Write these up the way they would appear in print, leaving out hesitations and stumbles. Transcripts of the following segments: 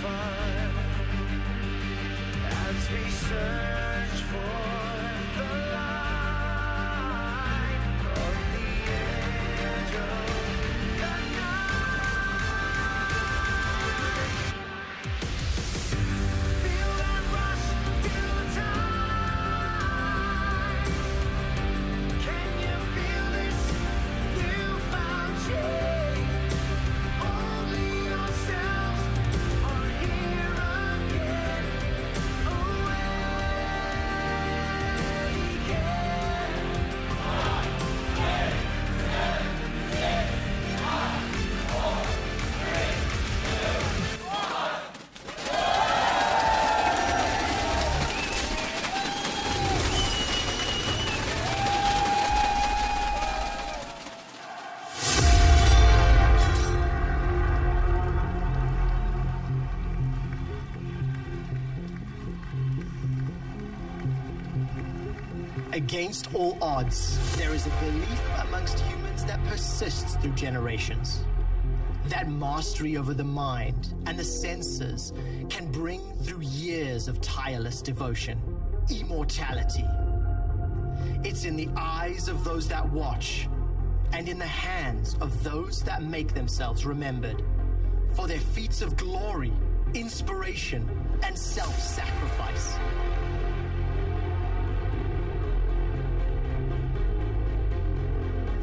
fun as we search for the light on the edge of the night. Feel that rush, feel the time. Can you feel this newfound change? Only yourselves are here again. Against all odds, there is a belief amongst humans that persists through generations. That mastery over the mind and the senses can bring through years of tireless devotion, immortality. It's in the eyes of those that watch and in the hands of those that make themselves remembered for their feats of glory, inspiration, and self-sacrifice.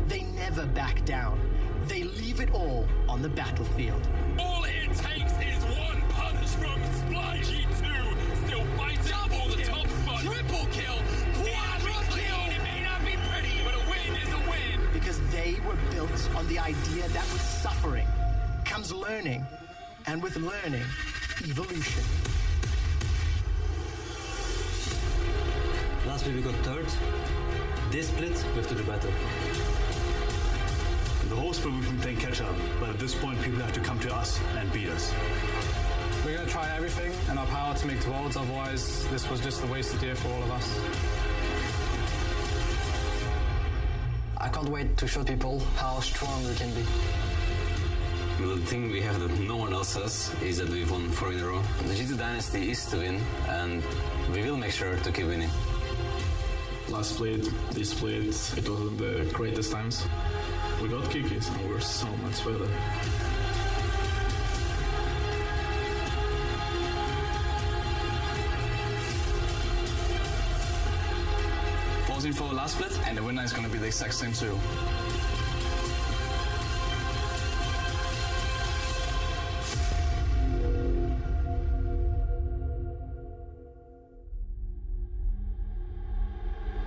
They never back down. They leave it all on the battlefield. All it takes is one punch from Split. G2 still fighting for the top spot. Triple kill, quadruple kill. It may not be pretty, but a win is a win. Because they were built on the idea that with suffering comes learning, and with learning, evolution. Last week we got third. This split, we have to do better. The whole split we can play catch up, but at this point people have to come to us and beat us. We're going to try everything in our power to make worlds, otherwise this was just a wasted year for all of us. I can't wait to show people how strong we can be. The thing we have that no one else has is that we've won 4 in a row. The G2 dynasty is to win, and we will make sure to keep winning. Last split, this split, it wasn't the greatest times. We got Kikis and we're so much better. Pausing for the last split, and the winner is going to be the exact same too.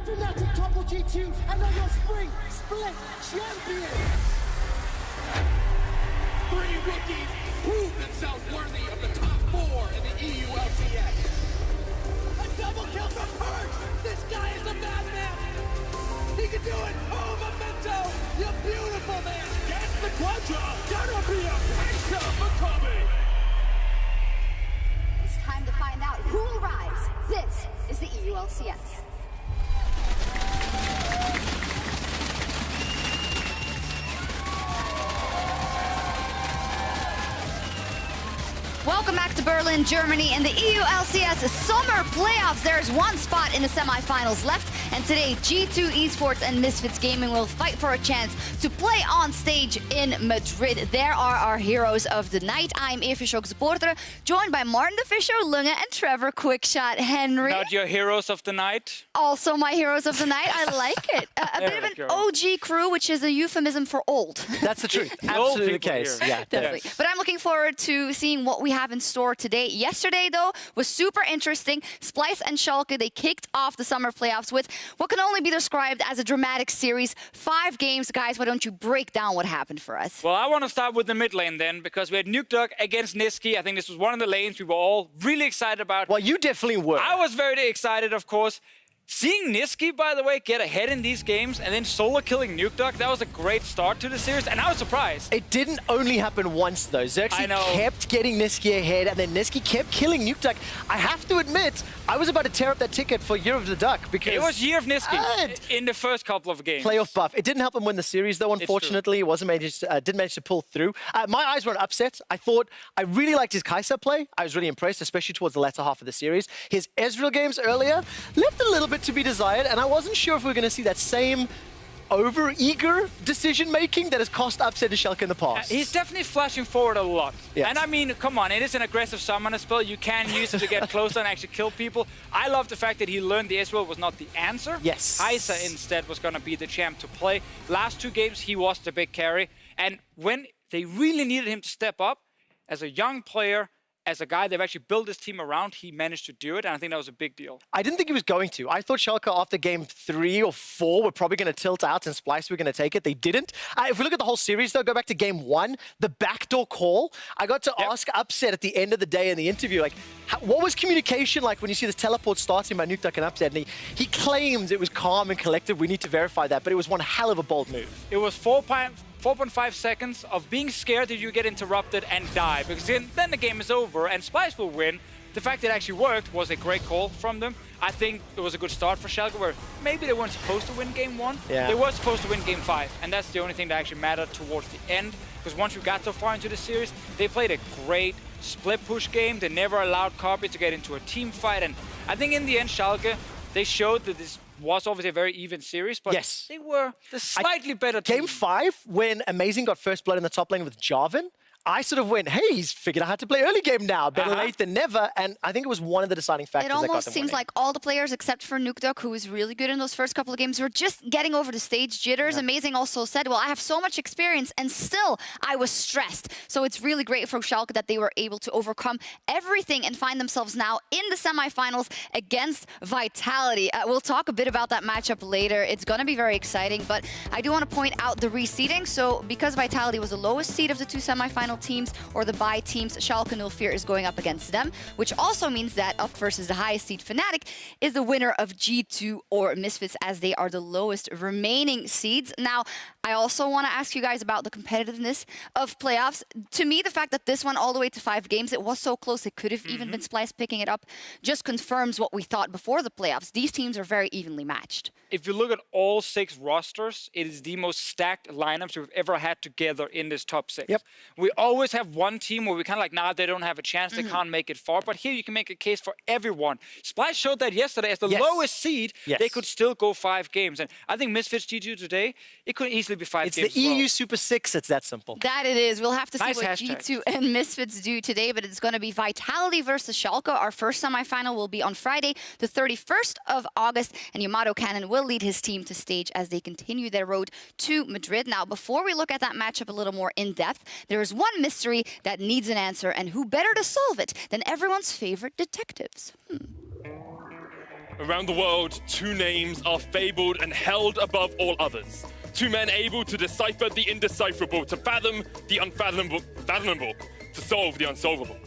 Fnatic topple G2 and are your spring split champions! 3 rookies prove themselves worthy of the top 4 in the EU LCS. A double kill from Perch! This guy is a madman! He can do it! Oh, Memento! You beautiful man! Gets the quadra! Gonna be a penta for Kobe! It's time to find out who will rise. This is the EU LCS. Welcome back to Berlin, Germany. In the EU LCS Summer Playoffs, there's one spot in the semifinals left. And today, G2 Esports and Misfits Gaming will fight for a chance to play on stage in Madrid. There are our heroes of the night. I'm Eva Schock supporter, joined by Martin the Fisher, Lunge, and Trevor Quickshot Henry. Not your heroes of the night? Also my heroes of the night. I like it. A bit of an OG crew, which is a euphemism for old. That's the truth. Absolutely the case. Here. Yeah, Definitely. Yes. But I'm looking forward to seeing what we have in store today. Yesterday, though, was super interesting. Splice and Schalke, they kicked off the summer playoffs with what can only be described as a dramatic series. 5 games. Guys, why don't you break down what happened for us? Well, I want to start with the mid lane then, because we had Nukeduck against Niski. I think this was one of the lanes we were all really excited about. Well, you definitely were. I was very excited, of course. Seeing Niski, by the way, get ahead in these games and then solo killing Nukeduck, that was a great start to the series, and I was surprised. It didn't only happen once, though. Xerxes I know. kept getting Niski ahead, and then Niski kept killing Nukeduck. I have to admit, I was about to tear up that ticket for Year of the Duck because... It was Year of Niski in the first couple of games. Playoff buff. It didn't help him win the series, though, unfortunately. It wasn't didn't manage to pull through. My eyes weren't upset. I thought I really liked his Kai'Sa play. I was really impressed, especially towards the latter half of the series. His Ezreal games earlier left a little bit to be desired, and I wasn't sure if we were going to see that same over-eager decision-making that has cost upset to Schalke in the past. He's definitely flashing forward a lot. Yes. And I mean, come on, it is an aggressive summoner spell. You can use it to get closer and actually kill people. I love the fact that he learned the Ezreal was not the answer. Yes. Kai'Sa instead was going to be the champ to play. Last 2 games, he was the big carry. And when they really needed him to step up, as a young player, as a guy they've actually built this team around, he managed to do it, and I think that was a big deal. I didn't think he was going to. I thought Schalke after game 3 or 4 were probably going to tilt out and Splice were going to take it. They didn't. If we look at the whole series, though, go back to game 1, the backdoor call. I got to ask Upset at the end of the day in the interview, like, what was communication like when you see this teleport starting by Nukeduck and Upset? And he claims it was calm and collective. We need to verify that, but it was one hell of a bold move. It was 4.5 seconds of being scared that you get interrupted and die, because then the game is over and Splice will win. The fact that it actually worked was a great call from them. I think it was a good start for Schalke, where maybe they weren't supposed to win game 1. Yeah. They were supposed to win game 5, and that's the only thing that actually mattered towards the end, because once you got so far into the series, they played a great split push game. They never allowed Copy to get into a team fight, and I think in the end, Schalke, they showed that this was obviously a very even series, but they were the slightly better team. Game 5, when Amazing got first blood in the top lane with Jarvan, I sort of went, hey, he's figured out how to play early game now. Better late than never. And I think it was one of the deciding factors that got them It almost seems winning. like all the players except for Nukeduck, who was really good in those first couple of games, were just getting over the stage jitters. Amazing also said, well, I have so much experience and still I was stressed. So it's really great for Schalke that they were able to overcome everything and find themselves now in the semifinals against Vitality. We'll talk a bit about that matchup later. It's going to be very exciting, but I do want to point out the reseeding. So because Vitality was the lowest seed of the 2 semifinal teams, or the bye teams, Schalke 04 is going up against them, which also means that up versus the highest seed Fnatic is the winner of G2 or Misfits, as they are the lowest remaining seeds. Now, I also want to ask you guys about the competitiveness of playoffs. To me, the fact that this went all the way to 5 games, it was so close, it could have even been Splice picking it up, just confirms what we thought before the playoffs. These teams are very evenly matched. If you look at all 6 rosters, it is the most stacked lineups we've ever had together in this top 6. Yep. We always have one team where we kind of like, nah, they don't have a chance, they can't make it far. But here you can make a case for everyone. Splice showed that yesterday as the lowest seed, they could still go 5 games. And I think Misfits G2 today, it could easily be 5 It's games. the EU Super 6, it's that simple. That it is. We'll have to see Nice what hashtag. G2 and Misfits do today, but it's going to be Vitality versus Schalke. Our first semifinal will be on Friday, the 31st of August, and Yamato Cannon will lead his team to stage as they continue their road to Madrid. Now, before we look at that matchup a little more in depth, there is one mystery that needs an answer, and who better to solve it than everyone's favorite detectives? Around the world, 2 names are fabled and held above all others. 2 men able to decipher the indecipherable, to fathom the unfathomable, to solve the unsolvable.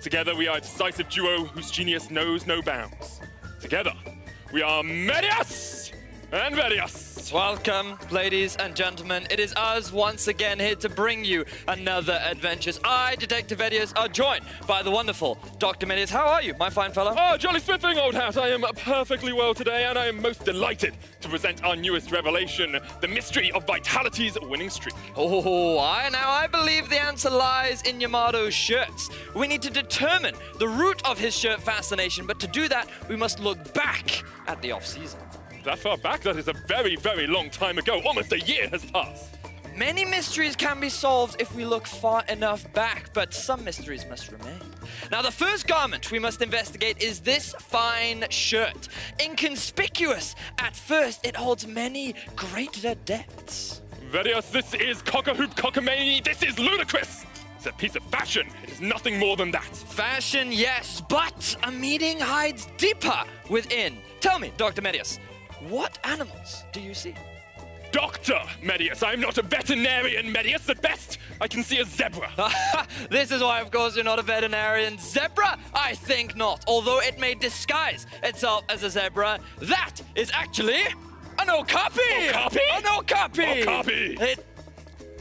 Together we are a decisive duo whose genius knows no bounds. Together, we are Medias and Medias. Welcome, ladies and gentlemen. It is us once again here to bring you another adventures. I, Detective Edius, are joined by the wonderful Dr. Medius. How are you, my fine fellow? Oh, jolly spiffing, old hat. I am perfectly well today, and I am most delighted to present our newest revelation, the mystery of Vitality's winning streak. Oh, I believe the answer lies in Yamato's shirts. We need to determine the root of his shirt fascination, but to do that, we must look back at the off-season. That far back? That is a very, very long time ago. Almost a year has passed. Many mysteries can be solved if we look far enough back, but some mysteries must remain. Now, the first garment we must investigate is this fine shirt. Inconspicuous at first, it holds many greater depths. Verius, this is cock-a-hoop cockamamie. This is ludicrous. It's a piece of fashion. It is nothing more than that. Fashion, yes, but a meaning hides deeper within. Tell me, Dr. Medius, what animals do you see? doctor, Medius. I'm not a veterinarian, Medius. At best, I can see a zebra. This is why, of course, you're not a veterinarian. Zebra? I think not. Although it may disguise itself as a zebra, that is actually an okapi! Okapi? An okapi! Okapi! It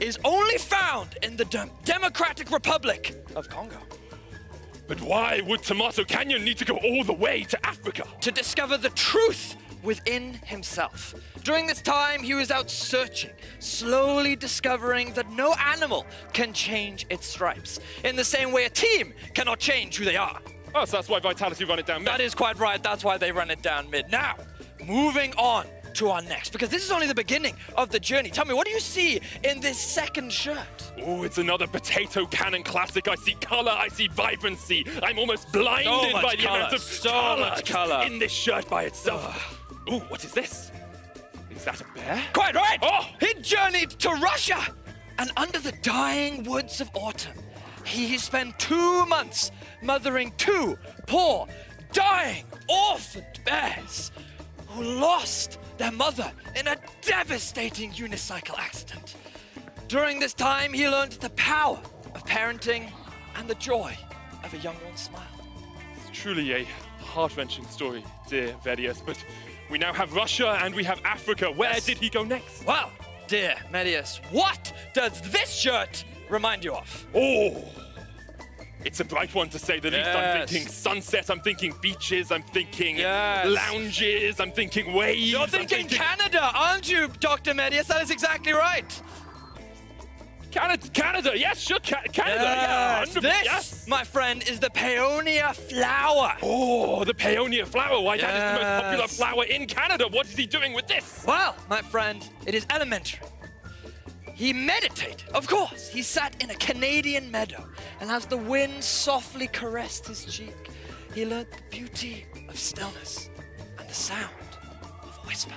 is only found in the Democratic Republic of Congo. But why would Tomato Canyon need to go all the way to Africa? To discover the truth within himself. During this time, he was out searching, slowly discovering that no animal can change its stripes. In the same way a team cannot change who they are. Oh, so that's why Vitality run it down mid. That is quite right. That's why they run it down mid. Now, moving on to our next, because this is only the beginning of the journey. Tell me, what do you see in this second shirt? Oh, it's another potato cannon classic. I see color, I see vibrancy. I'm almost blinded by the amount of color in this shirt by itself. Ooh, what is this? Is that a bear? Quite right! Oh! He journeyed to Russia! And under the dying woods of autumn, he spent 2 months mothering 2 poor, dying, orphaned bears who lost their mother in a devastating unicycle accident. During this time, he learned the power of parenting and the joy of a young one's smile. It's truly a heart-wrenching story, dear Medius, but we now have Russia and we have Africa. Where did he go next? Well, dear Medius, what does this shirt remind you of? Oh, it's a bright one to say the least. I'm Yes. thinking sunset, I'm thinking beaches, I'm thinking Yes. lounges, I'm thinking waves. You're I'm thinking Canada, aren't you, Dr. Medius? That is exactly right. Canada, yes, sure, Canada, yeah, 100%, This, yes. my friend, is the peonia flower. Oh, the peonia flower. Why, that is the most popular Yes. flower in Canada. What is he doing with this? Well, my friend, it is elementary. He meditated, of course. He sat in a Canadian meadow, and as the wind softly caressed his cheek, he learnt the beauty of stillness and the sound of a whisper.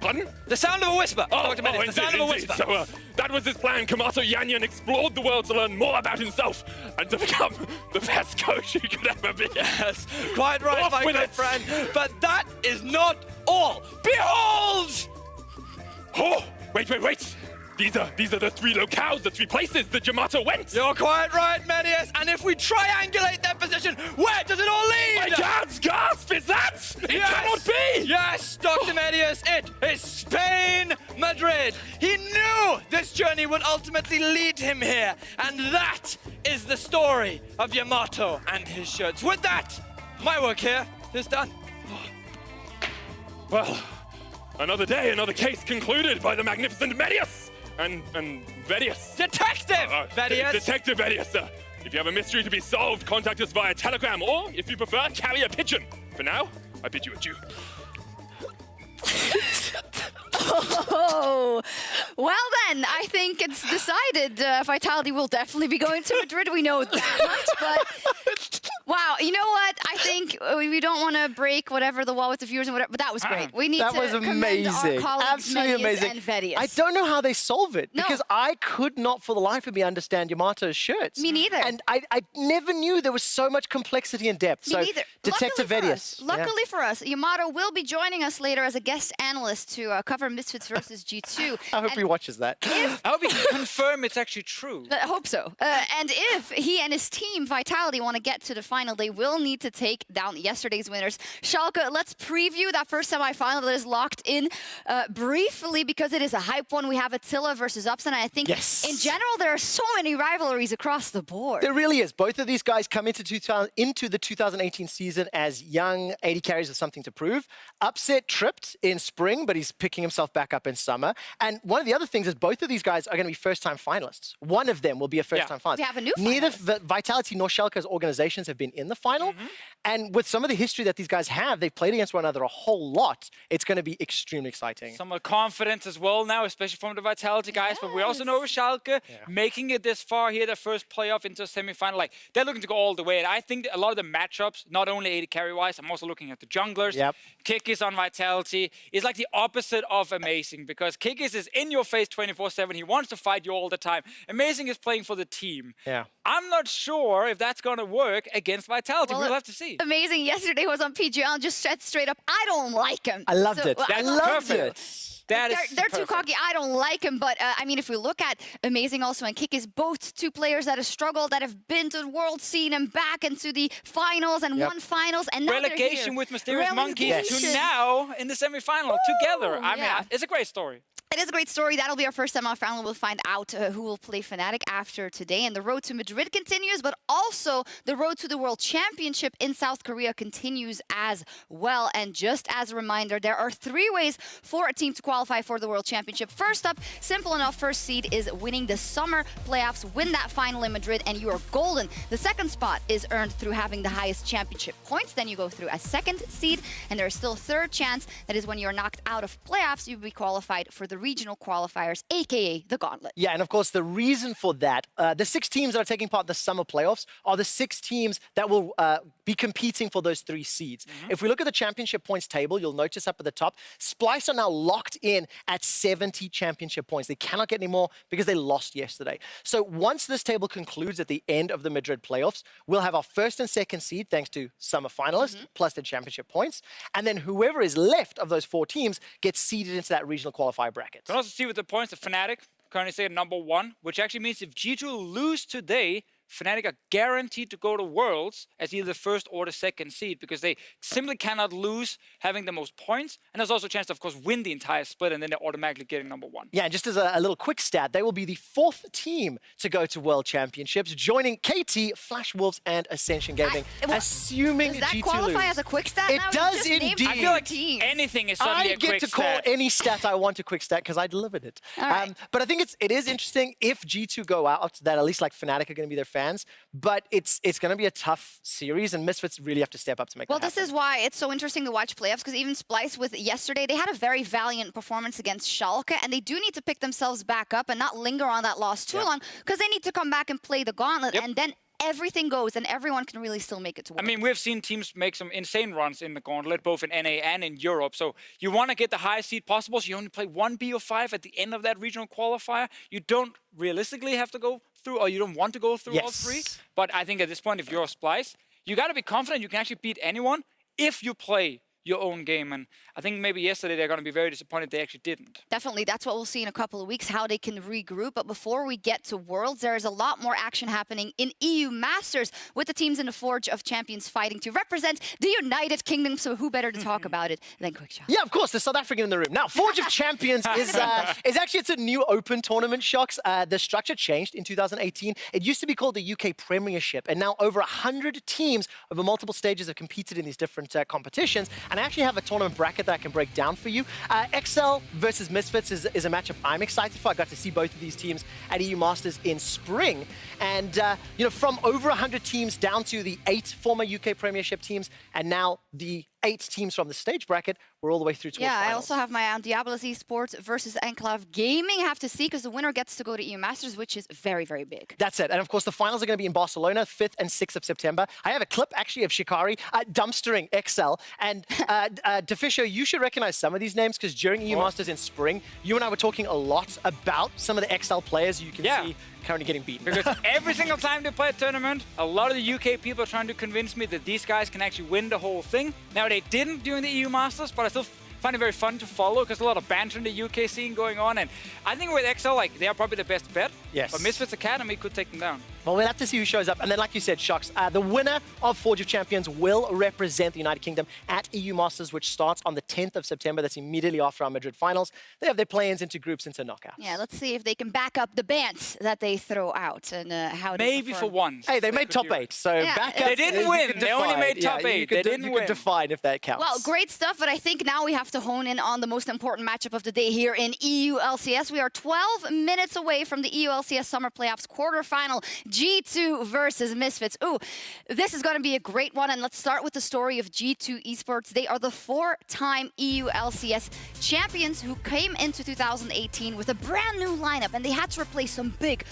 Pardon? The sound of a whisper, Dr. Medius, the sound of a indeed. whisper. So, that was his plan. Kamato Yanyan explored the world to learn more about himself and to become the best coach he could ever be. Yes, quite right, Off my with good it. friend. But that is not all. Behold! Oh, wait. These are the 3 locales, the 3 places that Yamato went. You're quite right, Medius. And if we triangulate their position, where does it all lead? My God's gasp! Is that? It cannot be! Yes, Dr. Medius, it is Spain, Madrid. He knew this journey would ultimately lead him here. And that is the story of Yamato and his shirts. With that, my work here is done. Well, another day, another case concluded by the magnificent Medius and Vedius. Detective Vedius. Detective Vedius. If you have a mystery to be solved, contact us via telegram or, if you prefer, carry a pigeon. For now, I bid you adieu. Oh, well then, I think it's decided Vitality will definitely be going to Madrid. We know that much, but wow, you know what? I think we don't want to break whatever the wall with the viewers and whatever, but that was great. We need That to was commend amazing. our colleagues, Absolutely Medius amazing. and Vedius. I don't know how they solve it No. because I could not for the life of me understand Yamato's shirts. Me neither. And I never knew there was so much complexity and depth. Me So, neither. Detective Vedius. Luckily for us, Yamato will be joining us later as a guest analyst to cover Misfits versus G2. I hope he watches that. I hope he can confirm it's actually true. I hope so. And if he and his team, Vitality, want to get to the final, they will need to take down yesterday's winners. Schalke, let's preview that first semifinal that is locked in briefly because it is a hype one. We have Attila versus Upson. And I think in general, there are so many rivalries across the board. There really is. Both of these guys come into the 2018 season as young 80 carries with something to prove. Upset tripped in spring, but he's picking himself back up in summer. And one of the other things is both of these guys are going to be first-time finalists. One of them will be a first-time finalist. We have a new Neither finalist. Vitality nor Schalke's organizations have been in the final. And with some of the history that these guys have, they've played against one another a whole lot. It's going to be extremely exciting. Some confidence as well now, especially from the Vitality guys. But we also know with Schalke, making it this far here, the first playoff into a semi-final, like they're looking to go all the way. And I think that a lot of the matchups, not only 80 carry-wise, I'm also looking at the junglers. Kikis on Vitality is like the opposite of Amazing because Kikis is in your face 24/7. He wants to fight you all the time. Amazing is playing for the team. I'm not sure if that's going to work against Vitality. Well, we'll have to see. Amazing yesterday was on PGL and just said straight up, I don't like him. I loved it. I I loved loved it. That is They're too perfect. cocky. I don't like him, but I mean, if we look at Amazing also and Kick is both two players that have struggled, that have been to the world scene and back into the finals and won finals, and now Relegation they're here. with Mysterious Monkeys to now in the semifinal together. I mean, it's a great story. It is a great story. That'll be our first semifinal. We'll find out who will play Fnatic after today. And the road to Madrid continues, but also the road to the World Championship in South Korea continues as well. And just as a reminder, there are 3 ways for a team to qualify for the World Championship. First up, simple enough, first seed is winning the summer playoffs, win that final in Madrid, and you are golden. The second spot is earned through having the highest championship points. Then you go through a second seed, and there is still a third chance. That is when you're knocked out of playoffs, you'll be qualified for the regional qualifiers, aka the Gauntlet. Yeah, and of course, the reason for that, the 6 teams that are taking part in the summer playoffs are the 6 teams that will be competing for those 3 seeds. If we look at the championship points table, you'll notice up at the top, Splice are now locked in at 70 championship points. They cannot get any more because they lost yesterday. So once this table concludes at the end of the Madrid playoffs, we'll have our first and second seed, thanks to summer finalists, plus the championship points. And then whoever is left of those 4 teams gets seeded into that regional qualifier bracket. You can also see with the points that Fnatic currently say at number 1, which actually means if G2 lose today, Fnatic are guaranteed to go to Worlds as either the first or the second seed because they simply cannot lose having the most points. And there's also a chance to, of course, win the entire split and then they're automatically getting number 1. Yeah, and just as a little quick stat, they will be the 4th team to go to World Championships, joining KT, Flash Wolves, and Ascension Gaming, assuming Does that G2 qualify lose. as a quick stat It now? You does just named indeed. I feel like teams. anything is suddenly I a get quick to call stat. any stat I want a quick stat because I delivered it. All right. But I think it is interesting if G2 go out, that at least like Fnatic are going to be their fans. But it's going to be a tough series, and Misfits really have to step up to make Well, that this happen. is why it's so interesting to watch playoffs, because even Splice with yesterday, they had a very valiant performance against Schalke, and they do need to pick themselves back up and not linger on that loss too long, because they need to come back and play the Gauntlet, and then everything goes, and everyone can really still make it to I Worlds. mean, we've seen teams make some insane runs in the Gauntlet, both in NA and in Europe. So you want to get the highest seed possible, so you only play 1 BO5 at the end of that regional qualifier. You don't realistically have to go through, or you don't want to go through all 3. But I think at this point, if you're a Splice, you got to be confident you can actually beat anyone if you play your own game. And I think maybe yesterday they're going to be very disappointed they actually didn't. Definitely, that's what we'll see in a couple of weeks, how they can regroup. But before we get to Worlds, there is a lot more action happening in EU Masters with the teams in the Forge of Champions fighting to represent the United Kingdom. So who better to talk about it than Quickshot? Yeah, of course, the South African in the room. Now, Forge of Champions is actually, it's a new open tournament, Shocks. The structure changed in 2018. It used to be called the UK Premiership, and now over 100 teams over multiple stages have competed in these different competitions. And I actually have a tournament bracket that I can break down for you. XL versus Misfits is a matchup I'm excited for. I got to see both of these teams at EU Masters in spring. And, from over 100 teams down to the 8 former UK Premiership teams, and now the 8 teams from the stage bracket, we're all the way through to Yeah, I finals. also have my Diablos Esports versus Enclave Gaming. Have to see, because the winner gets to go to EU Masters, which is very, very big. That's it. And of course, the finals are going to be in Barcelona, 5th and 6th of September. I have a clip actually of Shikari dumpstering XL. And DeFisher, you should recognize some of these names, because during EU Masters in spring, you and I were talking a lot about some of the XL players you can see currently getting beaten. Because every single time they play a tournament, a lot of the UK people are trying to convince me that these guys can actually win the whole thing. Now, they didn't during the EU Masters, but I still find it very fun to follow because a lot of banter in the UK scene going on. And I think with XL, they are probably the best bet. Yes. But Misfits Academy could take them down. Well, we'll have to see who shows up. And then, like you said, Shocks, the winner of Forge of Champions will represent the United Kingdom at EU Masters, which starts on the 10th of September. That's immediately after our Madrid finals. They have their play-ins into groups, into knockouts. Yeah, let's see if they can back up the bands that they throw out and how they Maybe perform. for once. Hey, they made top 8, so Yeah, back up. They didn't win. They only made top 8. They didn't You win. could define if that counts. Well, great stuff, but I think now we have to hone in on the most important matchup of the day here in EU LCS. We are 12 minutes away from the EU LCS Summer Playoffs quarterfinal, G2 versus Misfits. Ooh, this is going to be a great one, and let's start with the story of G2 Esports. They are the 4-time EU LCS champions who came into 2018 with a brand new lineup, and they had to replace some big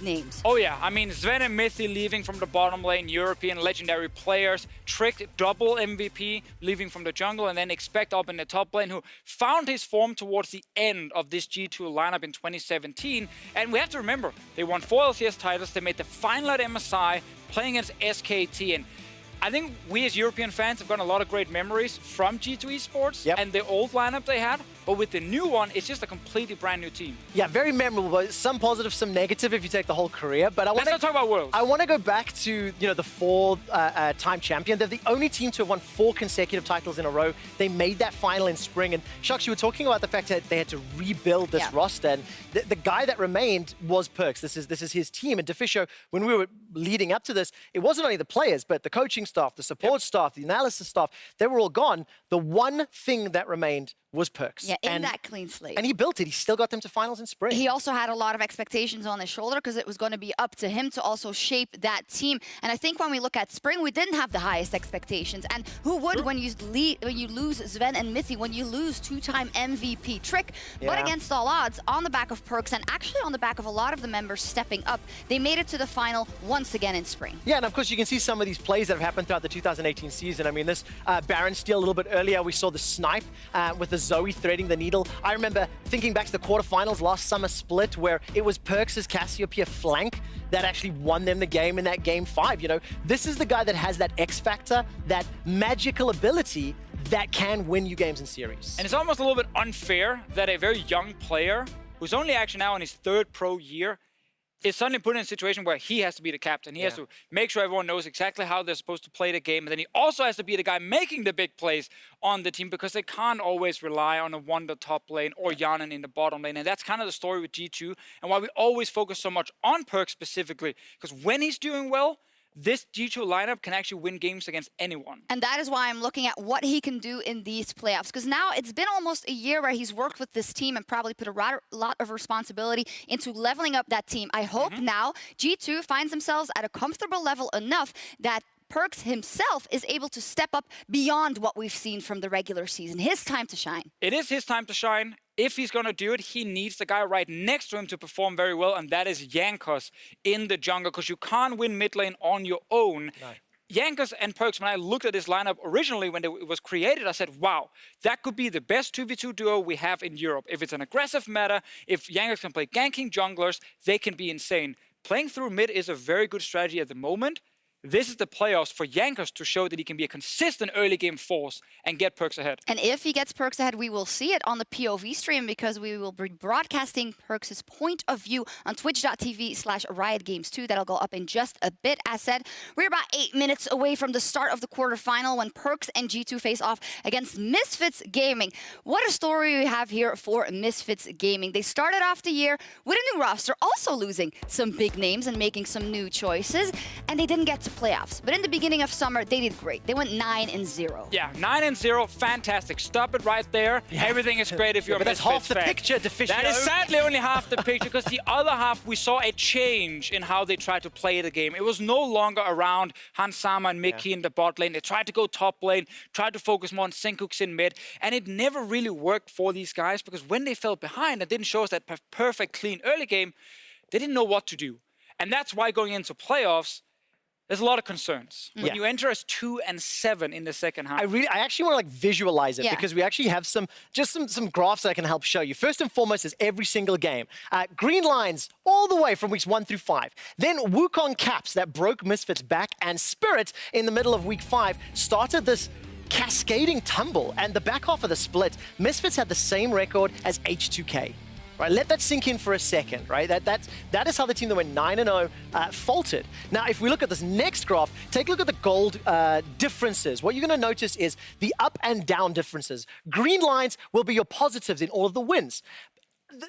names. Oh yeah, I mean, Sven and Mithy leaving from the bottom lane, European legendary players, Tricked double MVP leaving from the jungle, and then Expect up in the top lane, who found his form towards the end of this G2 lineup in 2017. And we have to remember, they won 4 LCS titles, they made the final at MSI, playing against SKT, and I think we as European fans have got a lot of great memories from G2 Esports and the old lineup they had. But with the new one, it's just a completely brand new team. Yeah, very memorable. But some positive, some negative if you take the whole career. But Let's not talk about Worlds. I want to go back to the four-time champion. They're the only team to have won 4 consecutive titles in a row. They made that final in spring. And Shucks, you were talking about the fact that they had to rebuild this roster. And the guy that remained was Perks. This is his team. And Defisho, when we were leading up to this, it wasn't only the players, but the coaching staff, the support staff, the analysis staff. They were all gone. The one thing that remained was Perks. Yeah, in that clean slate. And he built it. He still got them to finals in spring. He also had a lot of expectations on his shoulder because it was going to be up to him to also shape that team. And I think when we look at spring, we didn't have the highest expectations. And who would when you lose Sven and Mithy, when you lose 2-time MVP Trick? But against all odds, on the back of Perks and actually on the back of a lot of the members stepping up, they made it to the final once again in spring. Yeah, and of course you can see some of these plays that have happened throughout the 2018 season. I mean, this Baron steal a little bit earlier, we saw the snipe with the Zoe threading the needle. I remember thinking back to the quarterfinals last summer split where it was Perks' Cassiopeia flank that actually won them the game in that game 5. This is the guy that has that X factor, that magical ability that can win you games in series. And it's almost a little bit unfair that a very young player who's only actually now in his 3rd pro year is suddenly put in a situation where he has to be the captain. He has to make sure everyone knows exactly how they're supposed to play the game. And then he also has to be the guy making the big plays on the team because they can't always rely on a Wonder top lane or Yanan in the bottom lane. And that's kind of the story with G2 and why we always focus so much on Perk specifically. Because when he's doing well, this G2 lineup can actually win games against anyone. And that is why I'm looking at what he can do in these playoffs. Because now it's been almost a year where he's worked with this team and probably put a lot of responsibility into leveling up that team. I hope now G2 finds themselves at a comfortable level enough that Perks himself is able to step up beyond what we've seen from the regular season. His time to shine. It is his time to shine. If he's going to do it, he needs the guy right next to him to perform very well, and that is Jankos in the jungle, because you can't win mid lane on your own. No. Jankos and Perks, when I looked at this lineup originally when it was created, I said, wow, that could be the best 2v2 duo we have in Europe. If it's an aggressive meta, if Jankos can play ganking junglers, they can be insane. Playing through mid is a very good strategy at the moment. This is the playoffs for Jankos to show that he can be a consistent early game force and get Perks ahead. And if he gets Perks ahead, we will see it on the POV stream because we will be broadcasting Perks' point of view on twitch.tv/RiotGames2. That'll go up in just a bit. As said, we're about 8 minutes away from the start of the quarterfinal when Perks and G2 face off against Misfits Gaming. What a story we have here for Misfits Gaming. They started off the year with a new roster, also losing some big names and making some new choices, and they didn't get to playoffs. But in the beginning of summer, they did great. They went 9-0. Yeah, 9-0, fantastic. Stop it right there. Yeah. Everything is great if you're a Misfits fan. That's half the picture, Defisio. That is sadly only half the picture, because the other half, we saw a change in how they tried to play the game. It was no longer around Hansama and Mickey in the bot lane. They tried to go top lane, tried to focus more on Senkooks in mid, and it never really worked for these guys, because when they fell behind and didn't show us that perfect, clean early game, they didn't know what to do. And that's why going into playoffs, there's a lot of concerns. When you enter as 2-7 in the second half. I actually want to visualize it because we actually have some graphs that I can help show you. First and foremost is every single game. Green lines all the way from weeks 1 through 5. Then Wukong Caps that broke Misfits back, and Spirit in the middle of week 5 started this cascading tumble. And the back half of the split, Misfits had the same record as H2K. Right, let that sink in for a second, right? That is how the team that went 9-0 faltered. Now, if we look at this next graph, take a look at the gold differences. What you're going to notice is the up and down differences. Green lines will be your positives in all of the wins.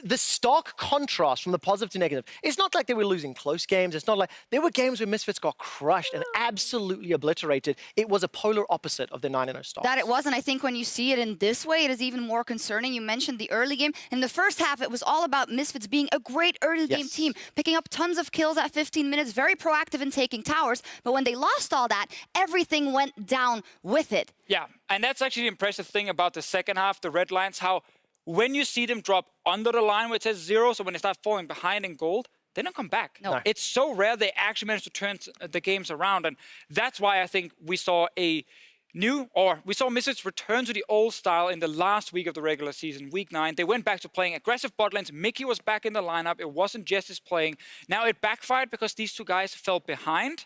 The stark contrast from the positive to negative. It's not like they were losing close games. It's not like there were games where Misfits got crushed and absolutely obliterated. It was a polar opposite of the 9-0 start. That it was, and I think when you see it in this way, it is even more concerning. You mentioned the early game. In the first half, it was all about Misfits being a great early game team, picking up tons of kills at 15 minutes, very proactive in taking towers. But when they lost all that, everything went down with it. Yeah, and that's actually the impressive thing about the second half, the red lines, how when you see them drop under the line where it says 0, so when they start falling behind in gold, they don't come back. No. It's so rare they actually manage to turn the games around, and that's why I think we saw Misfits return to the old style in the last week of the regular season, week 9. They went back to playing aggressive bot lanes. Mickey was back in the lineup. It wasn't Jess playing. Now it backfired because these two guys fell behind,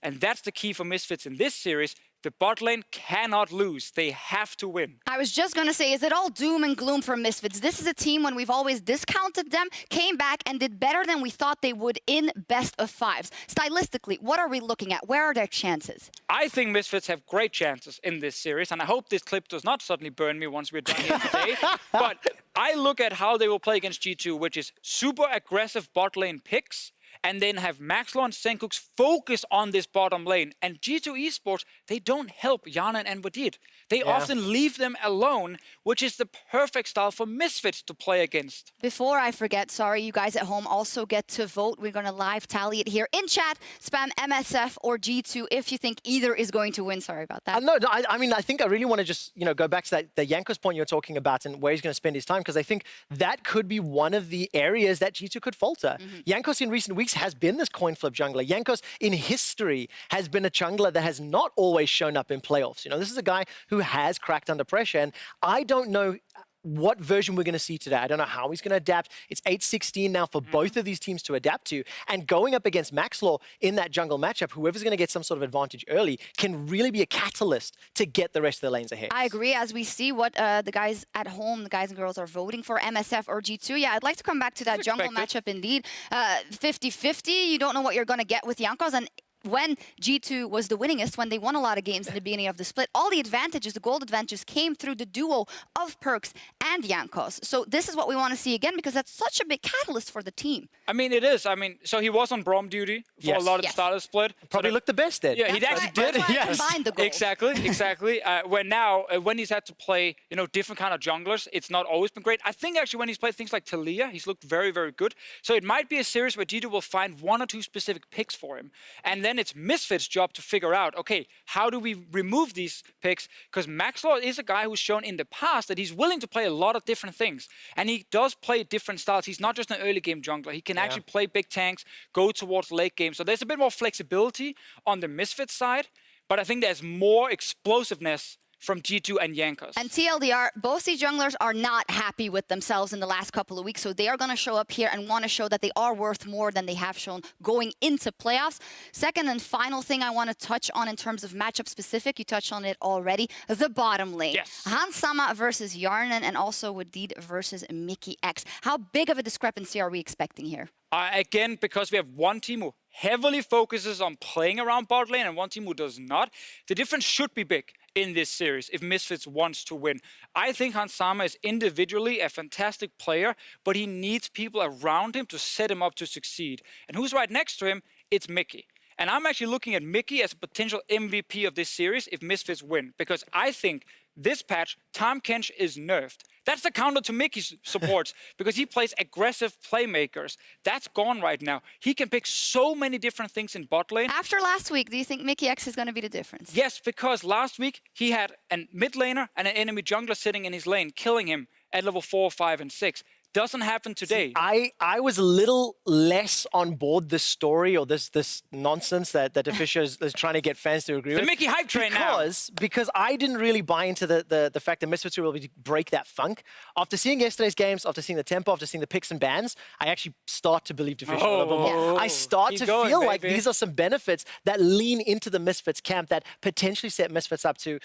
and that's the key for Misfits in this series. The bot lane cannot lose. They have to win. I was just going to say, is it all doom and gloom for Misfits? This is a team, when we've always discounted them, came back and did better than we thought they would in best of fives. Stylistically, what are we looking at? Where are their chances? I think Misfits have great chances in this series, and I hope this clip does not suddenly burn me once we're done here today. But I look at how they will play against G2, which is super aggressive bot lane picks, and then have Maxlaw and Senkux focus on this bottom lane. And G2 Esports, they don't help Yana and Wadid. They often leave them alone, which is the perfect style for Misfits to play against. Before I forget, sorry, you guys at home also get to vote. We're going to live tally it here in chat. Spam MSF or G2 if you think either is going to win. Sorry about that. No, I mean, I think I really want to just, go back to the Jankos point you're talking about and where he's going to spend his time, because I think that could be one of the areas that G2 could falter. Jankos in recent weeks has been this coin flip jungler. Jankos in history has been a jungler that has not always shown up in playoffs. This is a guy who has cracked under pressure, and I don't know what version we're going to see today. I don't know how he's going to adapt. It's 8-16 now for both of these teams to adapt to. And going up against Maxlaw in that jungle matchup, whoever's going to get some sort of advantage early can really be a catalyst to get the rest of the lanes ahead. I agree. As we see what the guys at home, the guys and girls are voting for, MSF or G2. Yeah, I'd like to come back to that jungle matchup indeed. 50-50. You don't know what you're going to get with Jankos. And when G2 was the winningest, when they won a lot of games in the beginning of the split, all the advantages, the gold advantages, came through the duo of Perkz and Jankos. So this is what we want to see again, because that's such a big catalyst for the team. I mean, it is. I mean, so he was on Brom duty for a lot of the start of the split. Probably looked the best then. Yeah, he actually did. That's why I combined the gold. Exactly. Where now, when he's had to play, different kind of junglers, it's not always been great. I think actually when he's played things like Talia, he's looked very, very good. So it might be a series where G2 will find one or two specific picks for him. And then it's Misfits' job to figure out, okay, how do we remove these picks? Because Maxlaw is a guy who's shown in the past that he's willing to play a lot of different things. And he does play different styles. He's not just an early game jungler. He can actually play big tanks, go towards late game. So there's a bit more flexibility on the Misfits side. But I think there's more explosiveness from G2 and Jankos. And TLDR, both these junglers are not happy with themselves in the last couple of weeks, so they are going to show up here and want to show that they are worth more than they have shown going into playoffs. Second and final thing I want to touch on in terms of matchup specific, you touched on it already, the bottom lane. Yes. Hans Sama versus Yarnan, and also Wadid versus Mickey X. How big of a discrepancy are we expecting here? Again, because we have one team who heavily focuses on playing around bot lane and one team who does not, the difference should be big in this series if Misfits wants to win. I think Hans Sama is individually a fantastic player, but he needs people around him to set him up to succeed. And who's right next to him? It's Mickey. And I'm actually looking at Mickey as a potential MVP of this series if Misfits win, because I think this patch, Tahm Kench is nerfed. That's the counter to Mickey's supports, because he plays aggressive playmakers. That's gone right now. He can pick so many different things in bot lane. After last week, do you think Mickey X is going to be the difference? Yes, because last week he had a mid laner and an enemy jungler sitting in his lane, killing him at level 4, 5, and 6. Doesn't happen today. See, I was a little less on board this story or this nonsense that Fischer is trying to get fans to agree with. The Mickey hype train now. Because I didn't really buy into the fact that Misfits will break that funk. After seeing yesterday's games, after seeing the tempo, after seeing the picks and bans, I actually start to believe Fischer a little bit more. I start to feel like these are some benefits that lean into the Misfits camp that potentially set Misfits up to,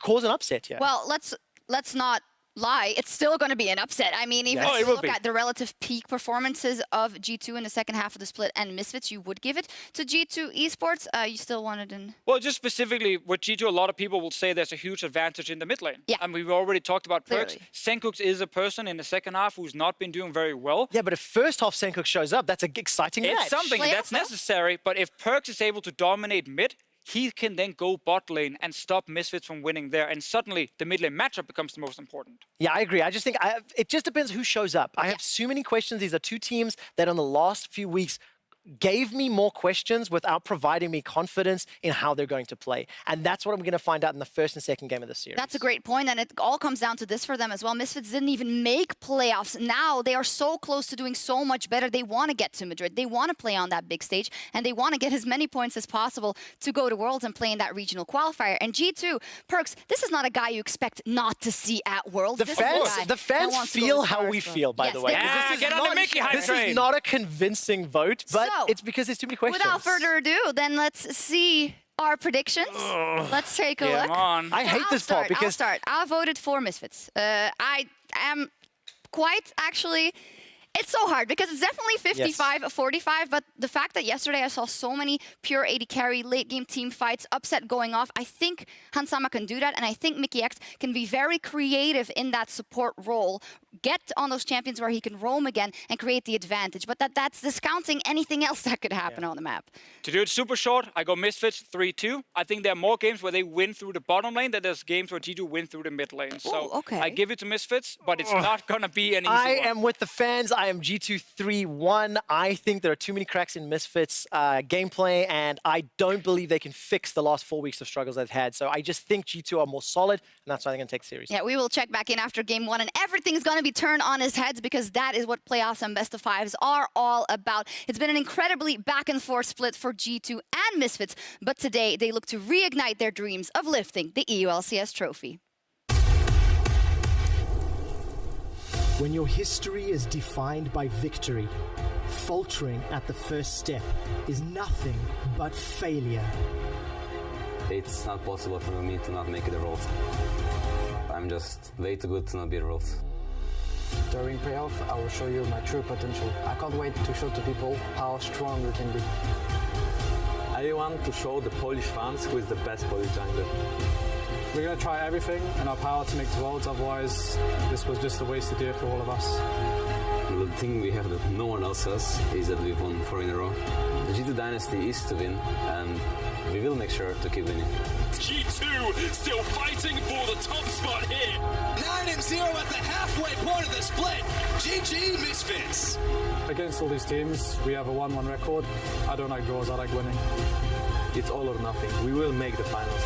cause an upset here. Well, let's not lie, it's still going to be an upset. I mean, even if you look at the relative peak performances of G2 in the second half of the split and Misfits, you would give it to G2 Esports. You still wanted in... Well, just specifically with G2, a lot of people will say there's a huge advantage in the mid lane. Yeah. And we've already talked about Perkz. Clearly. Senkux is a person in the second half who's not been doing very well. Yeah, but if first half Senkux shows up, that's an exciting match. It's something that's necessary, but if Perkz is able to dominate mid, he can then go bot lane and stop Misfits from winning there. And suddenly, the mid lane matchup becomes the most important. Yeah, I agree. I just think it just depends who shows up. I have so many questions. These are two teams that in the last few weeks gave me more questions without providing me confidence in how they're going to play. And that's what I'm going to find out in the first and second game of the series. That's a great point, and it all comes down to this for them as well. Misfits didn't even make playoffs. Now they are so close to doing so much better. They want to get to Madrid. They want to play on that big stage, and they want to get as many points as possible to go to Worlds and play in that regional qualifier. And G2, Perkz, this is not a guy you expect not to see at Worlds. The fans feel how we feel, by the way. This is not a convincing vote, but it's because there's too many questions. Without further ado, then let's see our predictions. Let's take a look. I hate this part because I'll start. I voted for Misfits. I am quite actually. It's so hard because it's definitely 55-45, but the fact that yesterday I saw so many pure AD carry, late game team fights, upset going off, I think Hansama can do that, and I think Mickey X can be very creative in that support role, get on those champions where he can roam again and create the advantage, but that's discounting anything else that could happen on the map. To do it super short, I go Misfits 3-2. I think there are more games where they win through the bottom lane than there's games where G2 win through the mid lane. So I give it to Misfits, but it's not going to be an easy I one. am with the fans. I am G2 3-1. I think there are too many cracks in Misfits gameplay, and I don't believe they can fix the last 4 weeks of struggles they've had. So I just think G2 are more solid, and that's why they're going to take the series. Yeah, we will check back in after game 1, and everything's going to be turned on its heads because that is what playoffs and best of fives are all about. It's been an incredibly back and forth split for G2 and Misfits, but today they look to reignite their dreams of lifting the EU LCS trophy. When your history is defined by victory, faltering at the first step is nothing but failure. It's not possible for me to not make it a World. I'm just way too good to not be a World. During playoff, I will show you my true potential. I can't wait to show to people how strong we can be. I want to show the Polish fans who is the best Polish jungler. We're going to try everything in our power to make it to Worlds, otherwise this was just a wasted year for all of us. The thing we have that no one else has is that we've won 4 in a row. The G2 dynasty is to win, and we will make sure to keep winning. G2 still fighting for the top spot here. 9-0 at the halfway point of the split. GG Misfits. Against all these teams, we have a 1-1 record. I don't like draws, I like winning. It's all or nothing. We will make the finals.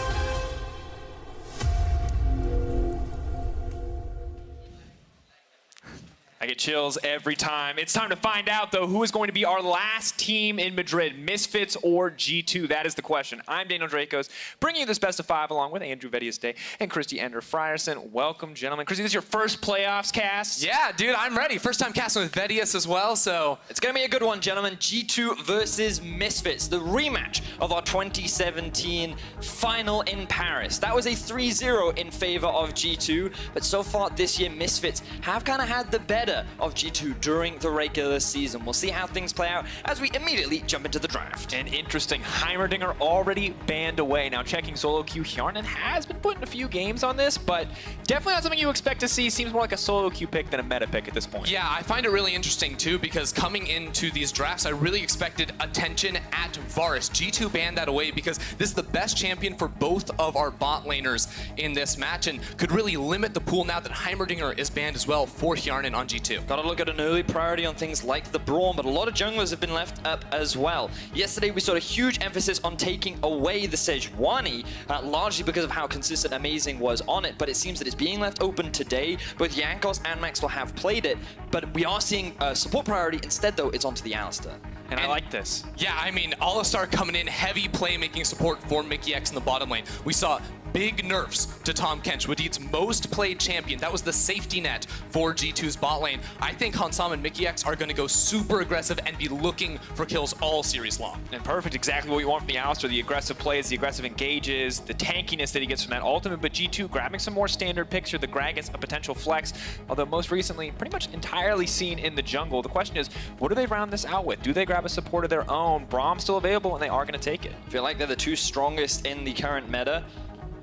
I get chills every time. It's time to find out, though, who is going to be our last team in Madrid, Misfits or G2? That is the question. I'm Daniel Dracos, bringing you this best of 5 along with Andrew Vedius Day and Christy Ender Frierson. Welcome, gentlemen. Christy, this is your first playoffs cast? Yeah, dude, I'm ready. First time casting with Vedius as well, so it's going to be a good one, gentlemen. G2 versus Misfits, the rematch of our 2017 final in Paris. That was a 3-0 in favor of G2, but so far this year, Misfits have kind of had the better of G2 during the regular season. We'll see how things play out as we immediately jump into the draft. And interesting, Heimerdinger already banned away. Now checking solo queue, Hjarnan has been putting a few games on this, but definitely not something you expect to see. Seems more like a solo queue pick than a meta pick at this point. Yeah, I find it really interesting too, because coming into these drafts, I really expected attention at Varus. G2 banned that away because this is the best champion for both of our bot laners in this match and could really limit the pool now that Heimerdinger is banned as well for Hjarnan on G2. Gotta look at an early priority on things like the Braum, but a lot of junglers have been left up as well. Yesterday we saw a huge emphasis on taking away the Sejuani, largely because of how consistent Amazing was on it, but it seems that it's being left open today. Both Jankos and Maxwell have played it, but we are seeing a support priority. Instead, though, it's onto the Alistar. And I like this. Yeah, I mean, Alistar coming in, heavy playmaking support for Mickey X in the bottom lane. We saw big nerfs to Tom Kench, Wadid's most played champion. That was the safety net for G2's bot lane. I think Hansam and Mickey X are going to go super aggressive and be looking for kills all series long. And perfect, exactly what you want from the Alistar. The aggressive plays, the aggressive engages, the tankiness that he gets from that ultimate. But G2 grabbing some more standard picks here. The Grag gets a potential flex, although most recently pretty much entirely seen in the jungle. The question is, what do they round this out with? Do they grab a support of their own? Braum's still available, and they are going to take it. I feel like they're the two strongest in the current meta.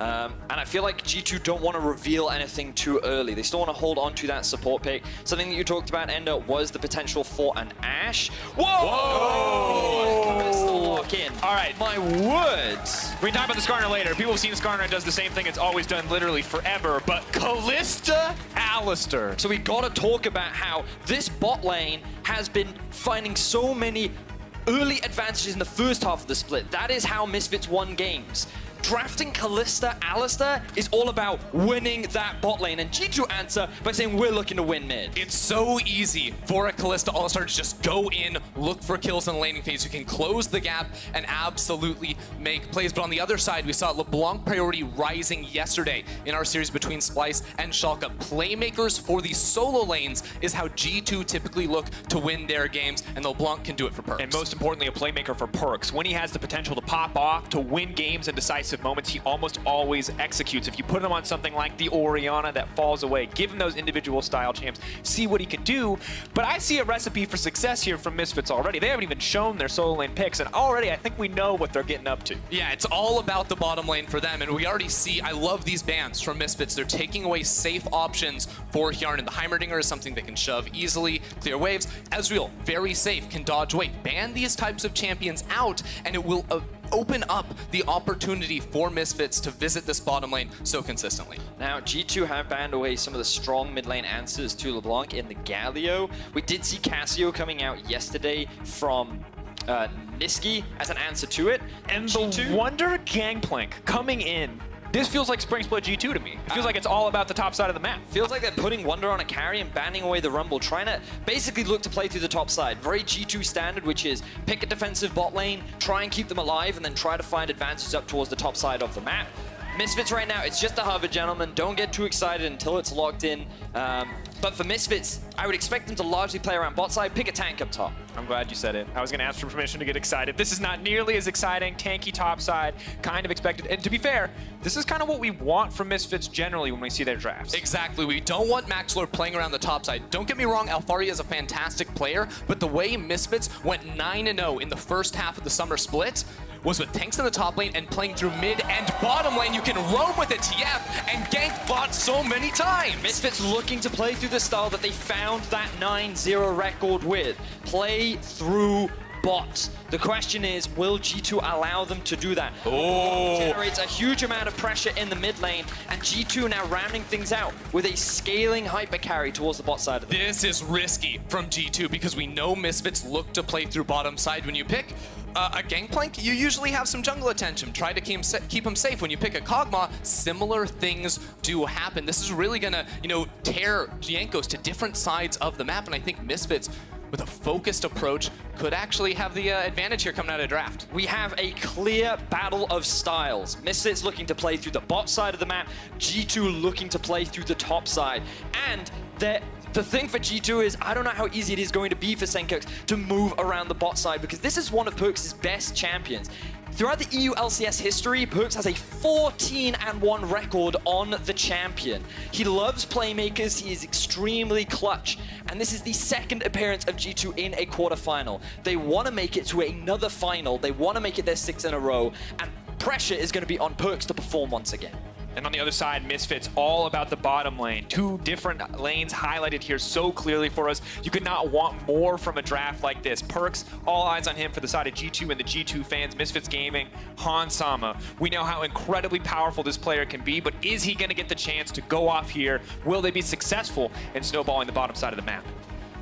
And I feel like G2 don't want to reveal anything too early. They still want to hold on to that support pick. Something that you talked about, Ender, was the potential for an Ashe. Whoa! Lock in. All right. My words. We can talk about the Skarner later. People have seen Skarner does the same thing it's always done literally forever, but Kalista Alistar. So we got to talk about how this bot lane has been finding so many early advantages in the first half of the split. That is how Misfits won games. drafting Kalista, Alistair is all about winning that bot lane, and G2 answer by saying we're looking to win mid. It's so easy for a Kalista All-Star to just go in, look for kills in the laning phase. You can close the gap and absolutely make plays. But on the other side, we saw LeBlanc priority rising yesterday in our series between Splyce and Schalke. Playmakers for the solo lanes is how G2 typically look to win their games, and LeBlanc can do it for Perks. And most importantly, a playmaker for Perks. When he has the potential to pop off, to win games in decisive moments, he almost always executes. If you put him on something like the Orianna that falls away, give him those individual style champs, see what he can do. But I see a recipe for success here from Misfits already. They haven't even shown their solo lane picks, and already I think we know what they're getting up to. Yeah, it's all about the bottom lane for them, and we already see, I love these bans from Misfits. They're taking away safe options for Hjarnan. The Heimerdinger is something that can shove easily, clear waves. Ezreal, very safe, can dodge away. Ban these types of champions out, and it will open up the opportunity for Misfits to visit this bottom lane so consistently. Now, G2 have banned away some of the strong mid lane answers to LeBlanc in the Galio. We did see Cassio coming out yesterday from Niski as an answer to it. And G2, the Wonder Gangplank coming in. This feels like Spring Split G2 to me. It feels like it's all about the top side of the map. Feels like they're putting Wonder on a carry and banning away the Rumble, trying to basically look to play through the top side. Very G2 standard, which is pick a defensive bot lane, try and keep them alive, and then try to find advantages up towards the top side of the map. Misfits right now, it's just a hover, gentlemen. Don't get too excited until it's locked in. But for Misfits, I would expect them to largely play around bot side, pick a tank up top. I'm glad you said it. I was going to ask for permission to get excited. This is not nearly as exciting. Tanky top side, kind of expected. And to be fair, this is kind of what we want from Misfits generally when we see their drafts. Exactly. We don't want Maxlord playing around the top side. Don't get me wrong, Alfaria is a fantastic player, but the way Misfits went 9-0 in the first half of the summer split was with tanks in the top lane and playing through mid and bottom lane. You can roam with a TF and gank bot so many times. Misfits looking to play through the style that they found that 9-0 record with. Play through bot. The question is, will G2 allow them to do that? Oh. Generates a huge amount of pressure in the mid lane, and G2 now rounding things out with a scaling hyper carry towards the bot side of the map. This is risky from G2 because we know Misfits look to play through bottom side. When you pick a Gangplank, you usually have some jungle attention. Try to keep him safe. When you pick a Kog'Maw, similar things do happen. This is really gonna, tear Jankos to different sides of the map, and I think Misfits, with a focused approach, could actually have the advantage here coming out of draft. We have a clear battle of styles. Misfits looking to play through the bot side of the map, G2 looking to play through the top side. And the thing for G2 is, I don't know how easy it is going to be for Senkirks to move around the bot side, because this is one of Perks' best champions. Throughout the EU LCS history, Perks has a 14-1 record on the champion. He loves playmakers, he is extremely clutch, and this is the second appearance of G2 in a quarterfinal. They want to make it to another final, they want to make it their 6th in a row, and pressure is going to be on Perks to perform once again. And on the other side, Misfits, all about the bottom lane. 2 different lanes highlighted here so clearly for us. You could not want more from a draft like this. Perks, all eyes on him for the side of G2 and the G2 fans. Misfits Gaming, Hansama. We know how incredibly powerful this player can be, but is he going to get the chance to go off here? Will they be successful in snowballing the bottom side of the map?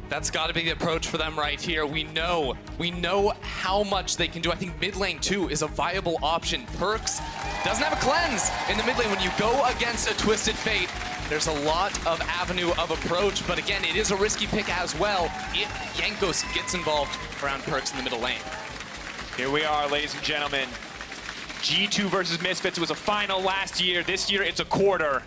That's got to be the approach for them right here. We know how much they can do. I think mid lane too is a viable option. Perks doesn't have a cleanse in the mid lane. When you go against a Twisted Fate, there's a lot of avenue of approach, but again, it is a risky pick as well if Jankos gets involved around Perks in the middle lane. Here we are, ladies and gentlemen. G2 versus Misfits. It was a final last year. This year, it's a quarter.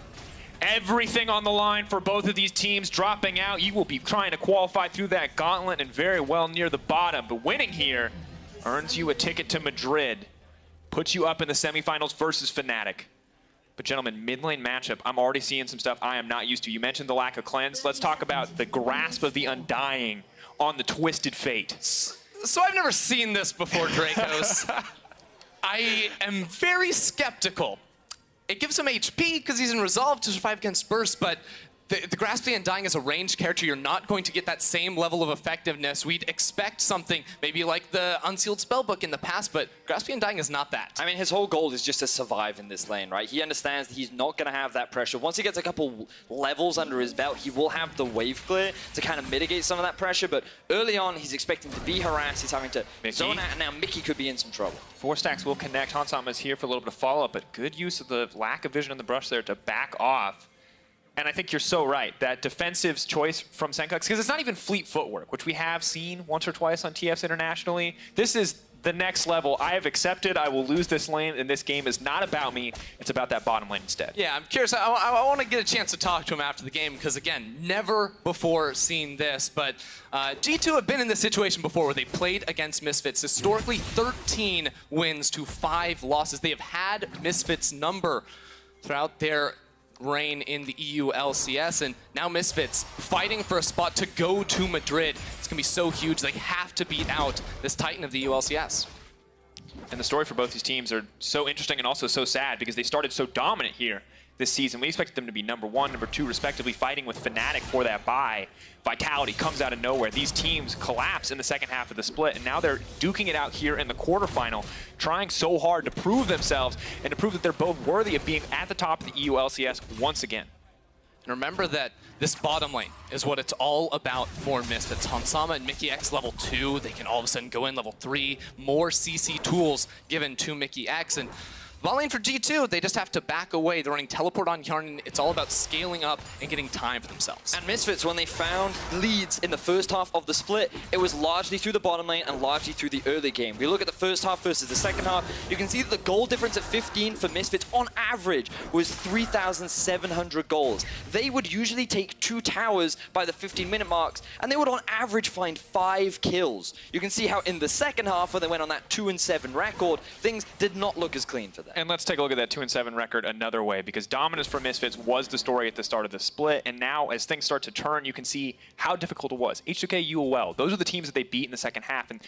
Everything on the line for both of these teams dropping out. You will be trying to qualify through that gauntlet and very well near the bottom. But winning here earns you a ticket to Madrid. Puts you up in the semifinals versus Fnatic. But gentlemen, mid lane matchup, I'm already seeing some stuff I am not used to. You mentioned the lack of cleanse. Let's talk about the grasp of the Undying on the Twisted Fate. So I've never seen this before, Dracos. I am very skeptical. It gives him HP because he's in Resolve to survive against Burst, but The Grasping and Dying as a ranged character, you're not going to get that same level of effectiveness. We'd expect something maybe like the Unsealed Spellbook in the past, but Grasping and Dying is not that. I mean, his whole goal is just to survive in this lane, right? He understands that he's not going to have that pressure. Once he gets a couple levels under his belt, he will have the wave clear to kind of mitigate some of that pressure, but early on, he's expecting to be harassed. He's having to zone out, and now Mickey could be in some trouble. 4 stacks will connect. Hansama is here for a little bit of follow-up, but good use of the lack of vision on the brush there to back off. And I think you're so right, that defensive choice from Senkux, because it's not even fleet footwork, which we have seen once or twice on TFs internationally. This is the next level. I have accepted I will lose this lane, and this game is not about me. It's about that bottom lane instead. Yeah, I'm curious. I want to get a chance to talk to him after the game, because, again, never before seen this. But G2 have been in this situation before where they played against Misfits. Historically, 13 wins to 5 losses. They have had Misfits' number throughout their reign in the EU LCS, and now Misfits fighting for a spot to go to Madrid. It's gonna be so huge. They have to beat out this Titan of the EU LCS. And the story for both these teams are so interesting and also so sad because they started so dominant here this season. We expected them to be number 1, number 2, respectively, fighting with Fnatic for that bye. Vitality comes out of nowhere. These teams collapse in the second half of the split, and now they're duking it out here in the quarterfinal, trying so hard to prove themselves and to prove that they're both worthy of being at the top of the EU LCS once again. And remember that this bottom lane is what it's all about for Misfits. Hansama and Mickey X level 2, they can all of a sudden go in level 3, more CC tools given to Mickey X, and bot lane for G2, they just have to back away. They're running teleport on Yarn. It's all about scaling up and getting time for themselves. And Misfits, when they found leads in the first half of the split, it was largely through the bottom lane and largely through the early game. We look at the first half versus the second half, you can see that the goal difference at 15 for Misfits on average was 3,700 goals. They would usually take 2 towers by the 15-minute marks, and they would on average find 5 kills. You can see how in the second half, when they went on that 2-7 record, things did not look as clean for them. And let's take a look at that 2-7 record another way, because dominance for Misfits was the story at the start of the split, and now as things start to turn, you can see how difficult it was. H2K, UOL, those are the teams that they beat in the second half, and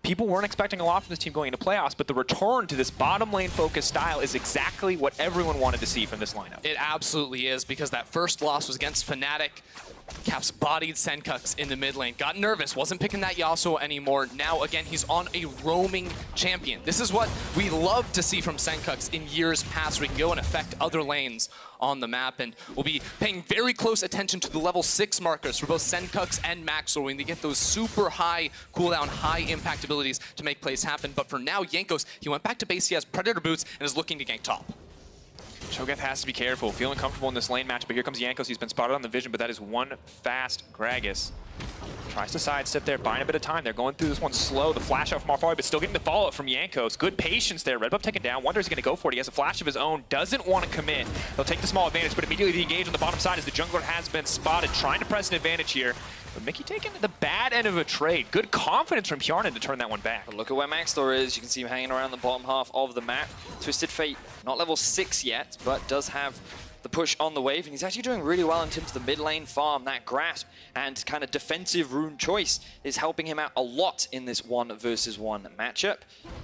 people weren't expecting a lot from this team going into playoffs, but the return to this bottom lane focused style is exactly what everyone wanted to see from this lineup. It absolutely is, because that first loss was against Fnatic. Caps bodied Senkux in the mid lane. Got nervous, wasn't picking that Yasuo anymore. Now, again, he's on a roaming champion. This is what we love to see from Senkux in years past. We can go and affect other lanes on the map, and we'll be paying very close attention to the level 6 markers for both Senkux and Maxwell when they get those super high cooldown, high impact abilities to make plays happen. But for now, Jankos, he went back to base, he has Predator boots, and is looking to gank top. Cho'Gath has to be careful, feeling comfortable in this lane match, but here comes Jankos. He's been spotted on the vision, but that is one fast Gragas. Tries to sidestep there, buying a bit of time. They're going through this one slow. The flash out from Marfari, but still getting the follow-up from Jankos. Good patience there. Red buff taken down. Wonder is he going to go for it. He has a flash of his own. Doesn't want to commit. They'll take the small advantage, but immediately the engage on the bottom side as the jungler has been spotted, trying to press an advantage here. But Mickey taking the bad end of a trade. Good confidence from Hjarnan to turn that one back. But look at where Maxthor is. You can see him hanging around the bottom half of the map. Twisted Fate, not level 6 yet, but does have the push on the wave, and he's actually doing really well in terms of the mid lane farm. That grasp and kind of defensive rune choice is helping him out a lot in this 1 versus 1 matchup.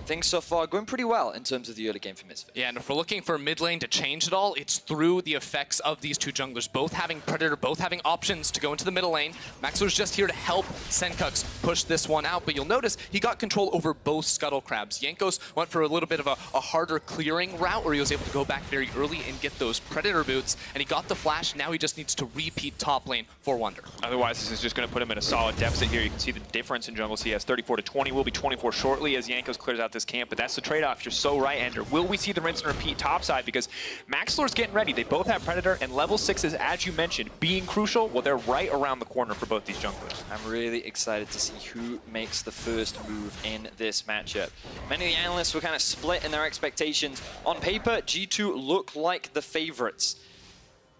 Things so far going pretty well in terms of the early game for Misfits. Yeah, and if we're looking for mid lane to change it all, it's through the effects of these two junglers, both having Predator, both having options to go into the middle lane. Maxwell's just here to help Senkux push this one out, but you'll notice he got control over both Scuttle Crabs. Jankos went for a little bit of a harder clearing route where he was able to go back very early and get those Predator boots, and he got the flash. Now he just needs to repeat top lane for Wonder. Otherwise, this is just going to put him in a solid deficit here. You can see the difference in jungle CS, 34 to 20. Will be 24 shortly as Jankos clears out this camp, but that's the trade-off. You're so right, Ender. Will we see the rinse and repeat topside? Because Maxlor's getting ready. They both have Predator, and level 6s, as you mentioned, being crucial. Well, they're right around the corner for both these junglers. I'm really excited to see who makes the first move in this matchup. Many of the analysts were kind of split in their expectations. On paper, G2 look like the favorites.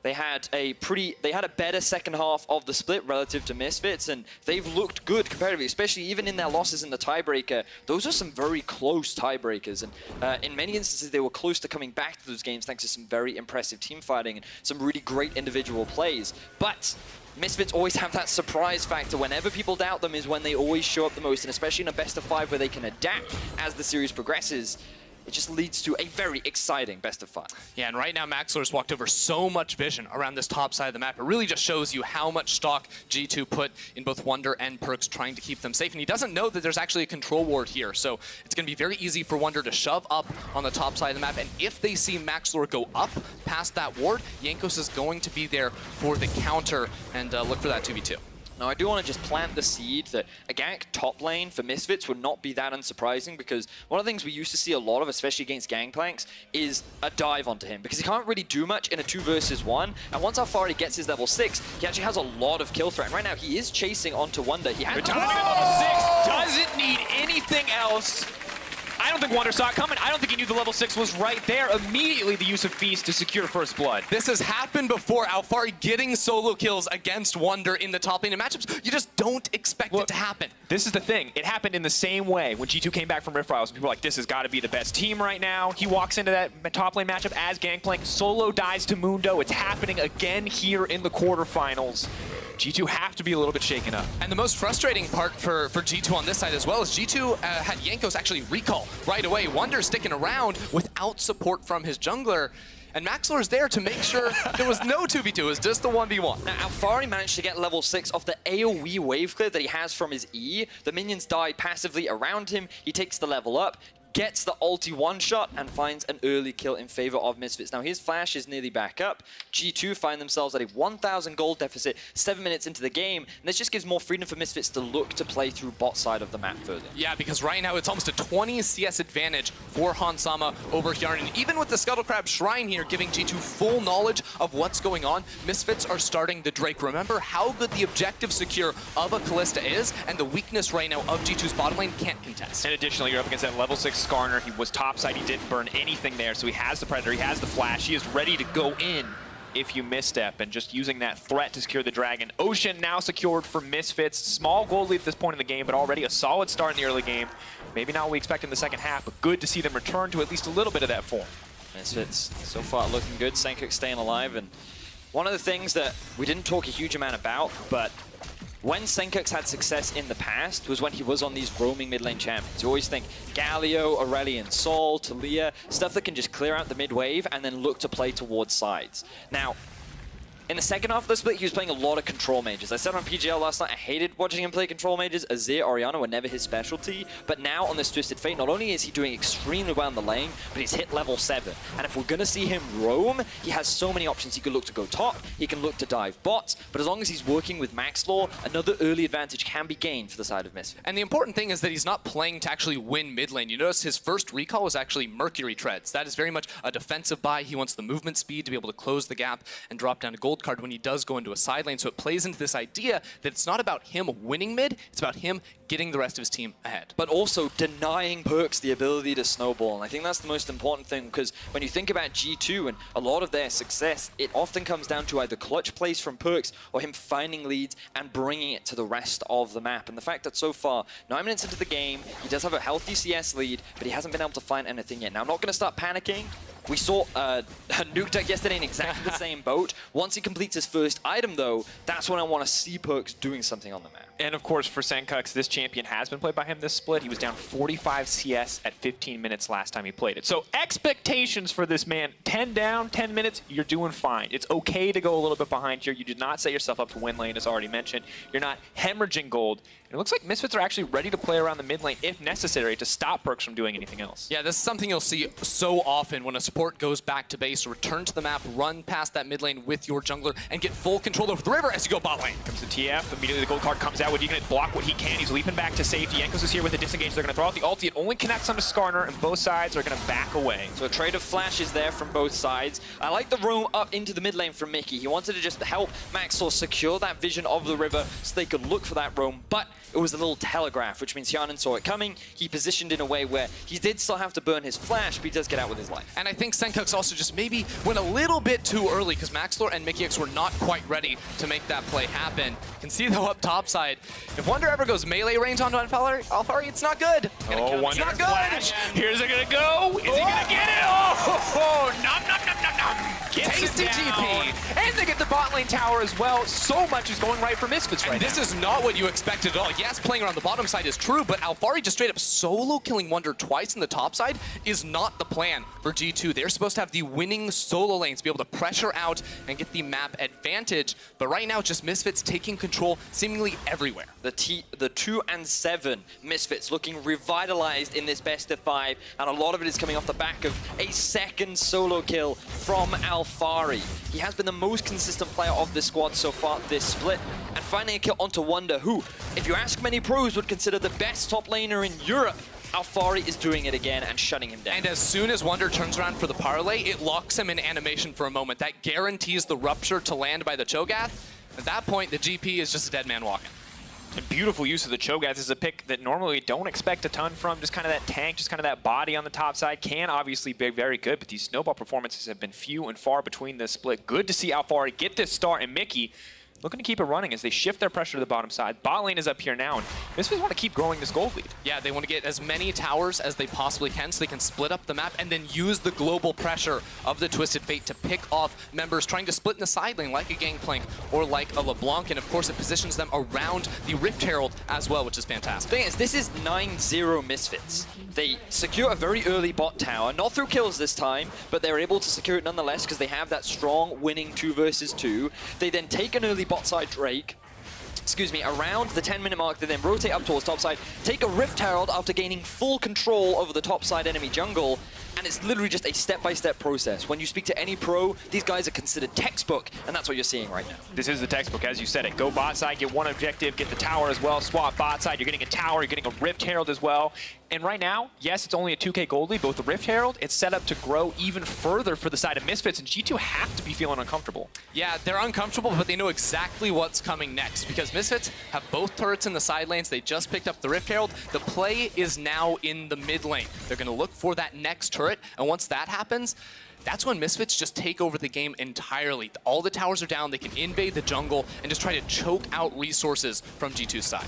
They had a better second half of the split relative to Misfits, and they've looked good comparatively, especially even in their losses in the tiebreaker. Those are some very close tiebreakers, and in many instances they were close to coming back to those games thanks to some very impressive team fighting and some really great individual plays. But Misfits always have that surprise factor. Whenever people doubt them is when they always show up the most, and especially in a best of 5 where they can adapt as the series progresses. it just leads to a very exciting best of 5. Yeah, and right now MaxLore's walked over so much vision around this top side of the map. It really just shows you how much stock G2 put in both Wunder and Perkz trying to keep them safe. And he doesn't know that there's actually a control ward here, so it's going to be very easy for Wunder to shove up on the top side of the map. And if they see MaxLore go up past that ward, Jankos is going to be there for the counter and look for that 2v2. Now, I do want to just plant the seed that a gank top lane for Misfits would not be that unsurprising, because one of the things we used to see a lot of, especially against Gangplanks, is a dive onto him, because he can't really do much in a 2 versus 1. And once Alfari gets his level 6, he actually has a lot of kill threat. And right now, he is chasing onto Wunder. He has timing at level 6, doesn't need anything else. I don't think Wunder saw it coming. I don't think he knew the level 6 was right there. Immediately the use of Feast to secure first blood. This has happened before. Alfari getting solo kills against Wunder in the top lane in matchups. You just don't expect it to happen. This is the thing. It happened in the same way when G2 came back from Rift Trials. People were like, this has got to be the best team right now. He walks into that top lane matchup as Gangplank. Solo dies to Mundo. It's happening again here in the quarterfinals. G2 have to be a little bit shaken up. And the most frustrating part for G2 on this side as well is G2 had Jankos actually recall right away. Wunder sticking around without support from his jungler. And MaxLore's there to make sure there was no 2v2, it was just the 1v1. Now, Alfari managed to get level 6 off the AoE wave clear that he has from his E. The minions die passively around him. He takes the level up, gets the ulti one-shot, and finds an early kill in favor of Misfits. Now, his flash is nearly back up. G2 find themselves at a 1,000 gold deficit 7 minutes into the game, and this just gives more freedom for Misfits to look to play through bot side of the map further. Yeah, because right now it's almost a 20 CS advantage for Hansama over Hjarn. And even with the Scuttlecrab Shrine here giving G2 full knowledge of what's going on, Misfits are starting the Drake. Remember how good the objective secure of a Kalista is, and the weakness right now of G2's bottom lane can't contest. And additionally, you're up against that level 6 Skarner. He was topside, he didn't burn anything there, so he has the Predator, he has the Flash, he is ready to go in if you misstep, and just using that threat to secure the Dragon. Ocean now secured for Misfits. Small gold lead at this point in the game, but already a solid start in the early game. Maybe not what we expect in the second half, but good to see them return to at least a little bit of that form. Misfits so far looking good, Senkuk staying alive, and one of the things that we didn't talk a huge amount about, but when Senkuk's had success in the past was when he was on these roaming mid lane champions. You always think Galio, Aurelion Sol, Talia, stuff that can just clear out the mid wave and then look to play towards sides. Now, in the second half of the split, he was playing a lot of control mages. I said on PGL last night, I hated watching him play control mages. Azir, Orianna were never his specialty. But now on this Twisted Fate, not only is he doing extremely well in the lane, but he's hit level 7. And if we're going to see him roam, he has so many options. He can look to go top, he can look to dive bots, but as long as he's working with MaxLore, another early advantage can be gained for the side of Misfits. And the important thing is that he's not playing to actually win mid lane. You notice his first recall was actually Mercury Treads. That is very much a defensive buy. He wants the movement speed to be able to close the gap and drop down a gold card when he does go into a side lane. So it plays into this idea that it's not about him winning mid, it's about him getting the rest of his team ahead. But also denying Perkz the ability to snowball. And I think that's the most important thing, because when you think about G2 and a lot of their success, it often comes down to either clutch plays from Perkz or him finding leads and bringing it to the rest of the map. And the fact that so far, 9 minutes into the game, he does have a healthy CS lead, but he hasn't been able to find anything yet. Now, I'm not going to start panicking. We saw Nukeduck yesterday in exactly the same boat. Once he completes his first item, though, that's when I want to see Perkz doing something on the map. And of course, for Senkuk, this champion has been played by him this split. He was down 45 CS at 15 minutes last time he played it. So expectations for this man, 10 down, 10 minutes, you're doing fine. It's okay to go a little bit behind here. You did not set yourself up to win lane, as already mentioned. You're not hemorrhaging gold. And it looks like Misfits are actually ready to play around the mid lane if necessary to stop Perkz from doing anything else. Yeah, this is something you'll see so often when a support goes back to base, return to the map, run past that mid lane with your jungler, and get full control over the river as you go bot lane. Comes the TF, immediately the gold card comes out. Deacon to block what he can. He's leaping back to safety. Jankos is here with the disengage. They're going to throw out the ulti. It only connects onto Skarner, and both sides are going to back away. So a trade of flashes there from both sides. I like the roam up into the mid lane from Mickey. He wanted to just help MaxLore secure that vision of the river so they could look for that roam, but it was a little telegraph, which means Hjarnan saw it coming. He positioned in a way where he did still have to burn his flash, but he does get out with his life. And I think Senkuk's also just maybe went a little bit too early because MaxLore and MickeyX were not quite ready to make that play happen. You can see though up topside, side. If Wonder ever goes melee range onto Alfari, it's not good. Oh, Wonder not good. flash. Here's it gonna go. Is he gonna get it? Oh, nom nom nom nom nom. Gets Tasty it down. GP. And they get the bot lane tower as well. So much is going right for Misfits right now. This is not what you expected at all. Yes, playing around the bottom side is true, but Alfari just straight up solo killing Wonder twice in the top side is not the plan for G2. They're supposed to have the winning solo lanes, be able to pressure out and get the map advantage. But right now, just Misfits taking control seemingly everywhere. The 2 and 7 Misfits looking revitalized in this best of 5, and a lot of it is coming off the back of a second solo kill from Alfari. He has been the most consistent player of this squad so far this split, and finding a kill onto Wonder, who, if you ask many pros, would consider the best top laner in Europe. Alfari is doing it again and shutting him down. And as soon as Wonder turns around for the parlay, it locks him in animation for a moment. That guarantees the rupture to land by the Cho'Gath. At that point, the GP is just a dead man walking. And beautiful use of the Cho'Gath. This is a pick that normally we don't expect a ton from. Just kind of that tank, just kind of that body on the top side can obviously be very good, but these snowball performances have been few and far between this split. Good to see Alfari get this start, and Mickey looking to keep it running as they shift their pressure to the bottom side. Bot lane is up here now, and Misfits want to keep growing this gold lead. Yeah, they want to get as many towers as they possibly can so they can split up the map and then use the global pressure of the Twisted Fate to pick off members trying to split in the side lane like a Gangplank or like a LeBlanc, and of course it positions them around the Rift Herald as well, which is fantastic. The thing is, this is 9-0 Misfits. They secure a very early bot tower, not through kills this time, but they're able to secure it nonetheless because they have that strong winning 2 versus 2. They then take an early bot side Drake, around the 10-minute mark. They then rotate up towards top side, take a Rift Herald after gaining full control over the top side enemy jungle, and it's literally just a step-by-step process. When you speak to any pro, these guys are considered textbook, and that's what you're seeing right now. This is the textbook, as you said it. Go bot side, get one objective, get the tower as well, swap bot side, you're getting a tower, you're getting a Rift Herald as well. And right now, yes, it's only a 2K gold lead, but with the Rift Herald, it's set up to grow even further for the side of Misfits, and G2 have to be feeling uncomfortable. Yeah, they're uncomfortable, but they know exactly what's coming next because Misfits have both turrets in the side lanes. They just picked up the Rift Herald. The play is now in the mid lane. They're going to look for that next turret, and once that happens, that's when Misfits just take over the game entirely. All the towers are down. They can invade the jungle and just try to choke out resources from G2's side.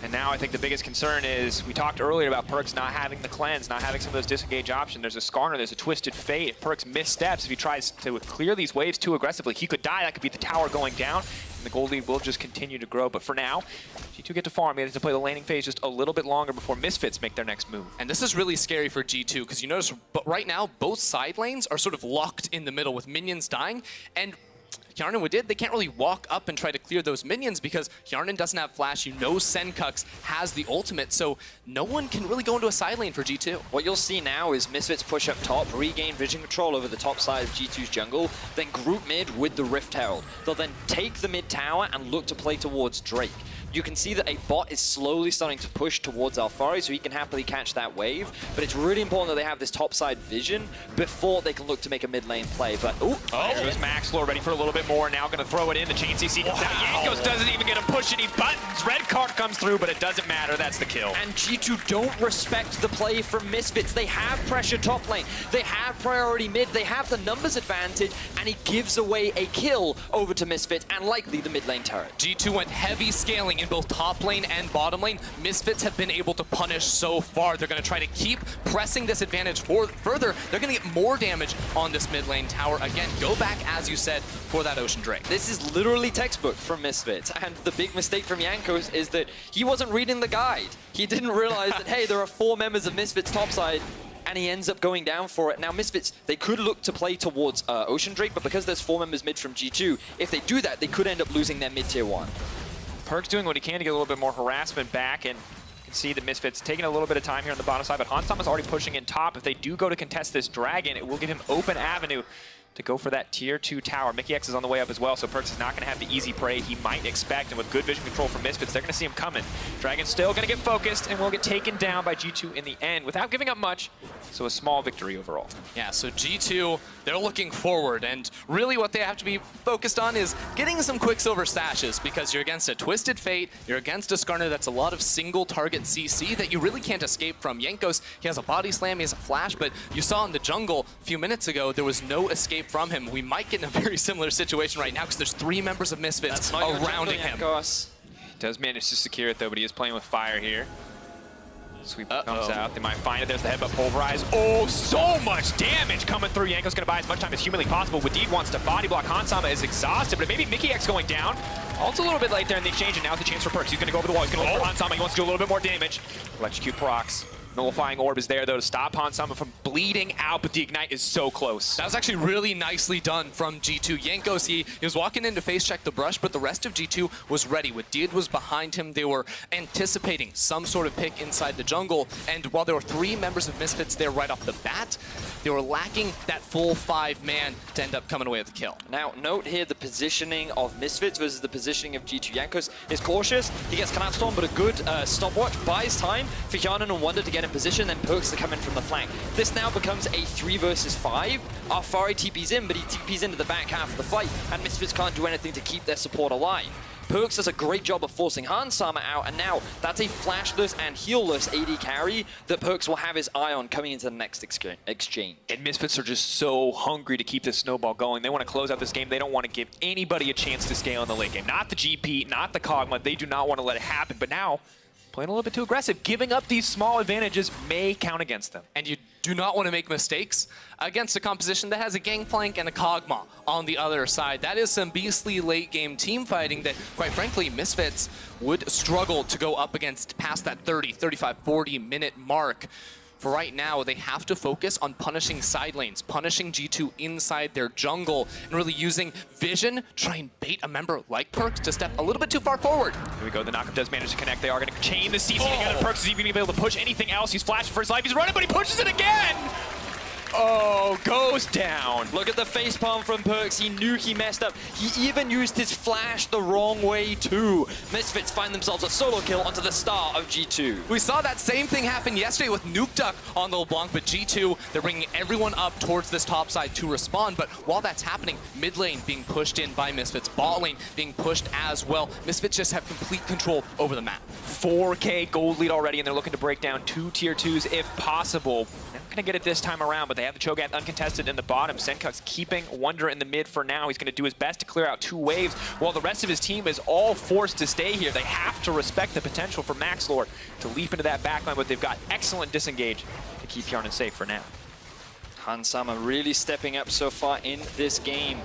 And now I think the biggest concern is, we talked earlier about Perkz not having the cleanse, not having some of those disengage options. There's a Skarner, there's a Twisted Fate. If Perkz missteps, if he tries to clear these waves too aggressively, he could die. That could be the tower going down, and the gold lead will just continue to grow. But for now, G2 get to farm. They have to play the laning phase just a little bit longer before Misfits make their next move. And this is really scary for G2 because you notice, but right now, both side lanes are sort of locked in the middle with minions dying, and Hjarnan Wadid, they can't really walk up and try to clear those minions because Hjarnan doesn't have flash. You know Senkux has the ultimate, so no one can really go into a side lane for G2. What you'll see now is Misfits push up top, regain vision control over the top side of G2's jungle, then group mid with the Rift Herald. They'll then take the mid tower and look to play towards Drake. You can see that a bot is slowly starting to push towards Alfari, so he can happily catch that wave. But it's really important that they have this topside vision before they can look to make a mid lane play. But there goes Maxlore, ready for a little bit more. Now going to throw it in. The chain CC comes out. Jankos doesn't even get a push any buttons. Red card comes through, but it doesn't matter. That's the kill. And G2 don't respect the play from Misfits. They have pressure top lane. They have priority mid. They have the numbers advantage, and he gives away a kill over to Misfits and likely the mid lane turret. G2 went heavy scaling in both top lane and bottom lane. Misfits have been able to punish so far. They're going to try to keep pressing this advantage further. They're going to get more damage on this mid lane tower. Again, go back, as you said, for that Ocean Drake. This is literally textbook from Misfits, and the big mistake from Jankos is that he wasn't reading the guide. He didn't realize that, hey, there are 4 members of Misfits topside, and he ends up going down for it. Now Misfits, they could look to play towards Ocean Drake, but because there's 4 members mid from G2, if they do that, they could end up losing their mid tier 1. Perkz doing what he can to get a little bit more harassment back, and you can see the Misfits taking a little bit of time here on the bottom side, but Hansam is already pushing in top. If they do go to contest this Dragon, it will give him open avenue to go for that tier 2 tower. Mickey X is on the way up as well, so Perkz is not going to have the easy prey he might expect, and with good vision control from Misfits, they're going to see him coming. Dragon's still going to get focused and will get taken down by G2 in the end without giving up much, so a small victory overall. Yeah, so G2, they're looking forward, and really what they have to be focused on is getting some Quicksilver stashes, because you're against a Twisted Fate, you're against a Skarner that's a lot of single target CC that you really can't escape from. Jankos, he has a body slam, he has a flash, but you saw in the jungle a few minutes ago, there was no escape escape from him. We might get in a very similar situation right now because there's 3 members of Misfits surrounding him. He does manage to secure it though, but he is playing with fire here. Sweep comes out. They might find it. There's the headbutt pulverize. Oh, so much damage coming through. Yanko's going to buy as much time as humanly possible. Wadid wants to body block. Hansama is exhausted, but maybe Mickey X going down. Also a little bit late there in the exchange, and now's the chance for Perks. He's going to go over the wall. He's going to look for Hansama. He wants to do a little bit more damage. Electrocute procs. Nullifying Orb is there, though, to stop Hansama from bleeding out, but the Ignite is so close. That was actually really nicely done from G2. Jankos, he was walking in to face check the brush, but the rest of G2 was ready. Wadid was behind him. They were anticipating some sort of pick inside the jungle, and while there were 3 members of Misfits there right off the bat, they were lacking that full 5-man to end up coming away with the kill. Now, note here the positioning of Misfits versus the positioning of G2. Jankos is cautious. He gets Canal Storm, but a good stopwatch buys time for Hyanan and Wonder to get in position, then Perks to come in from the flank. This now becomes a 3 versus 5. Alfari TP's in, but he TP's into the back half of the fight, and Misfits can't do anything to keep their support alive. Perks does a great job of forcing Hansama out, and now that's a flashless and heal-less AD carry that Perks will have his eye on coming into the next exchange. And Misfits are just so hungry to keep this snowball going. They want to close out this game. They don't want to give anybody a chance to scale in the late game. Not the GP, not the Kog'Maw. They do not want to let it happen. But now, playing a little bit too aggressive, giving up these small advantages may count against them. And you do not want to make mistakes against a composition that has a Gangplank and a Kog'Maw on the other side. That is some beastly late game team fighting that, quite frankly, Misfits would struggle to go up against past that 30, 35, 40 minute mark. For right now, they have to focus on punishing side lanes, punishing G2 inside their jungle, and really using vision, try and bait a member like Perks to step a little bit too far forward. Here we go, the knockup does manage to connect. They are going to chain the CC together. Perks is even going to be able to push anything else. He's flashing for his life. He's running, but he pushes it again! Oh, goes down. Look at the facepalm from Perks. He knew he messed up. He even used his flash the wrong way too. Misfits find themselves a solo kill onto the star of G2. We saw that same thing happen yesterday with Nuke Duck on the LeBlanc, but G2, they're bringing everyone up towards this top side to respond. But while that's happening, mid lane being pushed in by Misfits, bot lane being pushed as well. Misfits just have complete control over the map. 4K gold lead already, and they're looking to break down 2 tier 2s if possible. They're not going to get it this time around, but they have the Cho'Gath uncontested in the bottom. Senkuk's keeping Wonder in the mid for now. He's going to do his best to clear out 2 waves, while the rest of his team is all forced to stay here. They have to respect the potential for MaxLord to leap into that backline, but they've got excellent disengage to keep Hyanan safe for now. Hansama really stepping up so far in this game.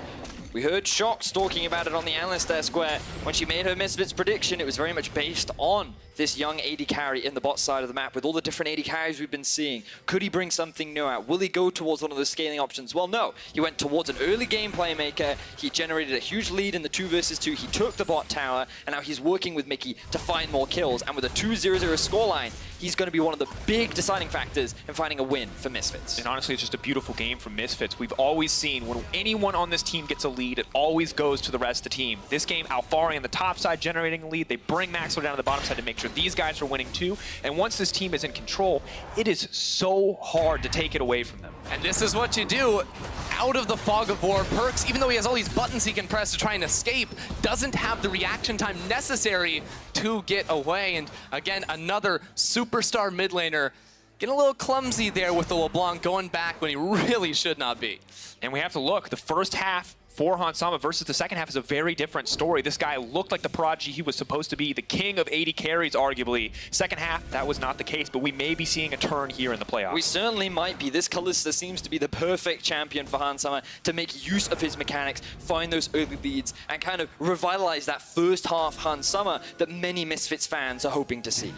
We heard Shox talking about it on the analyst desk where when she made her Misfits prediction, it was very much based on this young AD carry in the bot side of the map with all the different AD carries we've been seeing. Could he bring something new out? Will he go towards one of the scaling options? Well, no. He went towards an early game playmaker. He generated a huge lead in the 2 versus 2. He took the bot tower, and now he's working with Mickey to find more kills. And with a 2-0-0 scoreline, he's going to be one of the big deciding factors in finding a win for Misfits. And honestly, it's just a beautiful game from Misfits. We've always seen when anyone on this team gets a lead, it always goes to the rest of the team. This game, Alfari on the top side generating a lead. They bring MaxLord down to the bottom side to make sure these guys are winning too. And once this team is in control, it is so hard to take it away from them. And this is what you do out of the fog of war. Perks, even though he has all these buttons he can press to try and escape, doesn't have the reaction time necessary to get away. And again, another superstar mid laner getting a little clumsy there with the LeBlanc going back when he really should not be. And we have to look, the first half for Hansama versus the second half is a very different story. This guy looked like the prodigy he was supposed to be, the king of AD carries, arguably. Second half, that was not the case, but we may be seeing a turn here in the playoffs. We certainly might be. This Kalista seems to be the perfect champion for Hansama to make use of his mechanics, find those early leads, and kind of revitalize that first half Hansama that many Misfits fans are hoping to see.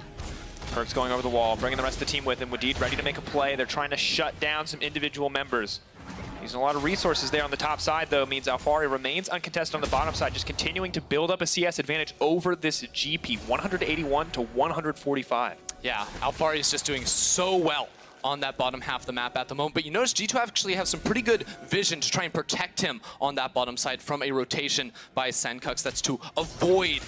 Perks going over the wall, bringing the rest of the team with him. Wadid ready to make a play. They're trying to shut down some individual members. Using a lot of resources there on the top side, though, means Alfari remains uncontested on the bottom side, just continuing to build up a CS advantage over this GP, 181 to 145. Yeah, Alfari is just doing so well on that bottom half of the map at the moment, but you notice G2 actually have some pretty good vision to try and protect him on that bottom side from a rotation by Senkuk's. That's to avoid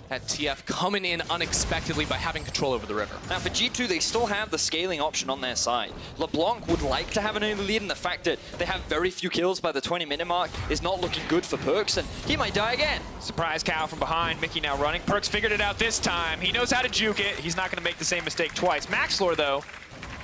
that TF coming in unexpectedly by having control over the river. Now for G2, they still have the scaling option on their side. LeBlanc would like to have an early lead, and the fact that they have very few kills by the 20-minute mark is not looking good for Perks, and he might die again. Surprise cow from behind, Mickey now running. Perks figured it out this time. He knows how to juke it. He's not going to make the same mistake twice. MaxLord, though,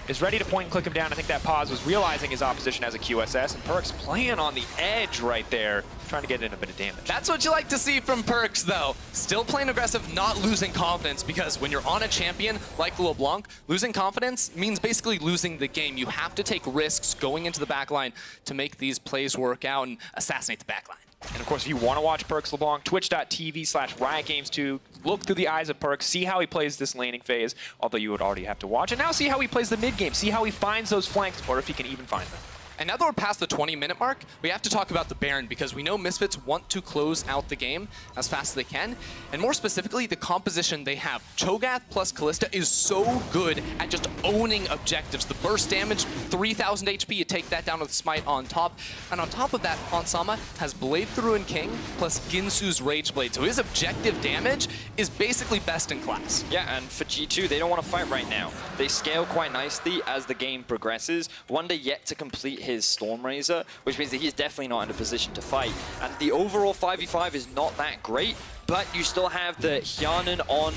is ready to point and click him down. I think that pause was realizing his opposition as a QSS, and Perks playing on the edge right there, trying to get in a bit of damage. That's what you like to see from Perks, though. Still playing aggressive, not losing confidence, because when you're on a champion like LeBlanc, losing confidence means basically losing the game. You have to take risks going into the backline to make these plays work out and assassinate the backline. And of course, if you want to watch Perks LeBlanc, twitch.tv/RiotGames2, look through the eyes of Perks, see how he plays this laning phase, although you would already have to watch, and now see how he plays the mid game, see how he finds those flanks, or if he can even find them. And now that we're past the 20-minute mark, we have to talk about the Baron, because we know Misfits want to close out the game as fast as they can. And more specifically, the composition they have. Cho'Gath plus Kalista is so good at just owning objectives. The burst damage, 3,000 HP, you take that down with Smite on top. And on top of that, Hansama has Blade Through and King plus Ginsu's Rage Blade. So his objective damage is basically best in class. Yeah, and for G2, they don't want to fight right now. They scale quite nicely as the game progresses. Wonder yet to complete his Stormrazor, which means that he's definitely not in a position to fight. And the overall 5v5 is not that great, but you still have the Hyanan on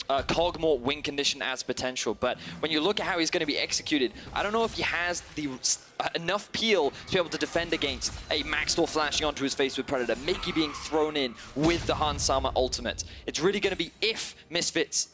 Kog'Maw win condition as potential. But when you look at how he's going to be executed, I don't know if he has the enough peel to be able to defend against a Max Door flashing onto his face with Predator, Mickey being thrown in with the Hansama ultimate. It's really going to be if Misfits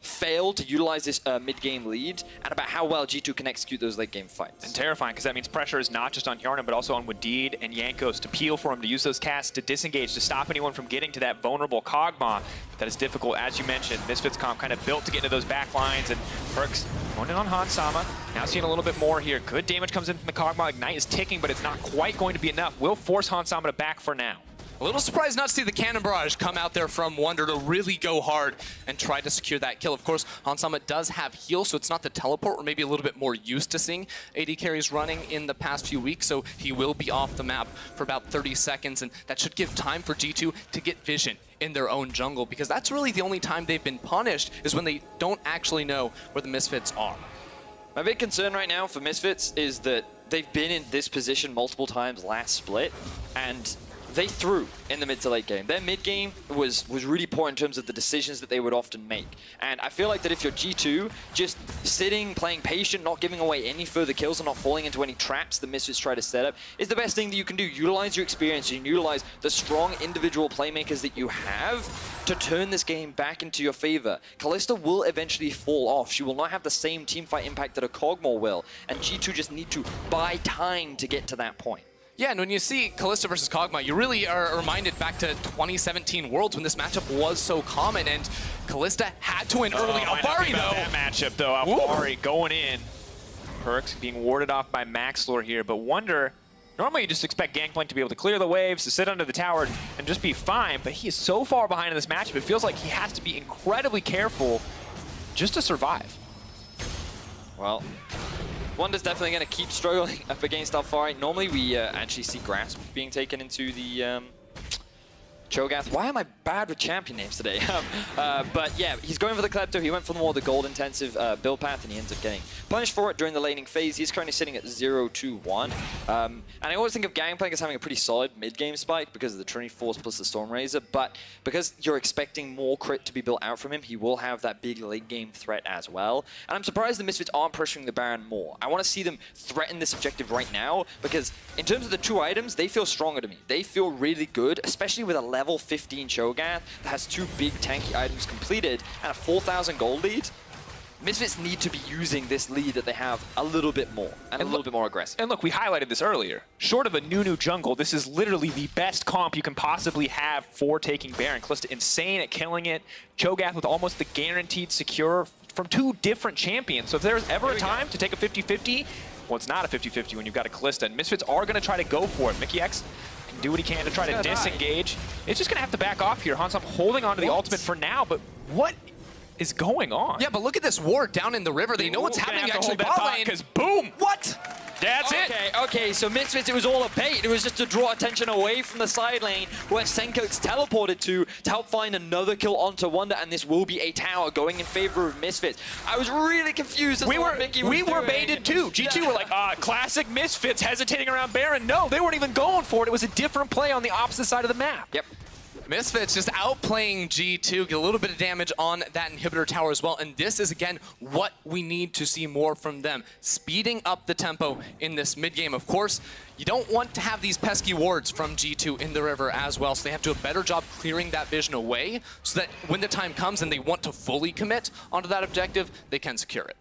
fail to utilize this mid-game lead, and about how well G2 can execute those late-game fights. And terrifying, because that means pressure is not just on Hjarnan, but also on Wadid and Jankos to peel for him, to use those casts, to disengage, to stop anyone from getting to that vulnerable Kog'Maw. But that is difficult, as you mentioned. Misfits comp kind of built to get into those back lines, and Perks going in on Hansama. Now seeing a little bit more here. Good damage comes in from the Kog'Maw. Ignite is ticking, but it's not quite going to be enough. Will force Hansama to back for now. A little surprised not to see the Cannon Barrage come out there from Wonder to really go hard and try to secure that kill. Of course, Hansama does have heal, so it's not the teleport. We're maybe a little bit more used to seeing AD carries running in the past few weeks, so he will be off the map for about 30 seconds, and that should give time for G2 to get vision in their own jungle, because that's really the only time they've been punished is when they don't actually know where the Misfits are. My big concern right now for Misfits is that they've been in this position multiple times last split, and they threw in the mid to late game. Their mid game was really poor in terms of the decisions that they would often make. And I feel like that if you're G2, just sitting, playing patient, not giving away any further kills and not falling into any traps the Misfits try to set up is the best thing that you can do. Utilize your experience and utilize the strong individual playmakers that you have to turn this game back into your favor. Kalista will eventually fall off. She will not have the same teamfight impact that a Kog'Maw will. And G2 just need to buy time to get to that point. Yeah, and when you see Kalista versus Kog'Maw, you really are reminded back to 2017 Worlds when this matchup was so common, and Kalista had to win early. Alfari, though. That matchup, though. Alfari going in. Perks being warded off by Maxlor here, but Wonder, normally you just expect Gangplank to be able to clear the waves, to sit under the tower, and just be fine, but he is so far behind in this matchup, it feels like he has to be incredibly careful just to survive. Well, Wonder's definitely going to keep struggling up against Alfari. Normally we actually see Grasp being taken into the Cho'Gath. Why am I bad with champion names today? But yeah, he's going for the Klepto. He went for the more the gold intensive build path, and he ends up getting punished for it during the laning phase. He's currently sitting at 0-2-1. And I always think of Gangplank as having a pretty solid mid-game spike because of the Trinity Force plus the Stormrazor, but because you're expecting more crit to be built out from him, he will have that big late-game threat as well. And I'm surprised the Misfits aren't pressuring the Baron more. I want to see them threaten this objective right now, because in terms of the two items, they feel stronger to me. They feel really good, especially with a level 15 Cho'Gath that has two big tanky items completed and a 4,000 gold lead. Misfits need to be using this lead that they have a little bit more and a little bit more aggressive. And look, we highlighted this earlier. Short of a Nunu jungle, this is literally the best comp you can possibly have for taking Baron. Kalista insane at killing it. Cho'Gath with almost the guaranteed secure from two different champions. So if there's ever a time to take a 50-50, well, it's not a 50-50 when you've got a Kalista. And Misfits are going to try to go for it. Mickey X can do what he can to try to disengage. It's just going to have to back off here. Hansam holding on to the ultimate for now, but what is going on? Yeah, but look at this ward down in the river. They know what's happening actually bot lane. Because boom! What? That's it. Okay, so Misfits, it was all a bait. It was just to draw attention away from the side lane where Senkirk's teleported to help find another kill onto Wonder, and this will be a tower going in favor of Misfits. I was really confused as to what Mickey was doing. We were baited too. G2 were like, classic Misfits hesitating around Baron. No, they weren't even going for it. It was a different play on the opposite side of the map. Yep. Misfits just outplaying G2, get a little bit of damage on that inhibitor tower as well, and this is, again, what we need to see more from them. Speeding up the tempo in this mid-game. Of course, you don't want to have these pesky wards from G2 in the river as well, so they have to do a better job clearing that vision away so that when the time comes and they want to fully commit onto that objective, they can secure it.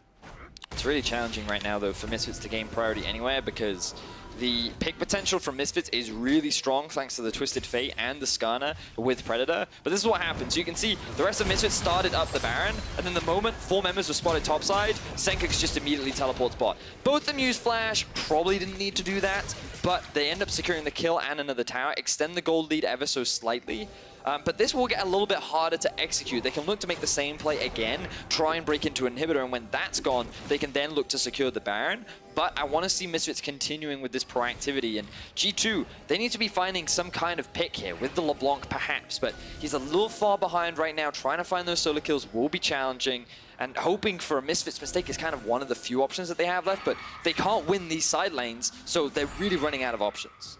It's really challenging right now, though, for Misfits to gain priority anywhere because the pick potential from Misfits is really strong thanks to the Twisted Fate and the Skarner with Predator. But this is what happens. You can see the rest of Misfits started up the Baron, and then the moment 4 members were spotted topside, Senkux just immediately teleports bot. Both of them used Flash, probably didn't need to do that, but they end up securing the kill and another tower, extend the gold lead ever so slightly. But this will get a little bit harder to execute. They can look to make the same play again, try and break into an inhibitor, and when that's gone, they can then look to secure the Baron. But I want to see Misfits continuing with this proactivity, and G2, they need to be finding some kind of pick here, with the LeBlanc perhaps, but he's a little far behind right now. Trying to find those solo kills will be challenging, and hoping for a Misfits mistake is kind of one of the few options that they have left, but they can't win these side lanes, so they're really running out of options.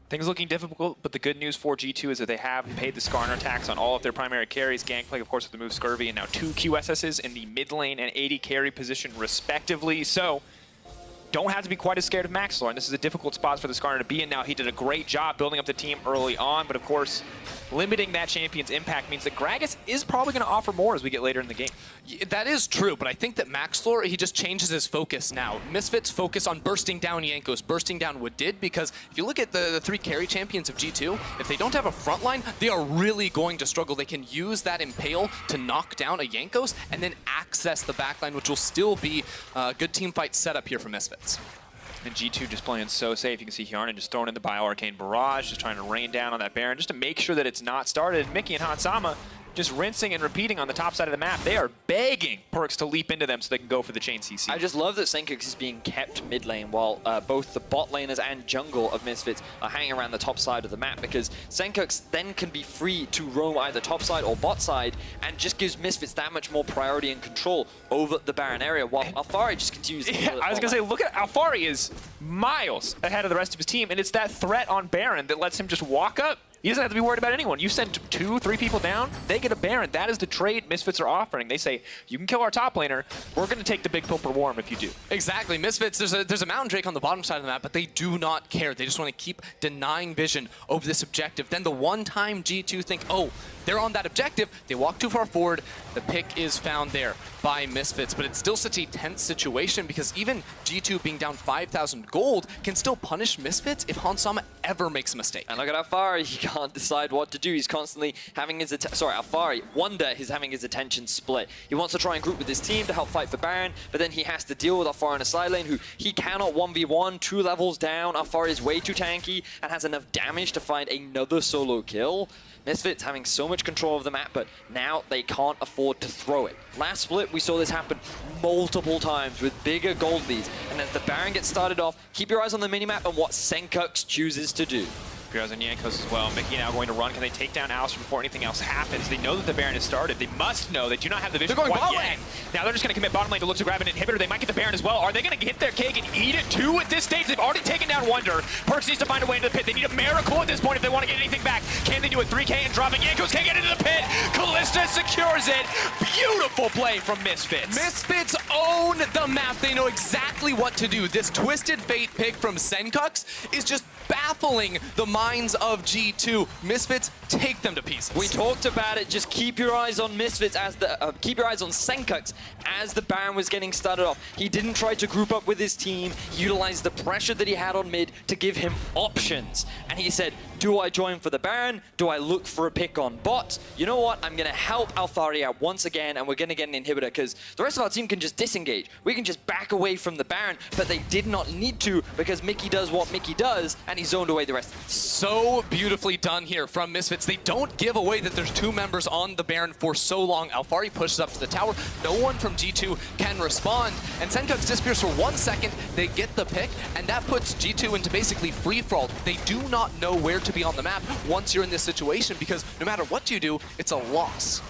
Things looking difficult, but the good news for G2 is that they have paid the Skarner attacks on all of their primary carries. Gangplank, of course, with the move Scurvy, and now 2 QSSs in the mid lane and 80 carry position, respectively. So, don't have to be quite as scared of Maxlor, and this is a difficult spot for the Skarner to be in now. He did a great job building up the team early on, but of course, limiting that champion's impact means that Gragas is probably going to offer more as we get later in the game. That is true, but I think that Maxlor, he just changes his focus now. Misfits focus on bursting down Jankos, bursting down Woodid, because if you look at the 3 carry champions of G2, if they don't have a front line, they are really going to struggle. They can use that Impale to knock down a Jankos and then access the backline, which will still be a good team fight setup here for Misfits. And G2 just playing so safe. You can see Hjarnan just throwing in the Bio-Arcane Barrage, just trying to rain down on that Baron, just to make sure that it's not started. Mickey and Hansama just rinsing and repeating on the top side of the map. They are begging Perkz to leap into them so they can go for the chain CC. I just love that Senkux is being kept mid lane while both the bot laners and jungle of Misfits are hanging around the top side of the map, because Senkux then can be free to roam either top side or bot side and just gives Misfits that much more priority and control over the Baron area, while Alphari just continues to Yeah, I was going to say, look at Alphari is miles ahead of the rest of his team, and it's that threat on Baron that lets him just walk up. He doesn't have to be worried about anyone. You send 2, 3 people down, they get a Baron. That is the trade Misfits are offering. They say, you can kill our top laner, we're going to take the big pill per warm if you do. Exactly. Misfits, there's a Mountain Drake on the bottom side of the map, but they do not care. They just want to keep denying vision over this objective. Then the one time G2 think, oh, they're on that objective, they walk too far forward, the pick is found there by Misfits. But it's still such a tense situation because even G2 being down 5,000 gold can still punish Misfits if Hansama ever makes a mistake. And look at Alphari, he can't decide what to do. He's constantly having his Alphari, Wonder is having his attention split. He wants to try and group with his team to help fight for Baron, but then he has to deal with Alphari in a side lane who he cannot 1v1, 2 levels down. Alphari is way too tanky and has enough damage to find another solo kill. Misfits having so much control of the map, but now they can't afford to throw it. Last split, we saw this happen multiple times with bigger gold leads. And as the Baron gets started off, keep your eyes on the minimap and what Senkux chooses to do. Keep your eyes on Jankos as well. Mickey now going to run. Can they take down Alistair before anything else happens? They know that the Baron has started. They must know. They do not have the vision They're going quite bot yet. lane. Now they're just going to commit bottom lane to look to grab an inhibitor. They might get the Baron as well. Are they going to hit their cake and eat it too at this stage? They've already taken down Wonder. Perkz needs to find a way into the pit. They need a miracle at this point if they want to get anything back. Can they do it? 3K and dropping. Jankos can't get into the pit. Callista secures it. Beautiful play from Misfits. Misfits own the map. They know exactly what to do. This Twisted Fate pick from Senkux is just baffling the minds of G2. Misfits take them to pieces. We talked about it. Just keep your eyes on Misfits as the keep your eyes on Senkux as the Baron was getting started off. He didn't try to group up with his team. He utilized the pressure that he had on mid to give him options. And he said, do I join for the Baron? Do I look for a pick on bot? You know what? I'm going to help Alphari out once again, and we're going to get an inhibitor because the rest of our team can just disengage. We can just back away from the Baron, but they did not need to because Mickey does what Mickey does, and he zoned away the rest of the team. So beautifully done here from Misfits. They don't give away that there's 2 members on the Baron for so long. Alphari pushes up to the tower. No one from G2 can respond, and Senkux disappears for 1 second. They get the pick, and that puts G2 into basically free-for-all. They do not know where to be on the map once you're in this situation because no matter what you do, it's a loss.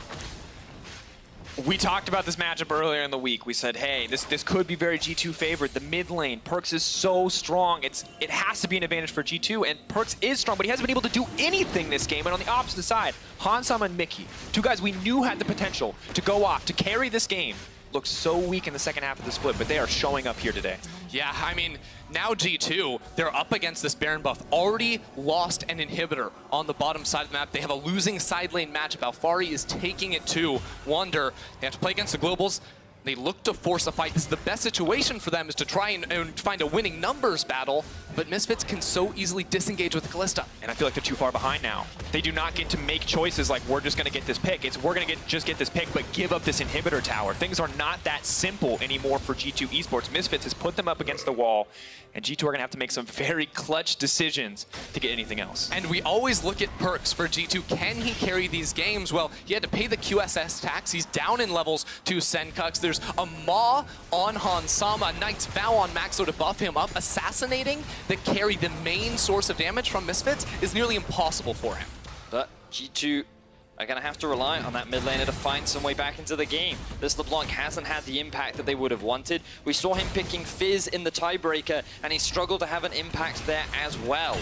We talked about this matchup earlier in the week. We said, hey, this could be very G2 favored. The mid lane, Perkz is so strong. It has to be an advantage for G2, and Perkz is strong, but he hasn't been able to do anything this game. And on the opposite side, Hansama and Mickey, two guys we knew had the potential to go off, to carry this game, looked so weak in the second half of the split, but they are showing up here today. Yeah, I mean, now G2, they're up against this Baron buff. Already lost an inhibitor on the bottom side of the map. They have a losing side lane matchup. Alfari is taking it to Wonder. They have to play against the Globals. They look to force a fight. This is the best situation for them, is to try and find a winning numbers battle, but Misfits can so easily disengage with Kalista. And I feel like they're too far behind now. They do not get to make choices like, we're just going to get this pick. It's, we're going to just get this pick, but give up this inhibitor tower. Things are not that simple anymore for G2 Esports. Misfits has put them up against the wall, and G2 are going to have to make some very clutch decisions to get anything else. And we always look at Perkz for G2. Can he carry these games? Well, he had to pay the QSS tax. He's down in levels to Senkux. There's a Maw on Hansama, Knight's Vow on Maxo to buff him up. Assassinating the carry, the main source of damage from Misfits, is nearly impossible for him. But G2 are going to have to rely on that mid laner to find some way back into the game. This LeBlanc hasn't had the impact that they would have wanted. We saw him picking Fizz in the tiebreaker, and he struggled to have an impact there as well.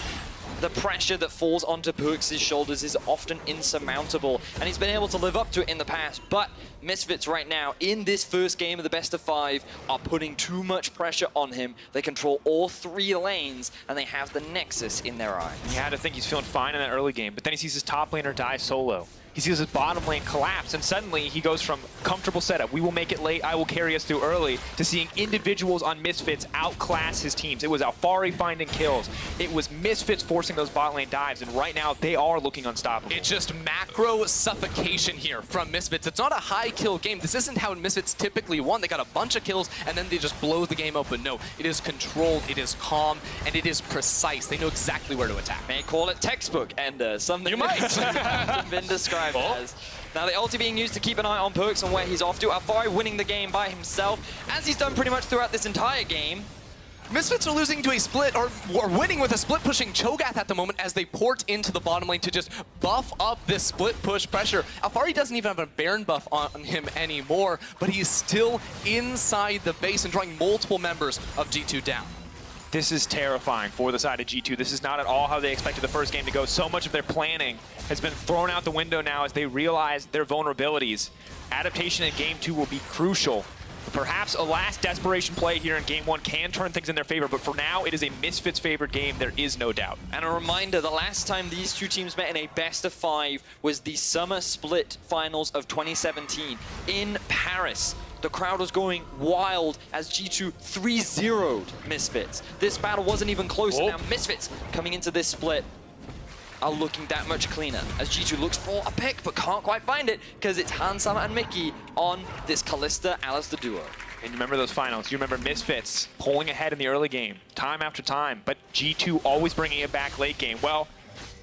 The pressure that falls onto Perkz' shoulders is often insurmountable, and he's been able to live up to it in the past. But Misfits right now, in this first game of the best of 5, are putting too much pressure on him. They control all 3 lanes, and they have the Nexus in their eyes. You had to think he's feeling fine in that early game, but then he sees his top laner die solo. He sees his bottom lane collapse, and suddenly he goes from comfortable setup, we will make it late, I will carry us through early, to seeing individuals on Misfits outclass his teams. It was Alfari finding kills. It was Misfits forcing those bot lane dives, and right now they are looking unstoppable. It's just macro suffocation here from Misfits. It's not a high kill game. This isn't how Misfits typically won. They got a bunch of kills, and then they just blow the game open. No, it is controlled, it is calm, and it is precise. They know exactly where to attack. May call it textbook, and something you might have been described as. Now the ulti being used to keep an eye on Perkz and where he's off to. Alfari winning the game by himself, as he's done pretty much throughout this entire game. Misfits are losing to a split, or winning with a split pushing Cho'Gath at the moment as they port into the bottom lane to just buff up this split push pressure. Alfari doesn't even have a Baron buff on him anymore, but he's still inside the base and drawing multiple members of G2 down. This is terrifying for the side of G2. This is not at all how they expected the first game to go. So much of their planning has been thrown out the window now as they realize their vulnerabilities. Adaptation in Game 2 will be crucial. Perhaps a last desperation play here in Game 1 can turn things in their favor, but for now, it is a Misfits favored game, there is no doubt. And a reminder, the last time these two teams met in a best of 5 was the Summer Split Finals of 2017 in Paris. The crowd was going wild as G2 3-0'd Misfits. This battle wasn't even close. Now Misfits coming into this split are looking that much cleaner as G2 looks for a pick but can't quite find it because it's Hansama and Mickey on this Kalista-Alistar duo. And you remember those finals. You remember Misfits pulling ahead in the early game, time after time, but G2 always bringing it back late game. Well,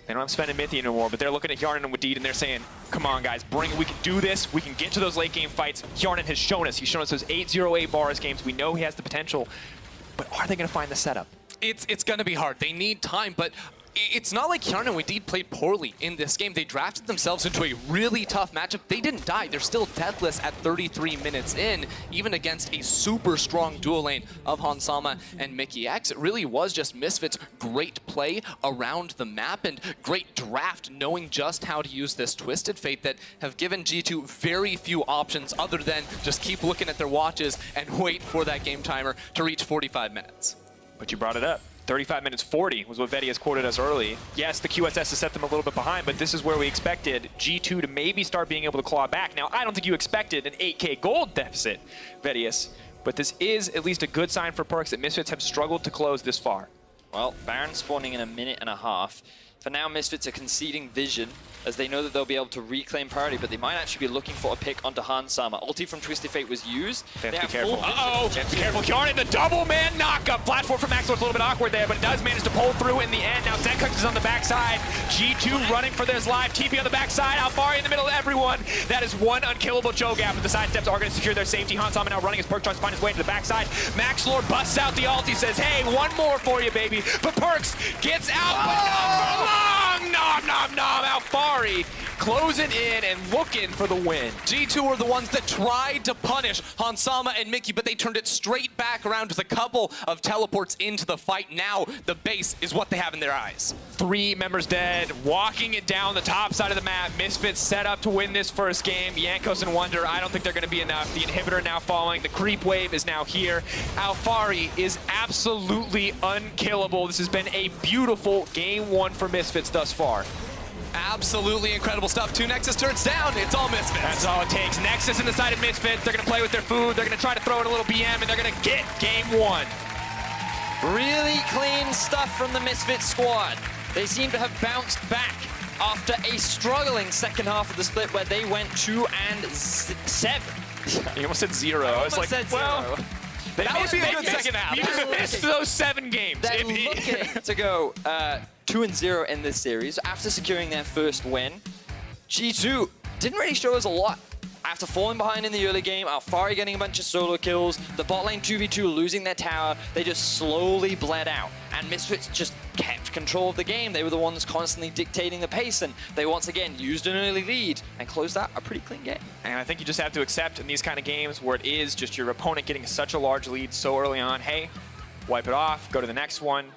they don't have Sven and Mithy anymore, but they're looking at Yarnan and Wadid and they're saying, come on guys, bring it, we can do this, we can get to those late game fights. Yarnan has shown us, he's shown us those 8-0-8 bars games, we know he has the potential, but are they gonna find the setup? It's gonna be hard, they need time, but it's not like Yarnan and Wadid played poorly in this game. They drafted themselves into a really tough matchup. They didn't die. They're still deathless at 33 minutes in, even against a super strong duo lane of Hansama and Mickey X. It really was just Misfits' great play around the map and great draft, knowing just how to use this Twisted Fate that have given G2 very few options other than just keep looking at their watches and wait for that game timer to reach 45 minutes. But you brought it up. 35 minutes 40 was what Vedius quoted us early. Yes, the QSS has set them a little bit behind, but this is where we expected G2 to maybe start being able to claw back. Now, I don't think you expected an 8K gold deficit, Vedius, but this is at least a good sign for Perkz that Misfits have struggled to close this far. Well, Baron spawning in a minute and a half. For now, Misfits are conceding vision as they know that they'll be able to reclaim priority, but they might actually be looking for a pick onto Hansama. Ulti from Twisted Fate was used. They have to be careful. Uh-oh! They have to be careful. Yarnan, the double man knockup. Platform from Maxwell's a little bit awkward there, but it does manage to pull through in the end. Now Zenkux is on the backside. G2 running for this live. TP on the backside. Alfari in the middle of everyone. That is one unkillable Cho'Gath, but the side steps are going to secure their safety. Hansama now running as Perkz tries to find his way to the backside. Max Lord busts out the ult. He says, hey, one more for you, baby. But Perkz gets out, but not for long. Nom, nom, nom. Alfari closing in and looking for the win. G2 were the ones that tried to punish Hansama and Mickey, but they turned it straight back around with a couple of teleports into the fight. Now the base is what they have in their eyes. 3 members dead, walking it down the top side of the map. Misfits set up to win this first game. Yankos and Wonder, I don't think they're going to be enough. The inhibitor now falling. The creep wave is now here. Alfari is absolutely unkillable. This has been a beautiful game 1 for Misfits thus far. Absolutely incredible stuff. 2 Nexus turrets down. It's all Misfits. That's all it takes. Nexus in the side of Misfits. They're going to play with their food. They're going to try to throw in a little BM, and they're going to get game 1. Really clean stuff from the Misfits squad. They seem to have bounced back after a struggling second half of the split where they went 2-7. You almost said 0. I was like, well, that would be a good second half. We just missed those 7 games. They're looking to go 2-0 in this series after securing their first win. G2 didn't really show us a lot. After falling behind in the early game, Alfari getting a bunch of solo kills, the bot lane 2v2 losing their tower, they just slowly bled out. And Misfits just kept control of the game. They were the ones constantly dictating the pace, and they once again used an early lead and closed out a pretty clean game. And I think you just have to accept in these kind of games where it is just your opponent getting such a large lead so early on, hey, wipe it off, go to the next one.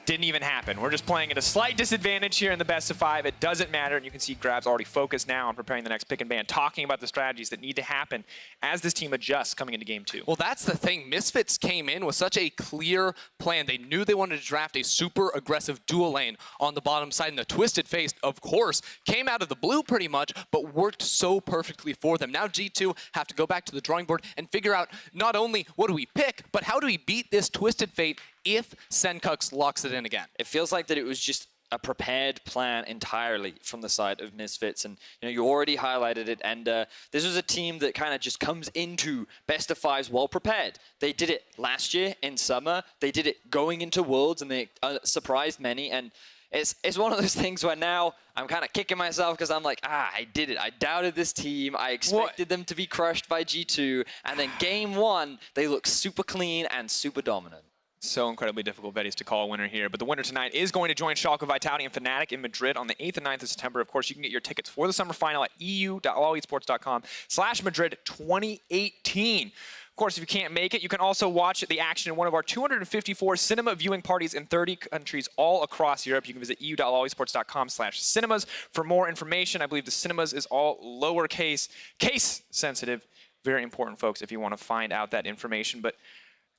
Didn't even happen. We're just playing at a slight disadvantage here in the best of 5. It doesn't matter, and you can see Grab's already focused now on preparing the next pick and ban, talking about the strategies that need to happen as this team adjusts coming into game 2. Well, that's the thing. Misfits came in with such a clear plan. They knew they wanted to draft a super aggressive dual lane on the bottom side, and the Twisted Fate, of course, came out of the blue pretty much, but worked so perfectly for them. Now G2 have to go back to the drawing board and figure out not only what do we pick, but how do we beat this Twisted Fate if Senkux locks it in again. It feels like that it was just a prepared plan entirely from the side of Misfits, and you already highlighted it, and this was a team that kind of just comes into best of 5s well prepared. They did it last year in summer, they did it going into Worlds, and they surprised many, and it's one of those things where now I'm kind of kicking myself because I'm like, I did it. I doubted this team. I expected them to be crushed by G2, and then game 1, they look super clean and super dominant. So incredibly difficult, Betty's, to call a winner here. But the winner tonight is going to join Schalke, Vitality, and Fnatic in Madrid on the 8th and 9th of September. Of course, you can get your tickets for the summer final at eu.allesports.com/Madrid 2018. Of course, if you can't make it, you can also watch the action in one of our 254 cinema viewing parties in 30 countries all across Europe. You can visit eu.allesports.com/cinemas for more information. I believe the cinemas is all lowercase, case sensitive. Very important, folks, if you want to find out that information. But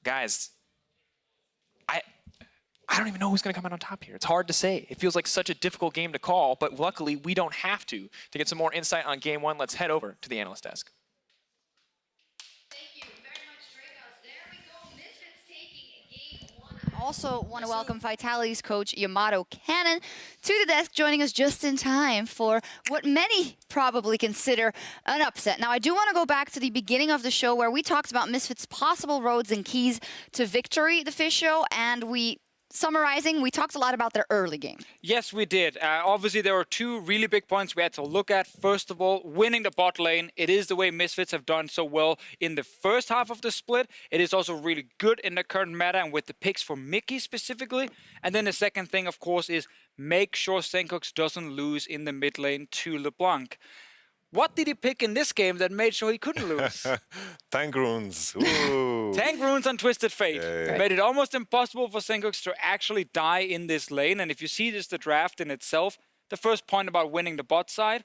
guys, I don't even know who's going to come out on top here. It's hard to say. It feels like such a difficult game to call, but luckily we don't have to. To get some more insight on game 1, let's head over to the analyst desk. Also want to welcome Vitality's coach, Yamato Cannon, to the desk, joining us just in time for what many probably consider an upset. Now, I do want to go back to the beginning of the show where we talked about Misfits' possible roads and keys to victory, the Fish Show, and summarizing, we talked a lot about their early game. Yes, we did. Obviously, there were 2 really big points we had to look at. First of all, winning the bot lane. It is the way Misfits have done so well in the first half of the split. It is also really good in the current meta and with the picks for Mickey specifically. And then the second thing, of course, is make sure Senkux doesn't lose in the mid lane to LeBlanc. What did he pick in this game that made sure he couldn't lose? Tank runes. Ooh. Tank runes on Twisted Fate. Yeah. Made it almost impossible for Senkux to actually die in this lane. And if you see this, the draft in itself, the first point about winning the bot side,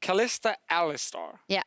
Kalista Alistar. Yeah.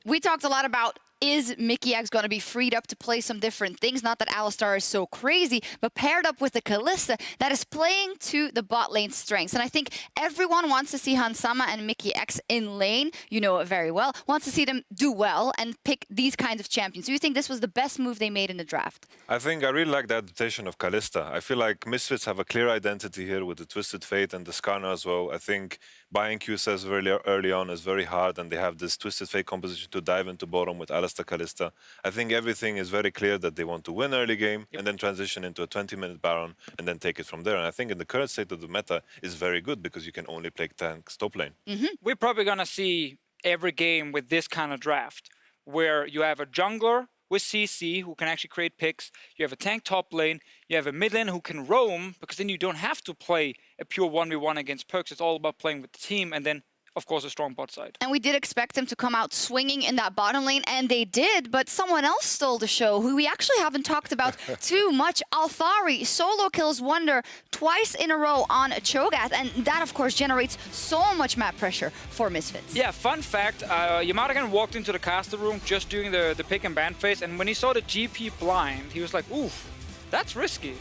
We talked a lot about, is Mickey X going to be freed up to play some different things? Not that Alistar is so crazy, but paired up with the Kalista that is playing to the bot lane strengths. And I think everyone wants to see Hansama and Mickey X in lane, you know it very well, wants to see them do well and pick these kinds of champions. Do you think this was the best move they made in the draft? I think I really like the adaptation of Kalista. I feel like Misfits have a clear identity here with the Twisted Fate and the Skarner as well. I think buying QSS very early on is very hard, and they have this Twisted Fate composition to dive into bottom with Alistar Kalista. I think everything is very clear that they want to win early game and then transition into a 20-minute Baron and then take it from there. And I think in the current state of the meta is very good because you can only play tanks top lane. We're probably going to see every game with this kind of draft where you have a jungler with CC who can actually create picks, you have a tank top lane, you have a mid lane who can roam, because then you don't have to play a pure 1v1 against perks. It's all about playing with the team, and then of course, a strong bot side. And we did expect them to come out swinging in that bottom lane, and they did, but someone else stole the show, who we actually haven't talked about too much. Alphari solo kills Wonder twice in a row on Cho'Gath, and that, of course, generates so much map pressure for Misfits. Yeah, fun fact, Yamato walked into the caster room just doing the pick and ban phase, and when he saw the GP blind, he was like, oof, that's risky.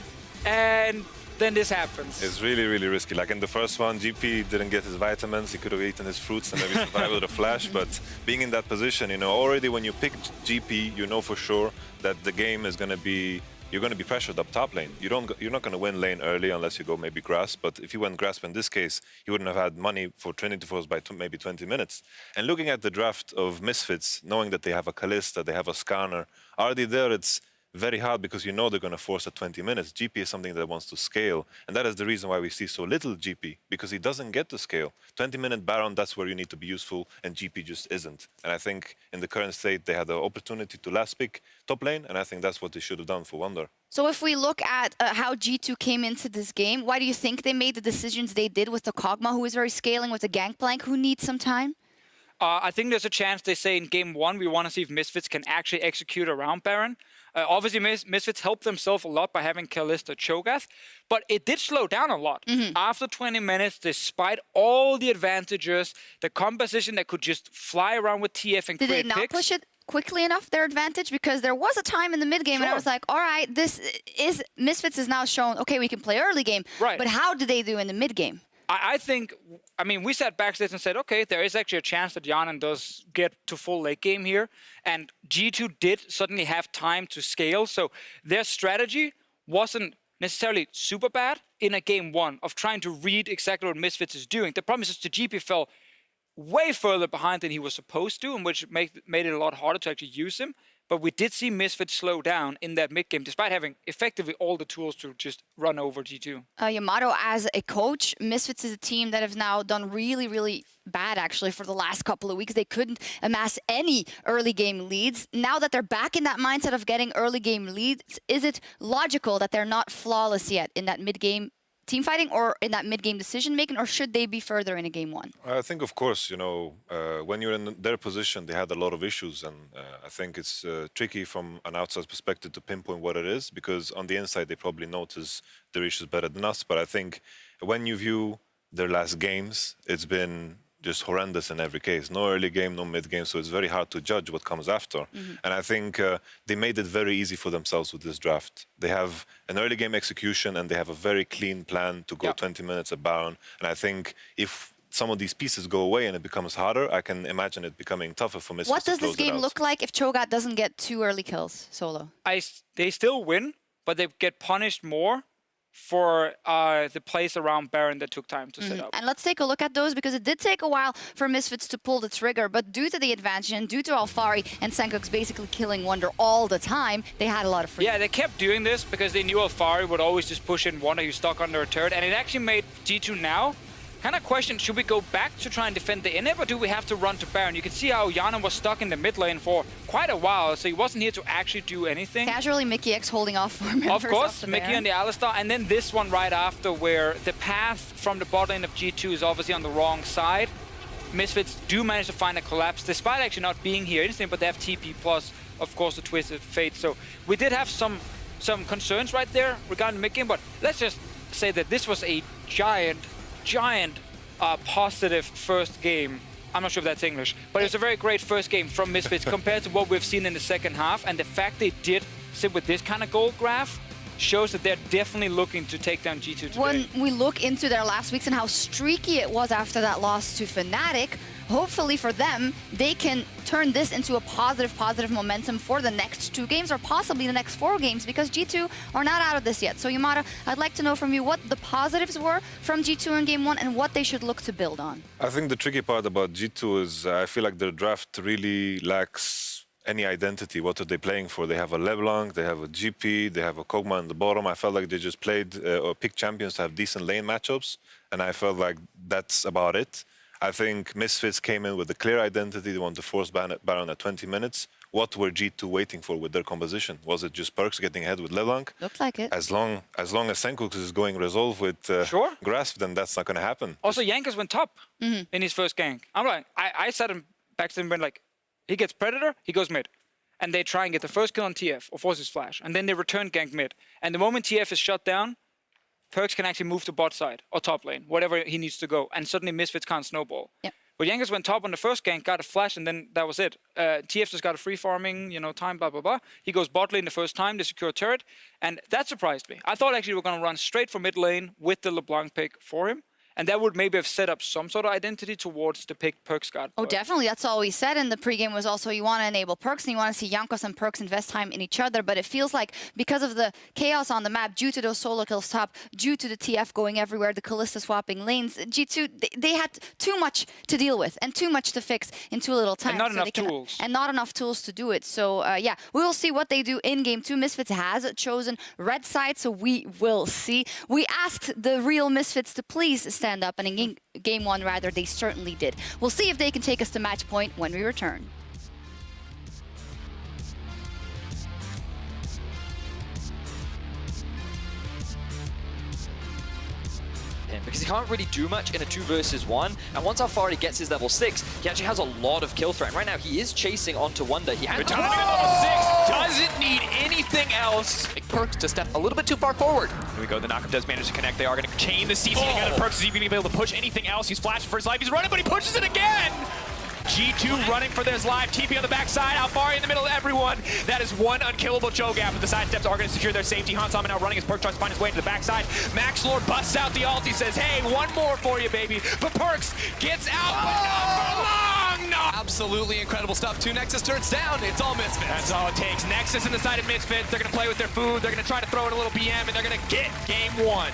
And then this happens. It's really, really risky. Like in the first one, GP didn't get his vitamins. He could have eaten his fruits and maybe survived with a flash. But being in that position, you know, already when you pick GP, you know for sure that the game is going to be, you're going to be pressured up top lane. You're not going to win lane early unless you go maybe Grasp. But if you went Grasp in this case, you wouldn't have had money for Trinity Force by maybe 20 minutes. And looking at the draft of Misfits, knowing that they have a Kalista, they have a Skarner, already there it's very hard because you know they're going to force at 20 minutes. GP is something that wants to scale, and that is the reason why we see so little GP, because he doesn't get to scale. 20-minute Baron, that's where you need to be useful, and GP just isn't. And I think in the current state, they had the opportunity to last pick top lane, and I think that's what they should have done for Wonder. So if we look at how G2 came into this game, why do you think they made the decisions they did with the Kog'Maw, who is very scaling, with the Gangplank, who needs some time? I think there's a chance they say in game 1, we want to see if Misfits can actually execute around Baron. Obviously, Misfits helped themselves a lot by having Kalista Cho'Gath, but it did slow down a lot. After 20 minutes, despite all the advantages, the composition that could just fly around with TF and Did create they not picks, push it quickly enough, their advantage? Because there was a time in the mid game and I was like, all right, Misfits is now shown, okay, we can play early game, but how did they do in the mid game? I think, I mean, we sat backstage and said, okay, there is actually a chance that Yanan does get to full late game here. And G2 did suddenly have time to scale. So their strategy wasn't necessarily super bad in a game 1 of trying to read exactly what Misfits is doing. The problem is just the GP fell way further behind than he was supposed to, and which made it a lot harder to actually use him. But we did see Misfits slow down in that mid-game, despite having effectively all the tools to just run over G2. Yamato, as a coach, Misfits is a team that have now done really, really bad, actually, for the last couple of weeks. They couldn't amass any early game leads. Now that they're back in that mindset of getting early game leads, is it logical that they're not flawless yet in that mid-game team fighting or in that mid-game decision-making, or should they be further in a game 1? I think, of course, you know, when you're in their position, they had a lot of issues, and I think it's tricky from an outside perspective to pinpoint what it is, because on the inside, they probably notice their issues better than us. But I think when you view their last games, it's been just horrendous in every case. No early game, no mid game, so it's very hard to judge what comes after. And I think they made it very easy for themselves with this draft. They have an early game execution and they have a very clean plan to go 20 minutes at Baron. And I think if some of these pieces go away and it becomes harder, I can imagine it becoming tougher for Misfits. What does this game look like if Cho'Gath doesn't get 2 early kills solo? They still win, but they get punished more for the plays around Baron that took time to set up. And let's take a look at those, because it did take a while for Misfits to pull the trigger, but due to the advantage and due to Alphari and Senkuk's basically killing Wonder all the time, they had a lot of freedom. Yeah, they kept doing this because they knew Alphari would always just push in Wonder who's stuck under a turret, and it actually made G2 now kind of question, should we go back to try and defend the inhib, or do we have to run to Baron? You can see how Yanan was stuck in the mid lane for quite a while, so he wasn't here to actually do anything. Casually, Mickey holding off for members of course, the Mickey Baron. and the Alistar, and then this one right after where the path from the bot lane of G2 is obviously on the wrong side. Misfits do manage to find a collapse, despite actually not being here instantly, but they have TP plus, of course, the Twisted Fate. So we did have some concerns right there regarding mid game, but let's just say that this was a giant positive first game. I'm not sure if that's English, but it was a very great first game from Misfits compared to what we've seen in the second half. And the fact they did sit with this kind of goal graph shows that they're definitely looking to take down G2 today. When we look into their last weeks and how streaky it was after that loss to Fnatic, hopefully for them, they can turn this into a positive momentum for the next 2 games or possibly the next 4 games, because G2 are not out of this yet. So Yamato, I'd like to know from you what the positives were from G2 in game 1 and what they should look to build on. I think the tricky part about G2 is I feel like their draft really lacks any identity. What are they playing for? They have a LeBlanc, they have a GP, they have a Kog'Maw in the bottom. I felt like they just played or picked champions to have decent lane matchups, and I felt like that's about it. I think Misfits came in with a clear identity. They want to force Baron at 20 minutes. what were G2 waiting for with their composition? Was it just Perks getting ahead with LeBlanc? Looked like it. As long as Senkux is going Resolve with Grasp, then that's not going to happen. Also, Jankos went top in his first gank. I'm like, I sat him back to him and like, he gets Predator, he goes mid. And they try and get the first kill on TF or force his flash. And then they return gank mid. And the moment TF is shut down, Perks can actually move to bot side or top lane, whatever he needs to go. And suddenly Misfits can't snowball. Yep. But Jankos went top on the first gank, got a flash, and then that was it. TF just got a free farming, time, blah, blah, blah. He goes bot lane the first time, they secure a turret. And that surprised me. I thought actually we were going to run straight for mid lane with the LeBlanc pick for him. And that would maybe have set up some sort of identity towards the pick Perks got. Oh, definitely. That's all we said in the pregame was also you want to enable Perks and you want to see Jankos and Perks invest time in each other. But it feels like because of the chaos on the map, due to those solo kills top, due to the TF going everywhere, the Kalista swapping lanes, G2, they had too much to deal with and too much to fix in too little time. And not enough tools. And not enough tools to do it. So, yeah, we will see what they do in Game 2. Misfits has chosen red side, so we will see. We asked the real Misfits to please stand up, and in Game 1, rather, they certainly did. We'll see if they can take us to match point when we return. Because he can't really do much in a 2 versus 1. And once Alfari gets his level 6, he actually has a lot of kill threat. And right now, he is chasing onto Wonder. He has timing at level 6, doesn't need anything else. Perks to step a little bit too far forward. Here we go, the knockup does manage to connect. They are going to chain the CC together. Perks is even going to be able to push anything else. He's flashing for his life. He's running, but he pushes it again. G2 running for this live TP on the backside. Alfari in the middle of everyone. That is one unkillable Cho'Gath, but the side steps are going to secure their safety. Hansama now running as Perks tries to find his way to the backside. Max Lord busts out the ult. He says, hey, one more for you, baby. But Perks gets out, but not for long. No. Absolutely incredible stuff. 2 Nexus turrets down. It's all Misfits. That's all it takes. Nexus in the side of Misfits. They're going to play with their food. They're going to try to throw in a little BM, and they're going to get Game 1.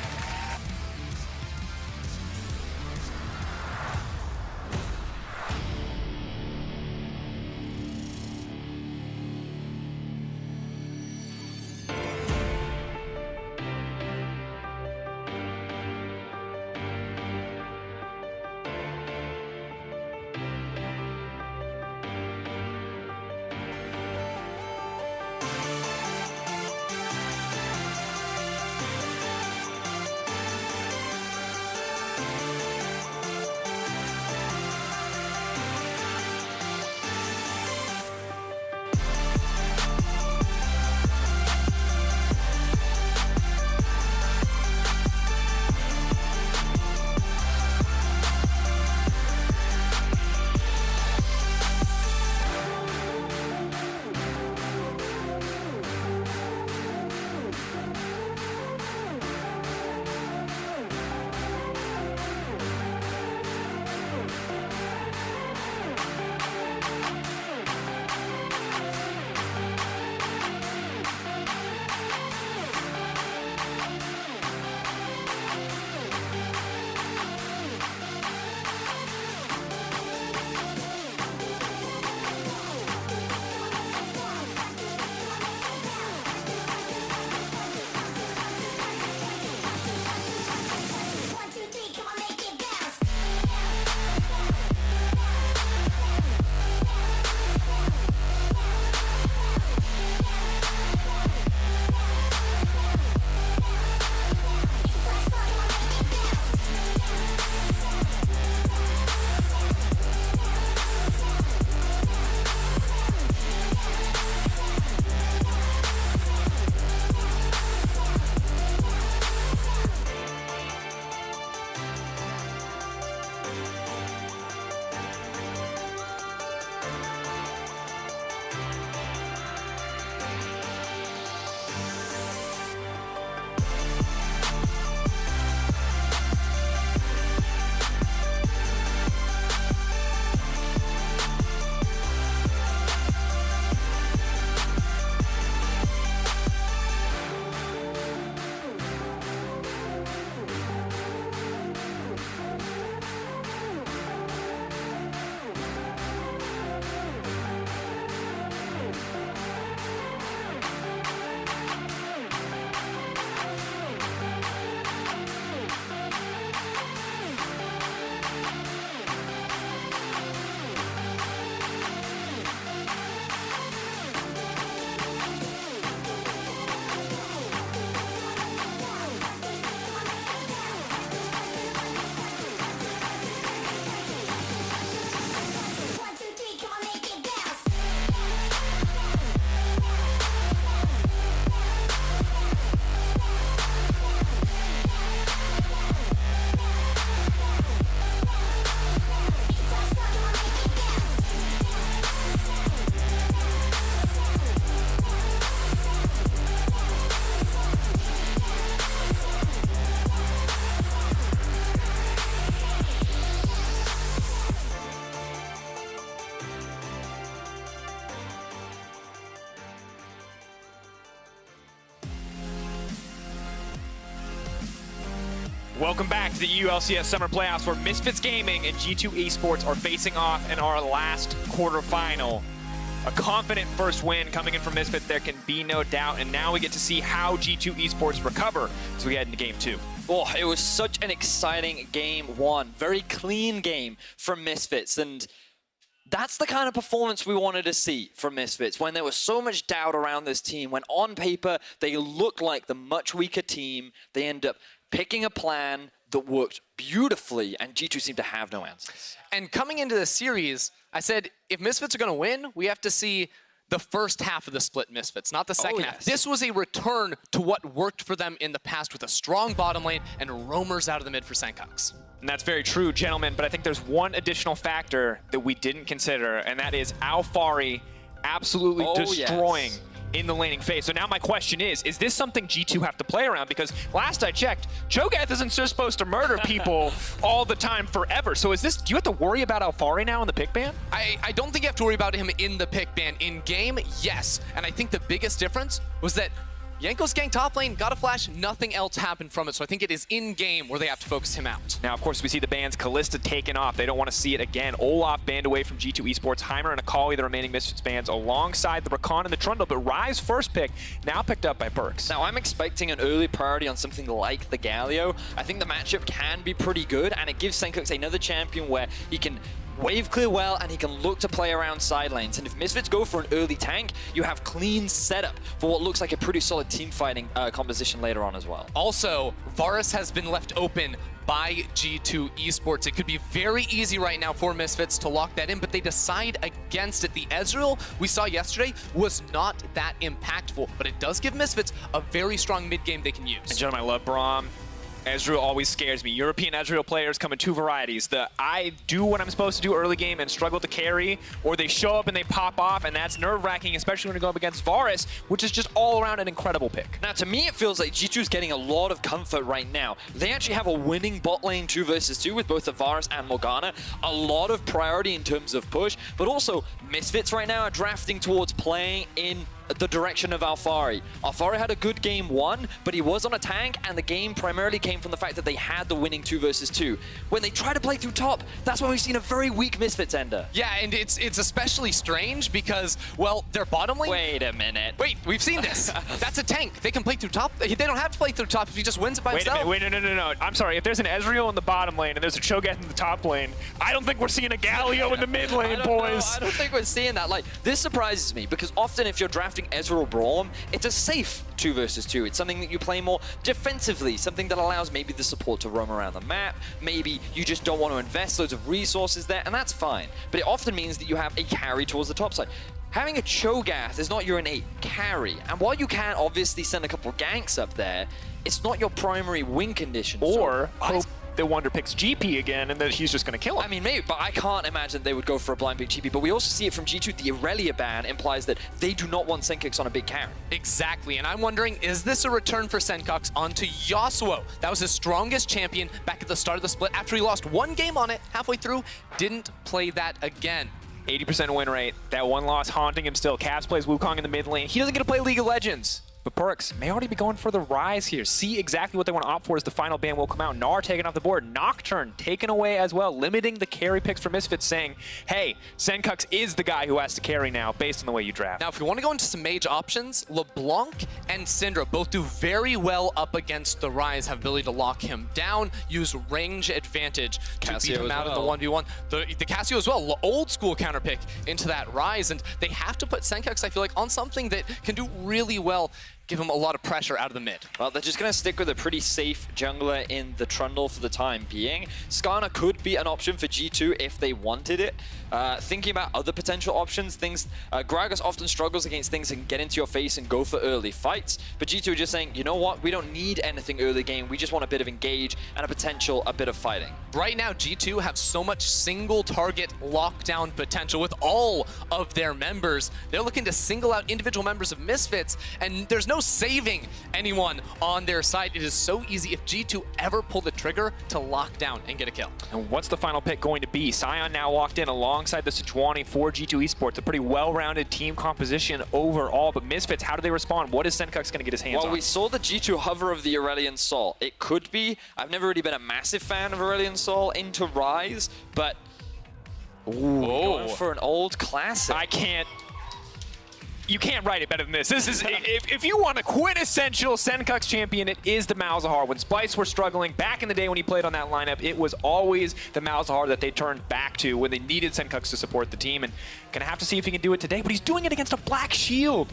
Welcome back to the LCS Summer Playoffs, where Misfits Gaming and G2 Esports are facing off in our last quarterfinal. A confident first win coming in from Misfits, there can be no doubt, and now we get to see how G2 Esports recover as we head into Game 2. Oh, it was such an exciting Game 1. Very clean game from Misfits, and that's the kind of performance we wanted to see from Misfits, when there was so much doubt around this team, when on paper they looked like the much weaker team. They end up picking a plan that worked beautifully, and G2 seemed to have no answers. And coming into the series, I said, if Misfits are going to win, we have to see the first half of the split Misfits, not the second half. This was a return to what worked for them in the past, with a strong bottom lane and roamers out of the mid for Sankox. And that's very true, gentlemen, but I think there's one additional factor that we didn't consider, and that is Alfari absolutely destroying in the laning phase. So now my question is this something G2 have to play around? Because last I checked, Cho'Gath isn't just supposed to murder people all the time forever. So do you have to worry about Alfari now in the pick ban? I don't think you have to worry about him in the pick ban. In game, yes. And I think the biggest difference was that Yanko's gang top lane, got a flash, nothing else happened from it. So I think it is in-game where they have to focus him out. Now, of course, we see the bans Kalista taken off. They don't want to see it again. Olaf banned away from G2 Esports. Heimer and Akali, the remaining Misfits bans, alongside the Rakan and the Trundle. But Ryze first pick, now picked up by Perks. Now, I'm expecting an early priority on something like the Galio. I think the matchup can be pretty good, and it gives Sankox another champion where he can wave clear well, and he can look to play around side lanes. And if Misfits go for an early tank, you have clean setup for what looks like a pretty solid team fighting composition later on as well. Also, Varus has been left open by G2 Esports. It could be very easy right now for Misfits to lock that in, but they decide against it. The Ezreal we saw yesterday was not that impactful, but it does give Misfits a very strong mid game they can use. And gentlemen, I love Braum. Ezreal always scares me. European Ezreal players come in two varieties. The I do what I'm supposed to do early game and struggle to carry, or they show up and they pop off, and that's nerve-wracking, especially when you go up against Varus, which is just all around an incredible pick. Now, to me, it feels like G2's getting a lot of comfort right now. They actually have a winning bot lane 2 versus 2 with both the Varus and Morgana. A lot of priority in terms of push, but also Misfits right now are drafting towards playing in the direction of Alfari. Alfari had a good game 1, but he was on a tank, and the game primarily came from the fact that they had the winning 2 versus 2. When they try to play through top, that's when we've seen a very weak Misfits ender. Yeah, and it's especially strange because, well, their bottom lane... Wait a minute. Wait, we've seen this. That's a tank. They can play through top. They don't have to play through top if he just wins it by himself. Wait, no. I'm sorry. If there's an Ezreal in the bottom lane and there's a Cho'Gath in the top lane, I don't think we're seeing a Galio in the mid lane, boys. I don't think we're seeing that. Like, this surprises me because often if you're drafting Ezreal Braum, it's a safe 2 versus 2. It's something that you play more defensively, something that allows maybe the support to roam around the map. Maybe you just don't want to invest loads of resources there, and that's fine. But it often means that you have a carry towards the top side. Having a Cho'Gath is not your innate carry, and while you can obviously send a couple ganks up there, it's not your primary win condition. Or hope that Wonder picks GP again and that he's just going to kill him. I mean, maybe, but I can't imagine they would go for a blind pick GP. But we also see it from G2. The Irelia ban implies that they do not want Sankox on a big carry. Exactly, and I'm wondering, is this a return for Sankox onto Yasuo? That was his strongest champion back at the start of the split. After he lost one game on it, halfway through, didn't play that again. 80% win rate. That one loss haunting him still. Caps plays Wukong in the mid lane. He doesn't get to play League of Legends. But Perks may already be going for the Ryze here. See exactly what they want to opt for as the final ban will come out. Gnar taken off the board. Nocturne taken away as well, limiting the carry picks for Misfits, saying, hey, Sankox is the guy who has to carry now based on the way you draft. Now, if you want to go into some mage options, LeBlanc and Syndra both do very well up against the Ryze, have ability to lock him down, use range advantage to beat him out in the 1v1. The Cassio as well, old school counter pick into that Ryze, and they have to put Sankox, I feel like, on something that can do really well, give him a lot of pressure out of the mid. Well, they're just going to stick with a pretty safe jungler in the Trundle for the time being. Skarner could be an option for G2 if they wanted it. Thinking about other potential options, Gragas often struggles against things that can get into your face and go for early fights. But G2 are just saying, you know what? We don't need anything early game. We just want a bit of engage and a bit of fighting. Right now, G2 have so much single target lockdown potential with all of their members. They're looking to single out individual members of Misfits, and there's no no saving anyone on their side. It is so easy if G2 ever pull the trigger to lock down and get a kill. And what's the final pick going to be? Sion now walked in alongside the Sejuani for G2 Esports. A pretty well-rounded team composition overall, but Misfits, how do they respond? What is Senkux going to get his hands on? Well, we saw the G2 hover of the Aurelion Sol. It could be. I've never really been a massive fan of Aurelion Sol into Rise, but going for an old classic. You can't write it better than this. This is, if you want a quintessential Senkux champion, it is the Malzahar. When Splice were struggling back in the day when he played on that lineup, it was always the Malzahar that they turned back to when they needed Senkux to support the team. And gonna have to see if he can do it today, but he's doing it against a Black Shield.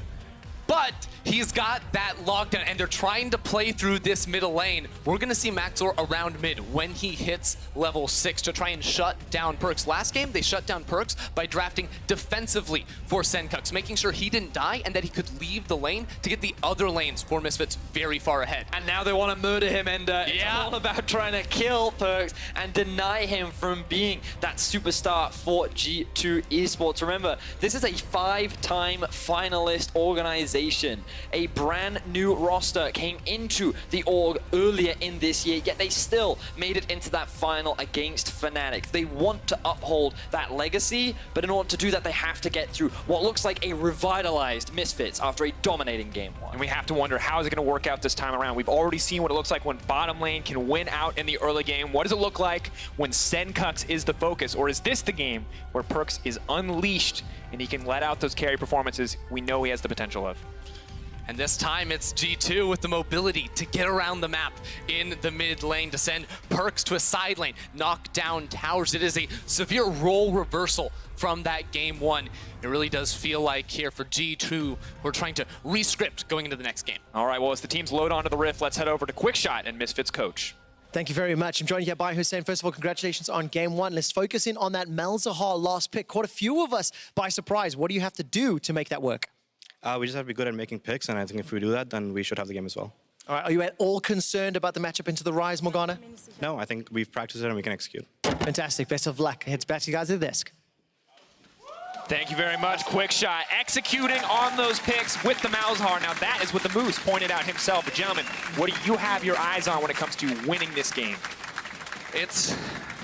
But he's got that lockdown, and they're trying to play through this middle lane. We're going to see Maxor around mid when he hits level 6 to try and shut down Perkz. Last game, they shut down Perkz by drafting defensively for Senkux, making sure he didn't die and that he could leave the lane to get the other lanes for Misfits very far ahead. And now they want to murder him, and it's all about trying to kill Perkz and deny him from being that superstar for G2 Esports. Remember, this is a 5-time finalist organization. A brand new roster came into the org earlier in this year, yet they still made it into that final against Fnatic. They want to uphold that legacy, but in order to do that, they have to get through what looks like a revitalized Misfits after a dominating game 1. And we have to wonder, how is it going to work out this time around? We've already seen what it looks like when bottom lane can win out in the early game. What does it look like when Senkux is the focus? Or is this the game where Perkz is unleashed and he can let out those carry performances we know he has the potential of? And this time it's G2 with the mobility to get around the map in the mid lane to send Perkz to a side lane, knock down towers. It is a severe role reversal from that game 1. It really does feel like here for G2, we're trying to re-script going into the next game. All right, well, as the teams load onto the Rift, let's head over to Quickshot and Misfits coach. Thank you very much. I'm joined here by Hussein. First of all, congratulations on game 1. Let's focus in on that Malzahar last pick. Caught a few of us by surprise. What do you have to do to make that work? We just have to be good at making picks, and I think if we do that, then we should have the game as well. All right, are you at all concerned about the matchup into the Rise, Morgana? No, I think we've practiced it and we can execute. Fantastic. Best of luck. Heads back to you guys at the desk. Thank you very much, Quickshot. Executing on those picks with the Malzahar. Now that is what the Moose pointed out himself. But gentlemen, what do you have your eyes on when it comes to winning this game? It's,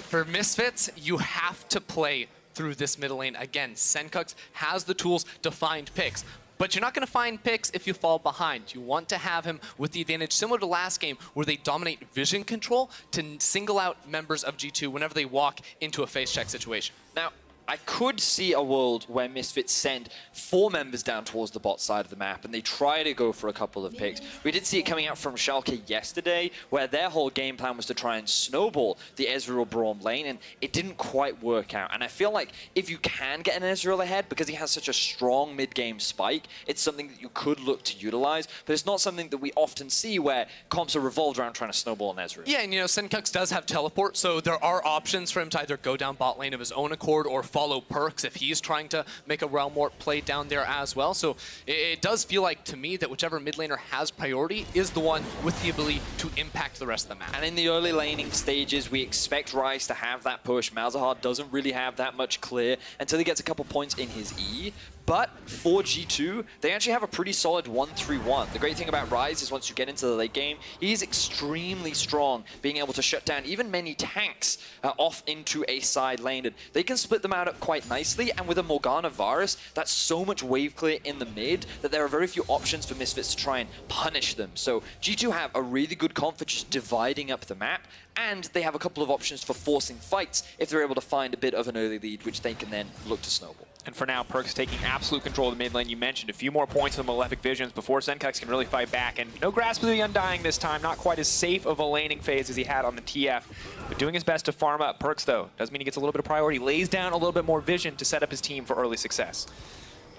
for Misfits, you have to play through this middle lane. Again, Senkux has the tools to find picks. But you're not going to find picks if you fall behind. You want to have him with the advantage, similar to last game, where they dominate vision control to single out members of G2 whenever they walk into a face check situation. Now, I could see a world where Misfits send 4 members down towards the bot side of the map and they try to go for a couple of picks. We did see it coming out from Schalke yesterday, where their whole game plan was to try and snowball the Ezreal Braum lane, and it didn't quite work out. And I feel like if you can get an Ezreal ahead, because he has such a strong mid-game spike, it's something that you could look to utilize, but it's not something that we often see where comps are revolved around trying to snowball an Ezreal. Yeah, and you know, Senkux does have teleport, so there are options for him to either go down bot lane of his own accord or follow Perkz if he's trying to make a Realm Warp play down there as well. So it does feel like to me that whichever mid laner has priority is the one with the ability to impact the rest of the map. And in the early laning stages, we expect Ryze to have that push. Malzahar doesn't really have that much clear until he gets a couple points in his E. But for G2, they actually have a pretty solid 1-3-1. The great thing about Ryze is once you get into the late game, he's extremely strong, being able to shut down even many tanks off into a side lane. And they can split them out quite nicely, and with a Morgana Varus, that's so much wave clear in the mid that there are very few options for Misfits to try and punish them. So G2 have a really good comp for just dividing up the map, and they have a couple of options for forcing fights if they're able to find a bit of an early lead, which they can then look to snowball. And for now, Perkz taking absolute control of the mid lane. You mentioned a few more points of the Malefic Visions before Senkux can really fight back. And no Grasp of the Undying this time. Not quite as safe of a laning phase as he had on the TF. But doing his best to farm up. Perkz, though, does mean he gets a little bit of priority. Lays down a little bit more vision to set up his team for early success.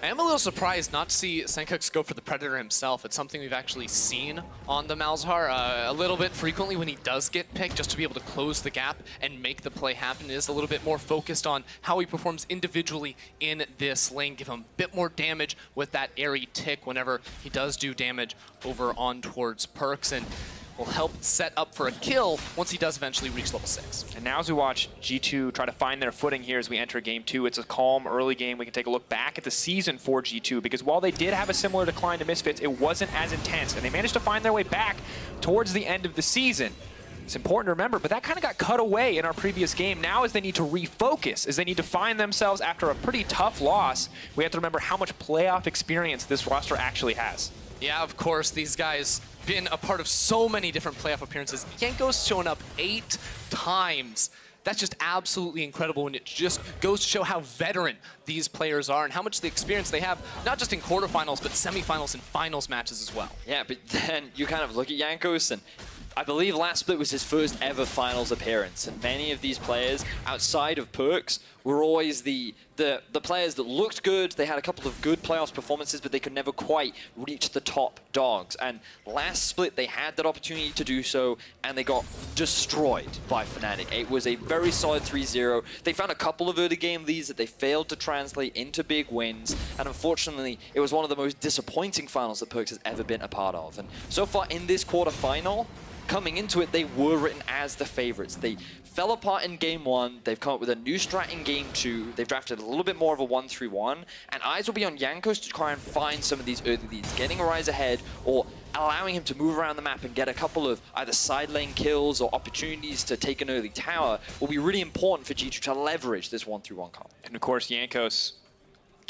I am a little surprised not to see Senkux go for the Predator himself. It's something we've actually seen on the Malzahar a little bit frequently when he does get picked, just to be able to close the gap and make the play happen. It is a little bit more focused on how he performs individually in this lane, give him a bit more damage with that airy tick whenever he does do damage over on towards Perkz. And will help set up for a kill once he does eventually reach level 6. And now as we watch G2 try to find their footing here as we enter game 2, it's a calm early game. We can take a look back at the season for G2 because while they did have a similar decline to Misfits, it wasn't as intense, and they managed to find their way back towards the end of the season. It's important to remember, but that kind of got cut away in our previous game. Now as they need to refocus, as they need to find themselves after a pretty tough loss, we have to remember how much playoff experience this roster actually has. Yeah, of course, these guys been a part of so many different playoff appearances. Yanko's shown up 8 times. That's just absolutely incredible, and it just goes to show how veteran these players are and how much the experience they have, not just in quarterfinals, but semifinals and finals matches as well. Yeah, but then you kind of look at Jankos, and I believe last split was his first ever finals appearance, and many of these players outside of Perks were always the players that looked good. They had a couple of good playoffs performances, but they could never quite reach the top dogs. And last split, they had that opportunity to do so, and they got destroyed by Fnatic. It was a very solid 3-0. They found a couple of early game leads that they failed to translate into big wins, and unfortunately, it was one of the most disappointing finals that Perks has ever been a part of. And so far in this quarterfinal, coming into it, they were written as the favorites. They fell apart in game 1. They've come up with a new strat in game 2. They've drafted a little bit more of a 1-3-1. And eyes will be on Jankos to try and find some of these early leads, getting a rise ahead or allowing him to move around the map and get a couple of either side lane kills or opportunities to take an early tower will be really important for G2 to leverage this 1-3-1 comp. And of course, Jankos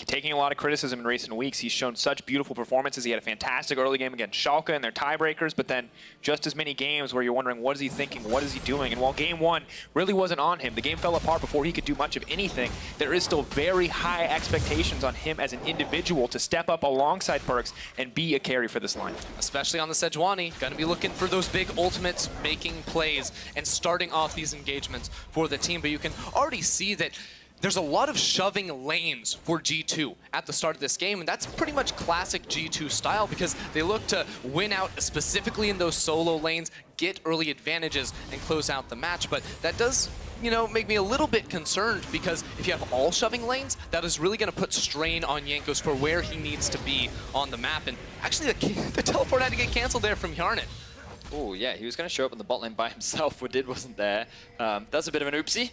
taking a lot of criticism in recent weeks. He's shown such beautiful performances. He had a fantastic early game against Schalke in their tiebreakers, but then just as many games where you're wondering, what is he thinking? What is he doing? And while game 1 really wasn't on him, the game fell apart before he could do much of anything, there is still very high expectations on him as an individual to step up alongside Perks and be a carry for this line. Especially on the Sejuani, gonna be looking for those big ultimates, making plays, and starting off these engagements for the team. But you can already see that there's a lot of shoving lanes for G2 at the start of this game, and that's pretty much classic G2 style because they look to win out specifically in those solo lanes, get early advantages, and close out the match. But that does, you know, make me a little bit concerned because if you have all shoving lanes, that is really going to put strain on Jankos for where he needs to be on the map. And actually, the teleport had to get canceled there from Yarnit. Oh, yeah, he was going to show up in the bot lane by himself. Wadid wasn't there. That's a bit of an oopsie.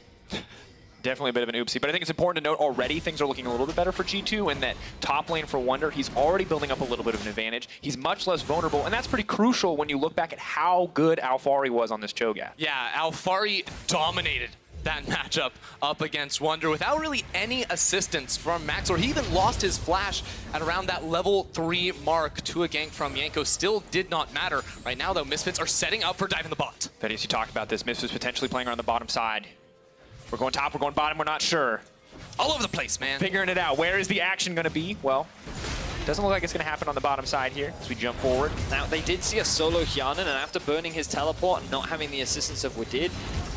Definitely a bit of an oopsie, but I think it's important to note already things are looking a little bit better for G2 in that top lane for Wunder, he's already building up a little bit of an advantage. He's much less vulnerable, and that's pretty crucial when you look back at how good Alphari was on this Cho'Gath. Yeah, Alphari dominated that matchup up against Wunder without really any assistance from Max, or he even lost his flash at around that level 3 mark to a gank from Yanko. Still did not matter. Right now, though, Misfits are setting up for diving the bot. But as you talked about this, Misfits potentially playing around the bottom side. We're going top, we're going bottom, we're not sure. All over the place, man. Figuring it out. Where is the action going to be? Well, doesn't look like it's going to happen on the bottom side here as we jump forward. Now, they did see a solo Hyanan, and after burning his teleport and not having the assistance of Wadid,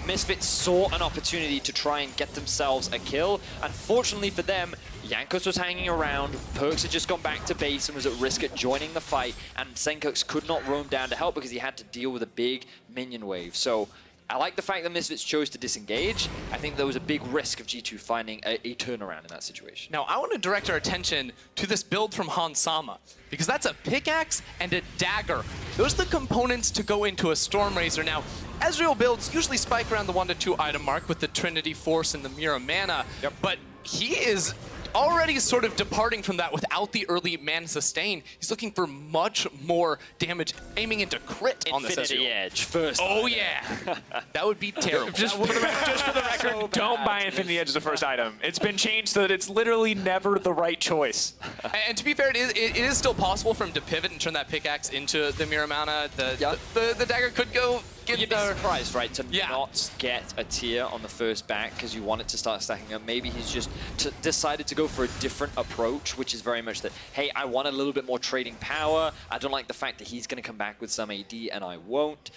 Misfits saw an opportunity to try and get themselves a kill. Unfortunately for them, Jankos was hanging around, Perks had just gone back to base and was at risk at joining the fight, and Senkux could not roam down to help because he had to deal with a big minion wave. So I like the fact that Misfits chose to disengage. I think there was a big risk of G2 finding a turnaround in that situation. Now, I want to direct our attention to this build from Hansama, because that's a pickaxe and a dagger. Those are the components to go into a Stormrazor. Now, Ezreal builds usually spike around the 1 to 2 item mark with the Trinity Force and the Mirror Mana, but he is already sort of departing from that without the early mana sustain. He's looking for much more damage, aiming into crit on this Infinity Ezreal. Edge first. Oh yeah, that would be terrible. Just for the record, don't buy Infinity Edge as the first item. It's been changed so that it's literally never the right choice. And to be fair, it is still possible for him to pivot and turn that pickaxe into the Mirror Mana. The dagger could go. You'd be surprised, right, to not get a tier on the first back because you want it to start stacking up. Maybe he's just decided to go for a different approach, which is very much that, hey, I want a little bit more trading power. I don't like the fact that he's going to come back with some AD and I won't.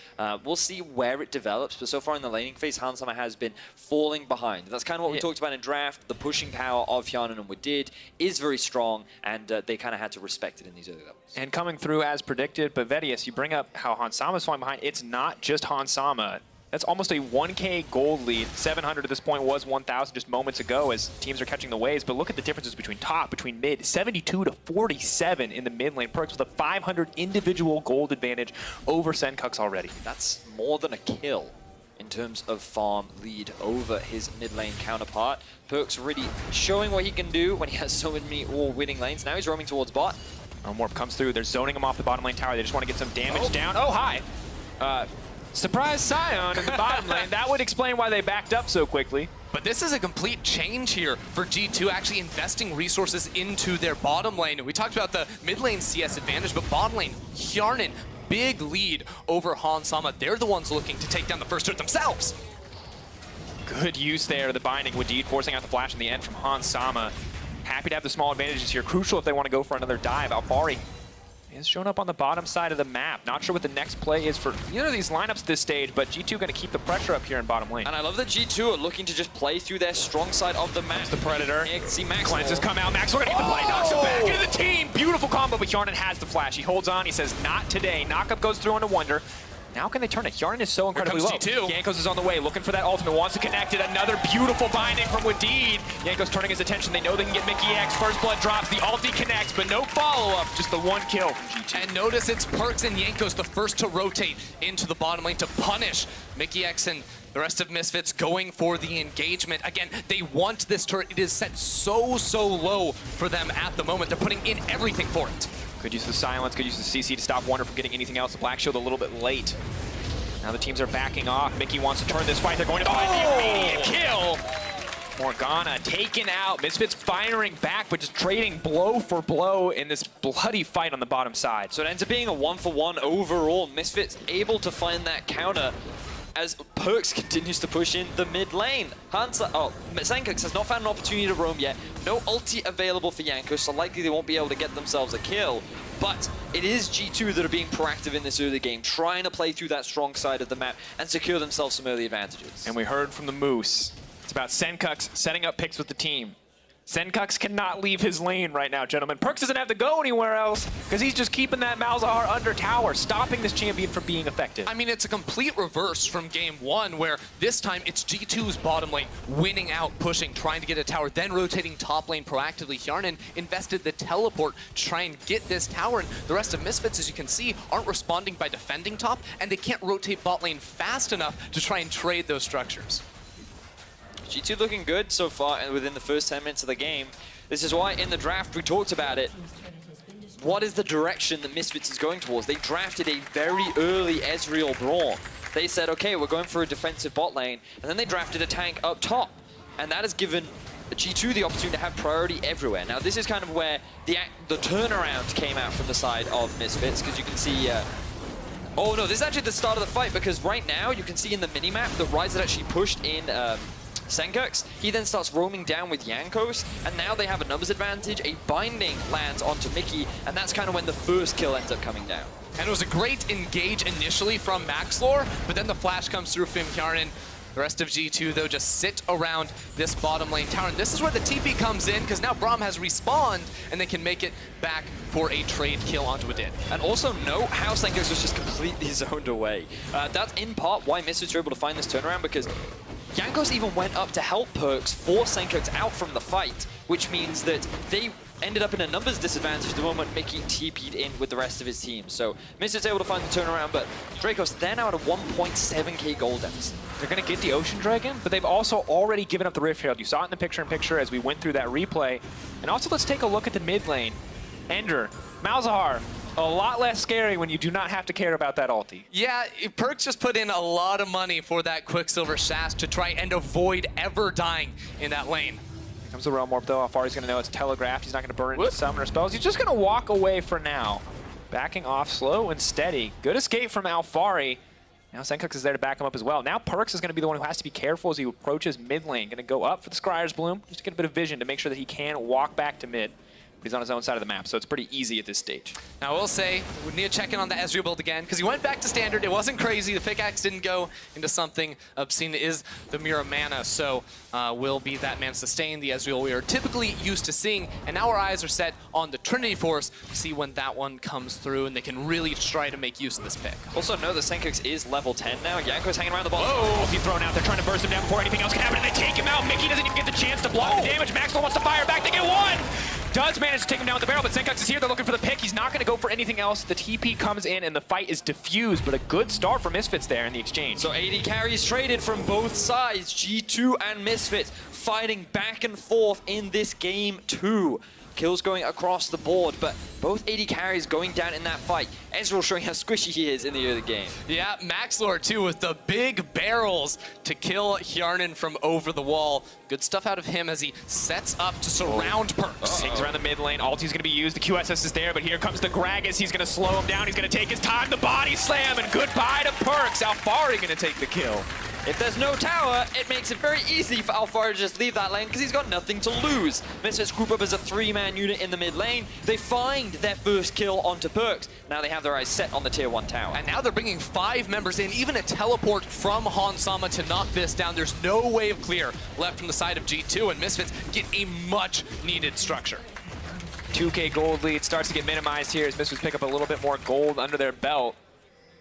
We'll see where it develops, but so far in the laning phase, Hansama has been falling behind. That's kind of what we talked about in draft. The pushing power of Hyanan and Wadid is very strong, and they kind of had to respect it in these early levels. And coming through as predicted, but Vedius, you bring up how Hansama's falling behind. It's not just Hansama. That's almost a 1K gold lead. 700 at this point was 1,000 just moments ago as teams are catching the waves. But look at the differences between top, between mid. 72 to 47 in the mid lane. Perkz with a 500 individual gold advantage over Senkux already. That's more than a kill in terms of farm lead over his mid lane counterpart. Perkz really showing what he can do when he has so many all-winning lanes. Now he's roaming towards bot. Warp comes through. They're zoning him off the bottom lane tower. They just want to get some damage down. Oh, hi. Surprise Scion in the bottom lane. That would explain why they backed up so quickly. But this is a complete change here for G2 actually investing resources into their bottom lane. We talked about the mid lane CS advantage, but bottom lane, Hjarnan, big lead over Han Sama. They're the ones looking to take down the first turret themselves. Good use there, the binding. Wadid forcing out the flash in the end from Han Sama. Happy to have the small advantages here. Crucial if they want to go for another dive. Alfari is shown up on the bottom side of the map. Not sure what the next play is for either of these lineups at this stage, but G2 going to keep the pressure up here in bottom lane. And I love that G2 are looking to just play through their strong side of the map. That's the Predator. You can see Max. Cleanses come out. Max, we're going to get the play. Knocks him back into the team. Beautiful combo, but Hjarnan has the flash. He holds on. He says, not today. Knockup goes through on a Wonder. Now can they turn it? Hjarnan is so incredibly low. G2. Yankos is on the way, looking for that ultimate, wants to connect it. Another beautiful binding from Wadid. Yankos turning his attention. They know they can get Mickey X. First blood drops, the ulti connects, but no follow-up. Just the one kill from G2. And notice it's Perkz and Yankos the first to rotate into the bottom lane to punish Mickey X and the rest of Misfits going for the engagement. Again, they want this turret. It is set so low for them at the moment. They're putting in everything for it. Good use of the silence, good use of the CC to stop Wonder from getting anything else. The Black Shield a little bit late. Now the teams are backing off. Mickey wants to turn this fight. They're going to find the immediate kill. Morgana taken out. Misfits firing back, but just trading blow for blow in this bloody fight on the bottom side. So it ends up being a 1-for-1 overall. Misfits able to find that counter as Perkz continues to push in the mid lane. Senkux has not found an opportunity to roam yet. No ulti available for Yankos, so likely they won't be able to get themselves a kill. But it is G2 that are being proactive in this early game, trying to play through that strong side of the map and secure themselves some early advantages. And we heard from the Moose. It's about Senkux setting up picks with the team. Senkux cannot leave his lane right now, gentlemen. Perkz doesn't have to go anywhere else because he's just keeping that Malzahar under tower, stopping this champion from being effective. I mean, it's a complete reverse from game one, where this time it's G2's bottom lane winning out, pushing, trying to get a tower, then rotating top lane proactively. Hjarnan invested the teleport to try and get this tower, and the rest of Misfits, as you can see, aren't responding by defending top, and they can't rotate bot lane fast enough to try and trade those structures. G2 looking good so far within the first 10 minutes of the game. This is why in the draft we talked about it. What is the direction that Misfits is going towards? They drafted a very early Ezreal Braum. They said, okay, we're going for a defensive bot lane, and then they drafted a tank up top. And that has given G2 the opportunity to have priority everywhere. Now this is kind of where the turnaround came out from the side of Misfits, because you can see oh no, this is actually the start of the fight, because right now you can see in the minimap that Ryze had actually pushed in Senkux. He then starts roaming down with Yankos, and now they have a numbers advantage. A binding lands onto Mickey, and that's kind of when the first kill ends up coming down. And it was a great engage initially from Maxlore, but then the flash comes through from Hjarnan. The rest of G2, though, just sit around this bottom lane tower. And this is where the TP comes in, because now Braum has respawned, and they can make it back for a trade kill onto a din. And also note how Senkux was just completely zoned away. That's in part why Misfits were able to find this turnaround, because Yankos even went up to help Perkz force Senkux out from the fight, which means that they ended up in a numbers disadvantage the moment Mickey TP'd in with the rest of his team. So Misfits able to find the turnaround, but Dracos then out of 1.7k gold deficit. They're going to get the Ocean Dragon, but they've also already given up the Rift Herald. You saw it in the picture-in-picture as we went through that replay. And also, let's take a look at the mid lane. Ender, Malzahar, a lot less scary when you do not have to care about that ulti. Yeah, Perkz just put in a lot of money for that Quicksilver Sash to try and avoid ever dying in that lane. Here comes the Realm Warp, though. Alfari's going to know it's telegraphed. He's not going to burn into summoner spells. He's just going to walk away for now. Backing off slow and steady. Good escape from Alfari. Now Senkux is there to back him up as well. Now Perkz is going to be the one who has to be careful as he approaches mid lane. Going to go up for the Scryer's Bloom, just to get a bit of vision to make sure that he can walk back to mid. He's on his own side of the map, so it's pretty easy at this stage. Now, I will say, we need to check in on the Ezreal build again, because he went back to standard. It wasn't crazy. The pickaxe didn't go into something obscene. It is the Mira mana, so will be that man sustain the Ezreal we are typically used to seeing. And now our eyes are set on the Trinity Force to see when that one comes through, and they can really try to make use of this pick. Also, know that Senkux is level 10 now. Yanko's hanging around the bottom. Whoa! He's thrown out. They're trying to burst him down before anything else can happen, and they take him out. Mickey doesn't even get the chance to block the damage. Maxwell wants to fire back. They get one! Does manage to take him down with the barrel, but Senkux is here. They're looking for the pick. He's not going to go for anything else. The TP comes in, and the fight is diffused, but a good start for Misfits there in the exchange. So AD carries traded from both sides. G2 and Misfits fighting back and forth in this game 2. Kills going across the board, but both AD carries going down in that fight. Ezreal showing how squishy he is in the early game. Yeah, Maxlor too with the big barrels to kill Hjarnan from over the wall. Good stuff out of him as he sets up to surround Perks. Hangs around the mid lane. Ulti's going to be used. The QSS is there, but here comes the Gragas. He's going to slow him down. He's going to take his time. The body slam, and goodbye to Perks. Alfari going to take the kill. If there's no tower, it makes it very easy for Alfari to just leave that lane because he's got nothing to lose. Misfits group up as a 3-man unit in the mid lane. They find their first kill onto Perks. Now they have their eyes set on the tier 1 tower. And now they're bringing 5 members in, even a teleport from Hansama to knock this down. There's no wave clear left from the side of G2, and Misfits get a much needed structure. 2K gold lead starts to get minimized here as Misfits pick up a little bit more gold under their belt.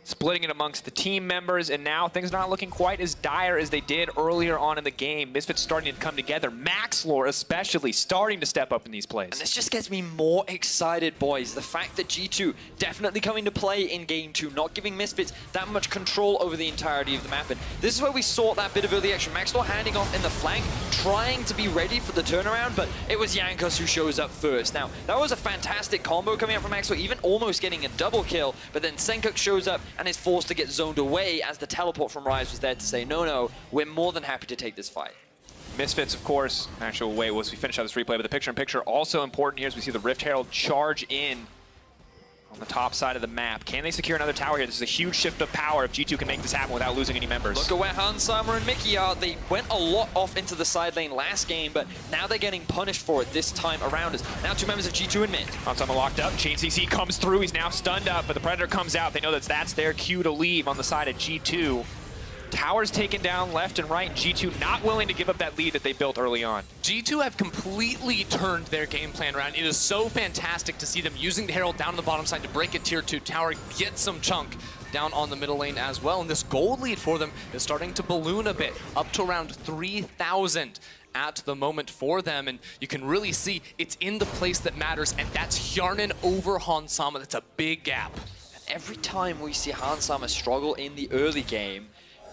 Splitting it amongst the team members, and now things not looking quite as dire as they did earlier on in the game. Misfits starting to come together. Maxlor especially starting to step up in these plays. And this just gets me more excited, boys. The fact that G2 definitely coming to play in game 2, not giving Misfits that much control over the entirety of the map. And this is where we saw that bit of early action. Maxlor handing off in the flank, trying to be ready for the turnaround, but it was Jankos who shows up first. Now, that was a fantastic combo coming out from Maxlor, even almost getting a double kill, but then Senkux shows up and is forced to get zoned away as the teleport from Rise was there to say, no, we're more than happy to take this fight. Misfits, of course, actual way was we finish out this replay, but the picture-in-picture also important here as we see the Rift Herald charge in on the top side of the map. Can they secure another tower here? This is a huge shift of power if G2 can make this happen without losing any members. Look at where Hansama and Mickey are. They went a lot off into the side lane last game, but now they're getting punished for it this time around. As now 2 members of G2 in mid. Hansama locked up. Chain CC comes through. He's now stunned up, but the Predator comes out. They know that's their cue to leave on the side of G2. Towers taken down left and right, and G2 not willing to give up that lead that they built early on. G2 have completely turned their game plan around. It is so fantastic to see them using the Herald down on the bottom side to break a tier 2 tower, get some chunk down on the middle lane as well. And this gold lead for them is starting to balloon a bit, up to around 3,000 at the moment for them. And you can really see it's in the place that matters, and that's Hjarnan over Hansama. That's a big gap. And every time we see Hansama struggle in the early game,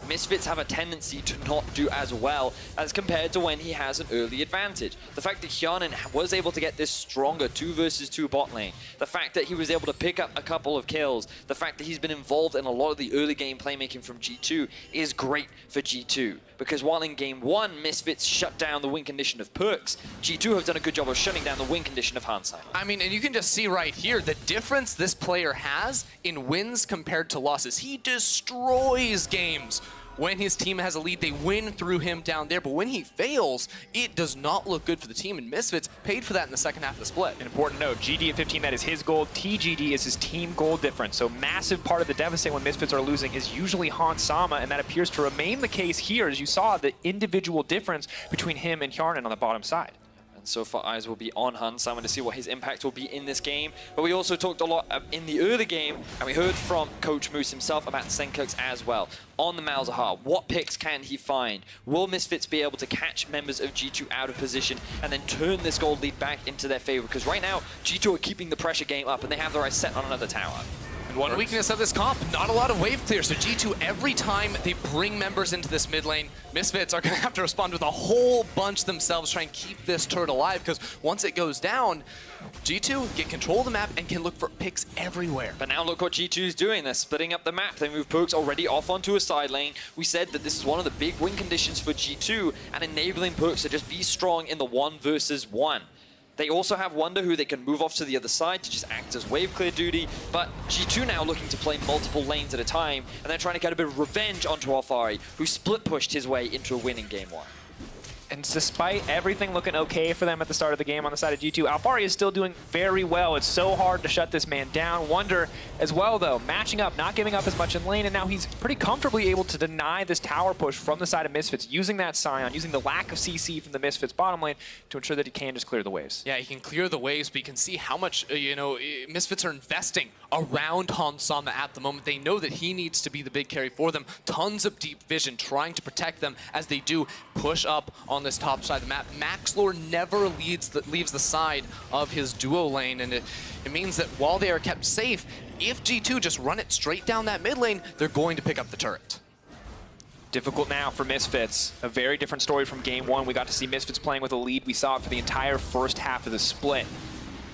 Misfits have a tendency to not do as well as compared to when he has an early advantage. The fact that Hjarnan was able to get this stronger 2 versus 2 bot lane, the fact that he was able to pick up a couple of kills, the fact that he's been involved in a lot of the early game playmaking from G2 is great for G2. Because while in game 1, Misfits shut down the win condition of Perks, G2 have done a good job of shutting down the win condition of Hansama. I mean, and you can just see right here the difference this player has in wins compared to losses. He destroys games. When his team has a lead, they win through him down there. But when he fails, it does not look good for the team. And Misfits paid for that in the second half of the split. An important note, GD at 15, that is his gold. TGD is his team gold difference. So massive part of the deficit when Misfits are losing is usually Hansama, and that appears to remain the case here, as you saw the individual difference between him and Hjarnan on the bottom side. So far, eyes will be on Hansama to see what his impact will be in this game. But we also talked a lot in the early game, and we heard from Coach Moose himself about Senkux as well. On the Malzahar, what picks can he find? Will Misfits be able to catch members of G2 out of position and then turn this gold lead back into their favor? Because right now, G2 are keeping the pressure game up, and they have their eyes set on another tower. And one weakness of this comp, not a lot of wave clear. So G2, every time they bring members into this mid lane, Misfits are going to have to respond with a whole bunch themselves, try and keep this turret alive, because once it goes down, G2 get control of the map and can look for picks everywhere. But now look what G2's doing. They're splitting up the map. They move Perks already off onto a side lane. We said that this is one of the big win conditions for G2 and enabling Perks to just be strong in the 1 versus 1. They also have Wonder, who they can move off to the other side to just act as wave clear duty, but G2 now looking to play multiple lanes at a time, and they're trying to get a bit of revenge onto Alfari, who split pushed his way into a win in game 1. And despite everything looking okay for them at the start of the game on the side of G2, Alphari is still doing very well. It's so hard to shut this man down. Wonder as well, though, matching up, not giving up as much in lane, and now he's pretty comfortably able to deny this tower push from the side of Misfits, using that Scion, using the lack of CC from the Misfits bottom lane to ensure that he can just clear the waves. Yeah, he can clear the waves, but you can see how much, Misfits are investing around Hansama at the moment. They know that he needs to be the big carry for them. Tons of deep vision trying to protect them as they do push up on this top side of the map. Maxlore never leaves the side of his duo lane, and it means that while they are kept safe, if G2 just run it straight down that mid lane, they're going to pick up the turret. Difficult now for Misfits. A very different story from game one. We got to see Misfits playing with a lead. We saw it for the entire first half of the split.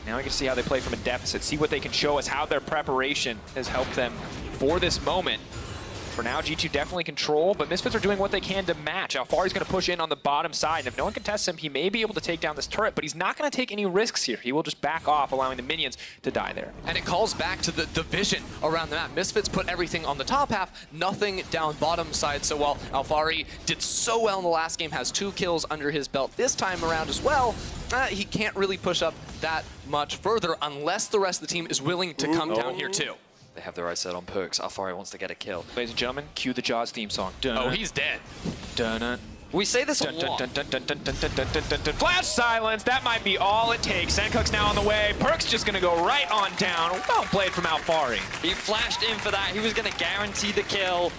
Now we can see how they play from a deficit, see what they can show us, how their preparation has helped them for this moment. For now, G2 definitely control, but Misfits are doing what they can to match. Alphari's going to push in on the bottom side, and if no one contests him, he may be able to take down this turret, but he's not going to take any risks here. He will just back off, allowing the minions to die there. And it calls back to the vision around the map. Misfits put everything on the top half, nothing down bottom side. So while Alphari did so well in the last game, has 2 kills under his belt this time around as well, he can't really push up that much further unless the rest of the team is willing to come down here too. They have their eyes set on Perks. Alphari wants to get a kill. Ladies and gentlemen, cue the Jaws theme song. Dun, oh, he's dead. Dun, dun. We say this a dun, lot. dun, dun, dun, dun, dun, dun, dun, dun, dun. Flash silence. That might be all it takes. Sencook's now on the way. Perks just going to go right on down. Well played from Alphari. He flashed in for that. He was going to guarantee the kill.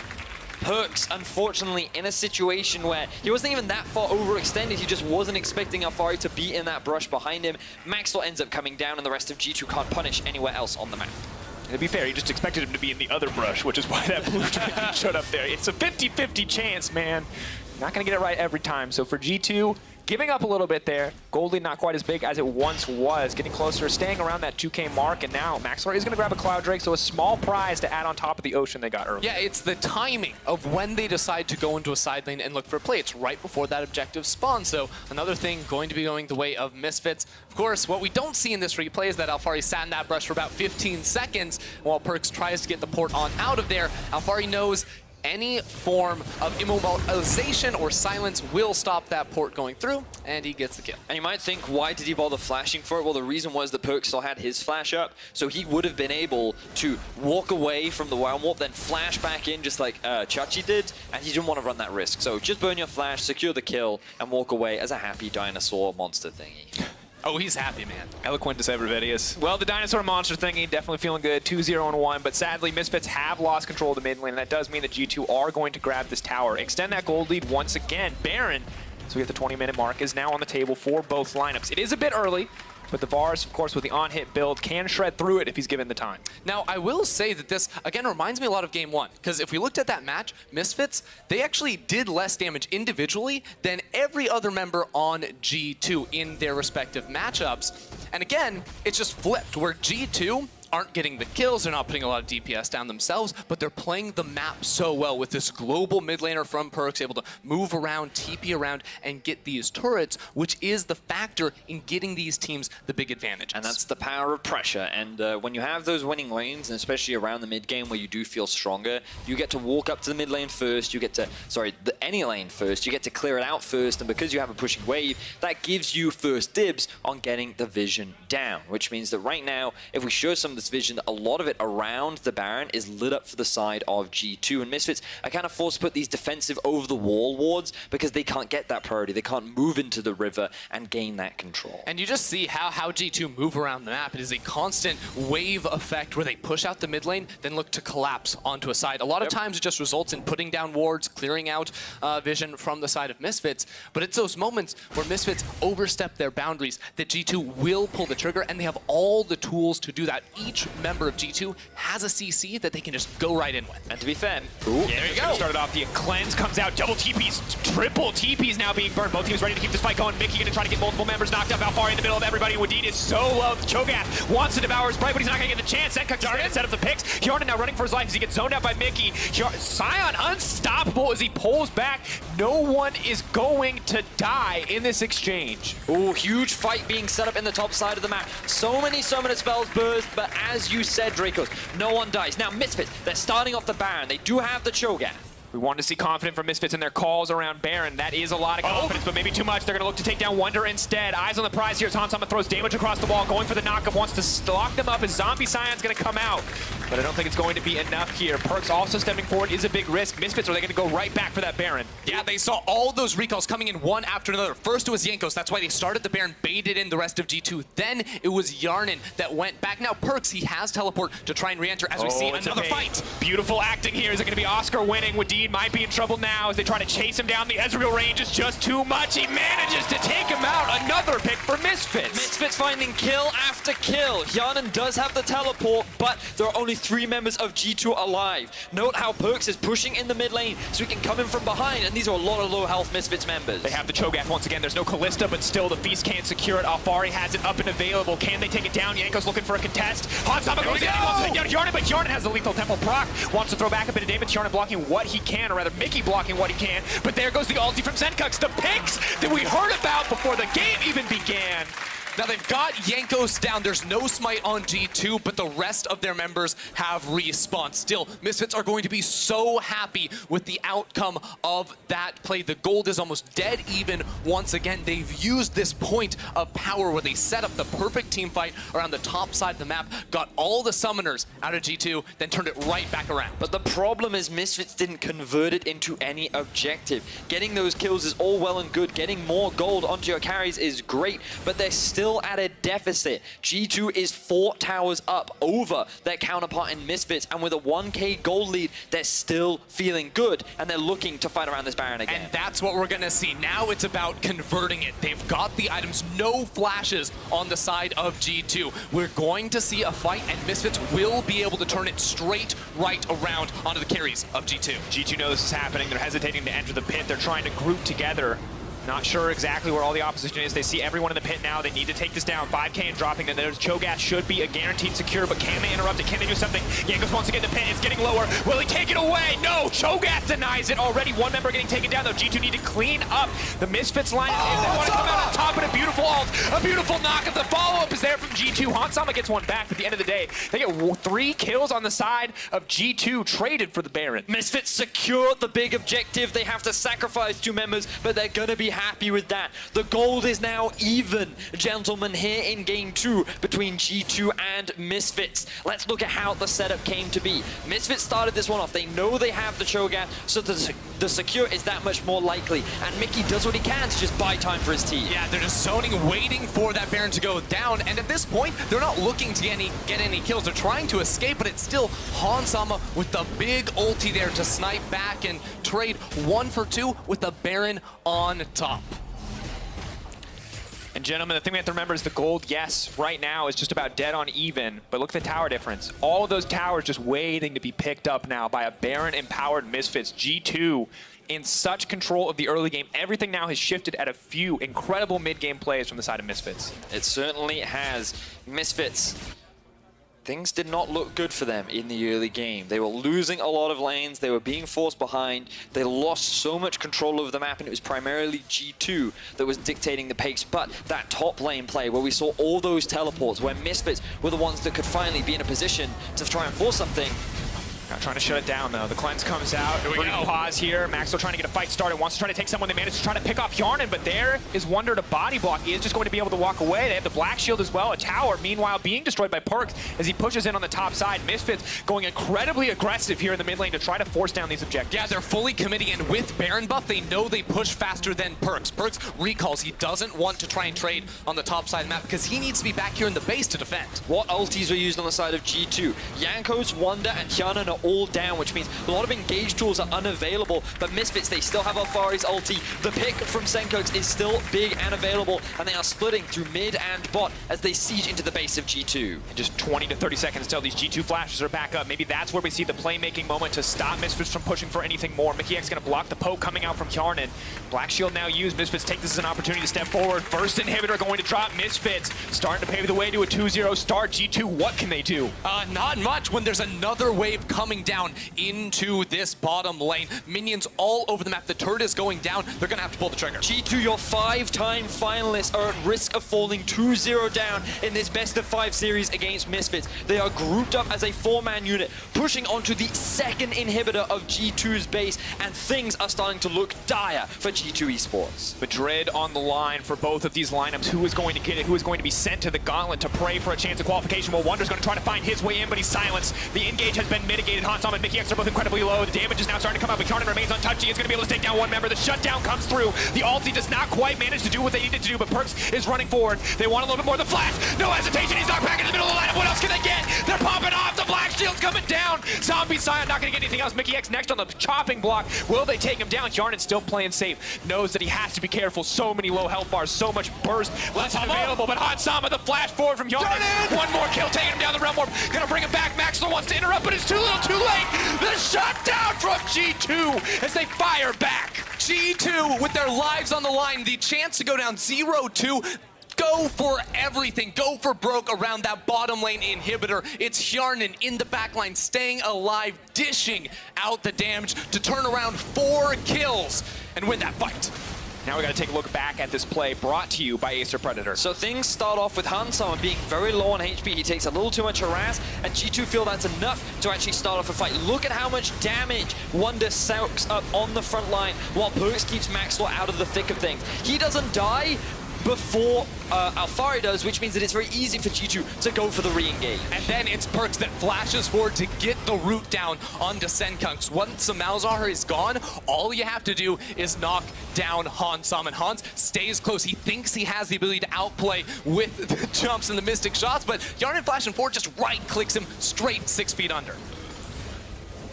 Perks, unfortunately, in a situation where he wasn't even that far overextended. He just wasn't expecting Alphari to be in that brush behind him. Maxwell ends up coming down, and the rest of G2 can't punish anywhere else on the map. To be fair, he just expected him to be in the other brush, which is why that blue dragon showed up there. It's a 50-50 chance, man. Not going to get it right every time. So for G2, giving up a little bit there. Gold lead not quite as big as it once was. Getting closer, staying around that 2K mark, and now Maxlore is going to grab a Cloud Drake, so a small prize to add on top of the Ocean they got earlier. Yeah, it's the timing of when they decide to go into a side lane and look for a play. It's right before that objective spawns, so another thing going to be going the way of Misfits. Of course, what we don't see in this replay is that Alphari sat in that brush for about 15 seconds while Perks tries to get the port on out of there. Alphari knows any form of immobilization or silence will stop that port going through, and he gets the kill. And you might think, why did he bother flashing for it? Well, the reason was that Perk still had his flash up, so he would have been able to walk away from the Wild Warp, then flash back in just like Chachi did, and he didn't want to run that risk. So just burn your flash, secure the kill, and walk away as a happy dinosaur monster thingy. Oh, he's happy, man. Eloquent as ever, Vedius. Well, the dinosaur monster thingy definitely feeling good. 2-0-1, but sadly, Misfits have lost control of the mid lane, and that does mean that G2 are going to grab this tower. Extend that gold lead once again. Baron, so we get the 20-minute mark, is now on the table for both lineups. It is a bit early, but the Varus, of course, with the on-hit build, can shred through it if he's given the time. Now, I will say that this, again, reminds me a lot of Game 1, because if we looked at that match, Misfits, they actually did less damage individually than every other member on G2 in their respective matchups. And again, it's just flipped, where G2 aren't getting the kills, they're not putting a lot of DPS down themselves, but they're playing the map so well with this global mid laner from Perks, able to move around, TP around, and get these turrets, which is the factor in getting these teams the big advantage. And that's the power of pressure. And when you have those winning lanes, and especially around the mid game where you do feel stronger, you get to walk up to the mid lane first, you get to, any lane first, you get to clear it out first, and because you have a pushing wave, that gives you first dibs on getting the vision down, which means that right now, if we show some of this vision, a lot of it around the Baron is lit up for the side of G2, and Misfits are kind of forced to put these defensive over-the-wall wards because they can't get that priority. They can't move into the river and gain that control. And you just see how G2 move around the map. It is a constant wave effect where they push out the mid lane, then look to collapse onto a side. A lot of times it just results in putting down wards, clearing out vision from the side of Misfits, but it's those moments where Misfits overstep their boundaries that G2 will pull the trigger, and they have all the tools to do that. Each member of G2 has a CC that they can just go right in with. And to be fair, there you go. Started off, the cleanse comes out, double TPs, triple TPs now being burned. Both teams ready to keep this fight going. Mickey gonna try to get multiple members knocked up. Alphari in the middle of everybody. Wadid is so low. Cho'Gath wants to devour his prey, but he's not gonna get the chance. Sencook's gonna set up the picks. Hjarnan now running for his life as he gets zoned out by Mickey. Scion unstoppable as he pulls back. No one is going to die in this exchange. Oh, huge fight being set up in the top side of the map. So many summoner spells burst, but as you said, Dracos, no one dies. Now, Misfits, they're starting off the Baron. They do have the Cho'Gath. We wanted to see confident from Misfits in their calls around Baron. That is a lot of confidence, but maybe too much. They're going to look to take down Wonder instead. Eyes on the prize here as Hansama throws damage across the wall, going for the knockup, wants to lock them up as Zombie Scion's going to come out. But I don't think it's going to be enough here. Perks also stepping forward is a big risk. Misfits, are they going to go right back for that Baron? Yeah, they saw all those recalls coming in one after another. First it was Jankos, that's why they started the Baron, baited in the rest of G2. Then it was Yarnin that went back. Now Perks, he has teleport to try and re-enter as we see another fight. Beautiful acting here. Is it going to be Oscar winning? Wadid might be in trouble now as they try to chase him down. The Ezreal range is just too much. He manages to take him out. Another pick for Misfits. Misfits finding kill after kill. Yarnin does have the teleport, but there are only 3 members of G2 alive. Note how Perks is pushing in the mid lane so he can come in from behind, and these are a lot of low health Misfits members. They have the Cho'Gath once again. There's no Kalista, but still the Feast can't secure it. Alfari has it up and available. Can they take it down? Yanko's looking for a contest. Hansama goes in. He wants to take down Yarnin, but Yarnin has the lethal temple proc. Wants to throw back a bit of damage. Yarnin blocking what he can, or rather Mickey blocking what he can. But there goes the ulti from Zenkux. The picks that we heard about before the game even began. Now they've got Jankos down, there's no smite on G2, but the rest of their members have respawned. Still, Misfits are going to be so happy with the outcome of that play. The gold is almost dead even once again. They've used this point of power where they set up the perfect team fight around the top side of the map, got all the summoners out of G2, then turned it right back around. But the problem is Misfits didn't convert it into any objective. Getting those kills is all well and good. Getting more gold onto your carries is great, but they're still at a deficit. G2 is 4 towers up over their counterpart in Misfits, and with a 1k gold lead, they're still feeling good, and they're looking to fight around this Baron again. And that's what we're gonna see. Now it's about converting it. They've got the items, no flashes on the side of G2. We're going to see a fight, and Misfits will be able to turn it straight right around onto the carries of G2. G2 knows this is happening. They're hesitating to enter the pit. They're trying to group together. Not sure exactly where all the opposition is. They see everyone in the pit now. They need to take this down. 5k and dropping. Then there's Cho'Gath should be a guaranteed secure, but can they interrupt it? Can they do something? Jankos wants to get in the pit. It's getting lower. Will he take it away? No! Cho'Gath denies it. Already one member getting taken down, though. G2 need to clean up the Misfits line. If they want to come out on top, and a beautiful ult, a beautiful knock. The follow-up is there from G2. Hansama gets one back. At the end of the day, they get 3 kills on the side of G2, traded for the Baron. Misfits secure the big objective. They have to sacrifice 2 members, but they're going to be happy with that. The gold is now even, gentlemen, here in Game 2 between G2 and Misfits. Let's look at how the setup came to be. Misfits started this one off. They know they have the Cho'Gath, so the secure is that much more likely. And Mickey does what he can to just buy time for his team. Yeah, they're just zoning, waiting for that Baron to go down. And at this point, they're not looking to get any kills. They're trying to escape, but it's still Hansama with the big ulti there to snipe back and trade 1 for 2 with the Baron on top. And gentlemen, the thing we have to remember is the gold, yes, right now is just about dead on even, but look at the tower difference. All of those towers just waiting to be picked up now by a Baron-empowered Misfits. G2 in such control of the early game. Everything now has shifted at a few incredible mid-game plays from the side of Misfits. It certainly has. Misfits, things did not look good for them in the early game. They were losing a lot of lanes. They were being forced behind. They lost so much control over the map, and it was primarily G2 that was dictating the pace. But that top lane play where we saw all those teleports, where Misfits were the ones that could finally be in a position to try and force something. Now trying to shut it down, though. The cleanse comes out. We're going to pause here. Max still trying to get a fight started. Wants to try to take someone. They managed to try to pick off Yarnin, but there is Wonder to body block. He is just going to be able to walk away. They have the Black Shield as well. A tower, meanwhile, being destroyed by Perks as he pushes in on the top side. Misfits going incredibly aggressive here in the mid lane to try to force down these objectives. Yeah, they're fully committing, and with Baron buff, they know they push faster than Perks. Perks recalls. He doesn't want to try and trade on the top side of the map because he needs to be back here in the base to defend. What ultis were used on the side of G2? Jankos, Wonder, and Yarnin are all down, which means a lot of engage tools are unavailable, but Misfits, they still have Alfari's ulti. The pick from Zenkux is still big and available, and they are splitting through mid and bot as they siege into the base of G2. And just 20 to 30 seconds until these G2 flashes are back up. Maybe that's where we see the playmaking moment to stop Misfits from pushing for anything more. Mickey X going to block the poke coming out from Yarnin. Black Shield now used. Misfits take this as an opportunity to step forward. First inhibitor going to drop. Misfits starting to pave the way to a 2-0 start. G2, what can they do? Not much when there's another wave coming coming down into this bottom lane. Minions all over the map. The turret is going down. They're going to have to pull the trigger. G2, your 5-time finalists, are at risk of falling 2-0 down in this best-of-5 series against Misfits. They are grouped up as a 4-man unit, pushing onto the second inhibitor of G2's base, and things are starting to look dire for G2 Esports. Madrid on the line for both of these lineups. Who is going to get it? Who is going to be sent to the gauntlet to pray for a chance of qualification? Well, Wonder's going to try to find his way in, but he's silenced. The engage has been mitigated. Hansam and MickeyX are both incredibly low. The damage is now starting to come up, but Kjarnan remains untouched. He is going to be able to take down one member. The shutdown comes through. The ulti does not quite manage to do what they needed to do, but Perkz is running forward. They want a little bit more. The flash, no hesitation. He's knocked back in the middle of the lineup. What else can they get? They're popping off. The black shield's coming down. Zombie Sion not going to get anything else. MickeyX next on the chopping block. Will they take him down? Kjarnan's still playing safe. Knows that he has to be careful. So many low health bars, so much burst less available, but Hansama, the flash forward from Kjarnan. One more kill, taking him down the realm warp. Gonna bring him back. Maxler wants to interrupt, but it's too little, too late. The shutdown from G2 as they fire back. G2 with their lives on the line, the chance to go down 0-2. Go for everything. Go for broke around that bottom lane inhibitor. It's Kjarnan in the backline, staying alive, dishing out the damage to turn around 4 kills and win that fight. Now we got to take a look back at this play brought to you by Acer Predator. So things start off with Hansama being very low on HP. He takes a little too much harass, and G2 feel that's enough to actually start off a fight. Look at how much damage Wonder soaks up on the front line, while Perkz keeps Maxwell out of the thick of things. He doesn't die before Alfari does, which means that it's very easy for G2 to go for the re-engage. And then it's Perkz that flashes forward to get the root down onto Senkunks. Once the Malzahar is gone, all you have to do is knock down Hansam. And Hans stays close. He thinks he has the ability to outplay with the jumps and the mystic shots, but Kjarnan flashing forward just right-clicks him straight 6 feet under.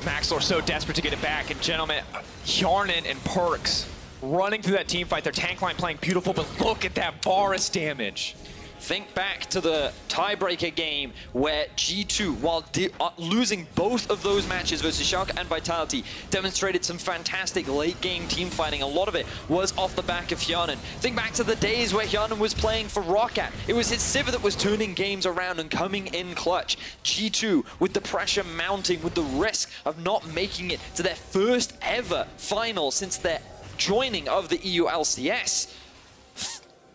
Maxler so desperate to get it back, and gentlemen, Kjarnan and Perkz running through that team fight. Their tank line playing beautiful, but look at that Varus damage. Think back to the tiebreaker game where G2, while losing both of those matches versus Schalke and Vitality, demonstrated some fantastic late-game team fighting. A lot of it was off the back of Kjarnan. Think back to the days where Kjarnan was playing for Roccat. It was his Sivir that was turning games around and coming in clutch. G2, with the pressure mounting, with the risk of not making it to their first ever final since their joining of the EU LCS,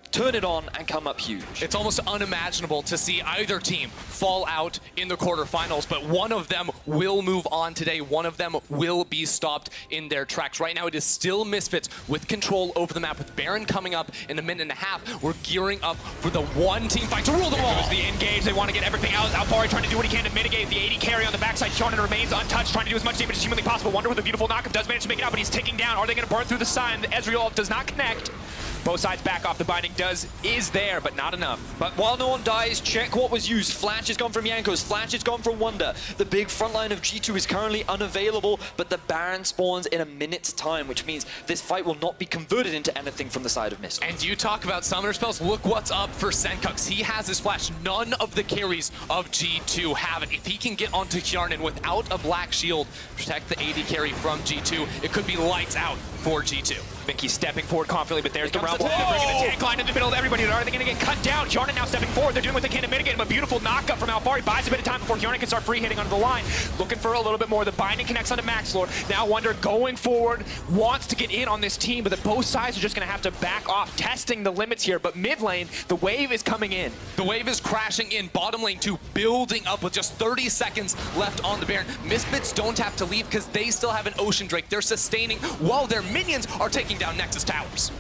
turn it on and come up huge. It's almost unimaginable to see either team fall out in the quarterfinals, but one of them will move on today. One of them will be stopped in their tracks. Right now, it is still Misfits with control over the map. With Baron coming up in a minute and a half, we're gearing up for the one team fight to rule them all. The engage, they want to get everything out. Alfari trying to do what he can to mitigate the 80 carry on the backside. Kjarnan remains untouched, trying to do as much damage as humanly possible. Wonder with a beautiful knockup does manage to make it out, but he's ticking down. Are they going to burn through the sign? The Ezreal does not connect. Both sides back off. The binding is there, but not enough. But while no one dies, check what was used. Flash is gone from Jankos. Flash is gone from Wonder. The big front line of G2 is currently unavailable, but the Baron spawns in a minute's time, which means this fight will not be converted into anything from the side of Mist. And you talk about summoner spells. Look what's up for Senkunks. He has his flash. None of the carries of G2 have it. If he can get onto Kjarnan without a black shield, protect the 80 carry from G2, it could be lights out for G2. Mickey stepping forward confidently, but there's the round. They're bringing the tank line in the middle of everybody. Are they going to get cut down? Kjarnan now stepping forward. They're doing what they can to mitigate him. A beautiful knockup from Alfari. Buys a bit of time before Kjarnan can start free hitting onto the line. Looking for a little bit more. The binding connects onto Maxlord. Now Wonder going forward, wants to get in on this team, but both sides are just going to have to back off, testing the limits here. But mid lane, the wave is coming in. The wave is crashing in. Bottom lane 2 building up with just 30 seconds left on the Baron. Misfits don't have to leave because they still have an Ocean Drake. They're sustaining while their minions are taking down Nexus Towers.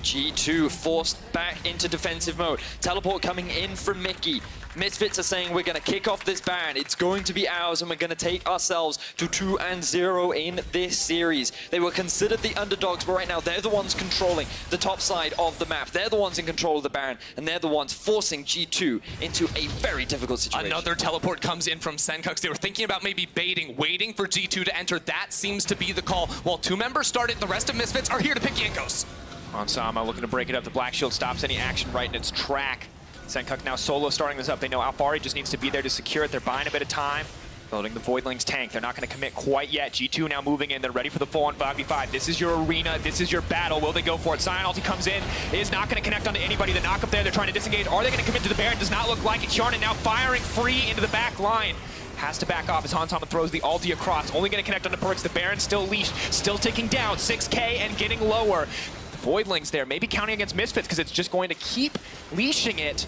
G2 forced back into defensive mode. Teleport coming in from Mickey. Misfits are saying we're going to kick off this Baron. It's going to be ours, and we're going to take ourselves to 2-0 in this series. They were considered the underdogs, but right now they're the ones controlling the top side of the map. They're the ones in control of the Baron, and they're the ones forcing G2 into a very difficult situation. Another teleport comes in from Senkunks. They were thinking about maybe baiting, waiting for G2 to enter. That seems to be the call. While 2 members started, the rest of Misfits are here to pick Jankos. Hansama looking to break it up. The Black Shield stops any action right in its track. Senkuk now solo starting this up. They know Alfari just needs to be there to secure it. They're buying a bit of time. Building the Voidling's tank. They're not going to commit quite yet. G2 now moving in. They're ready for the full-on 5v5. This is your arena. This is your battle. Will they go for it? Sion ulti comes in. Is not going to connect onto anybody. The knock up there. They're trying to disengage. Are they going to commit to the Baron? Does not look like it. Kjarnan now firing free into the back line. has to back off as Hansama throws the ulti across. Only going to connect on the perks. The Baron still leashed, still ticking down. 6K and getting lower. Voidlings there, maybe counting against Misfits because it's just going to keep leashing it.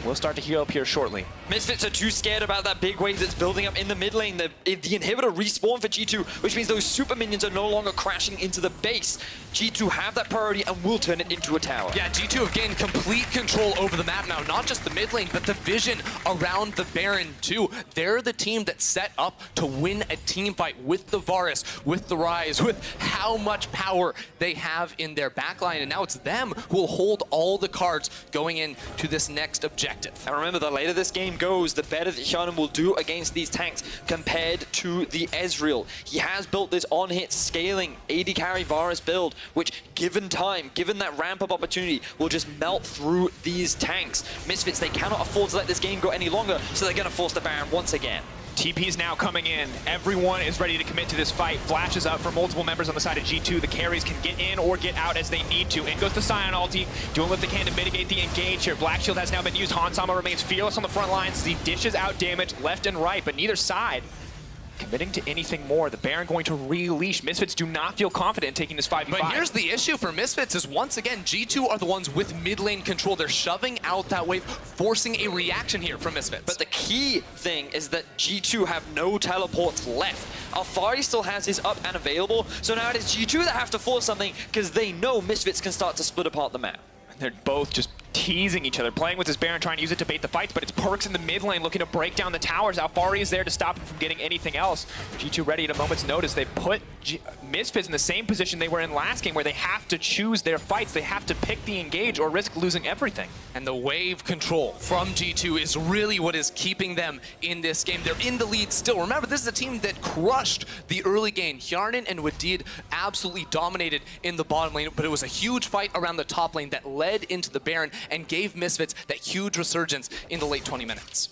We'll start to heal up here shortly. Misfits are too scared about that big wave that's building up in the mid lane. The inhibitor respawned for G2, which means those super minions are no longer crashing into the base. G2 have that priority and will turn it into a tower. Yeah, G2 have gained complete control over the map now. Not just the mid lane, but the vision around the Baron too. They're the team that's set up to win a team fight with the Varus, with the Ryze, with how much power they have in their backline. And now it's them who will hold all the cards going into this next objective. And remember, the later this game goes, the better that Shannon will do against these tanks compared to the Ezreal. He has built this on-hit scaling AD carry Varus build, which given time, given that ramp-up opportunity, will just melt through these tanks. Misfits, they cannot afford to let this game go any longer, so they're going to force the Baron once again. TP's now coming in. Everyone is ready to commit to this fight. Flashes up for multiple members on the side of G2. The carries can get in or get out as they need to. In goes the Sion ulti, doing what they can to mitigate the engage here. Black Shield has now been used. Hansama remains fearless on the front lines. He dishes out damage left and right, but neither side committing to anything more. The Baron going to re-leash. Misfits do not feel confident in taking this 5v5. But here's the issue for Misfits is, once again, G2 are the ones with mid lane control. They're shoving out that wave, forcing a reaction here from Misfits. But the key thing is that G2 have no teleports left. Alfari still has his up and available, so now it is G2 that have to force something because they know Misfits can start to split apart the map. They're both just teasing each other, playing with this Baron, trying to use it to bait the fights, but it's Perks in the mid lane looking to break down the towers. Alfari is there to stop him from getting anything else. G2 ready at a moment's notice. They put Misfits in the same position they were in last game, where they have to choose their fights. They have to pick the engage or risk losing everything. And the wave control from G2 is really what is keeping them in this game. They're in the lead still. Remember, this is a team that crushed the early game. Hjarnan and Wadid absolutely dominated in the bottom lane, but it was a huge fight around the top lane that led into the Baron and gave Misfits that huge resurgence in the late 20 minutes.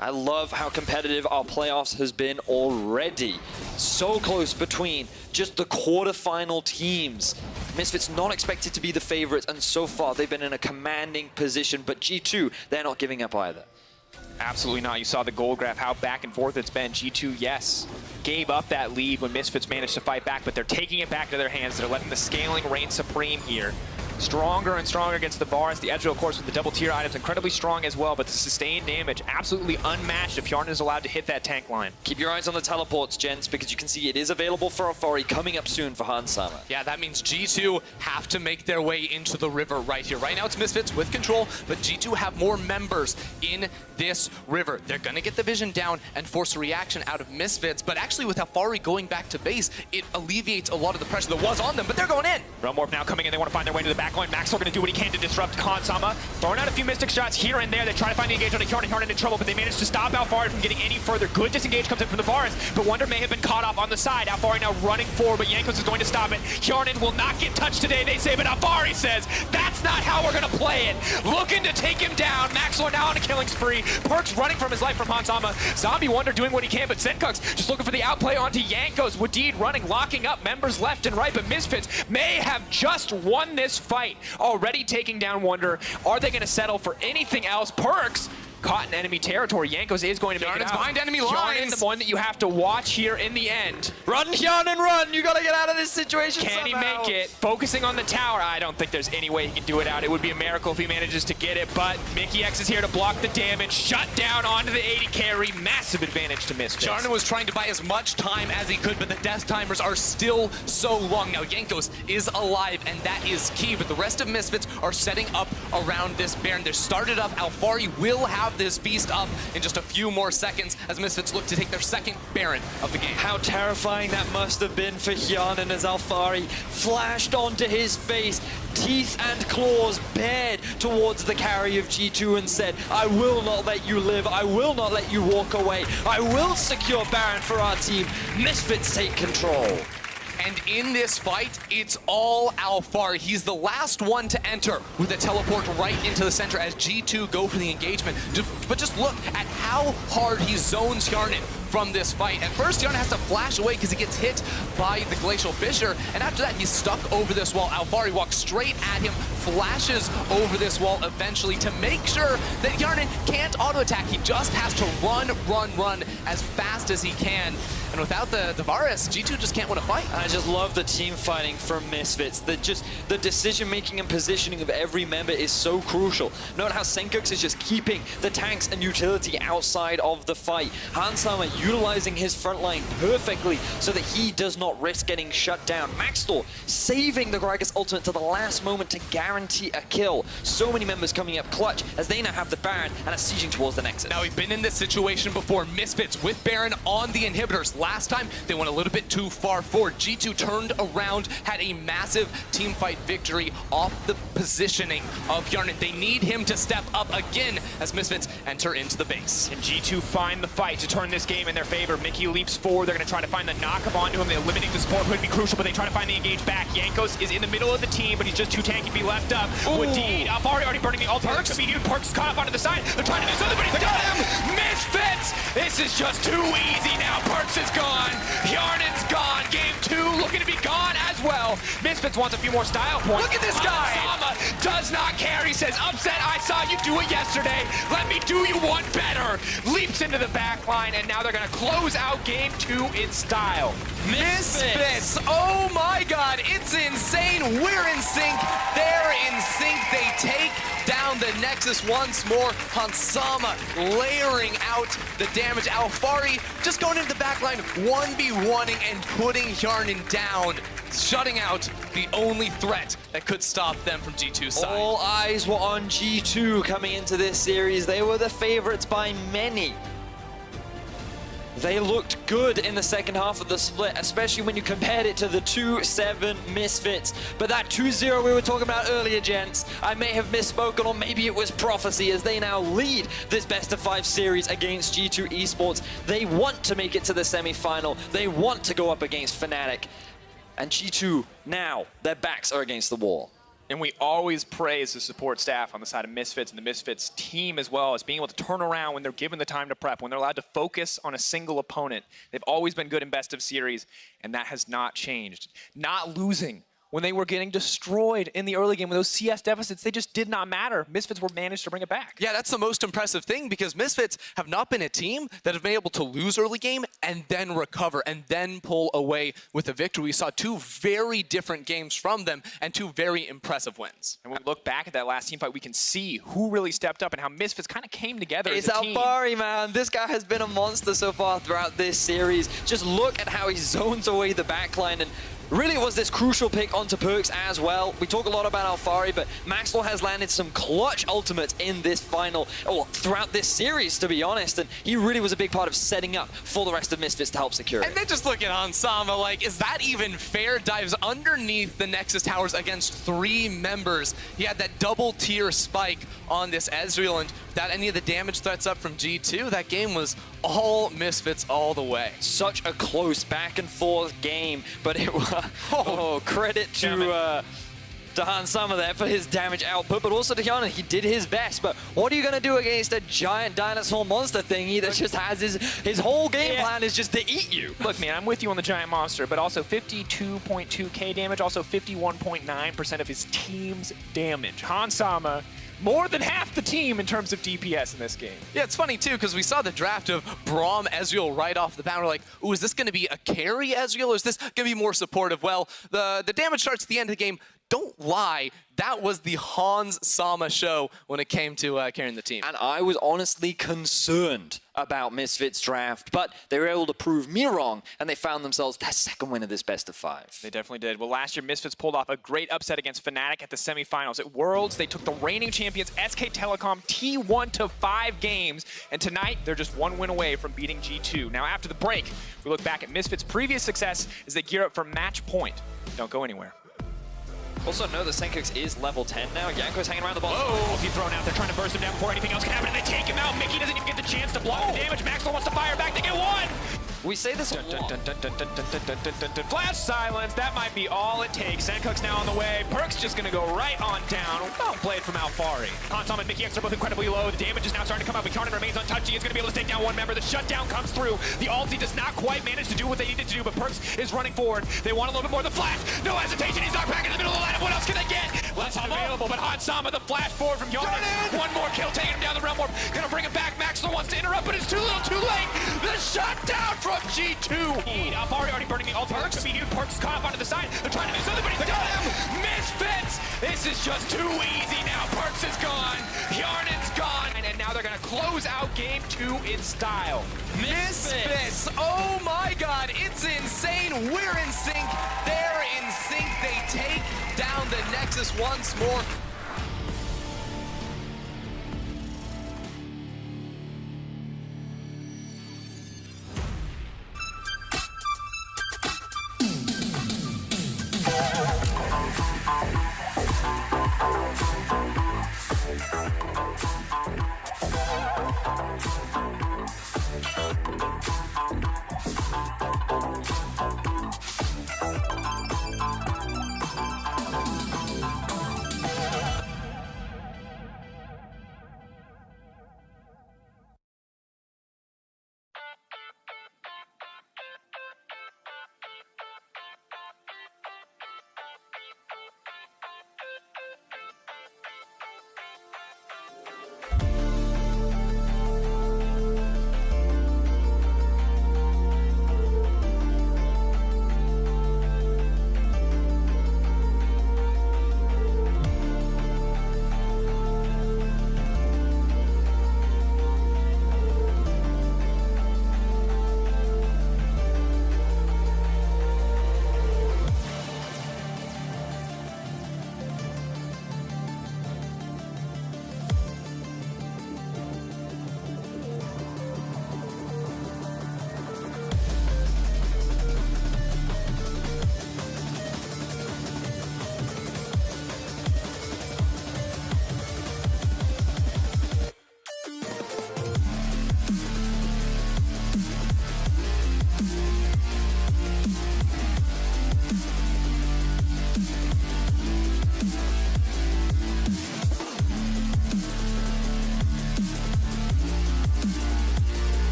I love how competitive our playoffs has been already. So close between just the quarterfinal teams. Misfits not expected to be the favorites, and so far they've been in a commanding position, but G2, they're not giving up either. Absolutely not. You saw the gold graph, how back and forth it's been. G2, yes, gave up that lead when Misfits managed to fight back, but they're taking it back to their hands. They're letting the scaling reign supreme here. Stronger and stronger against the Varus. The Ezreal, of course, with the double tier items, incredibly strong as well, but the sustained damage, absolutely unmatched if Hjarnan is allowed to hit that tank line. Keep your eyes on the teleports, gents, because you can see it is available for Alfari coming up soon for Hansama. Yeah, that means G2 have to make their way into the river right here. Right now it's Misfits with control, but G2 have more members in this river. They're gonna get the vision down and force a reaction out of Misfits, but actually with Alfari going back to base, it alleviates a lot of the pressure that was on them, but they're going in. Realm Warp now coming in. They want to find their way to the back line. Maxwell going to do what he can to disrupt Hansama. Throwing out a few Mystic shots here and there. They try to find the engage on Hjarnan. Hjarnan in trouble, but they manage to stop Alfari from getting any further. Good disengage comes in from the Varus, but Wonder may have been caught off on the side. Alfari now running forward, but Jankos is going to stop it. Hjarnan will not get touched today, they say, but Alfari says, that's not how we're going to play it. Looking to take him down. Maxwell now on a killing spree. Perks running from his life from Hansama. Zombie Wonder doing what he can, but Senkux just looking for the outplay onto Jankos. Wadid running, locking up members left and right, but Misfits may have just won this fight. Already taking down Wonder. Are they going to settle for anything else? Perks caught in enemy territory. Jankos is going to make it out. Behind enemy lines. Hjarnan, the one that you have to watch here in the end. Run, Hjarnan, run! You gotta get out of this situation Can somehow. he make it? Focusing on the tower. I don't think there's any way he can do it out. It would be a miracle if he manages to get it, but Mikyx is here to block the damage. Shut down onto the 80 carry. Massive advantage to Misfits. Hjarnan was trying to buy as much time as he could, but the death timers are still so long. Now Jankos is alive, and that is key, but the rest of Misfits are setting up around this Baron. They're started up. Alfari will have this feast up in just a few more seconds as Misfits look to take their second Baron of the game. How terrifying that must have been for Hjarnan as Alfari flashed onto his face, teeth and claws bared towards the carry of G2 and said, I will not let you live, I will not let you walk away, I will secure Baron for our team. Misfits take control. And in this fight, it's all Alfari. He's the last one to enter with a teleport right into the center as G2 go for the engagement. But just look at how hard he zones Hjarnan from this fight. At first, Hjarnan has to flash away because he gets hit by the Glacial Fissure, and after that, he's stuck over this wall. Alfari walks straight at him, flashes over this wall eventually to make sure that Yarnin can't auto-attack. He just has to run as fast as he can. And without the Varus, G2 just can't win a fight. I just love the team fighting from Misfits. The decision-making and positioning of every member is so crucial. Note how Senkux is just keeping the tanks and utility outside of the fight. Hansama utilizing his front line perfectly so that he does not risk getting shut down. Maxtor saving the Gragas ultimate to the last moment to guarantee a kill. So many members coming up clutch as they now have the Baron and are sieging towards the Nexus. Now, we've been in this situation before. Misfits with Baron on the inhibitors. Last time, they went a little bit too far forward. G2 turned around, had a massive team fight victory off the positioning of Yarnin. They need him to step up again as Misfits enter into the base. And G2 find the fight to turn this game in their favor. Mickey leaps forward. They're going to try to find the knock-up onto him. They're limiting the support would be crucial, but they try to find the engage back. Yankos is in the middle of the team, but he's just too tanky to be left up. Wadid, Alfari already burning the ultimate. Perks caught up onto the side. They're trying to do something, but he's got him! Misfits! This is just too easy now. Perks is gone. Yarnin's gone. Game 2 looking to be gone as well. Misfits wants a few more style points. Look at this guy! Hansama does not care. He says, upset, I saw you do it yesterday. Let me do you one better. Leaps into the back line, and now they're going to close out Game 2 in style. Misfits! Oh my god, it's insane. We're in sync. They're in sync. They take down the Nexus once more. Hansama layering out the damage. Alfari just going into the backline, 1v1ing and putting Yarnin down, shutting out the only threat that could stop them from G2's side. All eyes were on G2 coming into this series. They were the favorites by many. They looked good in the second half of the split, especially when you compared it to the 2-7 Misfits. But that 2-0 we were talking about earlier, gents, I may have misspoken, or maybe it was prophecy, as they now lead this best-of-5 series against G2 Esports. They want to make it to the semi-final. They want to go up against Fnatic. And G2, now, their backs are against the wall. And we always praise the support staff on the side of Misfits and the Misfits team as well as being able to turn around when they're given the time to prep, when they're allowed to focus on a single opponent. They've always been good in best of series, and that has not changed. Not losing when they were getting destroyed in the early game with those CS deficits, they just did not matter. Misfits were managed to bring it back. Yeah, that's the most impressive thing, because Misfits have not been a team that have been able to lose early game and then recover and then pull away with a victory. We saw two very different games from them and two very impressive wins. And when we look back at that last team fight, we can see who really stepped up and how Misfits kind of came together It's as a team. Alfari, man. This guy has been a monster so far throughout this series. Just look at how he zones away the backline, and really it was this crucial pick onto Perks as well. We talk a lot about Alfari, but Maxwell has landed some clutch ultimates in this final, or throughout this series, to be honest, and he really was a big part of setting up for the rest of Misfits to help secure it. And then just look at Hansama, like, is that even fair? Dives underneath the Nexus towers against 3 members. He had that double tier spike on this Ezreal, and without any of the damage threats up from G2, that game was all Misfits all the way. Such a close back and forth game, but it was credit to Hansama there for his damage output, but also to Yarnin. He did his best, but what are you going to do against a giant dinosaur monster thingy that just has his whole game plan is just to eat you? Look, man, I'm with you on the giant monster, but also 52.2k damage, also 51.9% of his team's damage. Hansama, more than half the team in terms of DPS in this game. Yeah, it's funny too, because we saw the draft of Braum Ezreal right off the bat. We're like, ooh, is this going to be a carry Ezreal, or is this going to be more supportive? Well, the damage charts at the end of the game don't lie. That was the Hansama show when it came to carrying the team. And I was honestly concerned about Misfits draft, but they were able to prove me wrong, and they found themselves their second win of this best of 5. They definitely did. Well, last year, Misfits pulled off a great upset against Fnatic at the semifinals. At Worlds, they took the reigning champions SK Telecom T1 to 5 games, and tonight, they're just 1 win away from beating G2. Now, after the break, we look back at Misfits' previous success as they gear up for match point. Don't go anywhere. Also note that Senkux is level 10 now. Yanko's hanging around the bottom. Whoa! Ulti thrown out. They're trying to burst him down before anything else can happen, and they take him out. Mickey doesn't even get the chance to block the damage. Maxwell wants to fire back. They get one! We say this a lot. Flash silence, that might be all it takes. Sankook's now on the way. Perk's just gonna go right on down. Well played from Alfari. Hansam and Mickey X are both incredibly low. The damage is now starting to come up. Karnan remains untouched. He is gonna be able to take down one member. The shutdown comes through. The ulti does not quite manage to do what they needed to do, but Perks is running forward. They want a little bit more. The flash, no hesitation. He's knocked back in the middle of the lineup. What else can they get? Less available, but Hansama, the flash forward from Yarn. One more kill, taking him down the realm warp. Gonna bring him back. Maxler wants to interrupt, but it's too little, too late. The shutdown from G2. Alfari already burning the ult. Perks be huge. Perks caught up onto the side. They're trying to do something, but he's got him. Misfits. This is just too easy now. Perks is gone. Yarnen's gone. And now they're gonna close out game 2 in style. Misfits. Oh my god, it's insane. We're in sync. They're in sync. They take down the Nexus once more.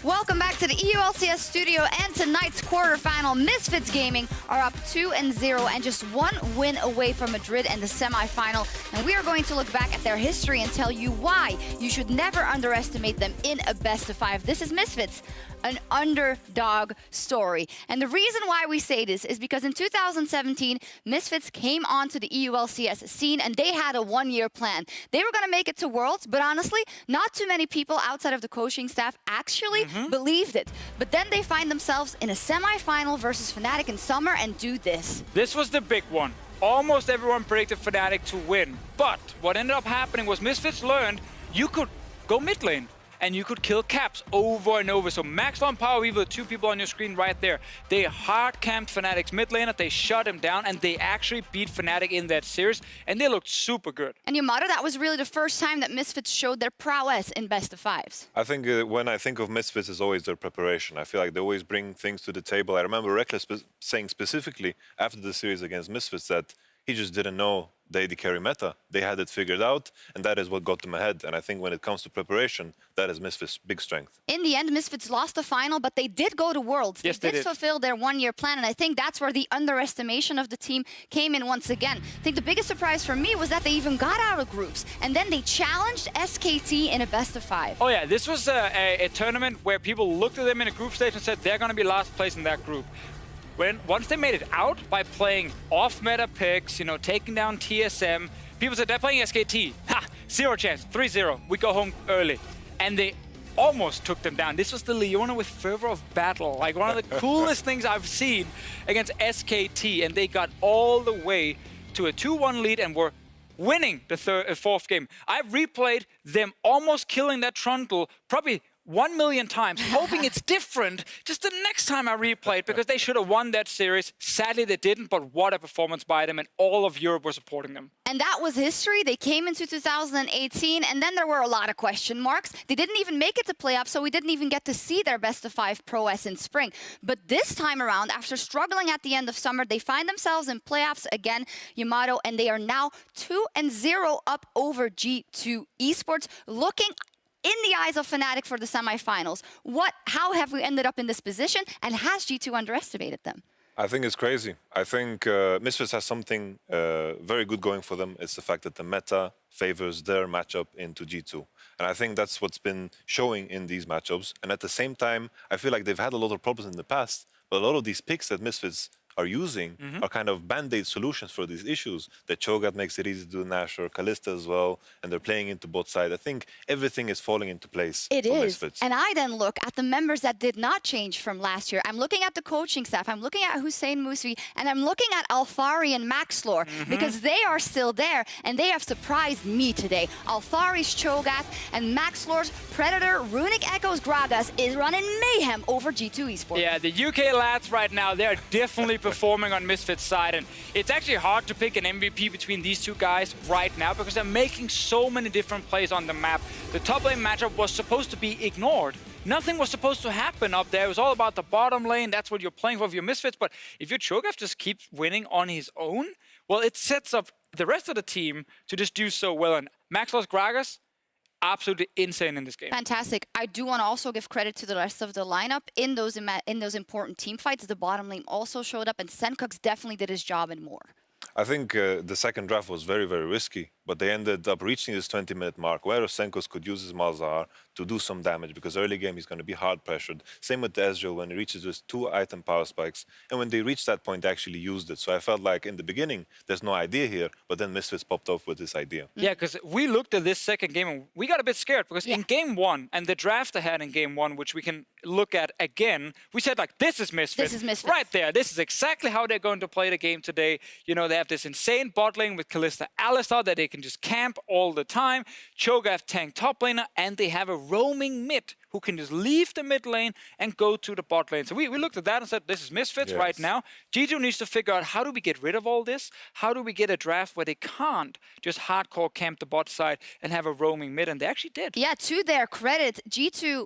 Welcome back to the EULCS studio and tonight's quarterfinal. Misfits Gaming are up 2-0 and just one win away from Madrid in the semi-final. And we are going to look back at their history and tell you why you should never underestimate them in a best-of-5. This is Misfits, an underdog story. And the reason why we say this is because in 2017, Misfits came onto the EULCS scene and they had a one-year plan. They were going to make it to Worlds, but honestly, not too many people outside of the coaching staff actually believed it. But then they find themselves in a semi-final versus Fnatic in summer and do this. This was the big one. Almost everyone predicted Fnatic to win. But what ended up happening was Misfits learned you could go mid lane and you could kill caps over and over. So Maxwell and Power Weaver, the two people on your screen right there, they hard camped Fnatic's mid laner, they shut him down, and they actually beat Fnatic in that series, and they looked super good. And Yamato, that was really the first time that Misfits showed their prowess in best-of-5s. I think when I think of Misfits, it's always their preparation. I feel like they always bring things to the table. I remember Reckless saying specifically after the series against Misfits that he just didn't know the AD carry meta. They had it figured out, and that is what got them ahead. And I think when it comes to preparation, that is Misfits' big strength. In the end, Misfits lost the final, but they did go to Worlds. Yes, they did fulfill their one-year plan, and I think that's where the underestimation of the team came in once again. I think the biggest surprise for me was that they even got out of groups, and then they challenged SKT in a best-of-5. Oh yeah, this was a tournament where people looked at them in a group stage and said they're going to be last place in that group. Once they made it out by playing off-meta picks, you know, taking down TSM, people said they're playing SKT. Ha! 0 chance. 3-0. We go home early. And they almost took them down. This was the Leona with Fervor of Battle. Like one of the coolest things I've seen against SKT. And they got all the way to a 2-1 lead and were winning the fourth game. I've replayed them almost killing that Trundle probably 1 million times, hoping it's different just the next time I replay it, because they should have won that series. Sadly, they didn't, but what a performance by them, and all of Europe were supporting them. And that was history. They came into 2018, and then there were a lot of question marks. They didn't even make it to playoffs, so we didn't even get to see their best-of-5 prowess in spring. But this time around, after struggling at the end of summer, they find themselves in playoffs again, Yamato, and they are now 2-0 up over G2 Esports, looking in the eyes of Fnatic for the semifinals. How have we ended up in this position, and has G2 underestimated them? I think it's crazy. I think Misfits has something very good going for them. It's the fact that the meta favors their matchup into G2. And I think that's what's been showing in these matchups. And at the same time, I feel like they've had a lot of problems in the past, but a lot of these picks that Misfits are using are kind of band-aid solutions for these issues. That Cho'Gath makes it easy to do Nashor, Kalista as well, and they're playing into bot side. I think everything is falling into place for Misfits. And I then look at the members that did not change from last year. I'm looking at the coaching staff, I'm looking at Hussein Mousvi, and I'm looking at Alfari and Maxlor, because they are still there, and they have surprised me today. Alfari's Cho'Gath and Maxlor's Predator Runic Echoes Gragas is running mayhem over G2 Esports. Yeah, the UK lads right now, they're definitely performing on Misfits' side, and it's actually hard to pick an MVP between these two guys right now because they're making so many different plays on the map. The top lane matchup was supposed to be ignored. Nothing was supposed to happen up there. It was all about the bottom lane. That's what you're playing for your Misfits. But if your Cho'Gath just keeps winning on his own, well, it sets up the rest of the team to just do so well. And Maxwell's Gragas, absolutely insane in this game. Fantastic. I do want to also give credit to the rest of the lineup in those important team fights. The bottom lane also showed up, and Senkux definitely did his job and more. I think the second draft was very, very risky, but they ended up reaching this 20-minute mark where Senkos could use his Malzahar to do some damage, because early game he's going to be hard pressured. Same with the Ezreal when he reaches his 2-item power spikes, and when they reached that point, they actually used it. So I felt like in the beginning, there's no idea here, but then Misfits popped off with this idea. Yeah, because we looked at this second game and we got a bit scared, because in game one, and the draft they had in game one, which we can look at again, we said like, this is Misfits. This is Misfits. Right there. This is exactly how they're going to play the game today. You know, they have this insane bot lane with Kalista Alistar that they can just camp all the time. Cho'Gath tank top laner, and they have a roaming mid who can just leave the mid lane and go to the bot lane. So we looked at that and said, this is Misfits right now. G2 needs to figure out, how do we get rid of all this? How do we get a draft where they can't just hardcore camp the bot side and have a roaming mid? And they actually did. Yeah, to their credit, G2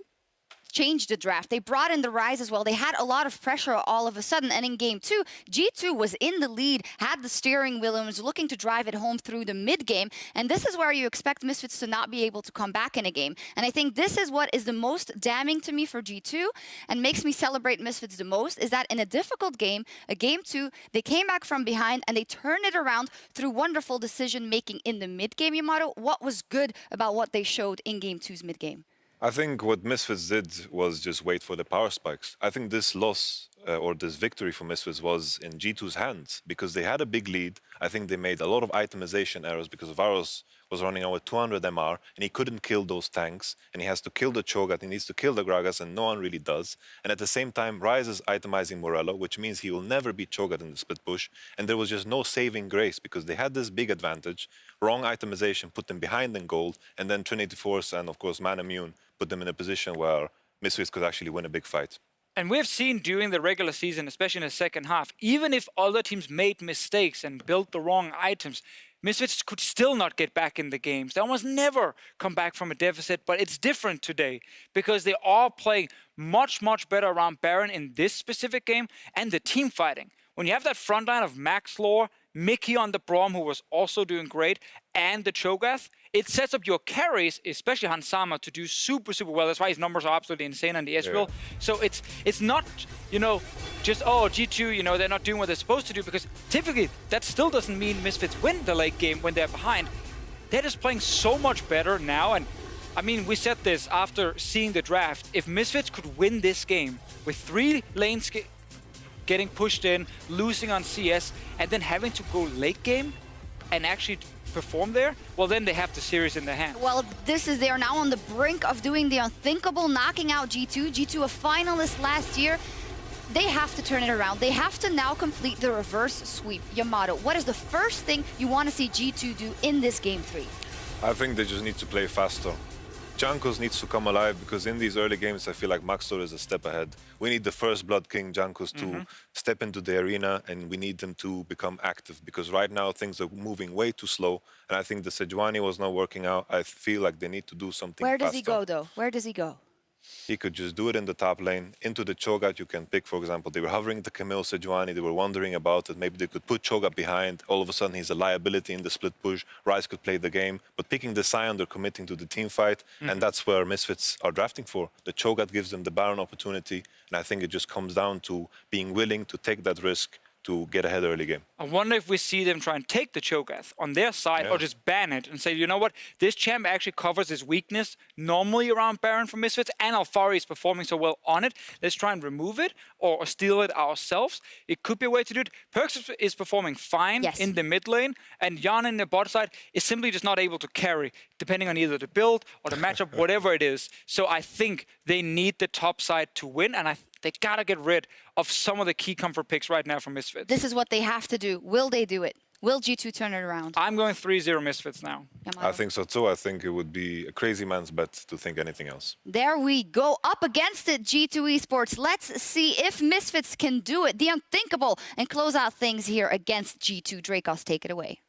changed the draft. They brought in the Rise as well. They had a lot of pressure all of a sudden. And in game 2, G2 was in the lead, had the steering wheel, and was looking to drive it home through the mid game. And this is where you expect Misfits to not be able to come back in a game. And I think this is what is the most damning to me for G2 and makes me celebrate Misfits the most, is that in a difficult game, a game 2, they came back from behind and they turned it around through wonderful decision making in the mid game. Yamato, what was good about what they showed in game 2's mid game? I think what Misfits did was just wait for the power spikes. I think this loss or this victory for Misfits was in G2's hands because they had a big lead. I think they made a lot of itemization errors because Varus was running out with 200 MR and he couldn't kill those tanks and he has to kill the Cho'Gath, he needs to kill the Gragas and no one really does. And at the same time, Ryze is itemizing Morello, which means he will never beat Cho'Gath in the split push, and there was just no saving grace because they had this big advantage. Wrong itemization put them behind in gold, and then Trinity Force and of course Man Immune put them in a position where Misfits could actually win a big fight. And we've seen during the regular season, especially in the second half, even if other teams made mistakes and built the wrong items, Misfits could still not get back in the games. They almost never come back from a deficit, but it's different today because they are playing much, much better around Baron in this specific game and the team fighting. When you have that front line of Max Lore, Mickey on the Braum, who was also doing great, and the Cho'Gath, it sets up your carries, especially Hansama, to do super, super well. That's why his numbers are absolutely insane on the Ezreal. Yeah. So it's not, you know, just, oh, G2, you know, they're not doing what they're supposed to do, because typically that still doesn't mean Misfits win the late game when they're behind. They're just playing so much better now, and I mean, we said this after seeing the draft. If Misfits could win this game with 3 lanes getting pushed in, losing on CS, and then having to go late game and actually perform there, well, then they have the series in their hands. Well, they're now on the brink of doing the unthinkable, knocking out G2. G2 a finalist last year. They have to turn it around. They have to now complete the reverse sweep. Yamato, what is the first thing you want to see G2 do in this game 3? I think they just need to play faster. Jankos needs to come alive because in these early games, I feel like Maxtor is a step ahead. We need the first Blood King Jankos to step into the arena, and we need them to become active because right now things are moving way too slow. And I think the Sejuani was not working out. I feel like they need to do something Where does faster. he go, though? Where does he go? He could just do it in the top lane. Into the Cho'Gath, you can pick, for example, they were hovering the Camille Sejuani, they were wondering about it. Maybe they could put Cho'Gath behind. All of a sudden, he's a liability in the split push. Ryze could play the game. But picking the Sion, they're committing to the team fight. And that's where Misfits are drafting for. The Cho'Gath gives them the Baron opportunity. And I think it just comes down to being willing to take that risk to get ahead early game. I wonder if we see them try and take the Cho'Gath on their side or just ban it and say, you know what, this champ actually covers his weakness normally around Baron for Misfits, and Alphari is performing so well on it. Let's try and remove it or steal it ourselves. It could be a way to do it. Perkz is performing fine in the mid lane, and Jan in the bot side is simply just not able to carry, depending on either the build or the matchup, whatever it is. So I think they need the top side to win, and they gotta get rid of some of the key comfort picks right now from Misfits. This is what they have to do. Will they do it? Will G2 turn it around? I'm going 3-0 Misfits now. I think so too. I think it would be a crazy man's bet to think anything else. There we go, up against it, G2 Esports. Let's see if Misfits can do it, the unthinkable, and close out things here against G2. Dracos, take it away.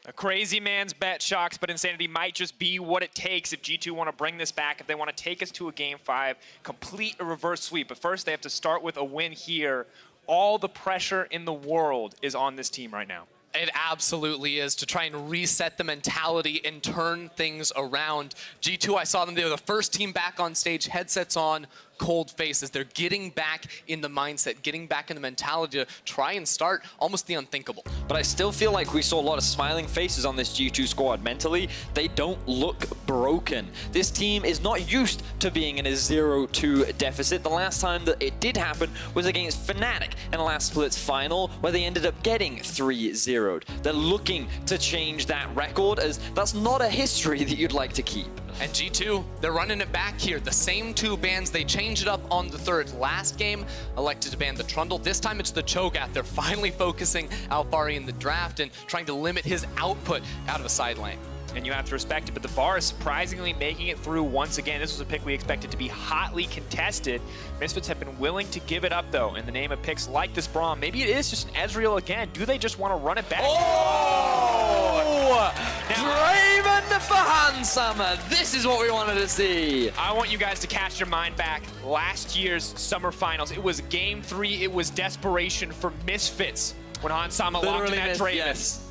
A crazy man's bet, Shocks, but Insanity might just be what it takes if G2 want to bring this back, if they want to take us to a Game 5, complete a reverse sweep. But first, they have to start with a win here. All the pressure in the world is on this team right now. It absolutely is, to try and reset the mentality and turn things around. G2, I saw them, they were the first team back on stage, headsets on, cold faces. They're getting back in the mindset, getting back in the mentality to try and start almost the unthinkable. But I still feel like we saw a lot of smiling faces on this G2 squad. Mentally, they don't look broken. This team is not used to being in a 0-2 deficit. The last time that it did happen was against Fnatic in the last Split's final, where they ended up getting 3-0'd. They're looking to change that record, as that's not a history that you'd like to keep. And G2, they're running it back here. The same 2 bans, they changed it up on the third. Last game, elected to ban the Trundle. This time it's the Cho'Gath. They're finally focusing Alphari in the draft and trying to limit his output out of a side lane. And you have to respect it, but the bar is surprisingly making it through once again. This was a pick we expected to be hotly contested. Misfits have been willing to give it up, though, in the name of picks like this Braum. Maybe it is just an Ezreal again. Do they just want to run it back? Oh! Now, Draven for Hansama. This is what we wanted to see. I want you guys to cast your mind back. Last year's Summer Finals, it was Game 3. It was desperation for Misfits when Hansama locked in that Draven. Yes.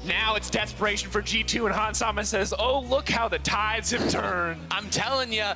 Now it's desperation for G2, and Hansama says, oh, look how the tides have turned. I'm telling you,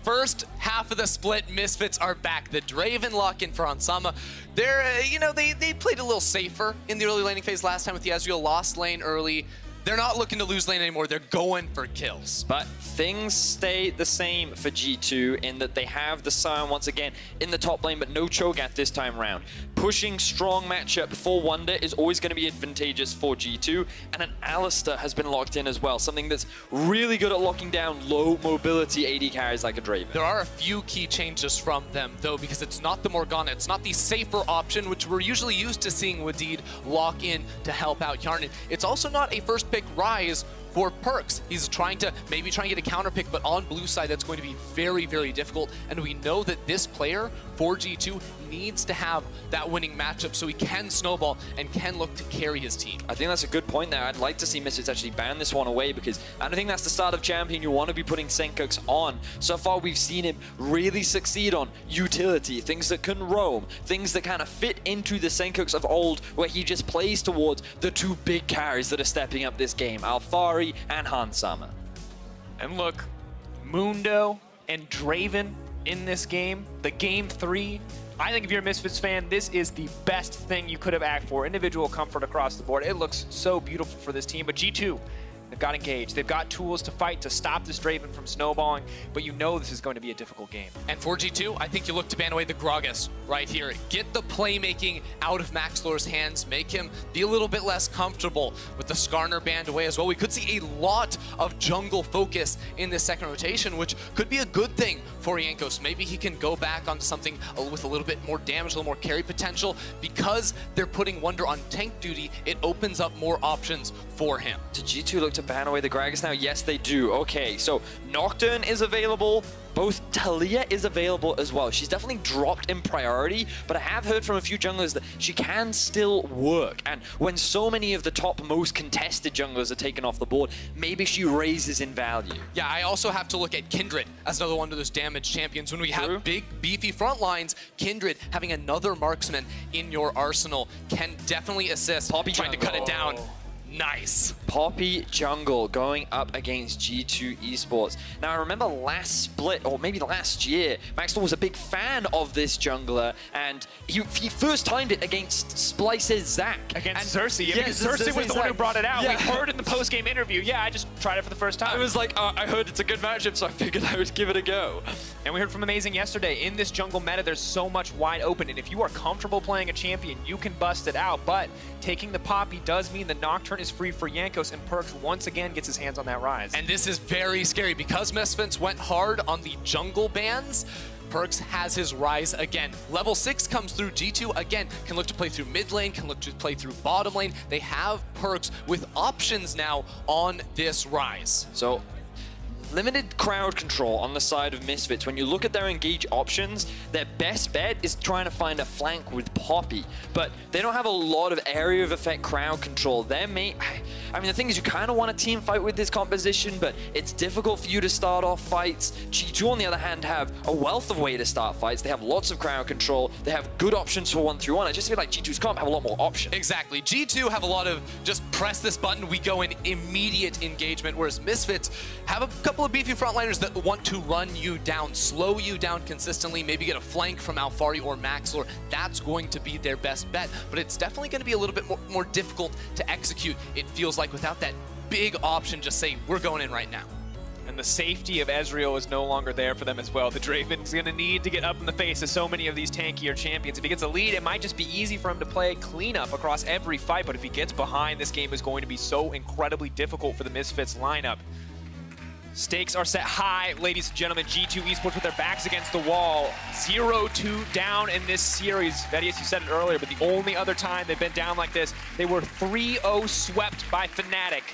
first half of the split, Misfits are back. The Draven lock-in for Hansama. They're, you know, they played a little safer in the early laning phase last time with the Ezreal, lost lane early. They're not looking to lose lane anymore. They're going for kills. But things stay the same for G2 in that they have the Sion once again in the top lane, but no Cho'Gath this time round. Pushing strong matchup for Wonder is always going to be advantageous for G2, and an Alistar has been locked in as well, something that's really good at locking down low mobility AD carries like a Draven. There are a few key changes from them, though, because it's not the Morgana, it's not the safer option, which we're usually used to seeing Wadid lock in to help out Yarnan. It's also not a first pick Ryze for Perks. He's trying to get a counter pick, but on blue side, that's going to be very, very difficult. And we know that this player for G2 needs to have that winning matchup so he can snowball and can look to carry his team. I think that's a good point there. I'd like to see Misfits actually ban this one away because I don't think that's the start of champion you want to be putting Senkux on. So far, we've seen him really succeed on utility, things that can roam, things that kind of fit into the Senkux of old where he just plays towards the two big carries that are stepping up this game, Alphari and Hansama. And look, Mundo and Draven in this game, the Game 3, I think if you're a Misfits fan, this is the best thing you could have asked for. Individual comfort across the board. It looks so beautiful for this team, but G2, they've got engaged. They've got tools to fight to stop this Draven from snowballing, but you know this is going to be a difficult game. And for G2, I think you look to ban away the Gragas right here. Get the playmaking out of Maxlor's hands. Make him be a little bit less comfortable with the Skarner banned away as well. We could see a lot of jungle focus in this second rotation, which could be a good thing for Jankos. Maybe he can go back onto something with a little bit more damage, a little more carry potential. Because they're putting Wonder on tank duty, it opens up more options for him. Did G2 look to ban away the Gragas now? Yes, they do. Okay, so Nocturne is available. Both Talia is available as well. She's definitely dropped in priority, but I have heard from a few junglers that she can still work. And when so many of the top most contested junglers are taken off the board, maybe she raises in value. Yeah, I also have to look at Kindred as another one of those damage champions. When we have big, beefy front lines, Kindred having another marksman in your arsenal can definitely assist. Poppy trying to cut it down. Nice. Poppy jungle going up against G2 Esports. Now, I remember last split, or maybe last year, Maxwell was a big fan of this jungler, and he first timed it against Splice's Zac. Against Xerxes. Yeah, because Xerxes was the one who brought it out. Yeah. We heard in the post-game interview, yeah, I just tried it for the first time. I was like, I heard it's a good matchup, so I figured I would give it a go. And we heard from Amazing yesterday, in this jungle meta, there's so much wide open, and if you are comfortable playing a champion, you can bust it out, but taking the Poppy does mean the Nocturne is free for Jankos, and Perks once again gets his hands on that Ryze. And this is very scary because Misfits went hard on the jungle bans. Perks has his Ryze again. Level 6 comes through. G2 again can look to play through mid lane, can look to play through bottom lane. They have Perks with options now on this Ryze. So limited crowd control on the side of Misfits. When you look at their engage options, their best bet is trying to find a flank with Poppy, but they don't have a lot of area of effect crowd control. I mean, the thing is, you kind of want a team fight with this composition, but it's difficult for you to start off fights. G2, on the other hand, have a wealth of way to start fights. They have lots of crowd control. They have good options for 1-3-1. I just feel like G2's comp have a lot more options. Exactly. G2 have a lot of just press this button, we go in immediate engagement, whereas Misfits have a couple of beefy frontliners that want to run you down, slow you down consistently, maybe get a flank from Alphari or Maxlor. That's going to be their best bet, but it's definitely going to be a little bit more difficult to execute, it feels like, without that big option, just say, we're going in right now. And the safety of Ezreal is no longer there for them as well. The Draven's going to need to get up in the face of so many of these tankier champions. If he gets a lead, it might just be easy for him to play cleanup across every fight, but if he gets behind, this game is going to be so incredibly difficult for the Misfits lineup. Stakes are set high, ladies and gentlemen. G2 Esports with their backs against the wall. 0-2 down in this series. Vedius, you said it earlier, but the only other time they've been down like this, they were 3-0 swept by Fnatic.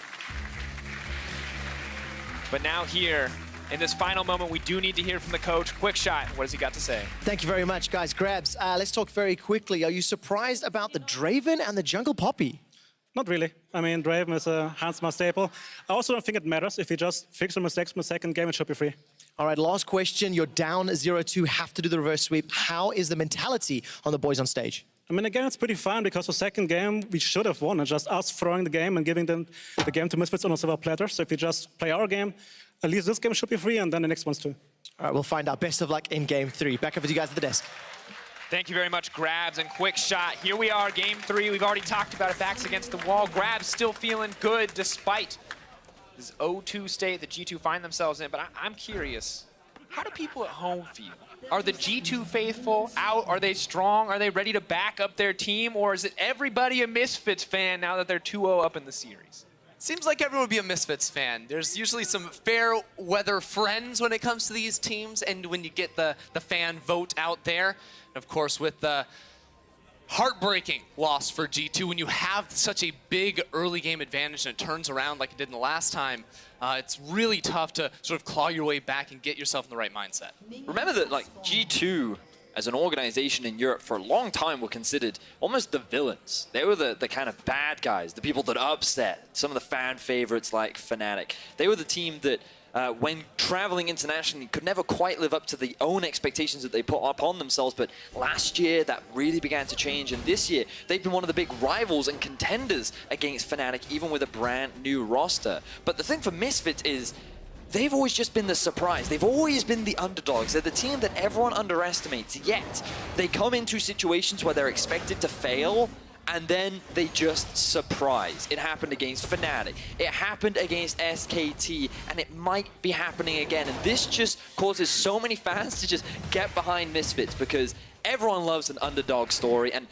But now here, in this final moment, we do need to hear from the coach. Quick shot, what has he got to say? Thank you very much, guys. Grabs, let's talk very quickly. Are you surprised about the Draven and the jungle Poppy? Not really. I mean, Draven is a Hansma staple. I also don't think it matters. If you just fix your mistakes from the second game, it should be free. All right, last question. You're down 0-2, have to do the reverse sweep. How is the mentality on the boys on stage? I mean, again, it's pretty fine because the second game we should have won. It's just us throwing the game and giving them the game to Misfits on a silver platter. So if you just play our game, at least this game should be free, and then the next one's too. All right, we'll find out. Best of luck in game 3. Back over to you guys at the desk. Thank you very much, Grabs, and quick shot. Here we are, game 3. We've already talked about it, backs against the wall. Grabs still feeling good despite this 0-2 state that G2 find themselves in. But I'm curious, how do people at home feel? Are the G2 faithful out? Are they strong? Are they ready to back up their team? Or is it everybody a Misfits fan now that they're 2-0 up in the series? Seems like everyone would be a Misfits fan. There's usually some fair weather friends when it comes to these teams, and when you get the fan vote out there. And of course, with the heartbreaking loss for G2, when you have such a big early game advantage and it turns around like it did in the last time, it's really tough to sort of claw your way back and get yourself in the right mindset. Remember that like G2 as an organization in Europe for a long time were considered almost the villains. They were the kind of bad guys, the people that upset some of the fan favorites like Fnatic. They were the team that when traveling internationally could never quite live up to the own expectations that they put upon themselves, but last year that really began to change, and this year they've been one of the big rivals and contenders against Fnatic, even with a brand new roster. But the thing for Misfits is they've always just been the surprise. They've always been the underdogs. They're the team that everyone underestimates, yet they come into situations where they're expected to fail, and then they just surprise. It happened against Fnatic, it happened against SKT, and it might be happening again. And this just causes so many fans to just get behind Misfits because everyone loves an underdog story. And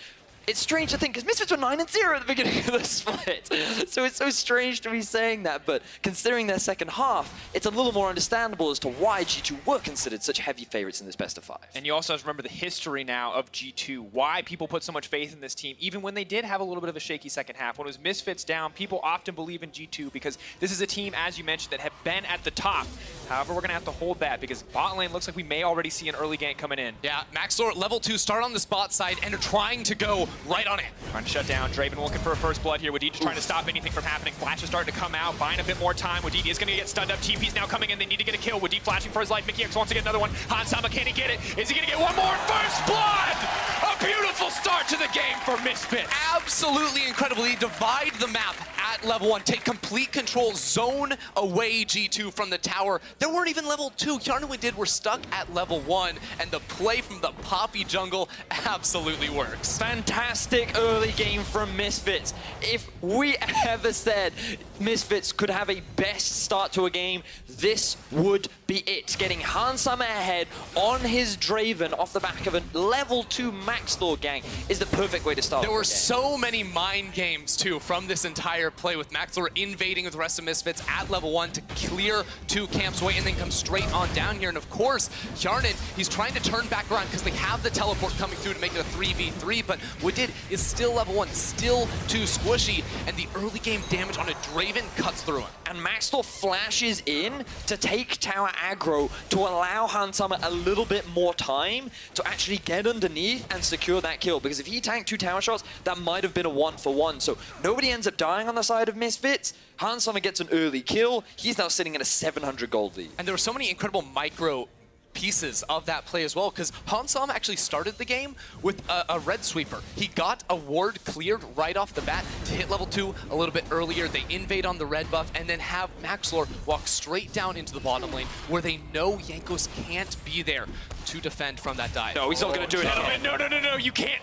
it's strange to think, because Misfits were 9-0 at the beginning of the split. So it's so strange to be saying that, but considering their second half, it's a little more understandable as to why G2 were considered such heavy favorites in this best of 5. And you also have to remember the history now of G2, why people put so much faith in this team, even when they did have a little bit of a shaky second half. When it was Misfits down, people often believe in G2 because this is a team, as you mentioned, that have been at the top. However, we're going to have to hold that because bot lane looks like we may already see an early gank coming in. Yeah, Maxlor level 2 start on the spot side and are trying to go right on it. Trying to shut down. Draven looking for a first blood here. Wadid just trying to stop anything from happening. Flash is starting to come out, buying a bit more time. Wadid is going to get stunned up. TP's now coming in. They need to get a kill. Wadid flashing for his life. Mickey X wants to get another one. Hansama, can he get it? Is he going to get one more? First blood! A beautiful start to the game for Misfits. Absolutely incredibly. Divide the map at level 1. Take complete control. Zone away G2 from the tower. There weren't even level 2. Yarn and Wadid were stuck at level 1, and the play from the Poppy jungle absolutely works. Fantastic early game from Misfits. If we ever said Misfits could have a best start to a game, this would be it. Getting Hansama ahead on his Draven off the back of a level 2 Maxlor gank is the perfect way to start. There were so many mind games too from this entire play, with Maxlor invading with the rest of Misfits at level 1 to clear 2 camps away and then come straight on down here. And of course, Yarnan, he's trying to turn back around because they have the teleport coming through to make it a 3v3, but Wadid is still level 1, still too squishy, and the early game damage on a Draven cuts through him. And Maxlor flashes in to take tower aggro to allow Hansama a little bit more time to actually get underneath and secure that kill, because if he tanked 2 tower shots, that might have been a 1-for-1. So nobody ends up dying on the side of Misfits. Hansama gets an early kill. He's now sitting at a 700 gold lead. And there were so many incredible micro pieces of that play as well, because Hansama actually started the game with a red sweeper. He got a ward cleared right off the bat to hit level 2 a little bit earlier. They invade on the red buff and then have Maxlor walk straight down into the bottom lane where they know Jankos can't be there to defend from that dive. No, he's not going to do it. No, you can't.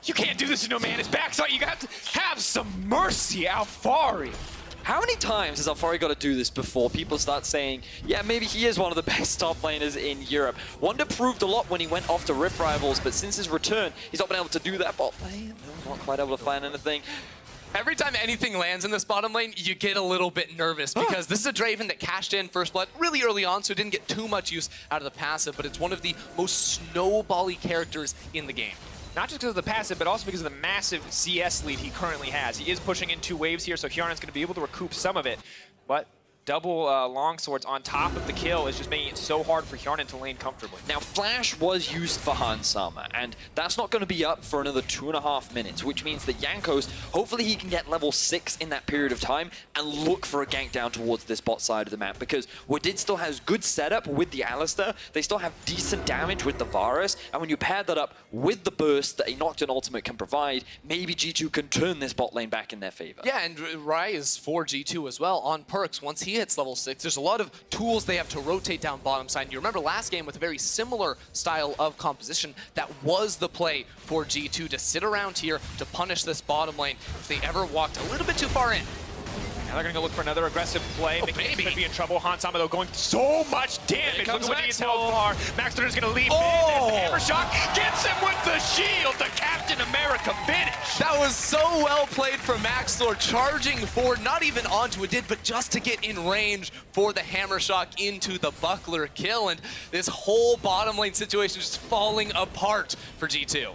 You can't do this to no man. His backside, you got to have some mercy, Alfari. How many times has Alfari got to do this before people start saying, yeah, maybe he is one of the best top laners in Europe? Wonder proved a lot when he went off to Rip Rivals, but since his return, he's not been able to do that bot lane. Not quite able to find anything. Every time anything lands in this bottom lane, you get a little bit nervous because this is a Draven that cashed in first blood really early on, so didn't get too much use out of the passive, but it's one of the most snowbally characters in the game. Not just because of the passive, but also because of the massive CS lead he currently has. He is pushing in 2 waves here, so Hjarnan's going to be able to recoup some of it. But double longswords on top of the kill is just making it so hard for Hjarnan to lane comfortably. Now, Flash was used for Hansama, and that's not going to be up for another 2.5 minutes, which means that Jankos, hopefully he can get level 6 in that period of time and look for a gank down towards this bot side of the map, because Wadid still has good setup with the Alistar, they still have decent damage with the Varus, and when you pair that up with the burst that a Nocturne ultimate can provide, maybe G2 can turn this bot lane back in their favor. Yeah, and Rai is for G2 as well on perks. Once he hits level 6, there's a lot of tools they have to rotate down bottom side. And you remember last game with a very similar style of composition, that was the play for G2 to sit around here to punish this bottom lane if they ever walked a little bit too far in. Now they're going to go look for another aggressive play. Mickey could be in trouble. Hansama, though, going so much damage. Look at what he so far. Maxler is going to leave. Oh! Hammer shot gets him with the shield. The Captain America finish. That was so well played from Maxlor, charging forward, not even onto a did, but just to get in range for the hammer shock into the buckler kill. And this whole bottom lane situation just falling apart for G2.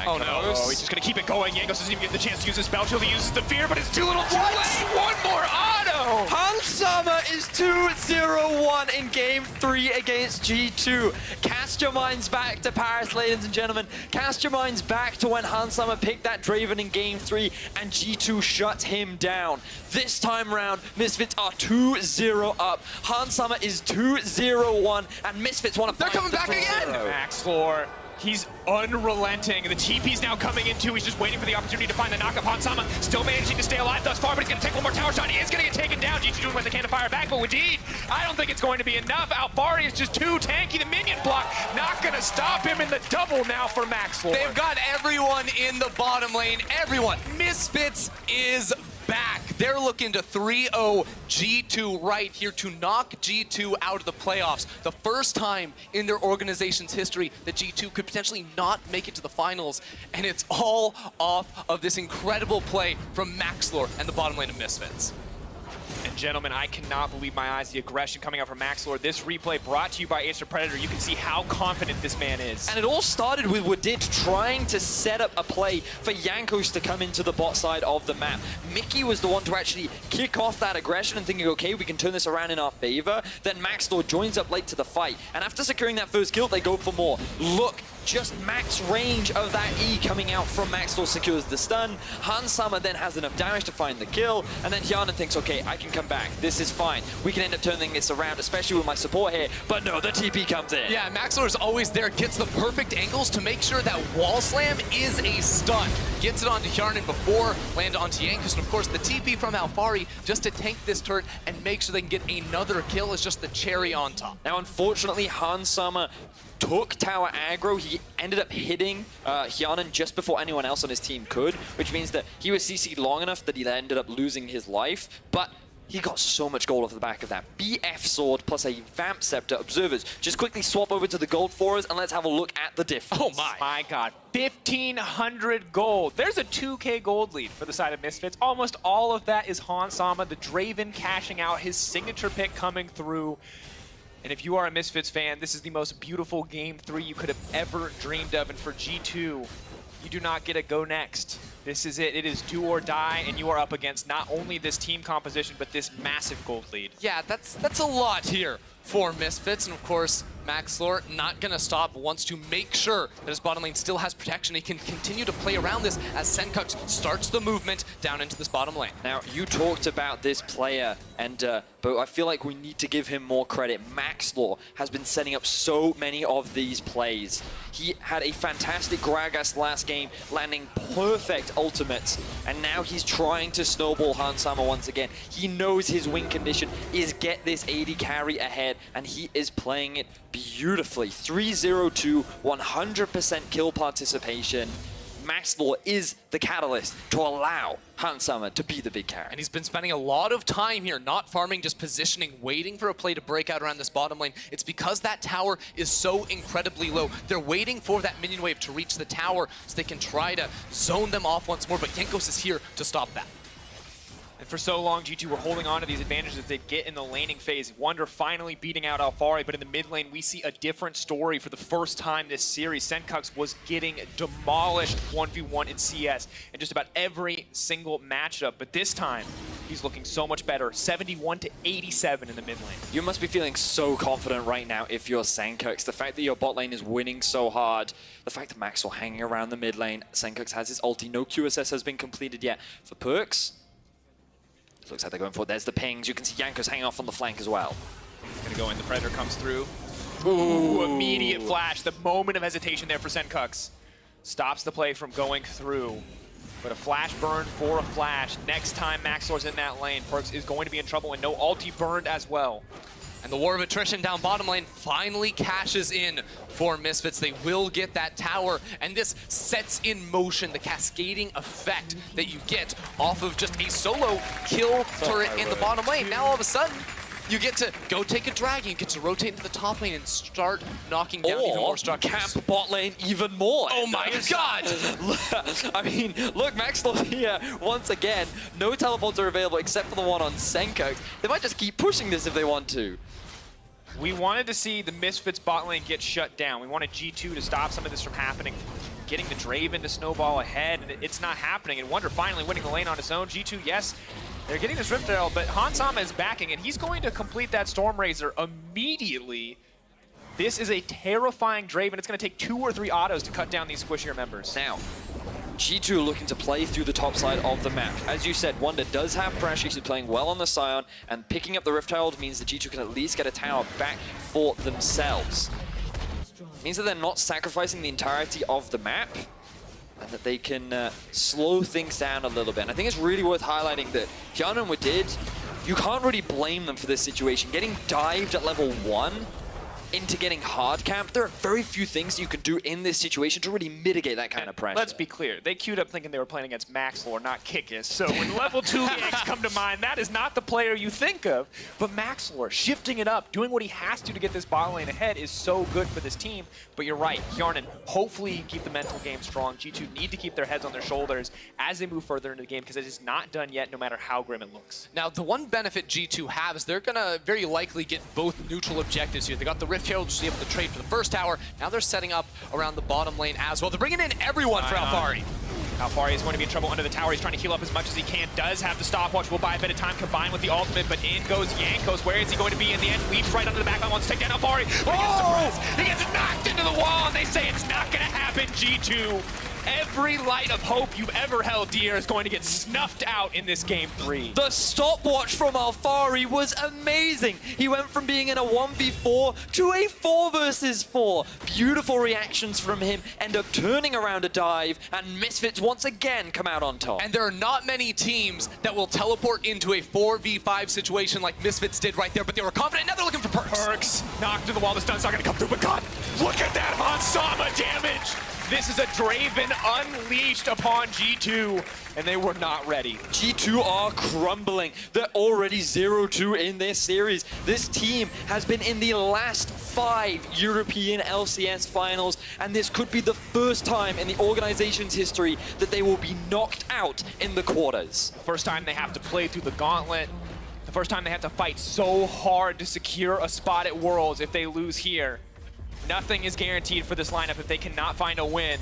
Oh no, he's just going to keep it going. Jankos doesn't even get the chance to use his spell shield. He uses the fear, but it's too little too late. One more auto! Hansama is 2-0-1 in Game 3 against G2. Cast your minds back to Paris, ladies and gentlemen. Cast your minds back to when Hansama picked that Draven in Game 3 and G2 shut him down. This time round, Misfits are 2-0 up. Hansama is 2-0-1, and Misfits want to find. They're coming back again! Maxlor. He's unrelenting. The TP's now coming in too. He's just waiting for the opportunity to find the knock-up. Hansama still managing to stay alive thus far, but he's going to take one more tower shot. He is going to get taken down. G2 doing what they can to fire back, but Wadid, I don't think it's going to be enough. Alfari is just too tanky. The minion block not going to stop him in the double now for Maxlor. They've got everyone in the bottom lane. Everyone. Misfits is back. They're looking to 3-0 G2 right here to knock G2 out of the playoffs. The first time in their organization's history that G2 could potentially not make it to the finals. And it's all off of this incredible play from Maxlor and the bottom lane of Misfits. And gentlemen, I cannot believe my eyes, the aggression coming out from Maxlor. This replay brought to you by Acer Predator. You can see how confident this man is. And it all started with Wadid trying to set up a play for Jankos to come into the bot side of the map. Mickey was the one to actually kick off that aggression and thinking, okay, we can turn this around in our favor. Then Maxlor joins up late to the fight. And after securing that first kill, they go for more. Look, just max range of that E coming out from Maxlor secures the stun. Hansama then has enough damage to find the kill. And then Hjarnan thinks, okay, I can come back. This is fine. We can end up turning this around, especially with my support here. But no, the TP comes in. Yeah, Maxlor is always there. Gets the perfect angles to make sure that wall slam is a stun. Gets it onto Hjarnan before land onto Jankos. And of course, the TP from Alfari just to tank this turret and make sure they can get another kill is just the cherry on top. Now, unfortunately, Hansama took tower aggro. He ended up hitting Hjarnan just before anyone else on his team could, which means that he was CC'd long enough that he ended up losing his life. But he got so much gold off the back of that. BF sword plus a Vamp Scepter. Observers, just quickly swap over to the gold for us and let's have a look at the difference. Oh my god. 1,500 gold. There's a 2k gold lead for the side of Misfits. Almost all of that is Hansama, the Draven cashing out, his signature pick coming through. And if you are a Misfits fan, this is the most beautiful Game 3 you could have ever dreamed of. And for G2, you do not get a go next. This is it. It is do or die, and you are up against not only this team composition, but this massive gold lead. Yeah, that's a lot here for Misfits. And of course, Maxlor not going to stop, wants to make sure that his bottom lane still has protection. He can continue to play around this as Senkux starts the movement down into this bottom lane. Now, you talked about this player, and but I feel like we need to give him more credit. Maxlor has been setting up so many of these plays. He had a fantastic Gragas last game, landing perfect ultimates, and now he's trying to snowball Hansama once again. He knows his win condition is get this AD carry ahead, and he is playing it beautifully. 3-0-2, 100% kill participation. Maxlor is the catalyst to allow Hansama to be the big carry. And he's been spending a lot of time here, not farming, just positioning, waiting for a play to break out around this bottom lane. It's because that tower is so incredibly low. They're waiting for that minion wave to reach the tower so they can try to zone them off once more, but Jankos is here to stop that. And for so long, G2 were holding on to these advantages they get in the laning phase. Wunder finally beating out Alfari, but in the mid lane, we see a different story for the first time this series. Senkux was getting demolished 1v1 in CS in just about every single matchup, but this time, He's looking so much better. 71 to 87 in the mid lane. You must be feeling so confident right now if you're Senkux. The fact that your bot lane is winning so hard, the fact that Maxwell hanging around the mid lane, Senkux has his ulti, no QSS has been completed yet. For Perks, it looks like they're going for it. There's the pings. You can see Jankos hanging off on the flank as well. Gonna go in, the Predator comes through. Ooh, immediate flash. The moment of hesitation there for Senkux. Stops the play from going through. But a flash burn for a flash. Next time Maxor's in that lane, Perks is going to be in trouble, and no ulti burned as well. And the war of attrition down bottom lane finally cashes in for Misfits. They will get that tower, and this sets in motion the cascading effect that you get off of just a solo kill turret in the bottom lane. Now all of a sudden, you get to go take a dragon, you get to rotate into the top lane and start knocking down even more structures. Camp bot lane even more. Oh my god! I mean, look, Maxwell here, once again, no teleports are available except for the one on Senkux. They might just keep pushing this if they want to. We wanted to see the Misfits bot lane get shut down. We wanted G2 to stop some of this from happening, getting the Draven to snowball ahead, and it's not happening. And Wonder finally winning the lane on his own. G2, yes, they're getting this Rift Arrow, but Hansama is backing, and he's going to complete that Stormrazor immediately. This is a terrifying Draven. It's going to take 2 or 3 autos to cut down these squishier members. Now, G2 looking to play through the top side of the map. As you said, Wonder does have pressure. He's playing well on the Scion, and picking up the Rift Herald means that G2 can at least get a tower back for themselves. It means that they're not sacrificing the entirety of the map, and that they can slow things down a little bit. And I think it's really worth highlighting that Hyun and Wadid, you can't really blame them for this situation. Getting dived at level 1 into getting hard camped, there are very few things you can do in this situation to really mitigate that kind of pressure. Let's be clear, they queued up thinking they were playing against Maxlore, not Kikis. So when level 2 ganks come to mind, that is not the player you think of. But Maxlore, shifting it up, doing what he has to get this bot lane ahead is so good for this team. But you're right, Hjarnan, hopefully keep the mental game strong. G2 need to keep their heads on their shoulders as they move further into the game, because it is not done yet, no matter how grim it looks. Now, the one benefit G2 have is they're gonna very likely get both neutral objectives here. They got the Rift Herald to be able to trade for the first tower. Now they're setting up around the bottom lane as well. They're bringing in everyone for Alphari. Alphari is going to be in trouble under the tower. He's trying to heal up as much as he can. Does have the stopwatch. Will buy a bit of time combined with the ultimate, but in goes Jankos. Where is he going to be in the end? Leaps right under the back line. Wants to take down Alphari. But he gets suppressed. He gets knocked into the wall, and they say it's not going to happen. G2. Every light of hope you've ever held dear is going to get snuffed out in this game 3. The stopwatch from Alphari was amazing. He went from being in a 1v4 to a 4 versus 4. Beautiful reactions from him, end up turning around a dive, and Misfits once again come out on top. And there are not many teams that will teleport into a 4v5 situation like Misfits did right there, but they were confident. Now they're looking for Perks. Perks knocked to the wall. The stun's not going to come through, but God, look at that Hansama damage. This is a Draven unleashed upon G2, and they were not ready. G2 are crumbling. They're already 0-2 in this series. This team has been in the last 5 European LCS finals, and this could be the first time in the organization's history that they will be knocked out in the quarters. First time they have to play through the gauntlet. The first time they have to fight so hard to secure a spot at Worlds. If they lose here, nothing is guaranteed for this lineup if they cannot find a win.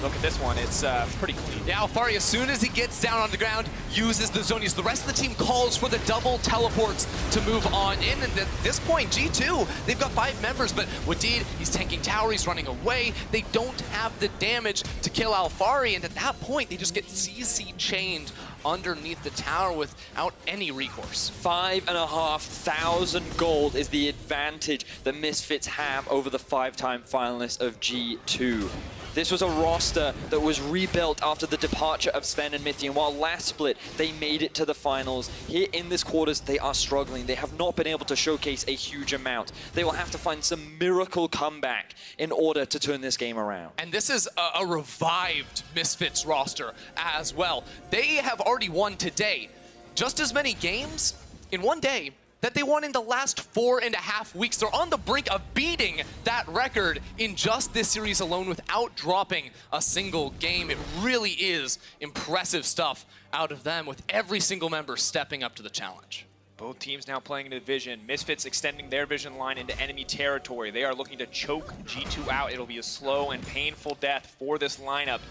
Look at this one, it's pretty clean. Yeah, Alphari, as soon as he gets down on the ground, uses the zonies. The rest of the team calls for the double teleports to move on in. And at this point, G2, they've got 5 members, but Wadid, he's tanking tower, he's running away. They don't have the damage to kill Alphari, and at that point, they just get CC chained underneath the tower without any recourse. 5,500 gold is the advantage that Misfits have over the 5-time finalists of G2. This was a roster that was rebuilt after the departure of Sven and Mithy, and while last split they made it to the finals, here in this quarters they are struggling. They have not been able to showcase a huge amount. They will have to find some miracle comeback in order to turn this game around. And this is a revived Misfits roster as well. They have already won today just as many games in one day that they won in the last 4.5 weeks. They're on the brink of beating that record in just this series alone without dropping a single game. It really is impressive stuff out of them, with every single member stepping up to the challenge. Both teams now playing in a division. Misfits extending their vision line into enemy territory. They are looking to choke G2 out. It'll be a slow and painful death for this lineup.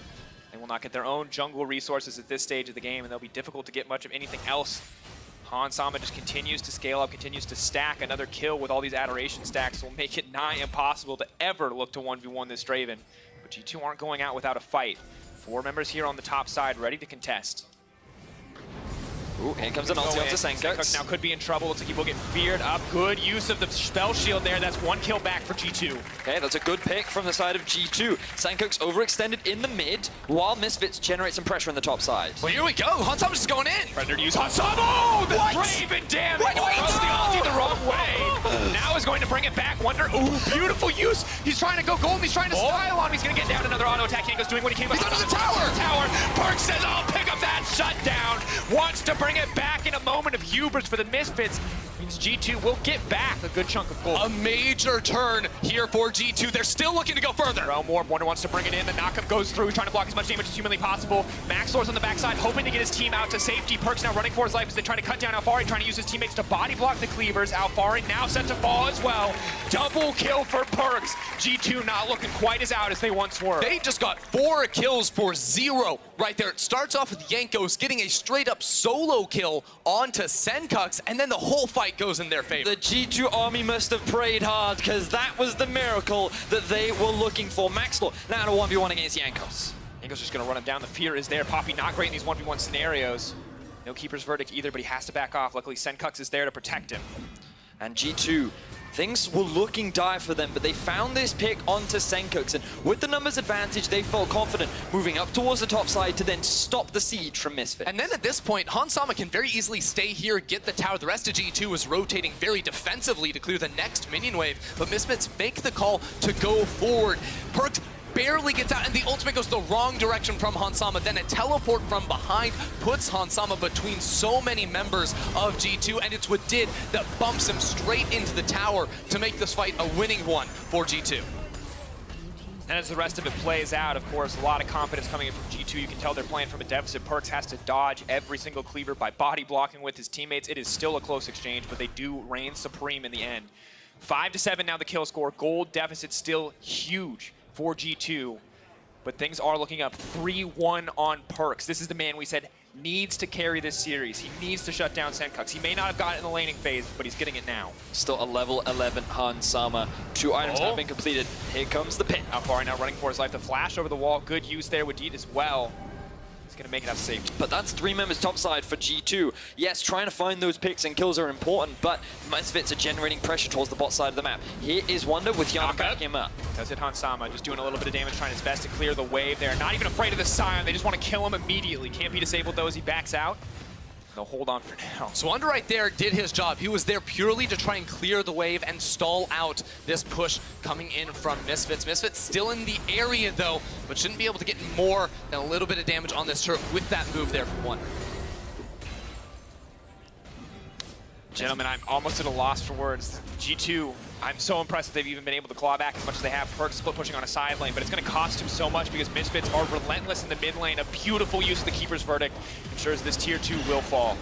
They will not get their own jungle resources at this stage of the game, and they'll be difficult to get much of anything else. Hansama just continues to scale up, continues to stack. Another kill with all these adoration stacks will make it nigh impossible to ever look to 1v1 this Draven. But G2 aren't going out without a fight. 4 members here on the top side ready to contest. Ooh, here comes an ulti onto Senkux now could be in trouble. Looks like he will get feared up. Good use of the spell shield there. That's 1 kill back for G2. Okay, that's a good pick from the side of G2. Senkux overextended in the mid, while Misfits generate some pressure on the top side. Well, here we go. Hansama's just going in. Predator to use Hansama. Oh, the Draven damage. Wait. Throws the ulti the wrong way. Now is going to bring it back. Wonder. Ooh, beautiful use. He's trying to go golden. He's trying to style on him. He's going to get down another auto attack. Yanko's doing what he came up He's under the tower. Perk says, I'll pick up that shutdown. Wants to bring it back in a moment of hubris for the Misfits. Means G2 will get back a good chunk of gold. A major turn here for G2. They're still looking to go further. Realm Warp, Wonder wants to bring it in. The knockup goes through. He's trying to block as much damage as humanly possible. Maxlor's on the backside, hoping to get his team out to safety. Perk's now running for his life as they try to cut down Alfari, trying to use his teammates to body block the cleavers. Alfari now set to fall as well. Double kill for Perks. G2 not looking quite as out as they once were. They just got 4 kills for 0 right there. It starts off with Jankos getting a straight up solo kill onto Senkux, and then the whole fight goes in their favor. The G2 army must have prayed hard, because that was the miracle that they were looking for. Maxlor now in a 1v1 against Jankos. Jankos just going to run him down. The fear is there. Poppy not great in these 1v1 scenarios. No keeper's verdict either, but he has to back off. Luckily, Senkux is there to protect him. And G2, things were looking dire for them, but they found this pick onto Senkux, and with the numbers advantage, they felt confident moving up towards the top side to then stop the siege from Misfits. And then at this point, Hansama can very easily stay here, get the tower. The rest of G2 is rotating very defensively to clear the next minion wave, but Misfits make the call to go forward. Perks barely gets out, and the ultimate goes the wrong direction from Hansama. Then a teleport from behind puts Hansama between so many members of G2, and it's what did that bumps him straight into the tower to make this fight a winning one for G2. And as the rest of it plays out, of course, a lot of confidence coming in from G2. You can tell they're playing from a deficit. Perks has to dodge every single cleaver by body blocking with his teammates. It is still a close exchange, but they do reign supreme in the end. 5-7 now the kill score. Gold deficit still huge for G2, but things are looking up. 3-1 on Perks. This is the man we said needs to carry this series. He needs to shut down Senkux. He may not have got it in the laning phase, but he's getting it now. Still a level 11 Hansama. 2 items have been completed. Here comes the pit. Alfari now running for his life. The flash over the wall. Good use there with Deed as well. He's going to make it out safe. But that's 3 members topside for G2. Yes, trying to find those picks and kills are important, but Misfits are generating pressure towards the bot side of the map. Here is Wonder with Yana backing him up. Does hit Hansama, just doing a little bit of damage, trying his best to clear the wave there. Not even afraid of the Scion, they just want to kill him immediately. Can't be disabled though as he backs out. They'll hold on for now. So Wonder right there did his job. He was there purely to try and clear the wave and stall out this push coming in from Misfits. Misfits still in the area though, but shouldn't be able to get more than a little bit of damage on this turret with that move there from Wonder. Gentlemen, I'm almost at a loss for words. G2, I'm so impressed that they've even been able to claw back as much as they have. Perks split pushing on a side lane, but it's going to cost him so much because Misfits are relentless in the mid lane. A beautiful use of the Keeper's Verdict ensures this tier 2 will fall.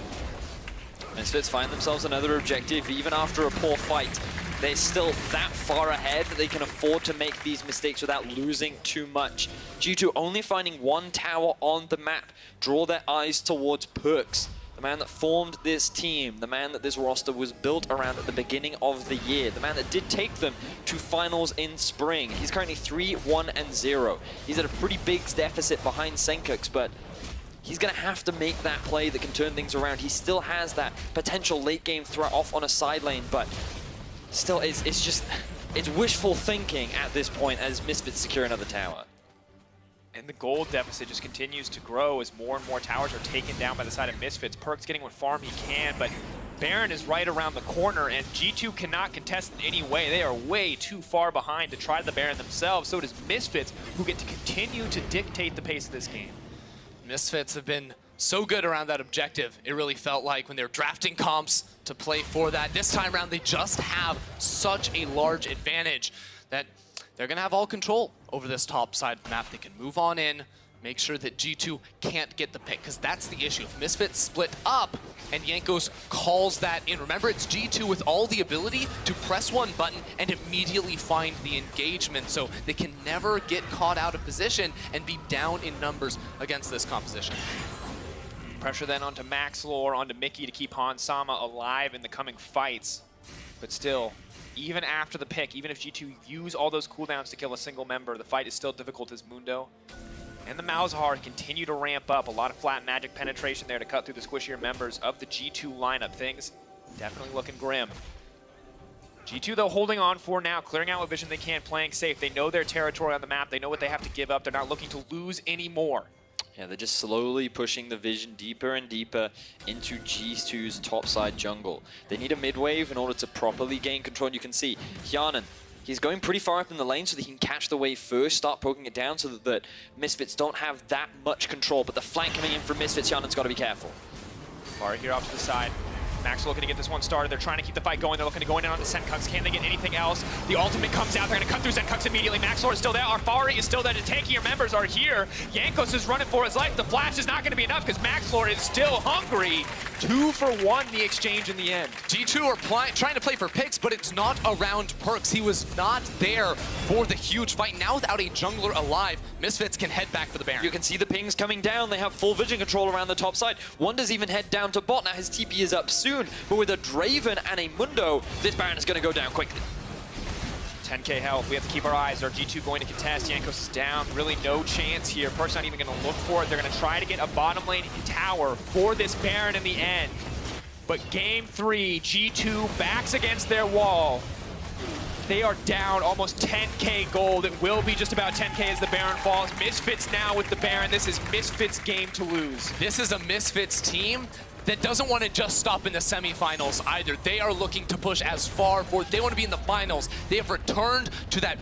Misfits find themselves another objective. Even after a poor fight, they're still that far ahead that they can afford to make these mistakes without losing too much. G2 only finding 1 tower on the map. Draw their eyes towards Perks, the man that formed this team, the man that this roster was built around at the beginning of the year, the man that did take them to finals in spring. He's currently 3-1-0. He's at a pretty big deficit behind Senkux, but he's going to have to make that play that can turn things around. He still has that potential late game threat off on a side lane, but still it's wishful thinking at this point as Misfits secure another tower. And the gold deficit just continues to grow as more and more towers are taken down by the side of Misfits. Perk's getting what farm he can, but Baron is right around the corner, and G2 cannot contest in any way. They are way too far behind to try the Baron themselves. So does Misfits, who get to continue to dictate the pace of this game. Misfits have been so good around that objective. It really felt like when they were drafting comps to play for that. This time around, they just have such a large advantage that they're going to have all control over this top side of the map. They can move on in, make sure that G2 can't get the pick, because that's the issue. If Misfits split up and Jankos calls that in, remember it's G2 with all the ability to press one button and immediately find the engagement, so they can never get caught out of position and be down in numbers against this composition. Pressure then onto Maxlore, onto Mickey to keep Han Sama alive in the coming fights. But still, even after the pick, even if G2 use all those cooldowns to kill a single member, the fight is still difficult as Mundo and the Malzahar continue to ramp up. A lot of flat magic penetration there to cut through the squishier members of the G2 lineup. Things definitely looking grim. G2, though, holding on for now, clearing out what vision they can, playing safe. They know their territory on the map. They know what they have to give up. They're not looking to lose anymore. Yeah, they're just slowly pushing the vision deeper and deeper into G2's topside jungle. They need a mid-wave in order to properly gain control. And you can see Hjarnan, he's going pretty far up in the lane so that he can catch the wave first, start poking it down so that Misfits don't have that much control. But the flank coming in from Misfits, Hjarnan's got to be careful. Mari here off to the side. Max looking to get this one started. They're trying to keep the fight going. They're looking to go in on the Senkux. Can they get anything else? The ultimate comes out. They're going to cut through Senkux immediately. Maxlore is still there. Arfari is still there. The tankier members are here. Jankos is running for his life. The flash is not going to be enough because Maxlore is still hungry. 2 for 1 the exchange in the end. G2 are trying to play for picks, but it's not around Perks. He was not there for the huge fight. Now without a jungler alive, Misfits can head back for the Baron. You can see the pings coming down. They have full vision control around the top side. Wonder's even head down to bot. Now his TP is up soon, but with a Draven and a Mundo, this Baron is going to go down quickly. 10k health. We have to keep our eyes. Are G2 going to contest? Jankos is down. Really no chance here. Perk's not even going to look for it. They're going to try to get a bottom lane tower for this Baron in the end. But game 3, G2 backs against their wall. They are down almost 10k gold. It will be just about 10k as the Baron falls. Misfits now with the Baron. This is Misfits' game to lose. This is a Misfits team that doesn't want to just stop in the semifinals either. They are looking to push as far forward. They want to be in the finals. They have returned to that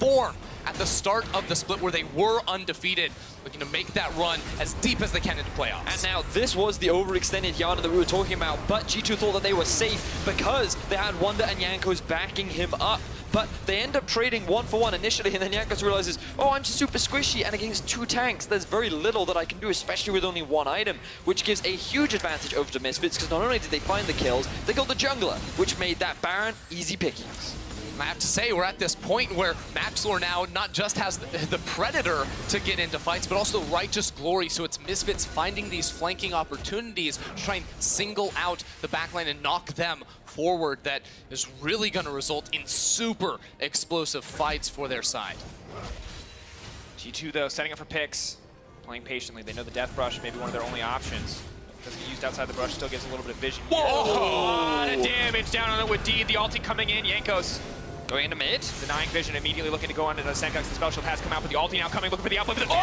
form at the start of the split where they were undefeated, looking to make that run as deep as they can into playoffs. And now this was the overextended Hjarnan that we were talking about, but G2 thought that they were safe because they had Wonder and Jankos backing him up. But they end up trading 1 for 1 initially, and then Jankos realizes, oh, I'm super squishy, and against 2 tanks, there's very little that I can do, especially with only 1 item, which gives a huge advantage over to Misfits, because not only did they find the kills, they killed the jungler, which made that Baron easy pickings. I have to say, we're at this point where Maxlore now not just has the Predator to get into fights, but also Righteous Glory, so it's Misfits finding these flanking opportunities to try and single out the backline and knock them forward. That is really going to result in super explosive fights for their side. G2, though, setting up for picks, playing patiently. They know the Death Brush may be one of their only options. Doesn't get used outside the brush, still gives a little bit of vision. Whoa! A lot of damage down on it with Deed. The ulti coming in. Jankos going into mid. Denying vision, immediately looking to go onto the Senkux. The spell shield has come out, but the ulti now coming, looking for the outplay. But the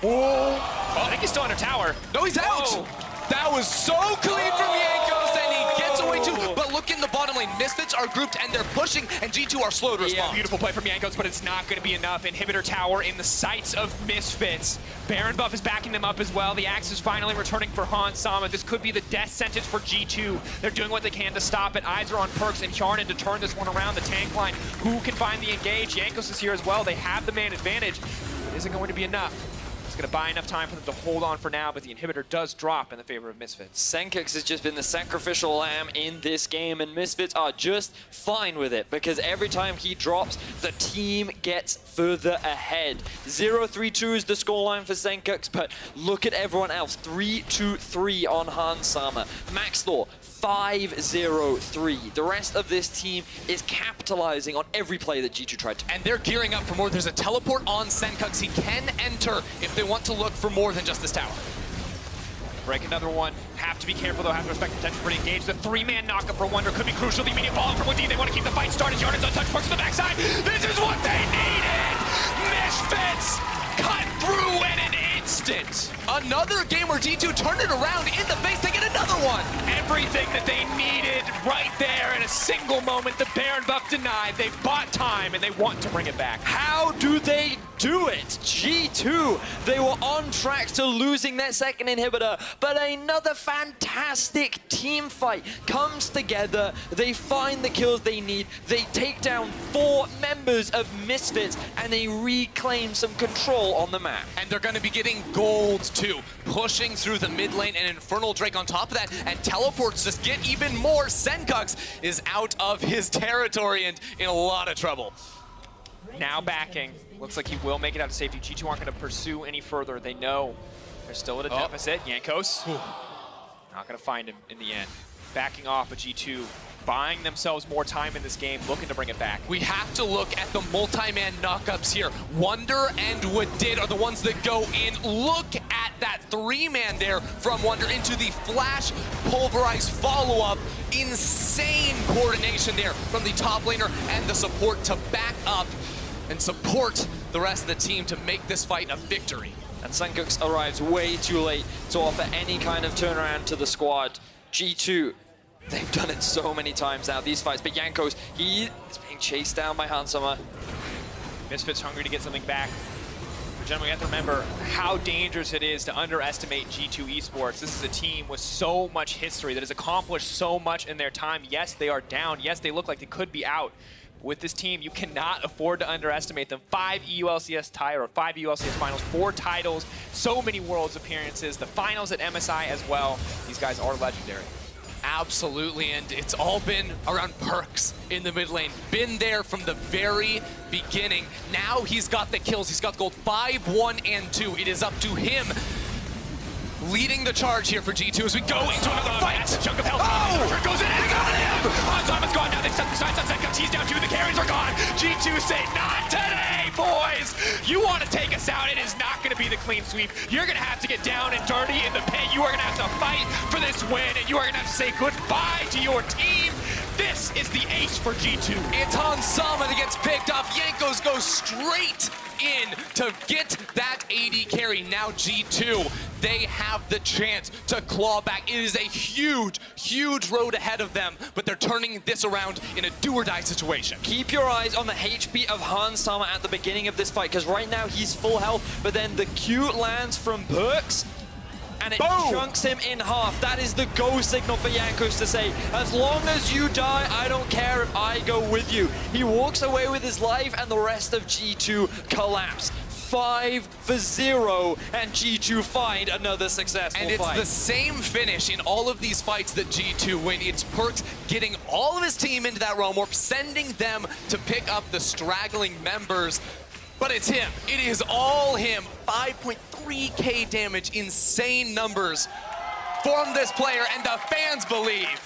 I think he's still under tower. No, he's out! That was so clean from Jankos, and he gets away too. But look in the bottom lane. Misfits are grouped, and they're pushing, and G2 are slow to respond. Yeah, beautiful play from Jankos, but it's not going to be enough. Inhibitor tower in the sights of Misfits. Baron buff is backing them up as well. The axe is finally returning for Han Sama. This could be the death sentence for G2. They're doing what they can to stop it. Eyes are on Perks and Hjarnan to turn this one around. The tank line, who can find the engage? Jankos is here as well. They have the man advantage. It isn't going to be enough. It's going to buy enough time for them to hold on for now, but the inhibitor does drop in the favor of Misfits. Senkux has just been the sacrificial lamb in this game, and Misfits are just fine with it, because every time he drops, the team gets further ahead. 0-3-2 is the scoreline for Senkux, but look at everyone else. 3-2-3 on Han Sama. Maxlore, 5-0-3. The rest of this team is capitalizing on every play that G2 tried to. And they're gearing up for more. There's a teleport on Senkux. He can enter if they want to look for more than just this tower. Break another one. Have to be careful, though. Have to respect the potential for the engage. The 3-man knockup for Wonder could be crucial. The immediate fallout from Woody. They want to keep the fight started. Jordan's untouched. Perks to the backside. This is what they needed! Misfits cut through in an instant. Another game where G2 turned it around in the face. They get another one. Everything that they needed right there in a single moment. The Baron buff denied. They bought time, and they want to bring it back. How do they do do it. G2, they were on track to losing their second inhibitor, but another fantastic team fight comes together. They find the kills they need. They take down 4 members of Misfits, and they reclaim some control on the map. And they're going to be getting gold too, pushing through the mid lane, and Infernal Drake on top of that, and teleports just get even more. Senkux is out of his territory and in a lot of trouble. Now backing. Looks like he will make it out to safety. G2 aren't going to pursue any further. They know they're still at a deficit. Jankos, not going to find him in the end. Backing off, but G2 buying themselves more time in this game, looking to bring it back. We have to look at the multi-man knockups here. Wonder and Wadid are the ones that go in. Look at that 3-man there from Wonder into the flash pulverize follow-up. Insane coordination there from the top laner and the support to back up and support the rest of the team to make this fight a victory. And Senkux arrives way too late to offer any kind of turnaround to the squad. G2, they've done it so many times now, these fights, but Jankos, he is being chased down by Hansama. Misfits hungry to get something back. But gentlemen, we have to remember how dangerous it is to underestimate G2 Esports. This is a team with so much history that has accomplished so much in their time. Yes, they are down. Yes, they look like they could be out. With this team, you cannot afford to underestimate them. 5 EU LCS or 5 EU LCS finals, 4 titles, so many Worlds appearances, the finals at MSI as well. These guys are legendary. Absolutely, and it's all been around Perks in the mid lane. Been there from the very beginning. Now he's got the kills. He's got the gold 5, 1, and 2. It is up to him leading the charge here for G2 as we go into another fight. That's a chunk of health. Oh! Goes in and got him! Hansama's gone now. They've set the sights on Senkux. He's down 2. The carries are gone. G2 say, not today, boys! You want to take us out. It is not going to be the clean sweep. You're going to have to get down and dirty in the pit. You are going to have to fight for this win, and you are going to have to say goodbye to your team. This is the ace for G2. It's Hansama that gets picked up. Jankos goes straight in to get that AD carry. Now G2, they have the chance to claw back. It is a huge, huge road ahead of them, but they're turning this around in a do-or-die situation. Keep your eyes on the HP of Hansama at the beginning of this fight, because right now he's full health, but then the Q lands from Perks, and it chunks him in half. That is the go signal for Jankos to say, as long as you die, I don't care if I go with you. He walks away with his life, and the rest of G2 collapse. 5-0, and G2 find another successful fight. And it's fight. the same finish in all of these fights that G2 win. It's Perks getting all of his team into that realm, or sending them to pick up the straggling members. But it's him. It is all him. 5.3k damage, insane numbers from this player, and the fans believe.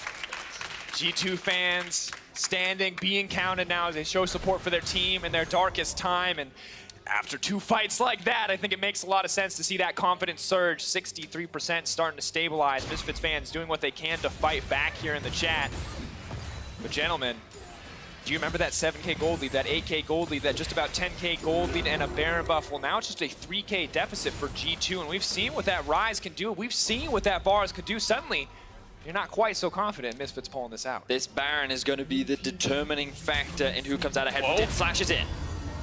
G2 fans standing, being counted now as they show support for their team in their darkest time. And after 2 fights like that, I think it makes a lot of sense to see that confidence surge. 63% starting to stabilize. Misfits fans doing what they can to fight back here in the chat. But gentlemen, do you remember that 7k gold lead, that 8k gold lead, that just about 10k gold lead and a Baron buff? Well, now it's just a 3k deficit for G2, and we've seen what that Rise can do. We've seen what that Bars could do. Suddenly, you're not quite so confident Misfits pulling this out. This Baron is going to be the determining factor in who comes out ahead. It flashes in.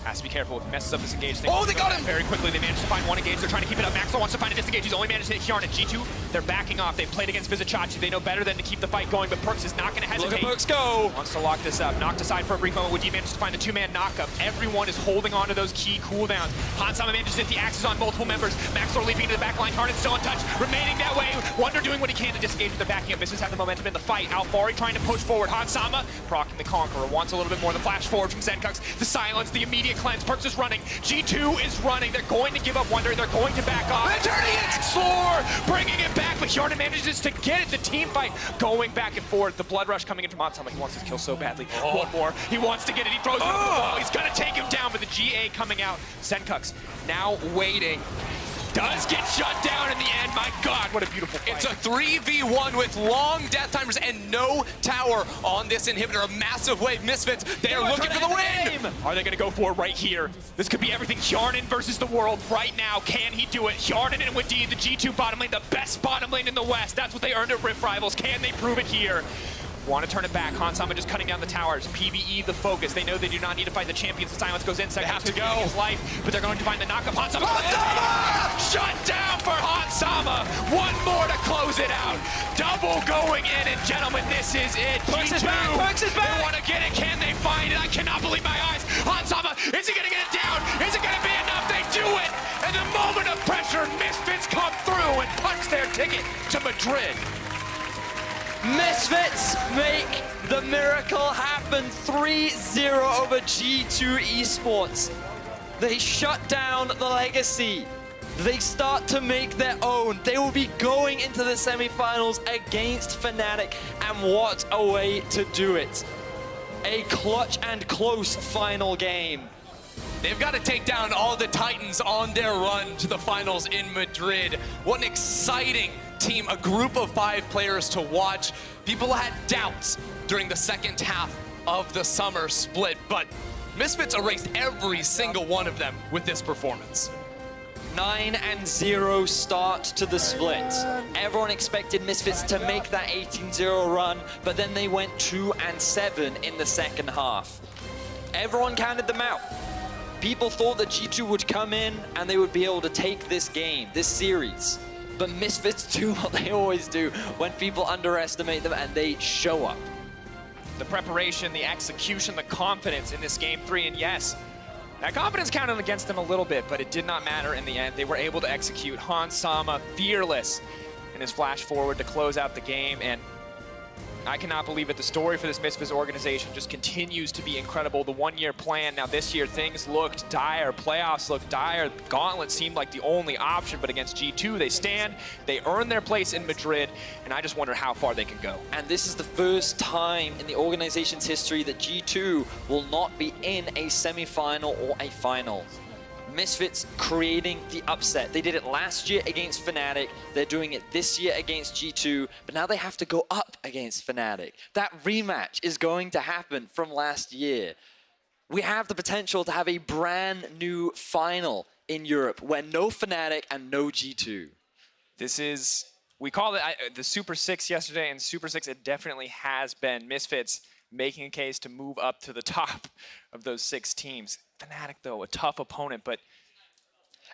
Has to be careful if he messes up this engage. Oh, they got him! Very quickly, they managed to find one engage. They're trying to keep it up. Maxwell wants to find a disengage. He's only managed to hit Hjarn and G2. They're backing off. They've played against Vizicachi. They know better than to keep the fight going, but Perks is not going to hesitate. Look at Perks go! Wants to lock this up. Knocked aside for a brief moment. Would he manage to find the 2-man knockup? Everyone is holding on to those key cooldowns. Hansama manages to hit the axes on multiple members. Maxwell leaping into the back line. Hjarn is still in touch, remaining that way. Wonder doing what he can to disengage with the backing up. Misfits have the momentum in the fight. Alfari trying to push forward. Hansama proccing the Conqueror. Wants a little bit more. The flash forward from Senkux. The silence, the immediate cleanse. Perks is running. G2 is running. They're going to give up Wonder. They're going to back off. They're turning it! Slore bringing it back, but Hjarn manages to get it. The team fight going back and forth. The blood rush coming in from Hansama. He wants his kill so badly. One more. He wants to get it. He throws it over the wall. He's going to take him down, but the GA coming out. Senkux now waiting. Does get shut down in the end. My God, what a beautiful fight. It's a 3v1 with long death timers and no tower on this inhibitor. A massive wave. Misfits, they are looking for the win! Are they going to go for it right here? This could be everything. Hjarn versus the world right now. Can he do it? Hjarn and Wadid, the G2 bottom lane, the best bottom lane in the West. That's what they earned at Rift Rivals. Can they prove it here? Want to turn it back. Hansama just cutting down the towers. PvE the focus. They know they do not need to fight the champions. The silence goes in. They have to go. His life, but they're going to find the knockup. Hansama! Shut down for Hansama. One more to close it out. Double going in, and gentlemen, this is it. Perks is back. Perks is back. They want to get it. Can they find it? I cannot believe my eyes. Hansama, is he going to get it down? Is it going to be enough? They do it. And the moment of pressure, Misfits come through and punch their ticket to Madrid. Misfits make the miracle happen. 3-0 over G2 Esports. They shut down the legacy. They start to make their own. They will be going into the semifinals against Fnatic, and what a way to do it. A clutch and close final game. They've got to take down all the Titans on their run to the finals in Madrid. What an exciting team, a group of 5 players to watch. People had doubts during the second half of the summer split, but Misfits erased every single one of them with this performance. 9-0 start to the split. Everyone expected Misfits to make that 18-0 run, but then they went 2-7 in the second half. Everyone counted them out. People thought that G2 would come in and they would be able to take this game, this series. But Misfits do what they always do when people underestimate them, and they show up. The preparation, the execution, the confidence in this game 3, and yes, that confidence counted against them a little bit, but it did not matter in the end. They were able to execute. Hansama, fearless in his flash forward to close out the game, and I cannot believe it. The story for this Misfits organization just continues to be incredible. The one-year plan. Now this year, things looked dire. Playoffs looked dire. Gauntlet seemed like the only option, but against G2, they stand. They earn their place in Madrid, and I just wonder how far they can go. And this is the first time in the organization's history that G2 will not be in a semi-final or a final. Misfits creating the upset. They did it last year against Fnatic. They're doing it this year against G2, but now they have to go up against Fnatic. That rematch is going to happen from last year. We have the potential to have a brand new final in Europe where no Fnatic and no G2. This is, we called it the Super 6 yesterday, and Super 6 it definitely has been. Misfits making a case to move up to the top of those 6 teams. Fnatic, though, a tough opponent, but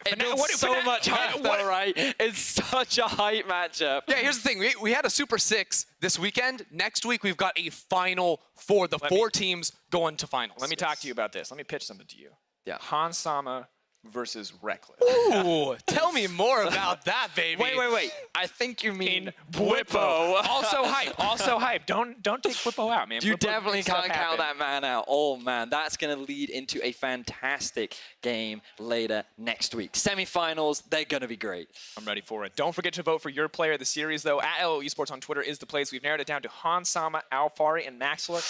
It builds so much hype, though, right? It's such a hype matchup. Yeah, here's the thing. We had a Super 6 this weekend. Next week, we've got a final for the 4 teams going to finals. Let me talk to you about this. Let me pitch something to you. Yeah. Hansama versus Reckless. Ooh, tell me more about that, baby. Wait. I think you mean Bwipo. Also hype. Also hype. Don't take Bwipo out, man. You Bwipo definitely makes stuff can't count happen. that man out. Oh, man. That's going to lead into a fantastic game later next week. Semifinals, they're going to be great. I'm ready for it. Don't forget to vote for your player of the series, though. At LO Esports on Twitter is the place. We've narrowed it down to Hansama, Alfari, and Maxwell.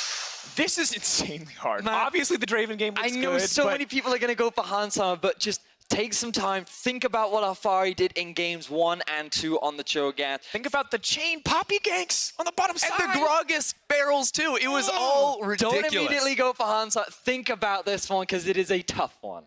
This is insanely hard. Man, obviously, the Draven game looks I know good, so but many people are going to go for Hansama, but just take some time. Think about what Alfari did in games 1 and 2 on the Cho'Gath. Think about the chain poppy ganks on the bottom side. And the Gragas barrels, too. It was all ridiculous. Don't immediately go for Hansama. Think about this one, because it is a tough one.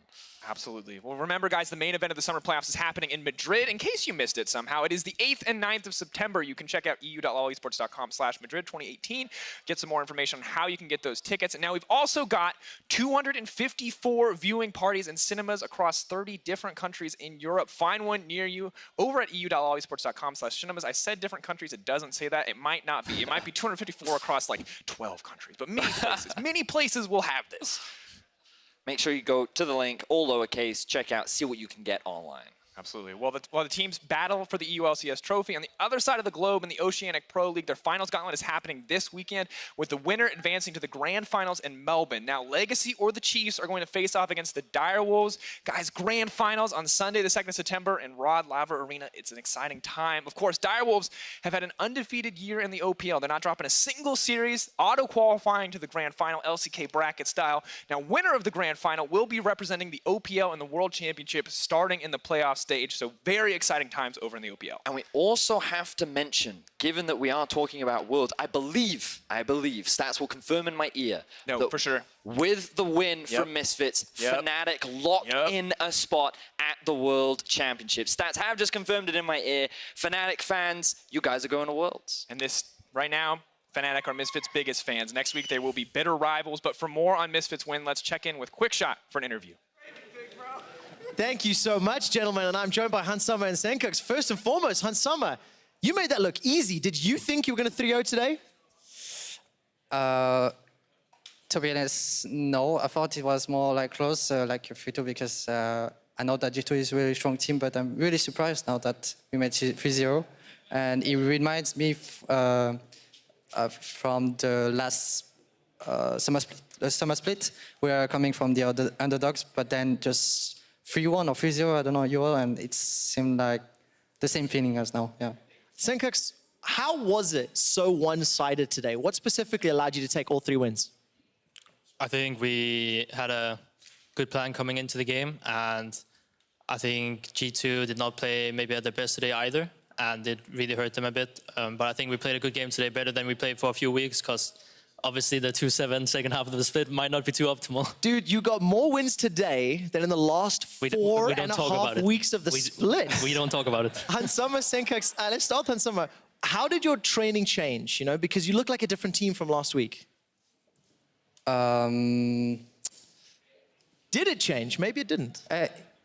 Absolutely. Well, remember, guys, the main event of the summer playoffs is happening in Madrid. In case you missed it somehow, it is the 8th and 9th of September. You can check out eu.lolesports.com/Madrid 2018. Get some more information on how you can get those tickets. And now we've also got 254 viewing parties and cinemas across 30 different countries in Europe. Find one near you over at eu.lolesports.com/cinemas. I said different countries. It doesn't say that. It might not be. It might be 254 across like 12 countries. But many places, many places will have this. Make sure you go to the link, all lowercase, check out, see what you can get online. Absolutely. While the teams battle for the EU LCS trophy, on the other side of the globe in the Oceanic Pro League, their finals gauntlet is happening this weekend, with the winner advancing to the grand finals in Melbourne. Now, Legacy or the Chiefs are going to face off against the Direwolves. Guys, grand finals on Sunday, the 2nd of September in Rod Laver Arena. It's an exciting time. Of course, Direwolves have had an undefeated year in the OPL. They're not dropping a single series, auto-qualifying to the grand final, LCK bracket style. Now, winner of the grand final will be representing the OPL in the World Championship starting in the playoffs stage. So very exciting times over in the OPL. And we also have to mention, given that we are talking about Worlds, I believe, stats will confirm in my ear. No, for sure. With the win from Misfits, Fnatic locked in a spot at the World Championship. Stats have just confirmed it in my ear. Fnatic fans, you guys are going to Worlds. And this, right now, Fnatic are Misfits' biggest fans. Next week, they will be bitter rivals. But for more on Misfits' win, let's check in with QuickShot for an interview. Thank you so much, gentlemen. And I'm joined by Hansama and Senkux. First and foremost, Hansama, you made that look easy. Did you think you were going to 3-0 today? To be honest, no. I thought it was more like close, like a 3-2, because I know that G2 is a really strong team, but I'm really surprised now that we made 3-0. And it reminds me from the last summer split. We are coming from the other underdogs, but then just 3-1 or 3-0, I don't know, and it seemed like the same feeling as now, yeah. Senkux, how was it so one-sided today? What specifically allowed you to take all 3 wins? I think we had a good plan coming into the game, and I think G2 did not play maybe at their best today either, and it really hurt them a bit. But I think we played a good game today, better than we played for a few weeks, because obviously the 2-7 second half of the split might not be too optimal. Dude, you got more wins today than in the last 4.5 weeks of the split. We don't talk about it. Hansama, Senkux, let's start with Hansama. How did your training change, because you look like a different team from last week? Did it change? Maybe it didn't.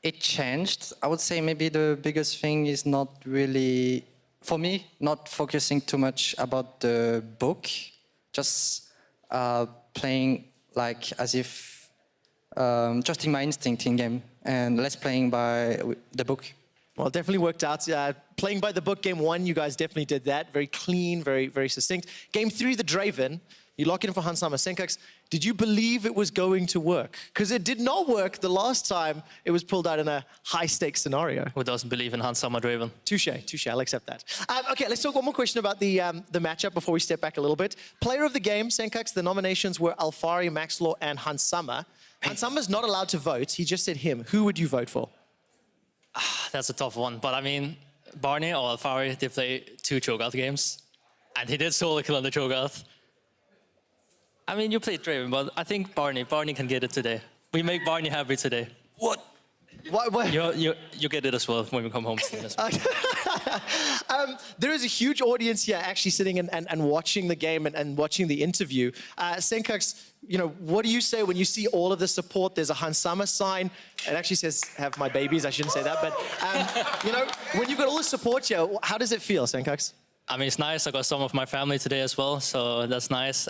It changed. I would say maybe the biggest thing is not really, for me, not focusing too much about the book, just playing like as if trusting my instinct in game and less playing by the book. Well, it definitely worked out. Playing by the book, game 1, you guys definitely did that. Very clean, very, very succinct. Game 3, the Draven, you lock in for Hansama. Senkux, did you believe it was going to work? Because it did not work the last time it was pulled out in a high-stakes scenario. Who doesn't believe in Hansama Draven? Touche, I'll accept that. Okay, let's talk one more question about the matchup before we step back a little bit. Player of the game, Senkux, the nominations were Alfari, Maxlaw, and Hansama. Hansama's not allowed to vote. He just said him. Who would you vote for? That's a tough one, but I mean, Barney or Alfari, they play 2 Cho'Gath games, and he did solo kill on the Cho'Gath. I mean, you played Draven, but I think Barney can get it today. We make Barney happy today. What? You get it as well when we come home. There is a huge audience here actually sitting and watching the game and watching the interview. Senkux, what do you say when you see all of the support? There's a Hansama sign. It actually says, have my babies. I shouldn't say that. But, when you've got all the support here, how does it feel, Senkux? I mean, it's nice. I got some of my family today as well, so that's nice.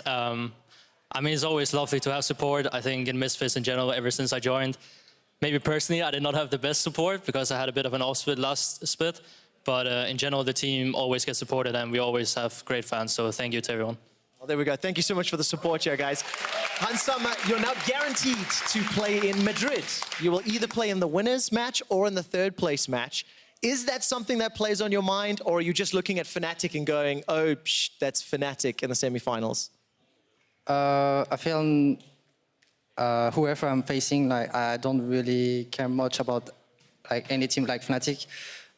I mean, it's always lovely to have support. I think in Misfits in general, ever since I joined, maybe personally, I did not have the best support because I had a bit of an off split last split. But in general, the team always gets supported and we always have great fans. So thank you to everyone. Well, there we go. Thank you so much for the support here, guys. Hansama, you're now guaranteed to play in Madrid. You will either play in the winners match or in the 3rd place match. Is that something that plays on your mind, or are you just looking at Fnatic and going, oh, that's Fnatic in the semifinals? I feel whoever I'm facing, I don't really care much about any team like Fnatic.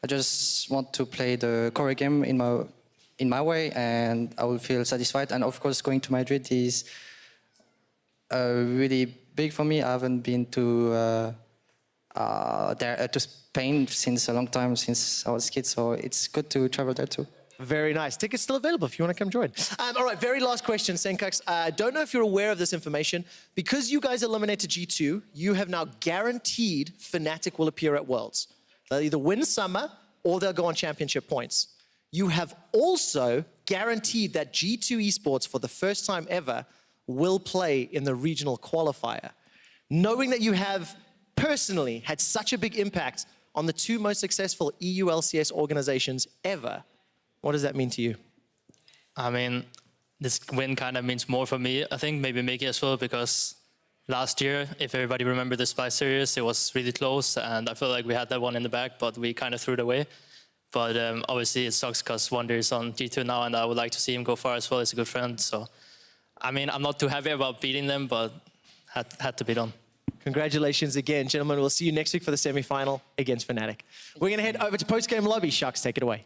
I just want to play the core game in my way, and I will feel satisfied. And of course, going to Madrid is really big for me. I haven't been to Spain since a long time, since I was a kid, so it's good to travel there too. Very nice. Tickets still available if you want to come join. All right, very last question, Senkux. I don't know if you're aware of this information. Because you guys eliminated G2, you have now guaranteed Fnatic will appear at Worlds. They'll either win Summer or they'll go on championship points. You have also guaranteed that G2 Esports, for the first time ever, will play in the regional qualifier. Knowing that you have personally had such a big impact on the 2 most successful EU LCS organizations ever, what does that mean to you? I mean, this win kind of means more for me. I think maybe Mickey as well, because last year, if everybody remembers the Splice series, it was really close, and I feel like we had that one in the back, but we kind of threw it away. But obviously, it sucks because Wonder is on G2 now, and I would like to see him go far as well. He's a good friend, so I mean, I'm not too happy about beating them, but had to be done. Congratulations again, gentlemen. We'll see you next week for the semi-final against Fnatic. We're going to head over to post-game lobby. Sharks, take it away.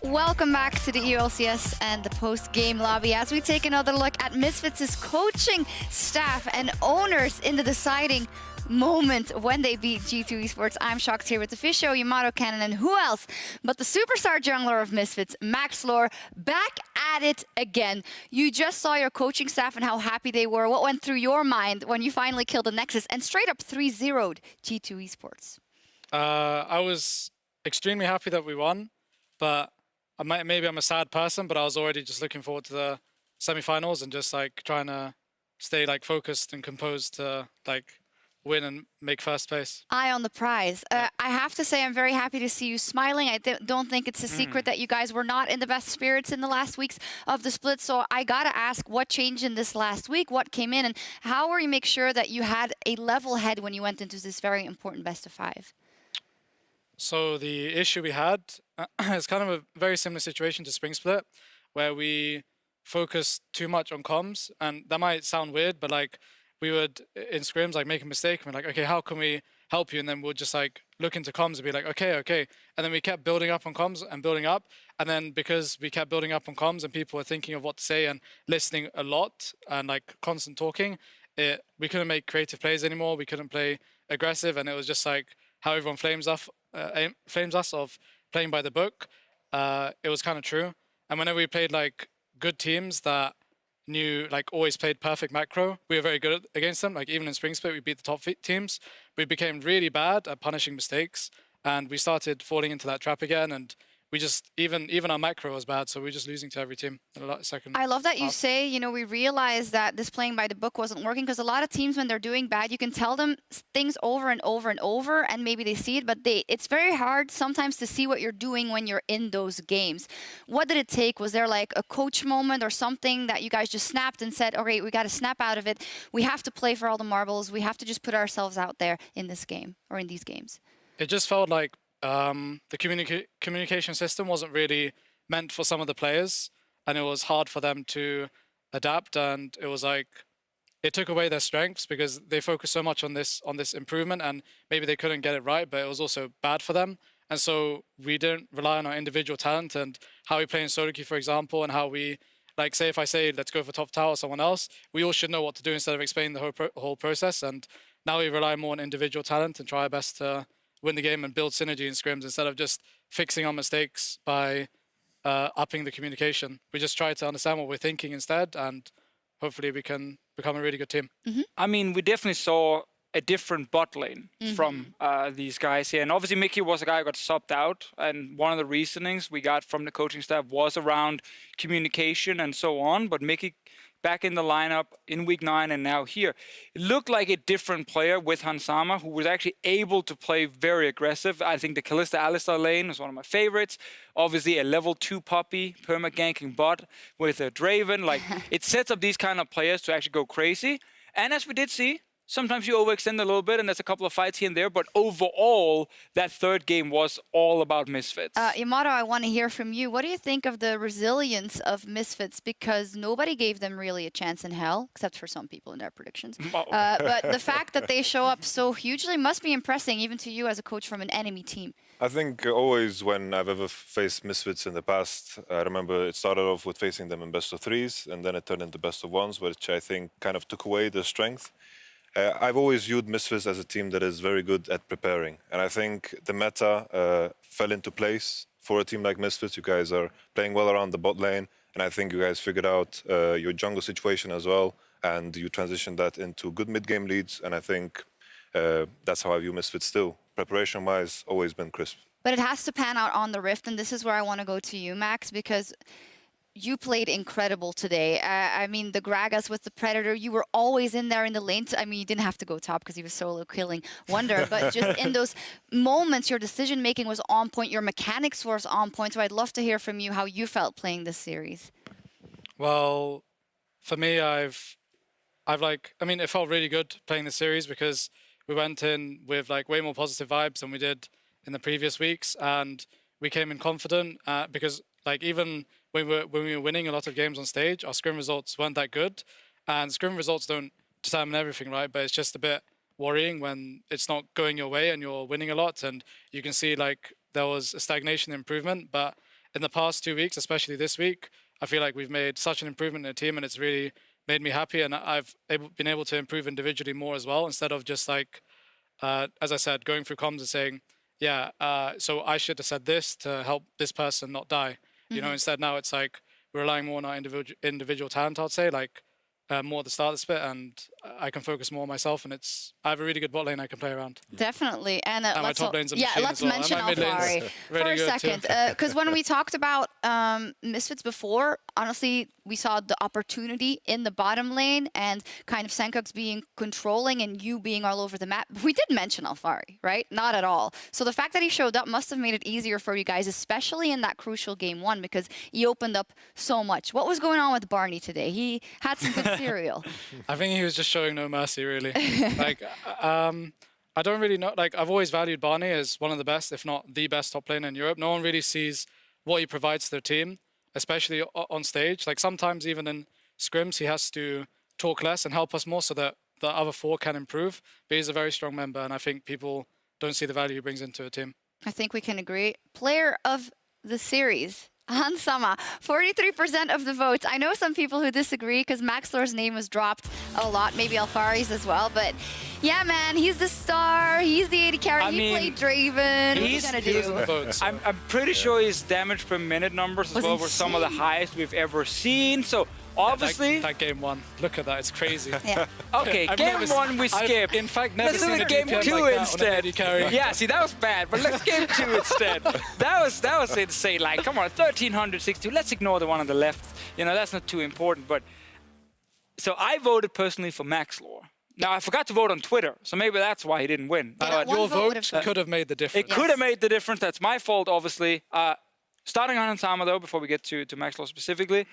Welcome back to the EULCS and the post-game lobby as we take another look at Misfits' coaching staff and owners in the deciding moment when they beat G2 Esports. I'm Shox here with the Fish Show, Yamato Cannon, and who else but the superstar jungler of Misfits, Max FLICKR, back at it again. You just saw your coaching staff and how happy they were. What went through your mind when you finally killed the Nexus and straight up 3-0'd G2 Esports? I was extremely happy that we won, but maybe I'm a sad person, but I was already just looking forward to the semi-finals and just like trying to stay like focused and composed to like win and make first place. Eye on the prize. I have to say I'm very happy to see you smiling. I don't think it's a secret that you guys were not in the best spirits in the last weeks of the split. So I gotta ask, what changed in this last week? What came in, and how were you make sure that you had a level head when you went into this very important best of 5? So the issue we had is kind of a very similar situation to Spring Split, where we focused too much on comms, and that might sound weird, but like we would in scrims like make a mistake and we're like, okay, how can we help you? And then we'll just like look into comms and be like, okay, and then we kept building up on comms and building up, and then because we kept building up on comms and people were thinking of what to say and listening a lot and like constant talking, we couldn't make creative plays anymore. We couldn't play aggressive, and it was just like how everyone flames us of playing by the book. It was kind of true. And whenever we played like good teams that knew, like always played perfect macro, we were very good against them. Like even in Spring Split, we beat the top teams. We became really bad at punishing mistakes, and we started falling into that trap again. And we just, even our macro was bad, so we were just losing to every team in the second I love that you half. say, you know, we realized that this playing by the book wasn't working, because a lot of teams, when they're doing bad, you can tell them things over and over and over, and maybe they see it, but it's very hard sometimes to see what you're doing when you're in those games. What did it take? Was there like a coach moment or something that you guys just snapped and said, okay, we got to snap out of it. We have to play for all the marbles. We have to just put ourselves out there in this game or in these games. It just felt like the communication system wasn't really meant for some of the players, and it was hard for them to adapt, and it was like it took away their strengths because they focused so much on this improvement, and maybe they couldn't get it right, but it was also bad for them. And so we didn't rely on our individual talent and how we play in Sudoku, for example, and how we, like, say if I say let's go for top tower or someone else, we all should know what to do instead of explaining the whole process. And now we rely more on individual talent and try our best to win the game and build synergy in scrims instead of just fixing our mistakes by upping the communication. We just try to understand what we're thinking instead, and hopefully we can become a really good team. I mean, we definitely saw a different bot lane from these guys here. And obviously Mickey was a guy who got subbed out, and one of the reasonings we got from the coaching staff was around communication and so on. But Mickey back in the lineup in week 9 and now here. It looked like a different player with Hansama, who was actually able to play very aggressive. I think the Kalista Alistar lane is one of my favorites. Obviously a level 2 puppy, perma-ganking bot with a Draven. Like, it sets up these kind of players to actually go crazy. And as we did see, sometimes you overextend a little bit and there's a couple of fights here and there, but overall, that third game was all about Misfits. Yamato, I want to hear from you. What do you think of the resilience of Misfits? Because nobody gave them really a chance in hell, except for some people in their predictions. But the fact that they show up so hugely must be impressing, even to you as a coach from an enemy team. I think always when I've ever faced Misfits in the past, I remember it started off with facing them in best of 3s, and then it turned into best of 1s, which I think kind of took away their strength. I've always viewed Misfits as a team that is very good at preparing. And I think the meta fell into place for a team like Misfits. You guys are playing well around the bot lane. And I think you guys figured out your jungle situation as well. And you transitioned that into good mid-game leads. And I think that's how I view Misfits still. Preparation-wise, always been crisp. But it has to pan out on the Rift. And this is where I want to go to you, Max, because you played incredible today. I mean, the Gragas with the Predator, you were always in there in the lane. I mean, you didn't have to go top because he was solo killing Wonder, but just in those moments, your decision-making was on point, your mechanics was on point. So I'd love to hear from you how you felt playing this series. Well, for me, I mean, it felt really good playing the series because we went in with like way more positive vibes than we did in the previous weeks. And we came in confident because like even when we were winning a lot of games on stage, our scrim results weren't that good. And scrim results don't determine everything, right? But it's just a bit worrying when it's not going your way and you're winning a lot. And you can see like there was a stagnation improvement. But in the past 2 weeks, especially this week, I feel like we've made such an improvement in the team, and it's really made me happy. And I've been able to improve individually more as well, instead of just like as I said, going through comms and saying, yeah, so I should have said this to help this person not die. You know, instead now it's like we're relying more on our individual talent, I'd say, like more at the start of the split, and I can focus more on myself, and I have a really good bot lane I can play around. Definitely. And my top lane's a machine let's as well. mention And my mid lane's Alfari really for a good too. second. Because when we talked about Misfits before, honestly, we saw the opportunity in the bottom lane and kind of Senkux being controlling and you being all over the map. We did mention Alfari, right? Not at all. So the fact that he showed up must have made it easier for you guys, especially in that crucial game 1, because he opened up so much. What was going on with Barney today? He had some good cereal. I think he was just showing no mercy, really. Like, I don't really know. Like, I've always valued Barney as one of the best, if not the best top laner in Europe. No one really sees what he provides to their team, especially on stage. Like, sometimes even in scrims, he has to talk less and help us more so that the other 4 can improve. But he's a very strong member, and I think people don't see the value he brings into a team. I think we can agree. Player of the series, Hansama, 43% of the votes. I know some people who disagree because MaxLore's name was dropped a lot, maybe Alfari's as well, but yeah, man, he's the star, he's the AD carry, he played Draven, what are you gonna do? I'm pretty sure his damage per minute numbers as well were some of the highest we've ever seen, so obviously... That game 1, look at that, it's crazy. Yeah. Okay, game 1 we skipped. In fact, never let's seen do a game DPM 2 like that instead. on an AD carry. Yeah, see, that was bad, but let's game 2 instead. That was insane. Like, come on, 1362. Let's ignore the one on the left. You know, that's not too important. But so I voted personally for MaxLore. Now, I forgot to vote on Twitter, so maybe that's why he didn't win. Your vote could have made the difference. It could have made the difference. That's my fault, obviously. Starting on Hansama, though, before we get to MaxLore specifically,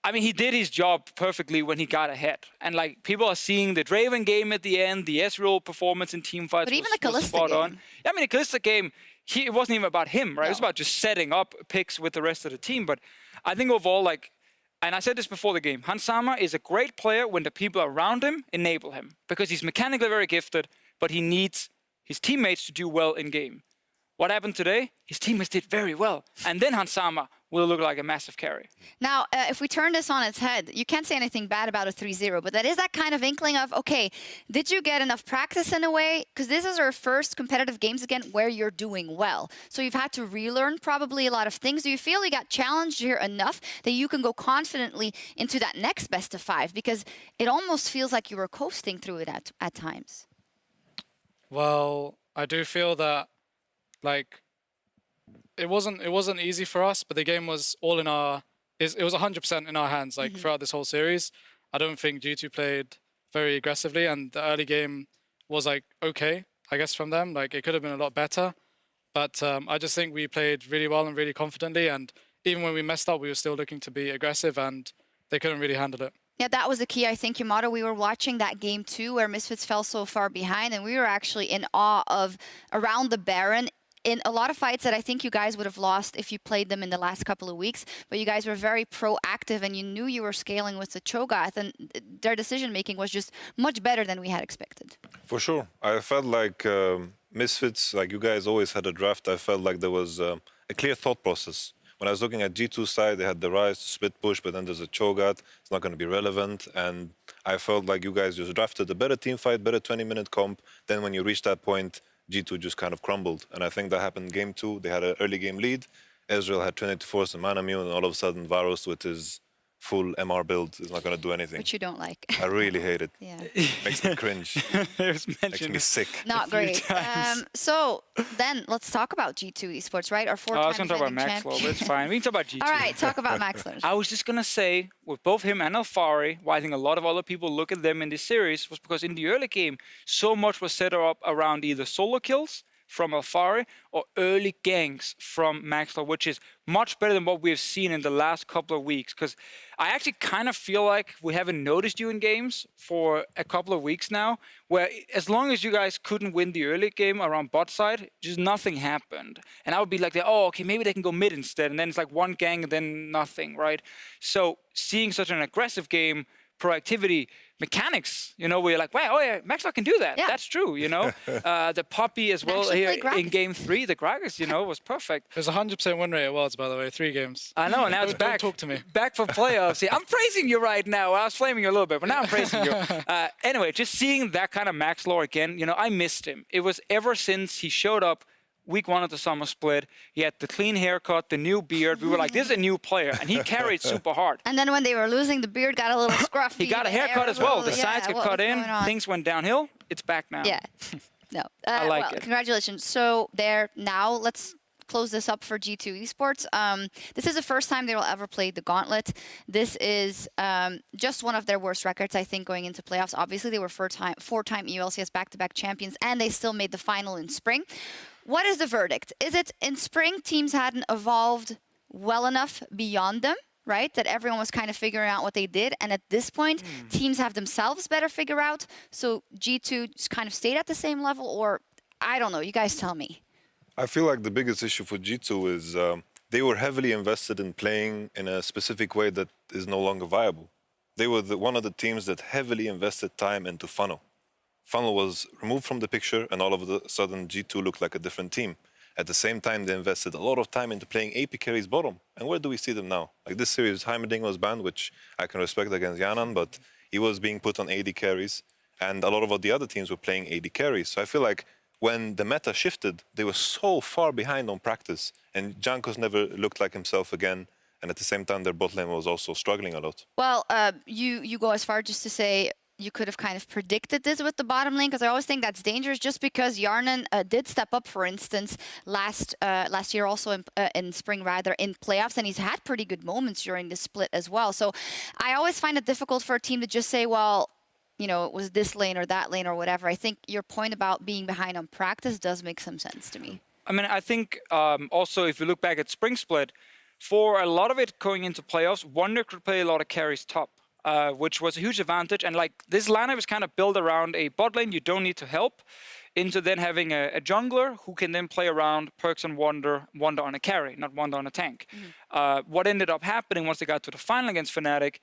I mean, he did his job perfectly when he got ahead. And, like, people are seeing the Draven game at the end, the Ezreal performance in teamfights was spot on. Yeah, I mean, the Kalista game, it wasn't even about him, right? No. It was about just setting up picks with the rest of the team. But I think overall, like, and I said this before the game, Hansama is a great player when the people around him enable him. Because he's mechanically very gifted, but he needs his teammates to do well in game. What happened today? His teammates did very well. And then Hansama will look like a massive carry. Now, if we turn this on its head, you can't say anything bad about a 3-0, but that is that kind of inkling of, okay, did you get enough practice in a way? Because this is our first competitive games again where you're doing well. So you've had to relearn probably a lot of things. Do you feel you got challenged here enough that you can go confidently into that next best of 5? Because it almost feels like you were coasting through it at times. Well, I do feel that, like, it wasn't easy for us, but the game was all in our... It was 100% in our hands, like, throughout this whole series. I don't think G2 played very aggressively, and the early game was, like, okay, I guess, from them. Like, it could have been a lot better. But I just think we played really well and really confidently, and even when we messed up, we were still looking to be aggressive, and they couldn't really handle it. Yeah, that was the key, I think, Yamato. We were watching that game too, where Misfits fell so far behind, and we were actually in awe of around the Baron in a lot of fights that I think you guys would have lost if you played them in the last couple of weeks. But you guys were very proactive, and you knew you were scaling with the Cho'Gath, and their decision-making was just much better than we had expected. For sure. I felt like Misfits, like you guys always had a draft, I felt like there was a clear thought process. When I was looking at G2's side, they had the Rise, split push, but then there's a Cho'Gath. It's not going to be relevant. And I felt like you guys just drafted a better team fight, better 20-minute comp. Then when you reach that point, G2 just kind of crumbled. And I think that happened game 2. They had an early game lead. Ezreal had 24 and mana mule, and all of a sudden Varus with his full MR build is not going to do anything. Which you don't like. I really hate it. Yeah. Makes me cringe. Makes me sick. Not great. So then let's talk about G2 Esports, right? Our 4-time I was going to talk about MaxLore, but it's fine. We can talk about G2. All right, talk about MaxLore. I was just going to say, with both him and Alfari, why I think a lot of other people look at them in this series was because in the early game, so much was set up around either solo kills from Alfari or early ganks from MaxLore, which is much better than what we've seen in the last couple of weeks. Because I actually kind of feel like we haven't noticed you in games for a couple of weeks now, where as long as you guys couldn't win the early game around bot side, just nothing happened. And I would be like, oh, okay, maybe they can go mid instead. And then it's like one gang and then nothing, right? So seeing such an aggressive game, proactivity mechanics, you know, where you're like, wow, oh yeah, Maxlock can do that. Yeah. That's true, you know. The Poppy as well Actually here played in game 3, the Gragas, you know, was perfect. There's a 100% win rate at Worlds, by the way, 3 games. I know, now it's back. Don't talk to me. Back for playoffs. Yeah, I'm praising you right now. I was flaming you a little bit, but now I'm praising you. Anyway, just seeing that kind of Max lore again, you know, I missed him. It was ever since he showed up week 1 of the Summer Split. He had the clean haircut, the new beard. We were like, this is a new player, and he carried super hard. And then when they were losing, the beard got a little scruffy. He got a haircut as well. The sides got cut in. Things went downhill. It's back now. Yeah. No. I like it. Congratulations. So there now, let's close this up for G2 Esports. This is the first time they will ever play the Gauntlet. This is just one of their worst records, I think, going into playoffs. Obviously, they were four-time EU LCS back-to-back champions, and they still made the final in spring. What is the verdict? Is it in spring teams hadn't evolved well enough beyond them, right? That everyone was kind of figuring out what they did. And at this point, teams have themselves better figure out. So G2 just kind of stayed at the same level, or I don't know. You guys tell me. I feel like the biggest issue for G2 is they were heavily invested in playing in a specific way that is no longer viable. They were one of the teams that heavily invested time into Funnel. Funnel was removed from the picture, and all of a sudden G2 looked like a different team. At the same time, they invested a lot of time into playing AP carries bottom. And where do we see them now? Like this series, Heimerdinger was banned, which I can respect against Yanan, but he was being put on AD carries, and a lot of the other teams were playing AD carries. So I feel like when the meta shifted, they were so far behind on practice, and Jankos never looked like himself again. And at the same time, their bot lane was also struggling a lot. Well, you go as far just to say you could have kind of predicted this with the bottom lane, because I always think that's dangerous just because Yarnan did step up, for instance, last year also in spring, rather, in playoffs, and he's had pretty good moments during the split as well. So I always find it difficult for a team to just say, well, you know, it was this lane or that lane or whatever. I think your point about being behind on practice does make some sense to me. I mean, I think also if you look back at spring split, for a lot of it going into playoffs, Wonder could play a lot of carries top. Which was a huge advantage. And like this lineup is kind of built around a bot lane you don't need to help, into then having a jungler who can then play around Perks and Wonder on a carry, not Wonder on a tank. What ended up happening once they got to the final against Fnatic,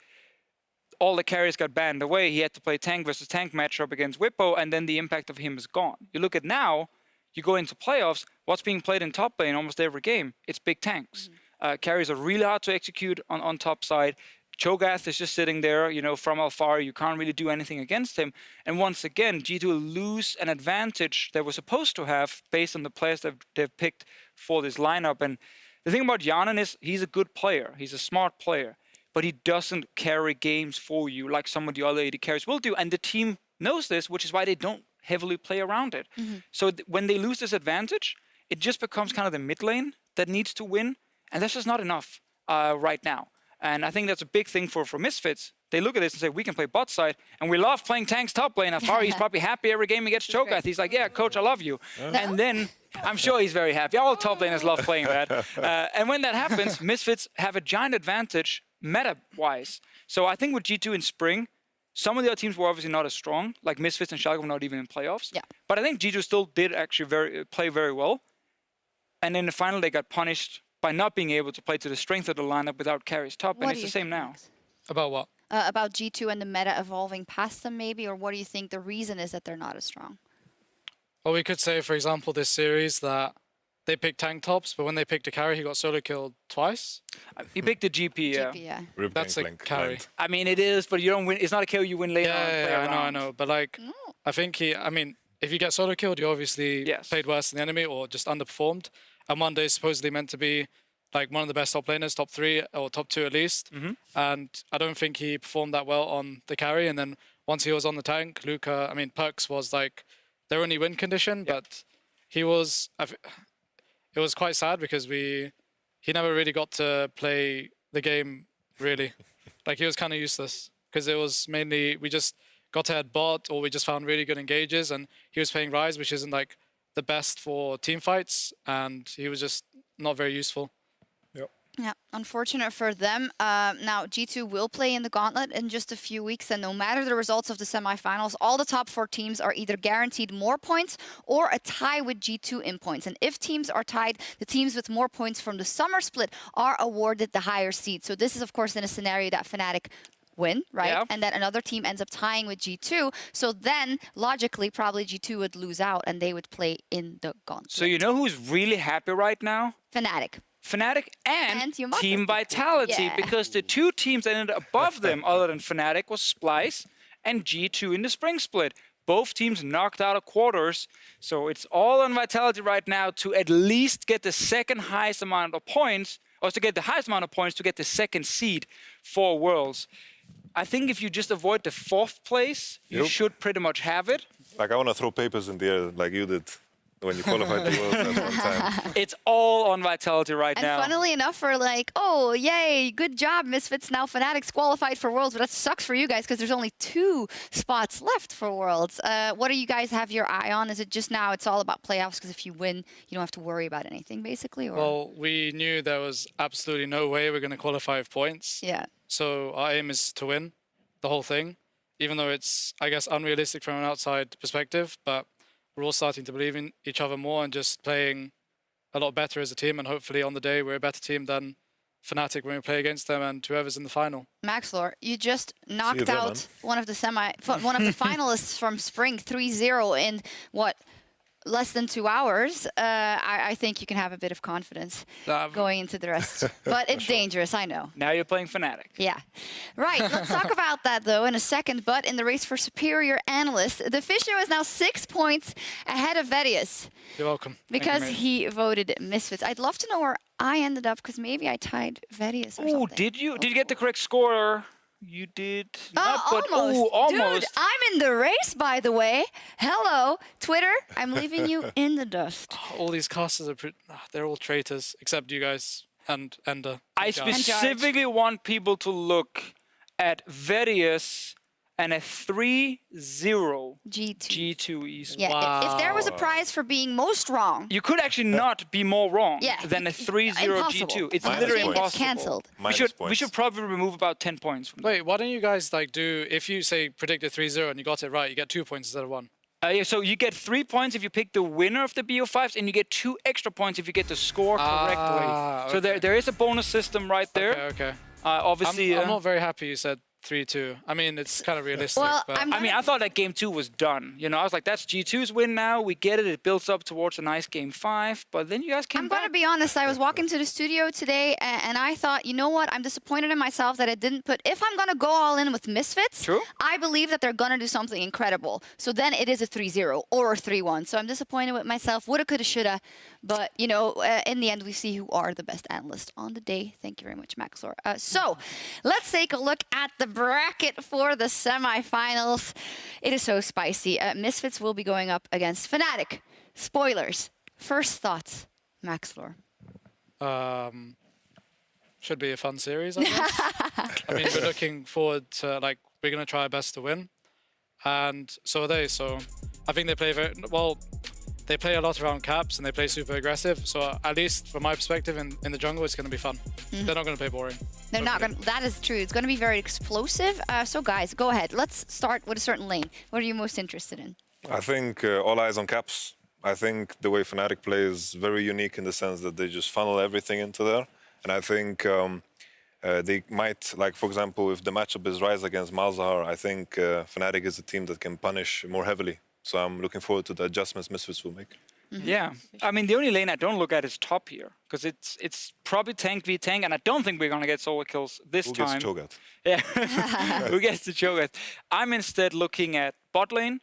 all the carries got banned away. He had to play tank versus tank matchup against Whippo, and then the impact of him is gone. You look at now, you go into playoffs, what's being played in top lane almost every game? It's big tanks. Carries are really hard to execute on top side. Cho'Gath is just sitting there, you know, from afar. You can't really do anything against him. And once again, G2 lose an advantage they were supposed to have based on the players that they've picked for this lineup. And the thing about Yanan is he's a good player. He's a smart player. But he doesn't carry games for you like some of the other AD carries will do. And the team knows this, which is why they don't heavily play around it. So when they lose this advantage, it just becomes kind of the mid lane that needs to win. And that's just not enough right now. And I think that's a big thing for Misfits. They look at this and say, we can play bot side, and we love playing tanks top lane. Afar, he's probably happy every game he gets Cho'Gath. He's like, yeah, coach, I love you. And then, I'm sure he's very happy. All top laners love playing that. And when that happens, Misfits have a giant advantage meta-wise. So I think with G2 in spring, some of the other teams were obviously not as strong, like Misfits and Schalke were not even in playoffs. Yeah. But I think G2 still did actually play very well. And in the final, they got punished by not being able to play to the strength of the lineup without carries top, and it's the same now. About what? About G2 and the meta evolving past them, maybe, or what do you think the reason is that they're not as strong? Well, we could say, for example, this series that they picked tank tops, but when they picked a carry, he got solo killed twice. He picked a GP, yeah. That's a carry. I mean, it is, but you don't win. It's not a kill you win later on. Yeah, I know. But like, I think I mean, if you get solo killed, you obviously played worse than the enemy or just underperformed. And one day is supposedly meant to be like one of the best top laners, top 3 or top 2 at least. And I don't think he performed that well on the carry. And then once he was on the tank, Luca, I mean, Perks was like their only win condition, but he was, it was quite sad because he never really got to play the game really. Like he was kind of useless because it was mainly, we just got to head bot or we just found really good engages, and he was playing Ryze, which isn't like the best for team fights, and he was just not very useful. Yeah, unfortunate for them. Now, G2 will play in the Gauntlet in just a few weeks, and no matter the results of the semifinals, all the top 4 teams are either guaranteed more points or a tie with G2 in points. And if teams are tied, the teams with more points from the Summer Split are awarded the higher seed. So this is, of course, in a scenario that Fnatic win, right? Yeah. And that another team ends up tying with G2. So then, logically, probably G2 would lose out and they would play in the gauntlet. So you know who's really happy right now? Fnatic. Fnatic and Yamato. Team Vitality, Yeah. because the two teams that ended above them, other than Fnatic, was Splice and G2 in the spring split. Both teams knocked out of quarters, so it's all on Vitality right now to at least get the second highest amount of points, or to get the highest amount of points to get the second seed for Worlds. I think if you just avoid the 4th place, you should pretty much have it. Like, I want to throw papers in the air like you did when you qualified to Worlds at one time. It's all on Vitality right And now. funnily enough, we're like, oh, yay, good job, Misfits. Now Fnatic's qualified for Worlds, but that sucks for you guys because there's only 2 spots left for Worlds. What do you guys have your eye on? Is it just now it's all about playoffs because if you win, you don't have to worry about anything, basically? Or? Well, we knew there was absolutely no way we're going to qualify with points. Yeah. So our aim is to win the whole thing, even though it's, I guess, unrealistic from an outside perspective, but we're all starting to believe in each other more and just playing a lot better as a team. And hopefully on the day, we're a better team than Fnatic when we play against them and whoever's in the final. Maxlor, you just knocked out one of the finalists from Spring 3-0 in what? Less than 2 hours. I think you can have a bit of confidence going into the rest. But it's dangerous, I know. Now you're playing Fnatic. Yeah. Right, let's talk about that, though, in a second. But in the race for Superior Analyst, the Fisher is now 6 points ahead of Vedius. You're welcome. Because he voted Misfits. I'd love to know where I ended up, because maybe I tied Vedius or something. Did you? Did you get the correct score? You did not, but almost. almost. Dude, I'm in the race, by the way. Hello, Twitter. I'm leaving you in the dust. All these casters are they're all traitors, except you guys and Ender. I specifically want people to look at Vedius and a 3-0 G2 Esports. Yeah, if there was a prize for being most wrong. You could actually not be more wrong than a 3-0 impossible. G2. It's Minus literally points. impossible. It's cancelled. We should probably remove about 10 points from that. Wait, why don't you guys like do, if you say predicted 3-0 and you got it right, you get 2 points instead of 1. Yeah, so you get 3 points if you pick the winner of the BO5s, and you get 2 extra points if you get the score correctly. So there is a bonus system right there. Okay. Obviously, I'm not very happy you said 3-2. I mean, it's kind of realistic. Well, but I thought that game 2 was done. You know, I was like, that's G2's win now. We get it. It builds up towards a nice game 5. But then you guys came back. I'm going to be honest. I was walking to the studio today and I thought, you know what? I'm disappointed in myself that I didn't put, if I'm going to go all in with Misfits, I believe that they're going to do something incredible. So then it is a 3-0 or a 3-1. So I'm disappointed with myself. Woulda, coulda, shoulda. But, you know, in the end, we see who are the best analysts on the day. Thank you very much, Maxlor. So let's take a look at the bracket for the semifinals. It is so spicy. Misfits will be going up against Fnatic. Spoilers. First thoughts, Maxlor. Should be a fun series, I guess. I mean, we're looking forward to, like, we're going to try our best to win. And so are they. So I think they play very well. They play a lot around caps and they play super aggressive. So at least from my perspective in the jungle, it's going to be fun. They're not going to play boring. They're not going to. That is true. It's going to be very explosive. So guys, go ahead. Let's start with a certain lane. What are you most interested in? I think all eyes on caps. I think the way Fnatic play is very unique in the sense that they just funnel everything into there. And I think they might, like, for example, if the matchup is Ryze against Malzahar, I think Fnatic is a team that can punish more heavily. So I'm looking forward to the adjustments Misfits will make. Yeah, I mean, the only lane I don't look at is top here, because it's probably tank v tank, and I don't think we're going to get solo kills this time. Who gets Cho'Gath? Yeah, who gets the Cho'Gath? I'm instead looking at bot lane.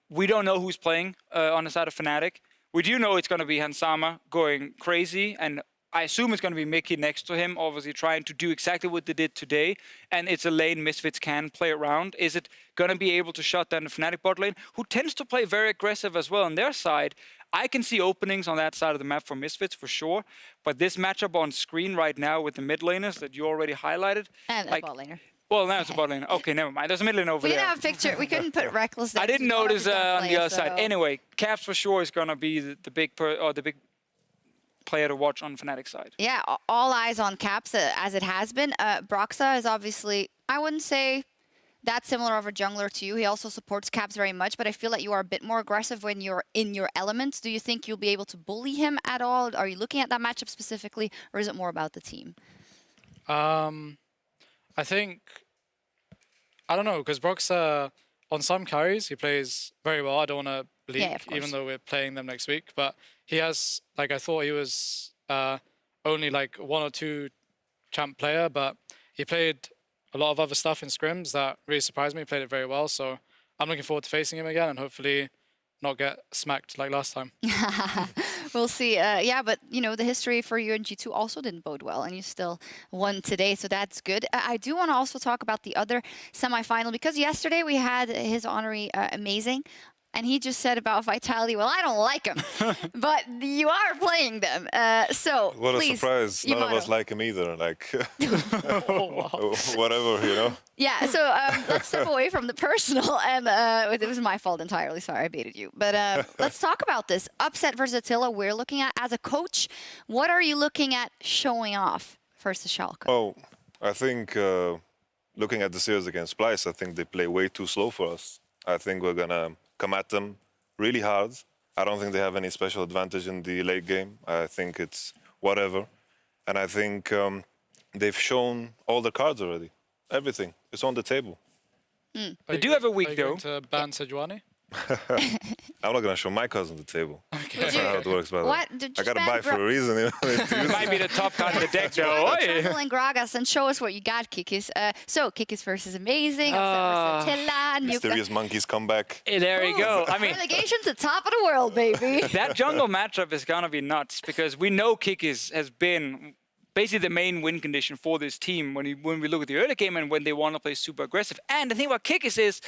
We don't know who's playing on the side of Fnatic. We do know it's going to be Hansama going crazy, and I assume it's going to be Mickey next to him, obviously trying to do exactly what they did today. And it's a lane Misfits can play around. Is it going to be able to shut down the Fnatic bot lane, who tends to play very aggressive as well on their side? I can see openings on that side of the map for Misfits for sure. But this matchup on screen right now with the mid laners that you already highlighted. And a bot laner. Well, now it's a bot lane. Okay, never mind. There's a mid lane over there. We didn't have a picture. We couldn't put Reckless there. I didn't notice on the other side. Anyway, Caps for sure is going to be the big player to watch on Fnatic side. Yeah, all eyes on Caps as it has been. Broxa is obviously, I wouldn't say that similar of a jungler to you. He also supports Caps very much, but I feel like you are a bit more aggressive when you're in your elements. Do you think you'll be able to bully him at all? Are you looking at that matchup specifically, or is it more about the team? I think I don't know, because Brock's on some carries he plays very well. I don't want to leak, even though we're playing them next week. But he has, like, I thought he was only like 1 or 2 champ player, but he played a lot of other stuff in scrims that really surprised me. He played it very well, so I'm looking forward to facing him again and hopefully not get smacked like last time. We'll see. Yeah, but you know, the history for you in G2 also didn't bode well, and you still won today, so that's good. I do want to also talk about the other semifinal, because yesterday we had his honorary Amazing, and he just said about Vitality, well, I don't like him, but you are playing them. So what please, a surprise. None of us like him either. Like, whatever, you know? Yeah, so let's step away from the personal, and it was my fault entirely. Sorry, I baited you. But let's talk about this. Upset versus Attila, we're looking at. As a coach, what are you looking at showing off versus Schalke? Oh, I think looking at the series against Splice, I think they play way too slow for us. I think we're going to come at them really hard. I don't think they have any special advantage in the late game. I think it's whatever. And I think they've shown all the cards already. Everything. It's on the table. They do have a week, though. To ban Sejuani? I'm not going to show my cards on the table. Okay. That's not how it works, by the way. I got to buy for a reason. You know? It might be the top card of the deck, though. Jungle and Gragas, and show us what you got, Kikis. So, Kikis versus Amazing, Upset versus Attila. Mysterious Monkeys come back. Hey, there you go. I mean, relegation to top of the world, baby. That jungle matchup is going to be nuts, because we know Kikis has been basically the main win condition for this team when we look at the early game and when they want to play super aggressive. And the thing about Kikis is,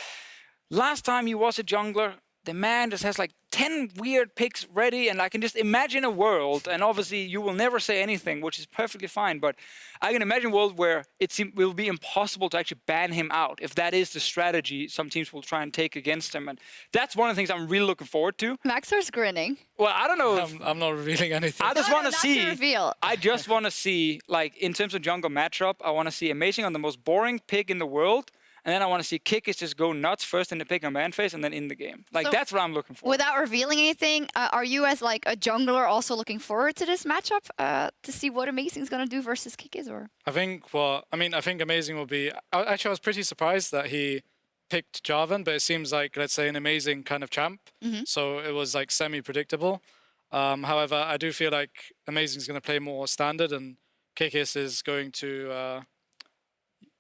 last time he was a jungler, the man just has like 10 weird picks ready, and I can just imagine a world, and obviously you will never say anything, which is perfectly fine, but I can imagine a world where it will be impossible to actually ban him out, if that is the strategy some teams will try and take against him, and that's one of the things I'm really looking forward to. Maxer's grinning. Well, I don't know. I'm not revealing anything. I just want to see. Reveal. I just want to see, like, in terms of jungle matchup, I want to see Amazing on the most boring pick in the world. And then I want to see Kikis just go nuts first in the pick and man phase and then in the game. Like, so that's what I'm looking for. Without revealing anything, are you as like a jungler also looking forward to this matchup to see what Amazing's going to do versus Kikis? Or I think Amazing will be... Actually, I was pretty surprised that he picked Jarvan, but it seems like, let's say, an Amazing kind of champ. So it was like semi-predictable. However, I do feel like Amazing's going to play more standard, and Kikis is going to...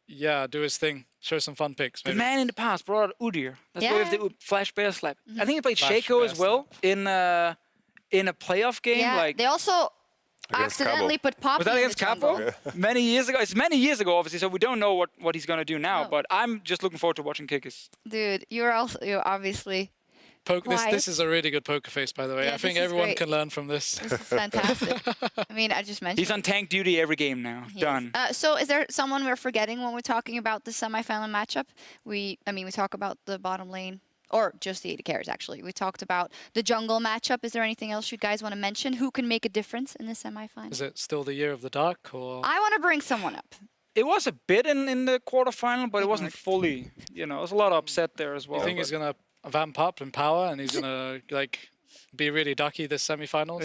do his thing. Show some fun picks. Maybe. The man in the past brought out Udyr. That's why we have the Flash Bear Slap. I think he played Shaco as well in a playoff game. Yeah, like they also accidentally put Poppy Was that against in the jungle. Capo? Many years ago. It's many years ago, obviously, so we don't know what he's going to do now. But I'm just looking forward to watching Kikis. Dude, you're obviously... This is a really good poker face, by the way. Yeah, I think everyone can learn from this. This is fantastic. I mean, I just mentioned he's on tank duty every game now. Done. So is there someone we're forgetting when we're talking about the semifinal matchup? We talk about the bottom lane, or just the AD carries, actually. We talked about the jungle matchup. Is there anything else you guys want to mention? Who can make a difference in the semifinal? Is it still the year of the Dark? Or I want to bring someone up. It was a bit in the quarterfinal, but it wasn't fully. You know, there was a lot of upset there as well. You think he's going to vamp up in power and he's gonna like be really ducky this semifinals?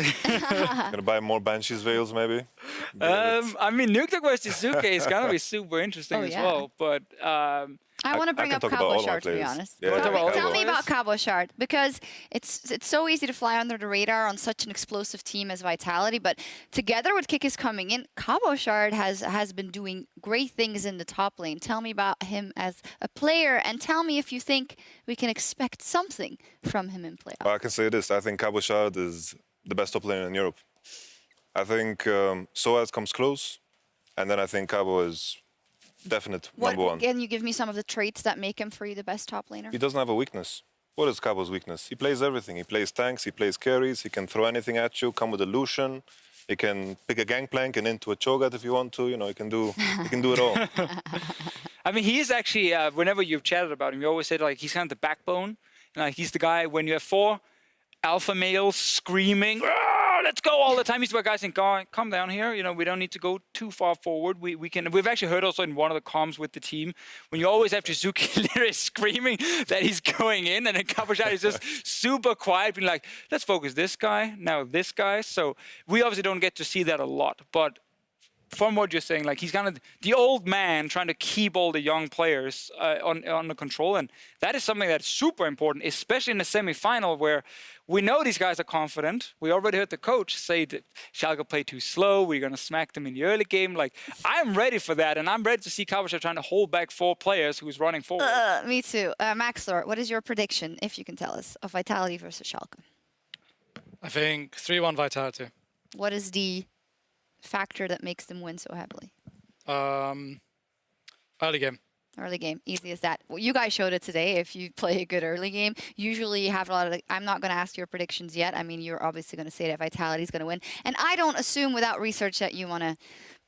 Gonna buy more Banshee's Veils maybe? I mean, Nuketook versus Suke is gonna be super interesting as well, but I want to bring up Cabo Shard, to be honest. Yeah, tell me about Cabo Shard, because it's so easy to fly under the radar on such an explosive team as Vitality, but together with Kikis coming in, Cabo Shard has been doing great things in the top lane. Tell me about him as a player, and tell me if you think we can expect something from him in playoffs. Well, I can say this. I think Cabo Shard is the best top laner in Europe. I think Soaz comes close, and then I think Cabo is definite number one. Can you give me some of the traits that make him for you the best top laner? He doesn't have a weakness. What is Cabo's weakness? He plays everything. He plays tanks, he plays carries, he can throw anything at you, come with a Lucian, he can pick a gangplank and into a Cho'Gath if you want to, you know, he can do it all. I mean, he is actually, whenever you've chatted about him, you always said, like, he's kind of the backbone. And, like, he's the guy, when you have 4 alpha males screaming, let's go all the time. He's the guy saying, come down here. You know, we don't need to go too far forward. We've actually heard also in one of the comms with the team, when you always have Shizuki literally screaming that he's going in, and then Cabo Shard is just super quiet, being like, let's focus this guy, now this guy. So we obviously don't get to see that a lot. But from what you're saying, like he's kind of the old man trying to keep all the young players under control, and that is something that's super important, especially in the semi-final where we know these guys are confident. We already heard the coach say that Schalke play too slow. We're gonna smack them in the early game. Like I'm ready for that, and I'm ready to see Kavacha trying to hold back 4 players who's running forward. Me too. Maxlor, what is your prediction, if you can tell us, of Vitality versus Schalke? I think 3-1 Vitality. What is the factor that makes them win so heavily? Early game. Early game, easy as that. Well, you guys showed it today. If you play a good early game, usually you have a lot of. I'm not going to ask your predictions yet. I mean, you're obviously going to say that Vitality's going to win, and I don't assume without research that you want to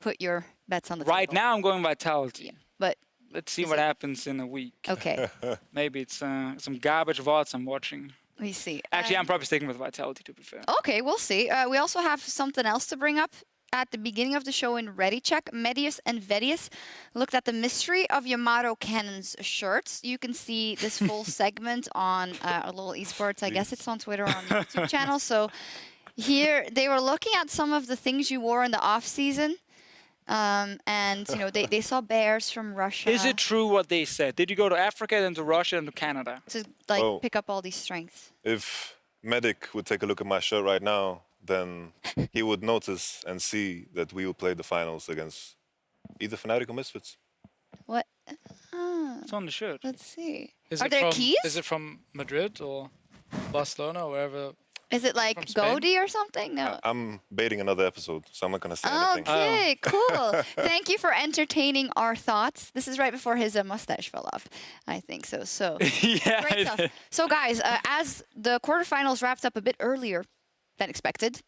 put your bets on the table. Right now, I'm going Vitality. Yeah, but let's see what happens in a week. Okay. Maybe it's some garbage VODs I'm watching. We see. Actually, I'm probably sticking with Vitality, to be fair. Okay, we'll see. We also have something else to bring up. At the beginning of the show in Ready Check, Medius and Vedius looked at the mystery of Yamato Cannon's shirts. You can see this full segment on a little Esports. I guess it's on Twitter or on the YouTube channel. So here they were looking at some of the things you wore in the off season. And you know they saw bears from Russia. Is it true what they said? Did you go to Africa, then to Russia, and to Canada? To like pick up all these strengths. If Medic would take a look at my shirt right now, then he would notice and see that we will play the finals against either Fnatic or Misfits. What? It's on the shirt. Let's see. Is Are it there from, keys? Is it from Madrid or Barcelona or wherever? Is it like Goldie or something? No. I'm baiting another episode, so I'm not going to say anything. Okay, cool. Thank you for entertaining our thoughts. This is right before his mustache fell off, I think so. So yeah, great stuff. So guys, as the quarterfinals wrapped up a bit earlier than expected,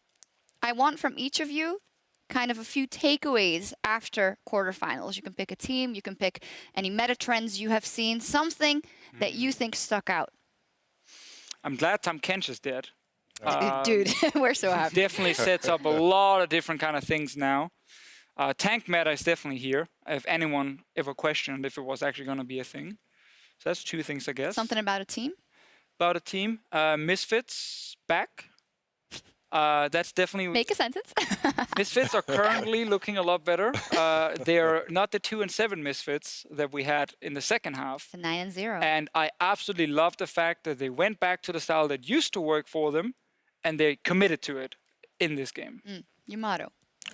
I want from each of you kind of a few takeaways after quarterfinals. You can pick a team, you can pick any meta trends you have seen, something that you think stuck out. I'm glad Tom Kench is dead. Dude, we're so happy. Definitely sets up a lot of different kind of things now. Tank meta is definitely here, if anyone ever questioned if it was actually going to be a thing. So that's 2 things, I guess. Something about a team? About a team. Misfits back. That's definitely... Make a sentence. Misfits are currently looking a lot better. They're not the 2-7 Misfits that we had in the second half. The 9-0. And I absolutely love the fact that they went back to the style that used to work for them, and they committed to it in this game. Yamato.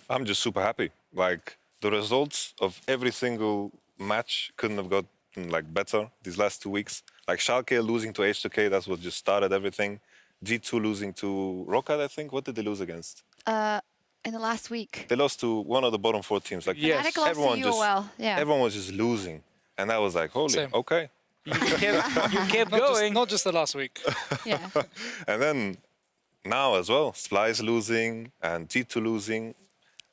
I'm just super happy. Like, the results of every single match couldn't have gotten like better these last 2 weeks. Like Schalke losing to H2K, that's what just started everything. G2 losing to Rocket, I think. What did they lose against? In the last week. They lost to one of the bottom 4 teams. Like, Fnatic lost to UOL. Yeah. Everyone was just losing. And I was like, holy, okay. You kept going. Not just the last week. Yeah. And then now as well, Splice losing and G2 losing.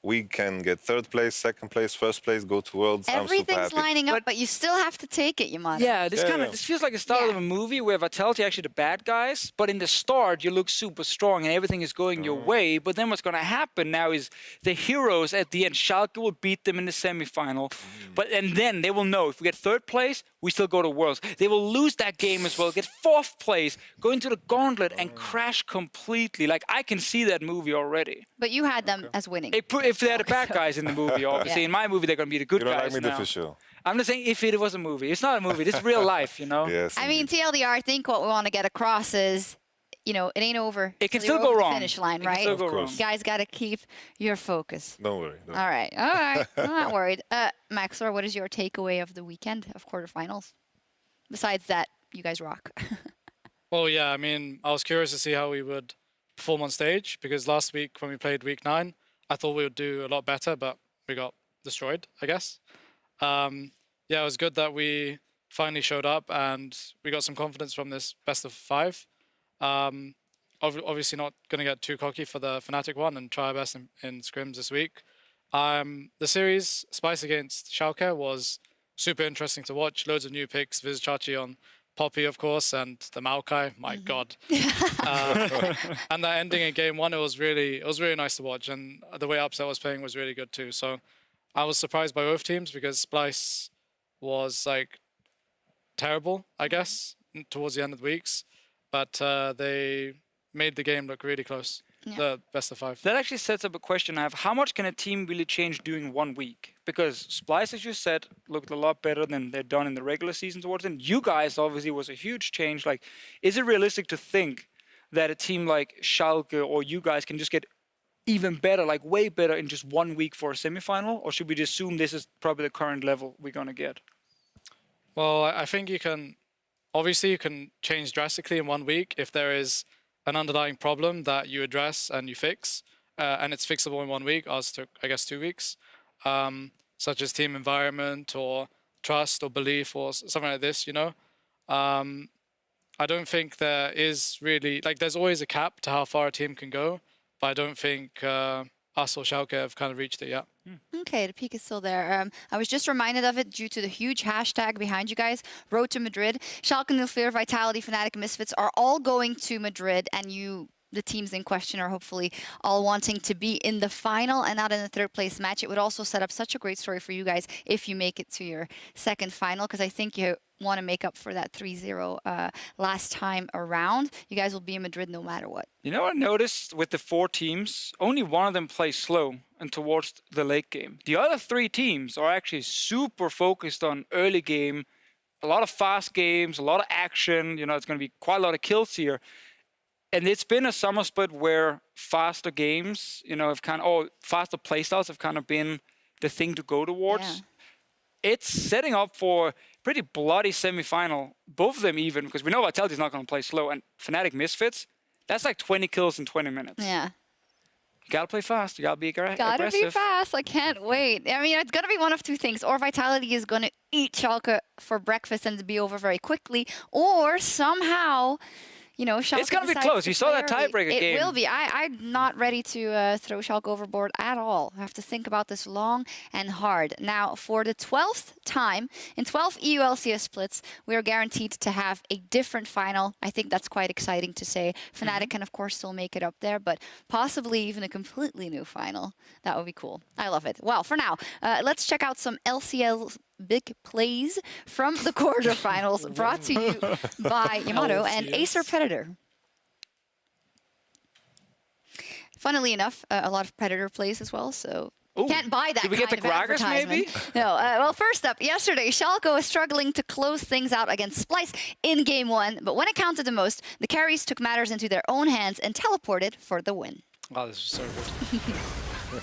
We can get 3rd place, 2nd place, 1st place, go to Worlds. Everything's I'm super happy. lining up, but you still have to take it, Yamato. Yeah, this this feels like the start of a movie where Vitality are actually the bad guys, but in the start you look super strong and everything is going your way. But then what's going to happen now is the heroes at the end. Schalke will beat them in the semi-final, and then they will know if we get 3rd place, we still go to Worlds. They will lose that game as well, get 4th place, go into the gauntlet and crash completely. Like I can see that movie already. But you had them as winning. If they're the bad guys in the movie, obviously. Yeah. In my movie, they're going to be the good You don't guys like me now. for sure. I'm just saying if it was a movie. It's not a movie. This is real life, you know? Yes. I mean, TLDR, I think what we want to get across is, you know, it ain't over. It can till you're still go over the wrong. Finish line, It can right? still go wrong. You guys got to keep your focus. Don't worry. All right. I'm not worried. Maxlor, what is your takeaway of the weekend of quarterfinals? Besides that, you guys rock. Well, yeah, I mean, I was curious to see how we would perform on stage because last week when we played week 9, I thought we would do a lot better, but we got destroyed, I guess. Yeah, it was good that we finally showed up and we got some confidence from this best of 5. Obviously not going to get too cocky for the Fnatic one and try our best in scrims this week. The series, Spice against Schalke, was super interesting to watch. Loads of new picks, Vizicachi on Poppy, of course, and the Maokai. My God. And that ending in game 1, it was really nice to watch. And the way Upset was playing was really good too. So I was surprised by both teams because Splice was like terrible, I guess, towards the end of the weeks. But they made the game look really close. the best of 5. That actually sets up a question I have. How much can a team really change during 1 week? Because Splice, as you said, looked a lot better than they'd done in the regular season towards it. You guys, obviously, was a huge change. Like, is it realistic to think that a team like Schalke or you guys can just get even better, like way better in just 1 week for a semifinal? Or should we just assume this is probably the current level we're going to get? Well, I think you can... Obviously, you can change drastically in 1 week if there is an underlying problem that you address and you fix, and it's fixable in 1 week. Ours took, I guess, 2 weeks, such as team environment or trust or belief or something like this, you know. I don't think there is really, like, there's always a cap to how far a team can go, but I don't think us or Schalke have kind of reached it yet. Okay, the peak is still there. I was just reminded of it due to the huge hashtag behind you guys, Road to Madrid. Schalke, FLICKR, Vitality, Fnatic, and Misfits are all going to Madrid, and the teams in question are hopefully all wanting to be in the final and not in the third place match. It would also set up such a great story for you guys if you make it to your second final, because I think you want to make up for that 3-0 last time around. You guys will be in Madrid no matter what. You know what I noticed with the 4 teams? Only one of them plays slow and towards the late game. The other 3 teams are actually super focused on early game, a lot of fast games, a lot of action. You know, it's going to be quite a lot of kills here. And it's been a summer split where faster games, you know, have kind of, faster playstyles have kind of been the thing to go towards. Yeah. It's setting up for pretty bloody semi-final, both of them even, because we know Vitality is not going to play slow, and Fnatic Misfits, that's like 20 kills in 20 minutes. Yeah. You gotta play fast. You gotta be aggressive. Gotta be fast. I can't wait. I mean, it's gonna be one of 2 things. Or Vitality is gonna eat Schalke for breakfast and be over very quickly, or somehow, you know, Schalke it's going to be close. You saw that tiebreaker game. It will be. I'm not ready to throw Schalke overboard at all. I have to think about this long and hard. Now, for the 12th time, in 12 EU LCS splits, we are guaranteed to have a different final. I think that's quite exciting to say. Fnatic can, of course, still make it up there, but possibly even a completely new final. That would be cool. I love it. Well, for now, let's check out some LCS big plays from the quarterfinals, brought to you by Yamato and Acer Predator. Funnily enough, a lot of Predator plays as well, so you can't buy that Did we get the Gragas, maybe? No. Well, first up, yesterday, Schalke was struggling to close things out against Splice in Game 1, but when it counted the most, the carries took matters into their own hands and teleported for the win. Wow, this is so good.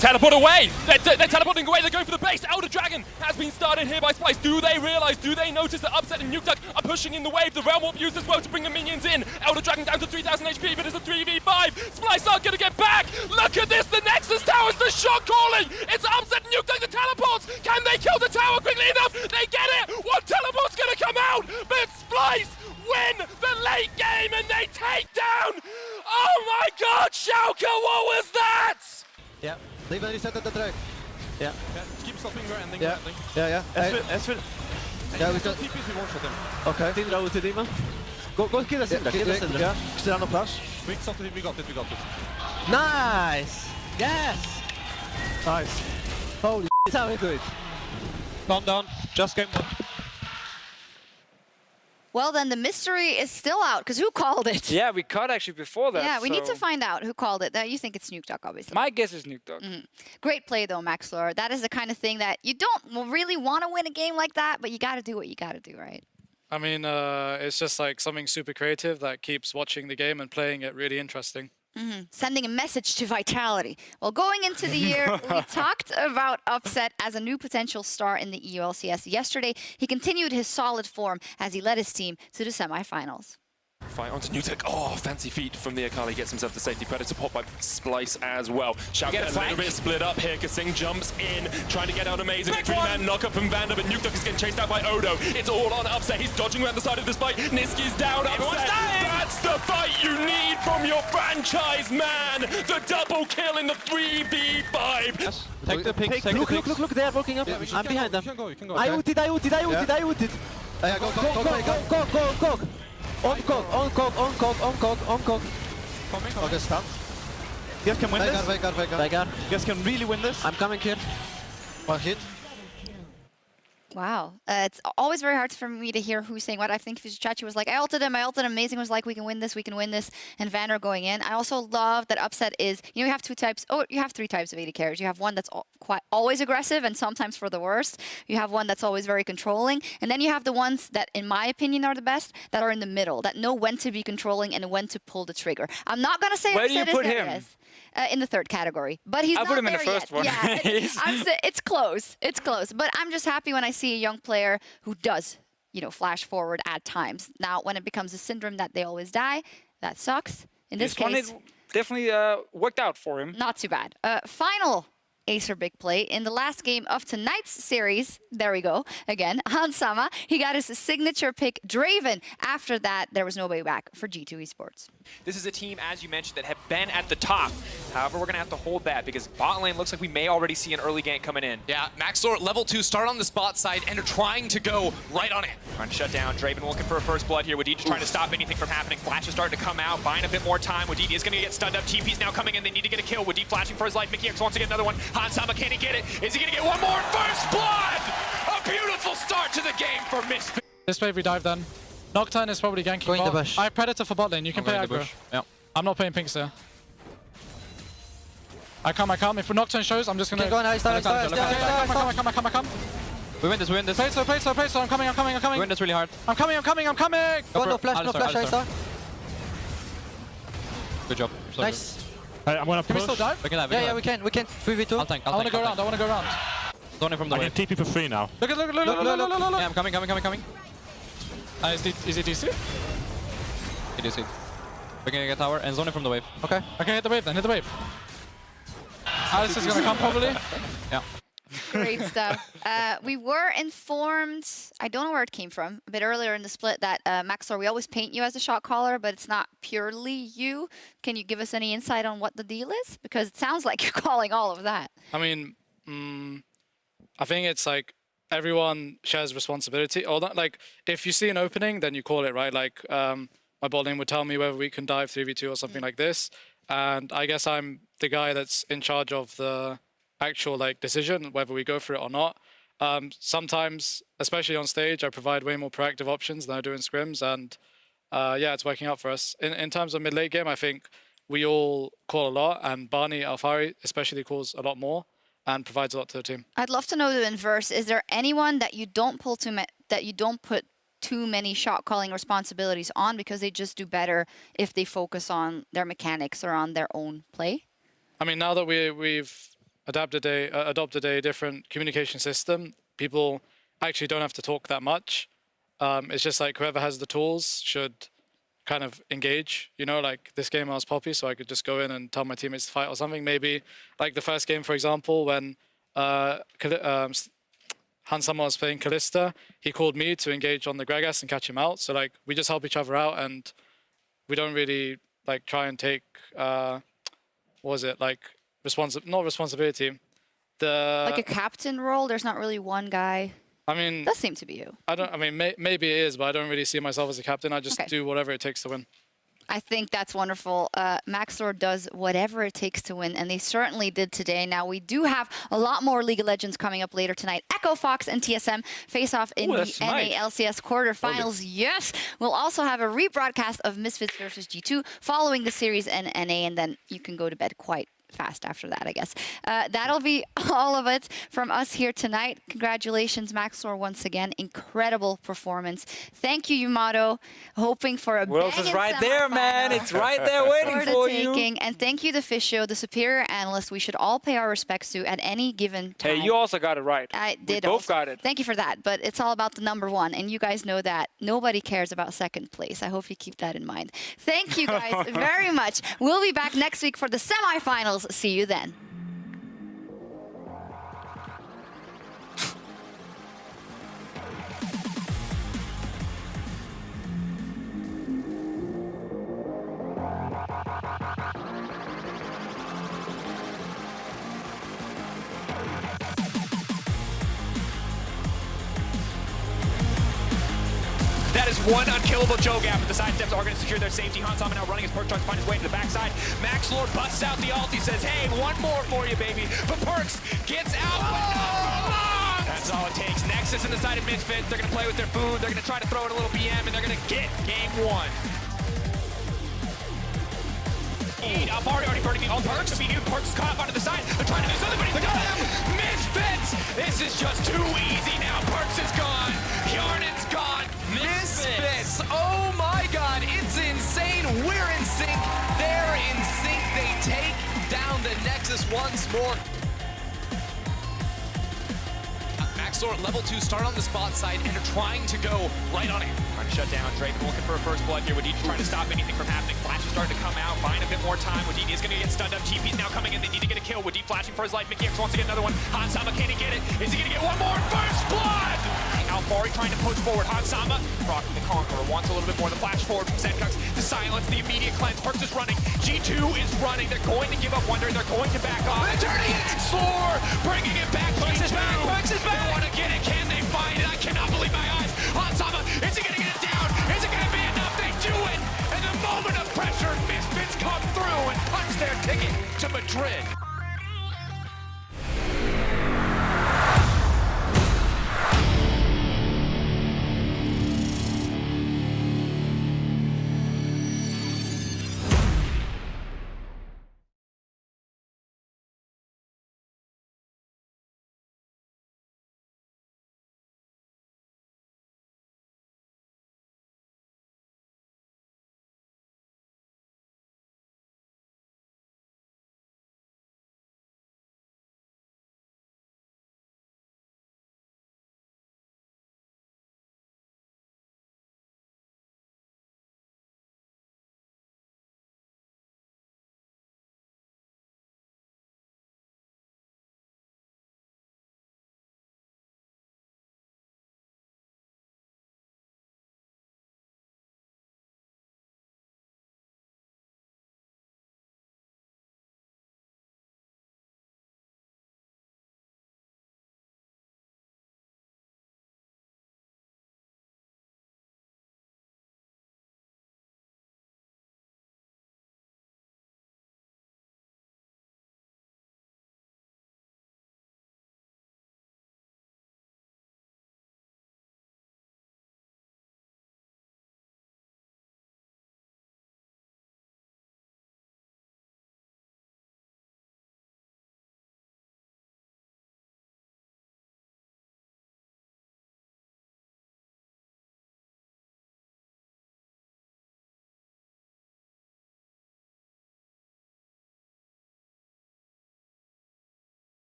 Teleport away! They're teleporting away, they're going for the base. Elder Dragon has been started here by Splice. Do they realize, do they notice that Upset and Nukeduck are pushing in the wave? The Realm Warp used as well to bring the minions in. Elder Dragon down to 3,000 HP, but it's a 3v5. Splice aren't going to get back. Look at this, the Nexus Tower's the shot calling. It's Upset and Nukeduck, the teleports. Can they kill the tower quickly enough? They get it. One teleport's going to come out, but Splice win the late game and they take down. Oh my God, Schalke, what was that? Yeah. Leave any set at the track. Yeah. Keep stopping your ending. Yeah. Yeah. Esfir. Yeah, we can. TP if you want shot him. Okay. Syndra ut till Dima. Go kill Syndra. Kill Syndra. Yeah. Syndra no flash. Quick shot, we got it. Nice! Yes! Nice. Holy shit, how we do it. Calm down. Just game 1. Well, then the mystery is still out, because who called it? Yeah, we caught actually before that. Yeah, we need to find out who called it. You think it's Nukeduck, obviously. My guess is Nukeduck. Great play, though, MaxLore. That is the kind of thing that you don't really want to win a game like that, but you got to do what you got to do, right? I mean, it's just like something super creative that keeps watching the game and playing it really interesting. Sending a message to Vitality. Well, going into the year, we talked about Upset as a new potential star in the EU LCS. Yesterday, he continued his solid form as he led his team to the semifinals. Fight onto Nukeduck. Oh, fancy feet from the Akali. Gets himself the safety. Predator pop by Splice as well. Schalke a little bit split up here. Kasing jumps in, trying to get out amazing. 3-man knockup from Vander, but Nukeduck is getting chased out by Odo. It's all on Upset. He's dodging around the side of this fight. Niski's down. Upset. That's the fight you need from your franchise, man. The double kill in the 3v5. Yes. Take the picks. Look, they are walking up. Yeah, I'm behind them. You can go. I ulted. Yeah, go. On cog. Coming. Okay, stop. You guys can win this. Veigar. You guys can really win this. I'm coming here. One hit. Wow. It's always very hard for me to hear who's saying what. I think Fizuchachi was like, I ulted him, Amazing was like, we can win this, and Vanner going in. I also love that Upset is, you have two types, you have three types of AD carriers. You have one that's quite always aggressive and sometimes for the worst. You have one that's always very controlling. And then you have the ones that, in my opinion, are the best, that are in the middle, that know when to be controlling and when to pull the trigger. I'm not going to say Where do you Upset put is him? there, yes. In the third category, but he's I not put him in there the first yet. one. Yeah, it's close. It's close. But I'm just happy when I see a young player who does, flash forward at times. Now, when it becomes a syndrome that they always die, that sucks. In this one case, it definitely worked out for him. not too bad. Final Acer big play in the last game of tonight's series. There we go again. Hansama, he got his signature pick, Draven. After that, there was no way back for G2 Esports. This is a team, as you mentioned, that have been at the top. However, we're going to have to hold that because bot lane looks like we may already see an early gank coming in. Yeah, Maxor level 2 start on the spot side and are trying to go right on it. Trying to shut down. Draven looking for a first blood here. Wadid just trying to stop anything from happening. Flash is starting to come out, buying a bit more time. Wadid is going to get stunned up. TP's now coming in. They need to get a kill. Wadid flashing for his life. MickeyX wants to get another one. Hansama, can he get it? Is he going to get one more? First blood! A beautiful start to the game for Misfits. This wave we dive then. Nocturne is probably ganking Going the bot. bush. I have Predator for bot lane. You can play aggro. Yeah. I'm not playing pinks there. I come. If Nocturne shows, I'm just gonna... Okay, go on, I come. We win this. Play so. I'm coming. We win this really hard. I'm coming. Go, no flash, Alistar. Good job. So Nice. I'm gonna push. Can we still dive? We can dive. Yeah, we can. 3v2. I wanna go around. Zoning from the way. TP for free now. Look. Yeah, I'm coming. Is it DC? It is it. We're gonna get tower and zoning from the wave. Okay. Okay, hit the wave then. Alice is gonna come probably. Yeah. Great stuff. We were informed, I don't know where it came from, a bit earlier in the split that Maxor, we always paint you as a shot caller, but it's not purely you. Can you give us any insight on what the deal is? Because it sounds like you're calling all of that. I mean, I think it's like everyone shares responsibility. Or not, like if you see an opening, then you call it, right? Like my bot lane would tell me whether we can dive 3v2 or something like this. And I guess I'm the guy that's in charge of the actual decision, whether we go for it or not. Sometimes, especially on stage, I provide way more proactive options than I do in scrims. And yeah, it's working out for us. In terms of mid-late game, I think we all call a lot. And Barney Alfari especially calls a lot more and provides a lot to the team. I'd love to know the inverse. Is there anyone that you don't put too many shot calling responsibilities on because they just do better if they focus on their mechanics or on their own play? I mean, now that we've adopted a different communication system, people actually don't have to talk that much. It's just like whoever has the tools should kind of engage. Like this game I was Poppy, so I could just go in and tell my teammates to fight or something. Maybe like the first game, for example, when Hansama was playing Kalista, he called me to engage on the Gragas and catch him out. So like we just help each other out, and we don't really like try and take not responsibility. Like a captain role, there's not really one guy. I mean, does seem to be you. Maybe it is, but I don't really see myself as a captain. I just do whatever it takes to win. I think that's wonderful. Maxor does whatever it takes to win, and they certainly did today. Now, we do have a lot more League of Legends coming up later tonight. Echo Fox and TSM face off in the NA LCS quarterfinals. Yes! We'll also have a rebroadcast of Misfits versus G2 following the series in NA, and then you can go to bed quite fast after that, I guess. That'll be all of it from us here tonight. Congratulations, Maxor, once again. Incredible performance. Thank you, Yamato. Hoping for a Worlds is right there, man. It's right there waiting for you. And thank you, the Fish Show, the superior analyst. We should all pay our respects to at any given time. Hey, you also got it right. I did. We both got it. Thank you for that. But it's all about the number one, and you guys know that nobody cares about second place. I hope you keep that in mind. Thank you guys very much. We'll be back next week for the semifinals. See you then. That is one unkillable Cho'Gath, but the sidesteps are going to secure their safety. Hansama now running his Perks, trying to find his way to the backside. Max Lord busts out the ult. He says, hey, one more for you, baby. But Perks gets out, but not for long. That's all it takes. Nexus in the side of Misfits. They're going to play with their food. They're going to try to throw in a little BM, and they're going to get game one. Alfari already burning the ult. Perks. Perks caught up onto the side. They're trying to do something, but he's got him. Misfits. This is just too easy now. Perks is gone. Yarnen's gone. Misfits. Oh my god, it's insane. We're in sync. They're in sync. They take down the Nexus once more. Maxor level 2 start on the spot side and are trying to go right on it. Trying to shut down Drake, looking for a first blood here. Wadidi trying to stop anything from happening. Flash is starting to come out, buying a bit more time. Wadidi is going to get stunned up. TP's now coming in. They need to get a kill. Wadidi flashing for his life. Mickey X wants to get another one. Hansama, can he get it? Is he going to get one more? First blood! Alfari trying to push forward. Hansama, rocking the Conqueror. Wants a little bit more. The flash forward from Zencucks to silence the immediate cleanse. Perks is running. G2 is running. They're going to give up Wonder. They're going to back off. They're turning it! Slore, bringing it back. Perks is back. Perks is back. They want to get it. Can they find it? I cannot believe my eyes. Hansama, is he going to get it down? Is it going to be enough? They do it! And the moment of pressure, Misfits come through and punch their ticket to Madrid.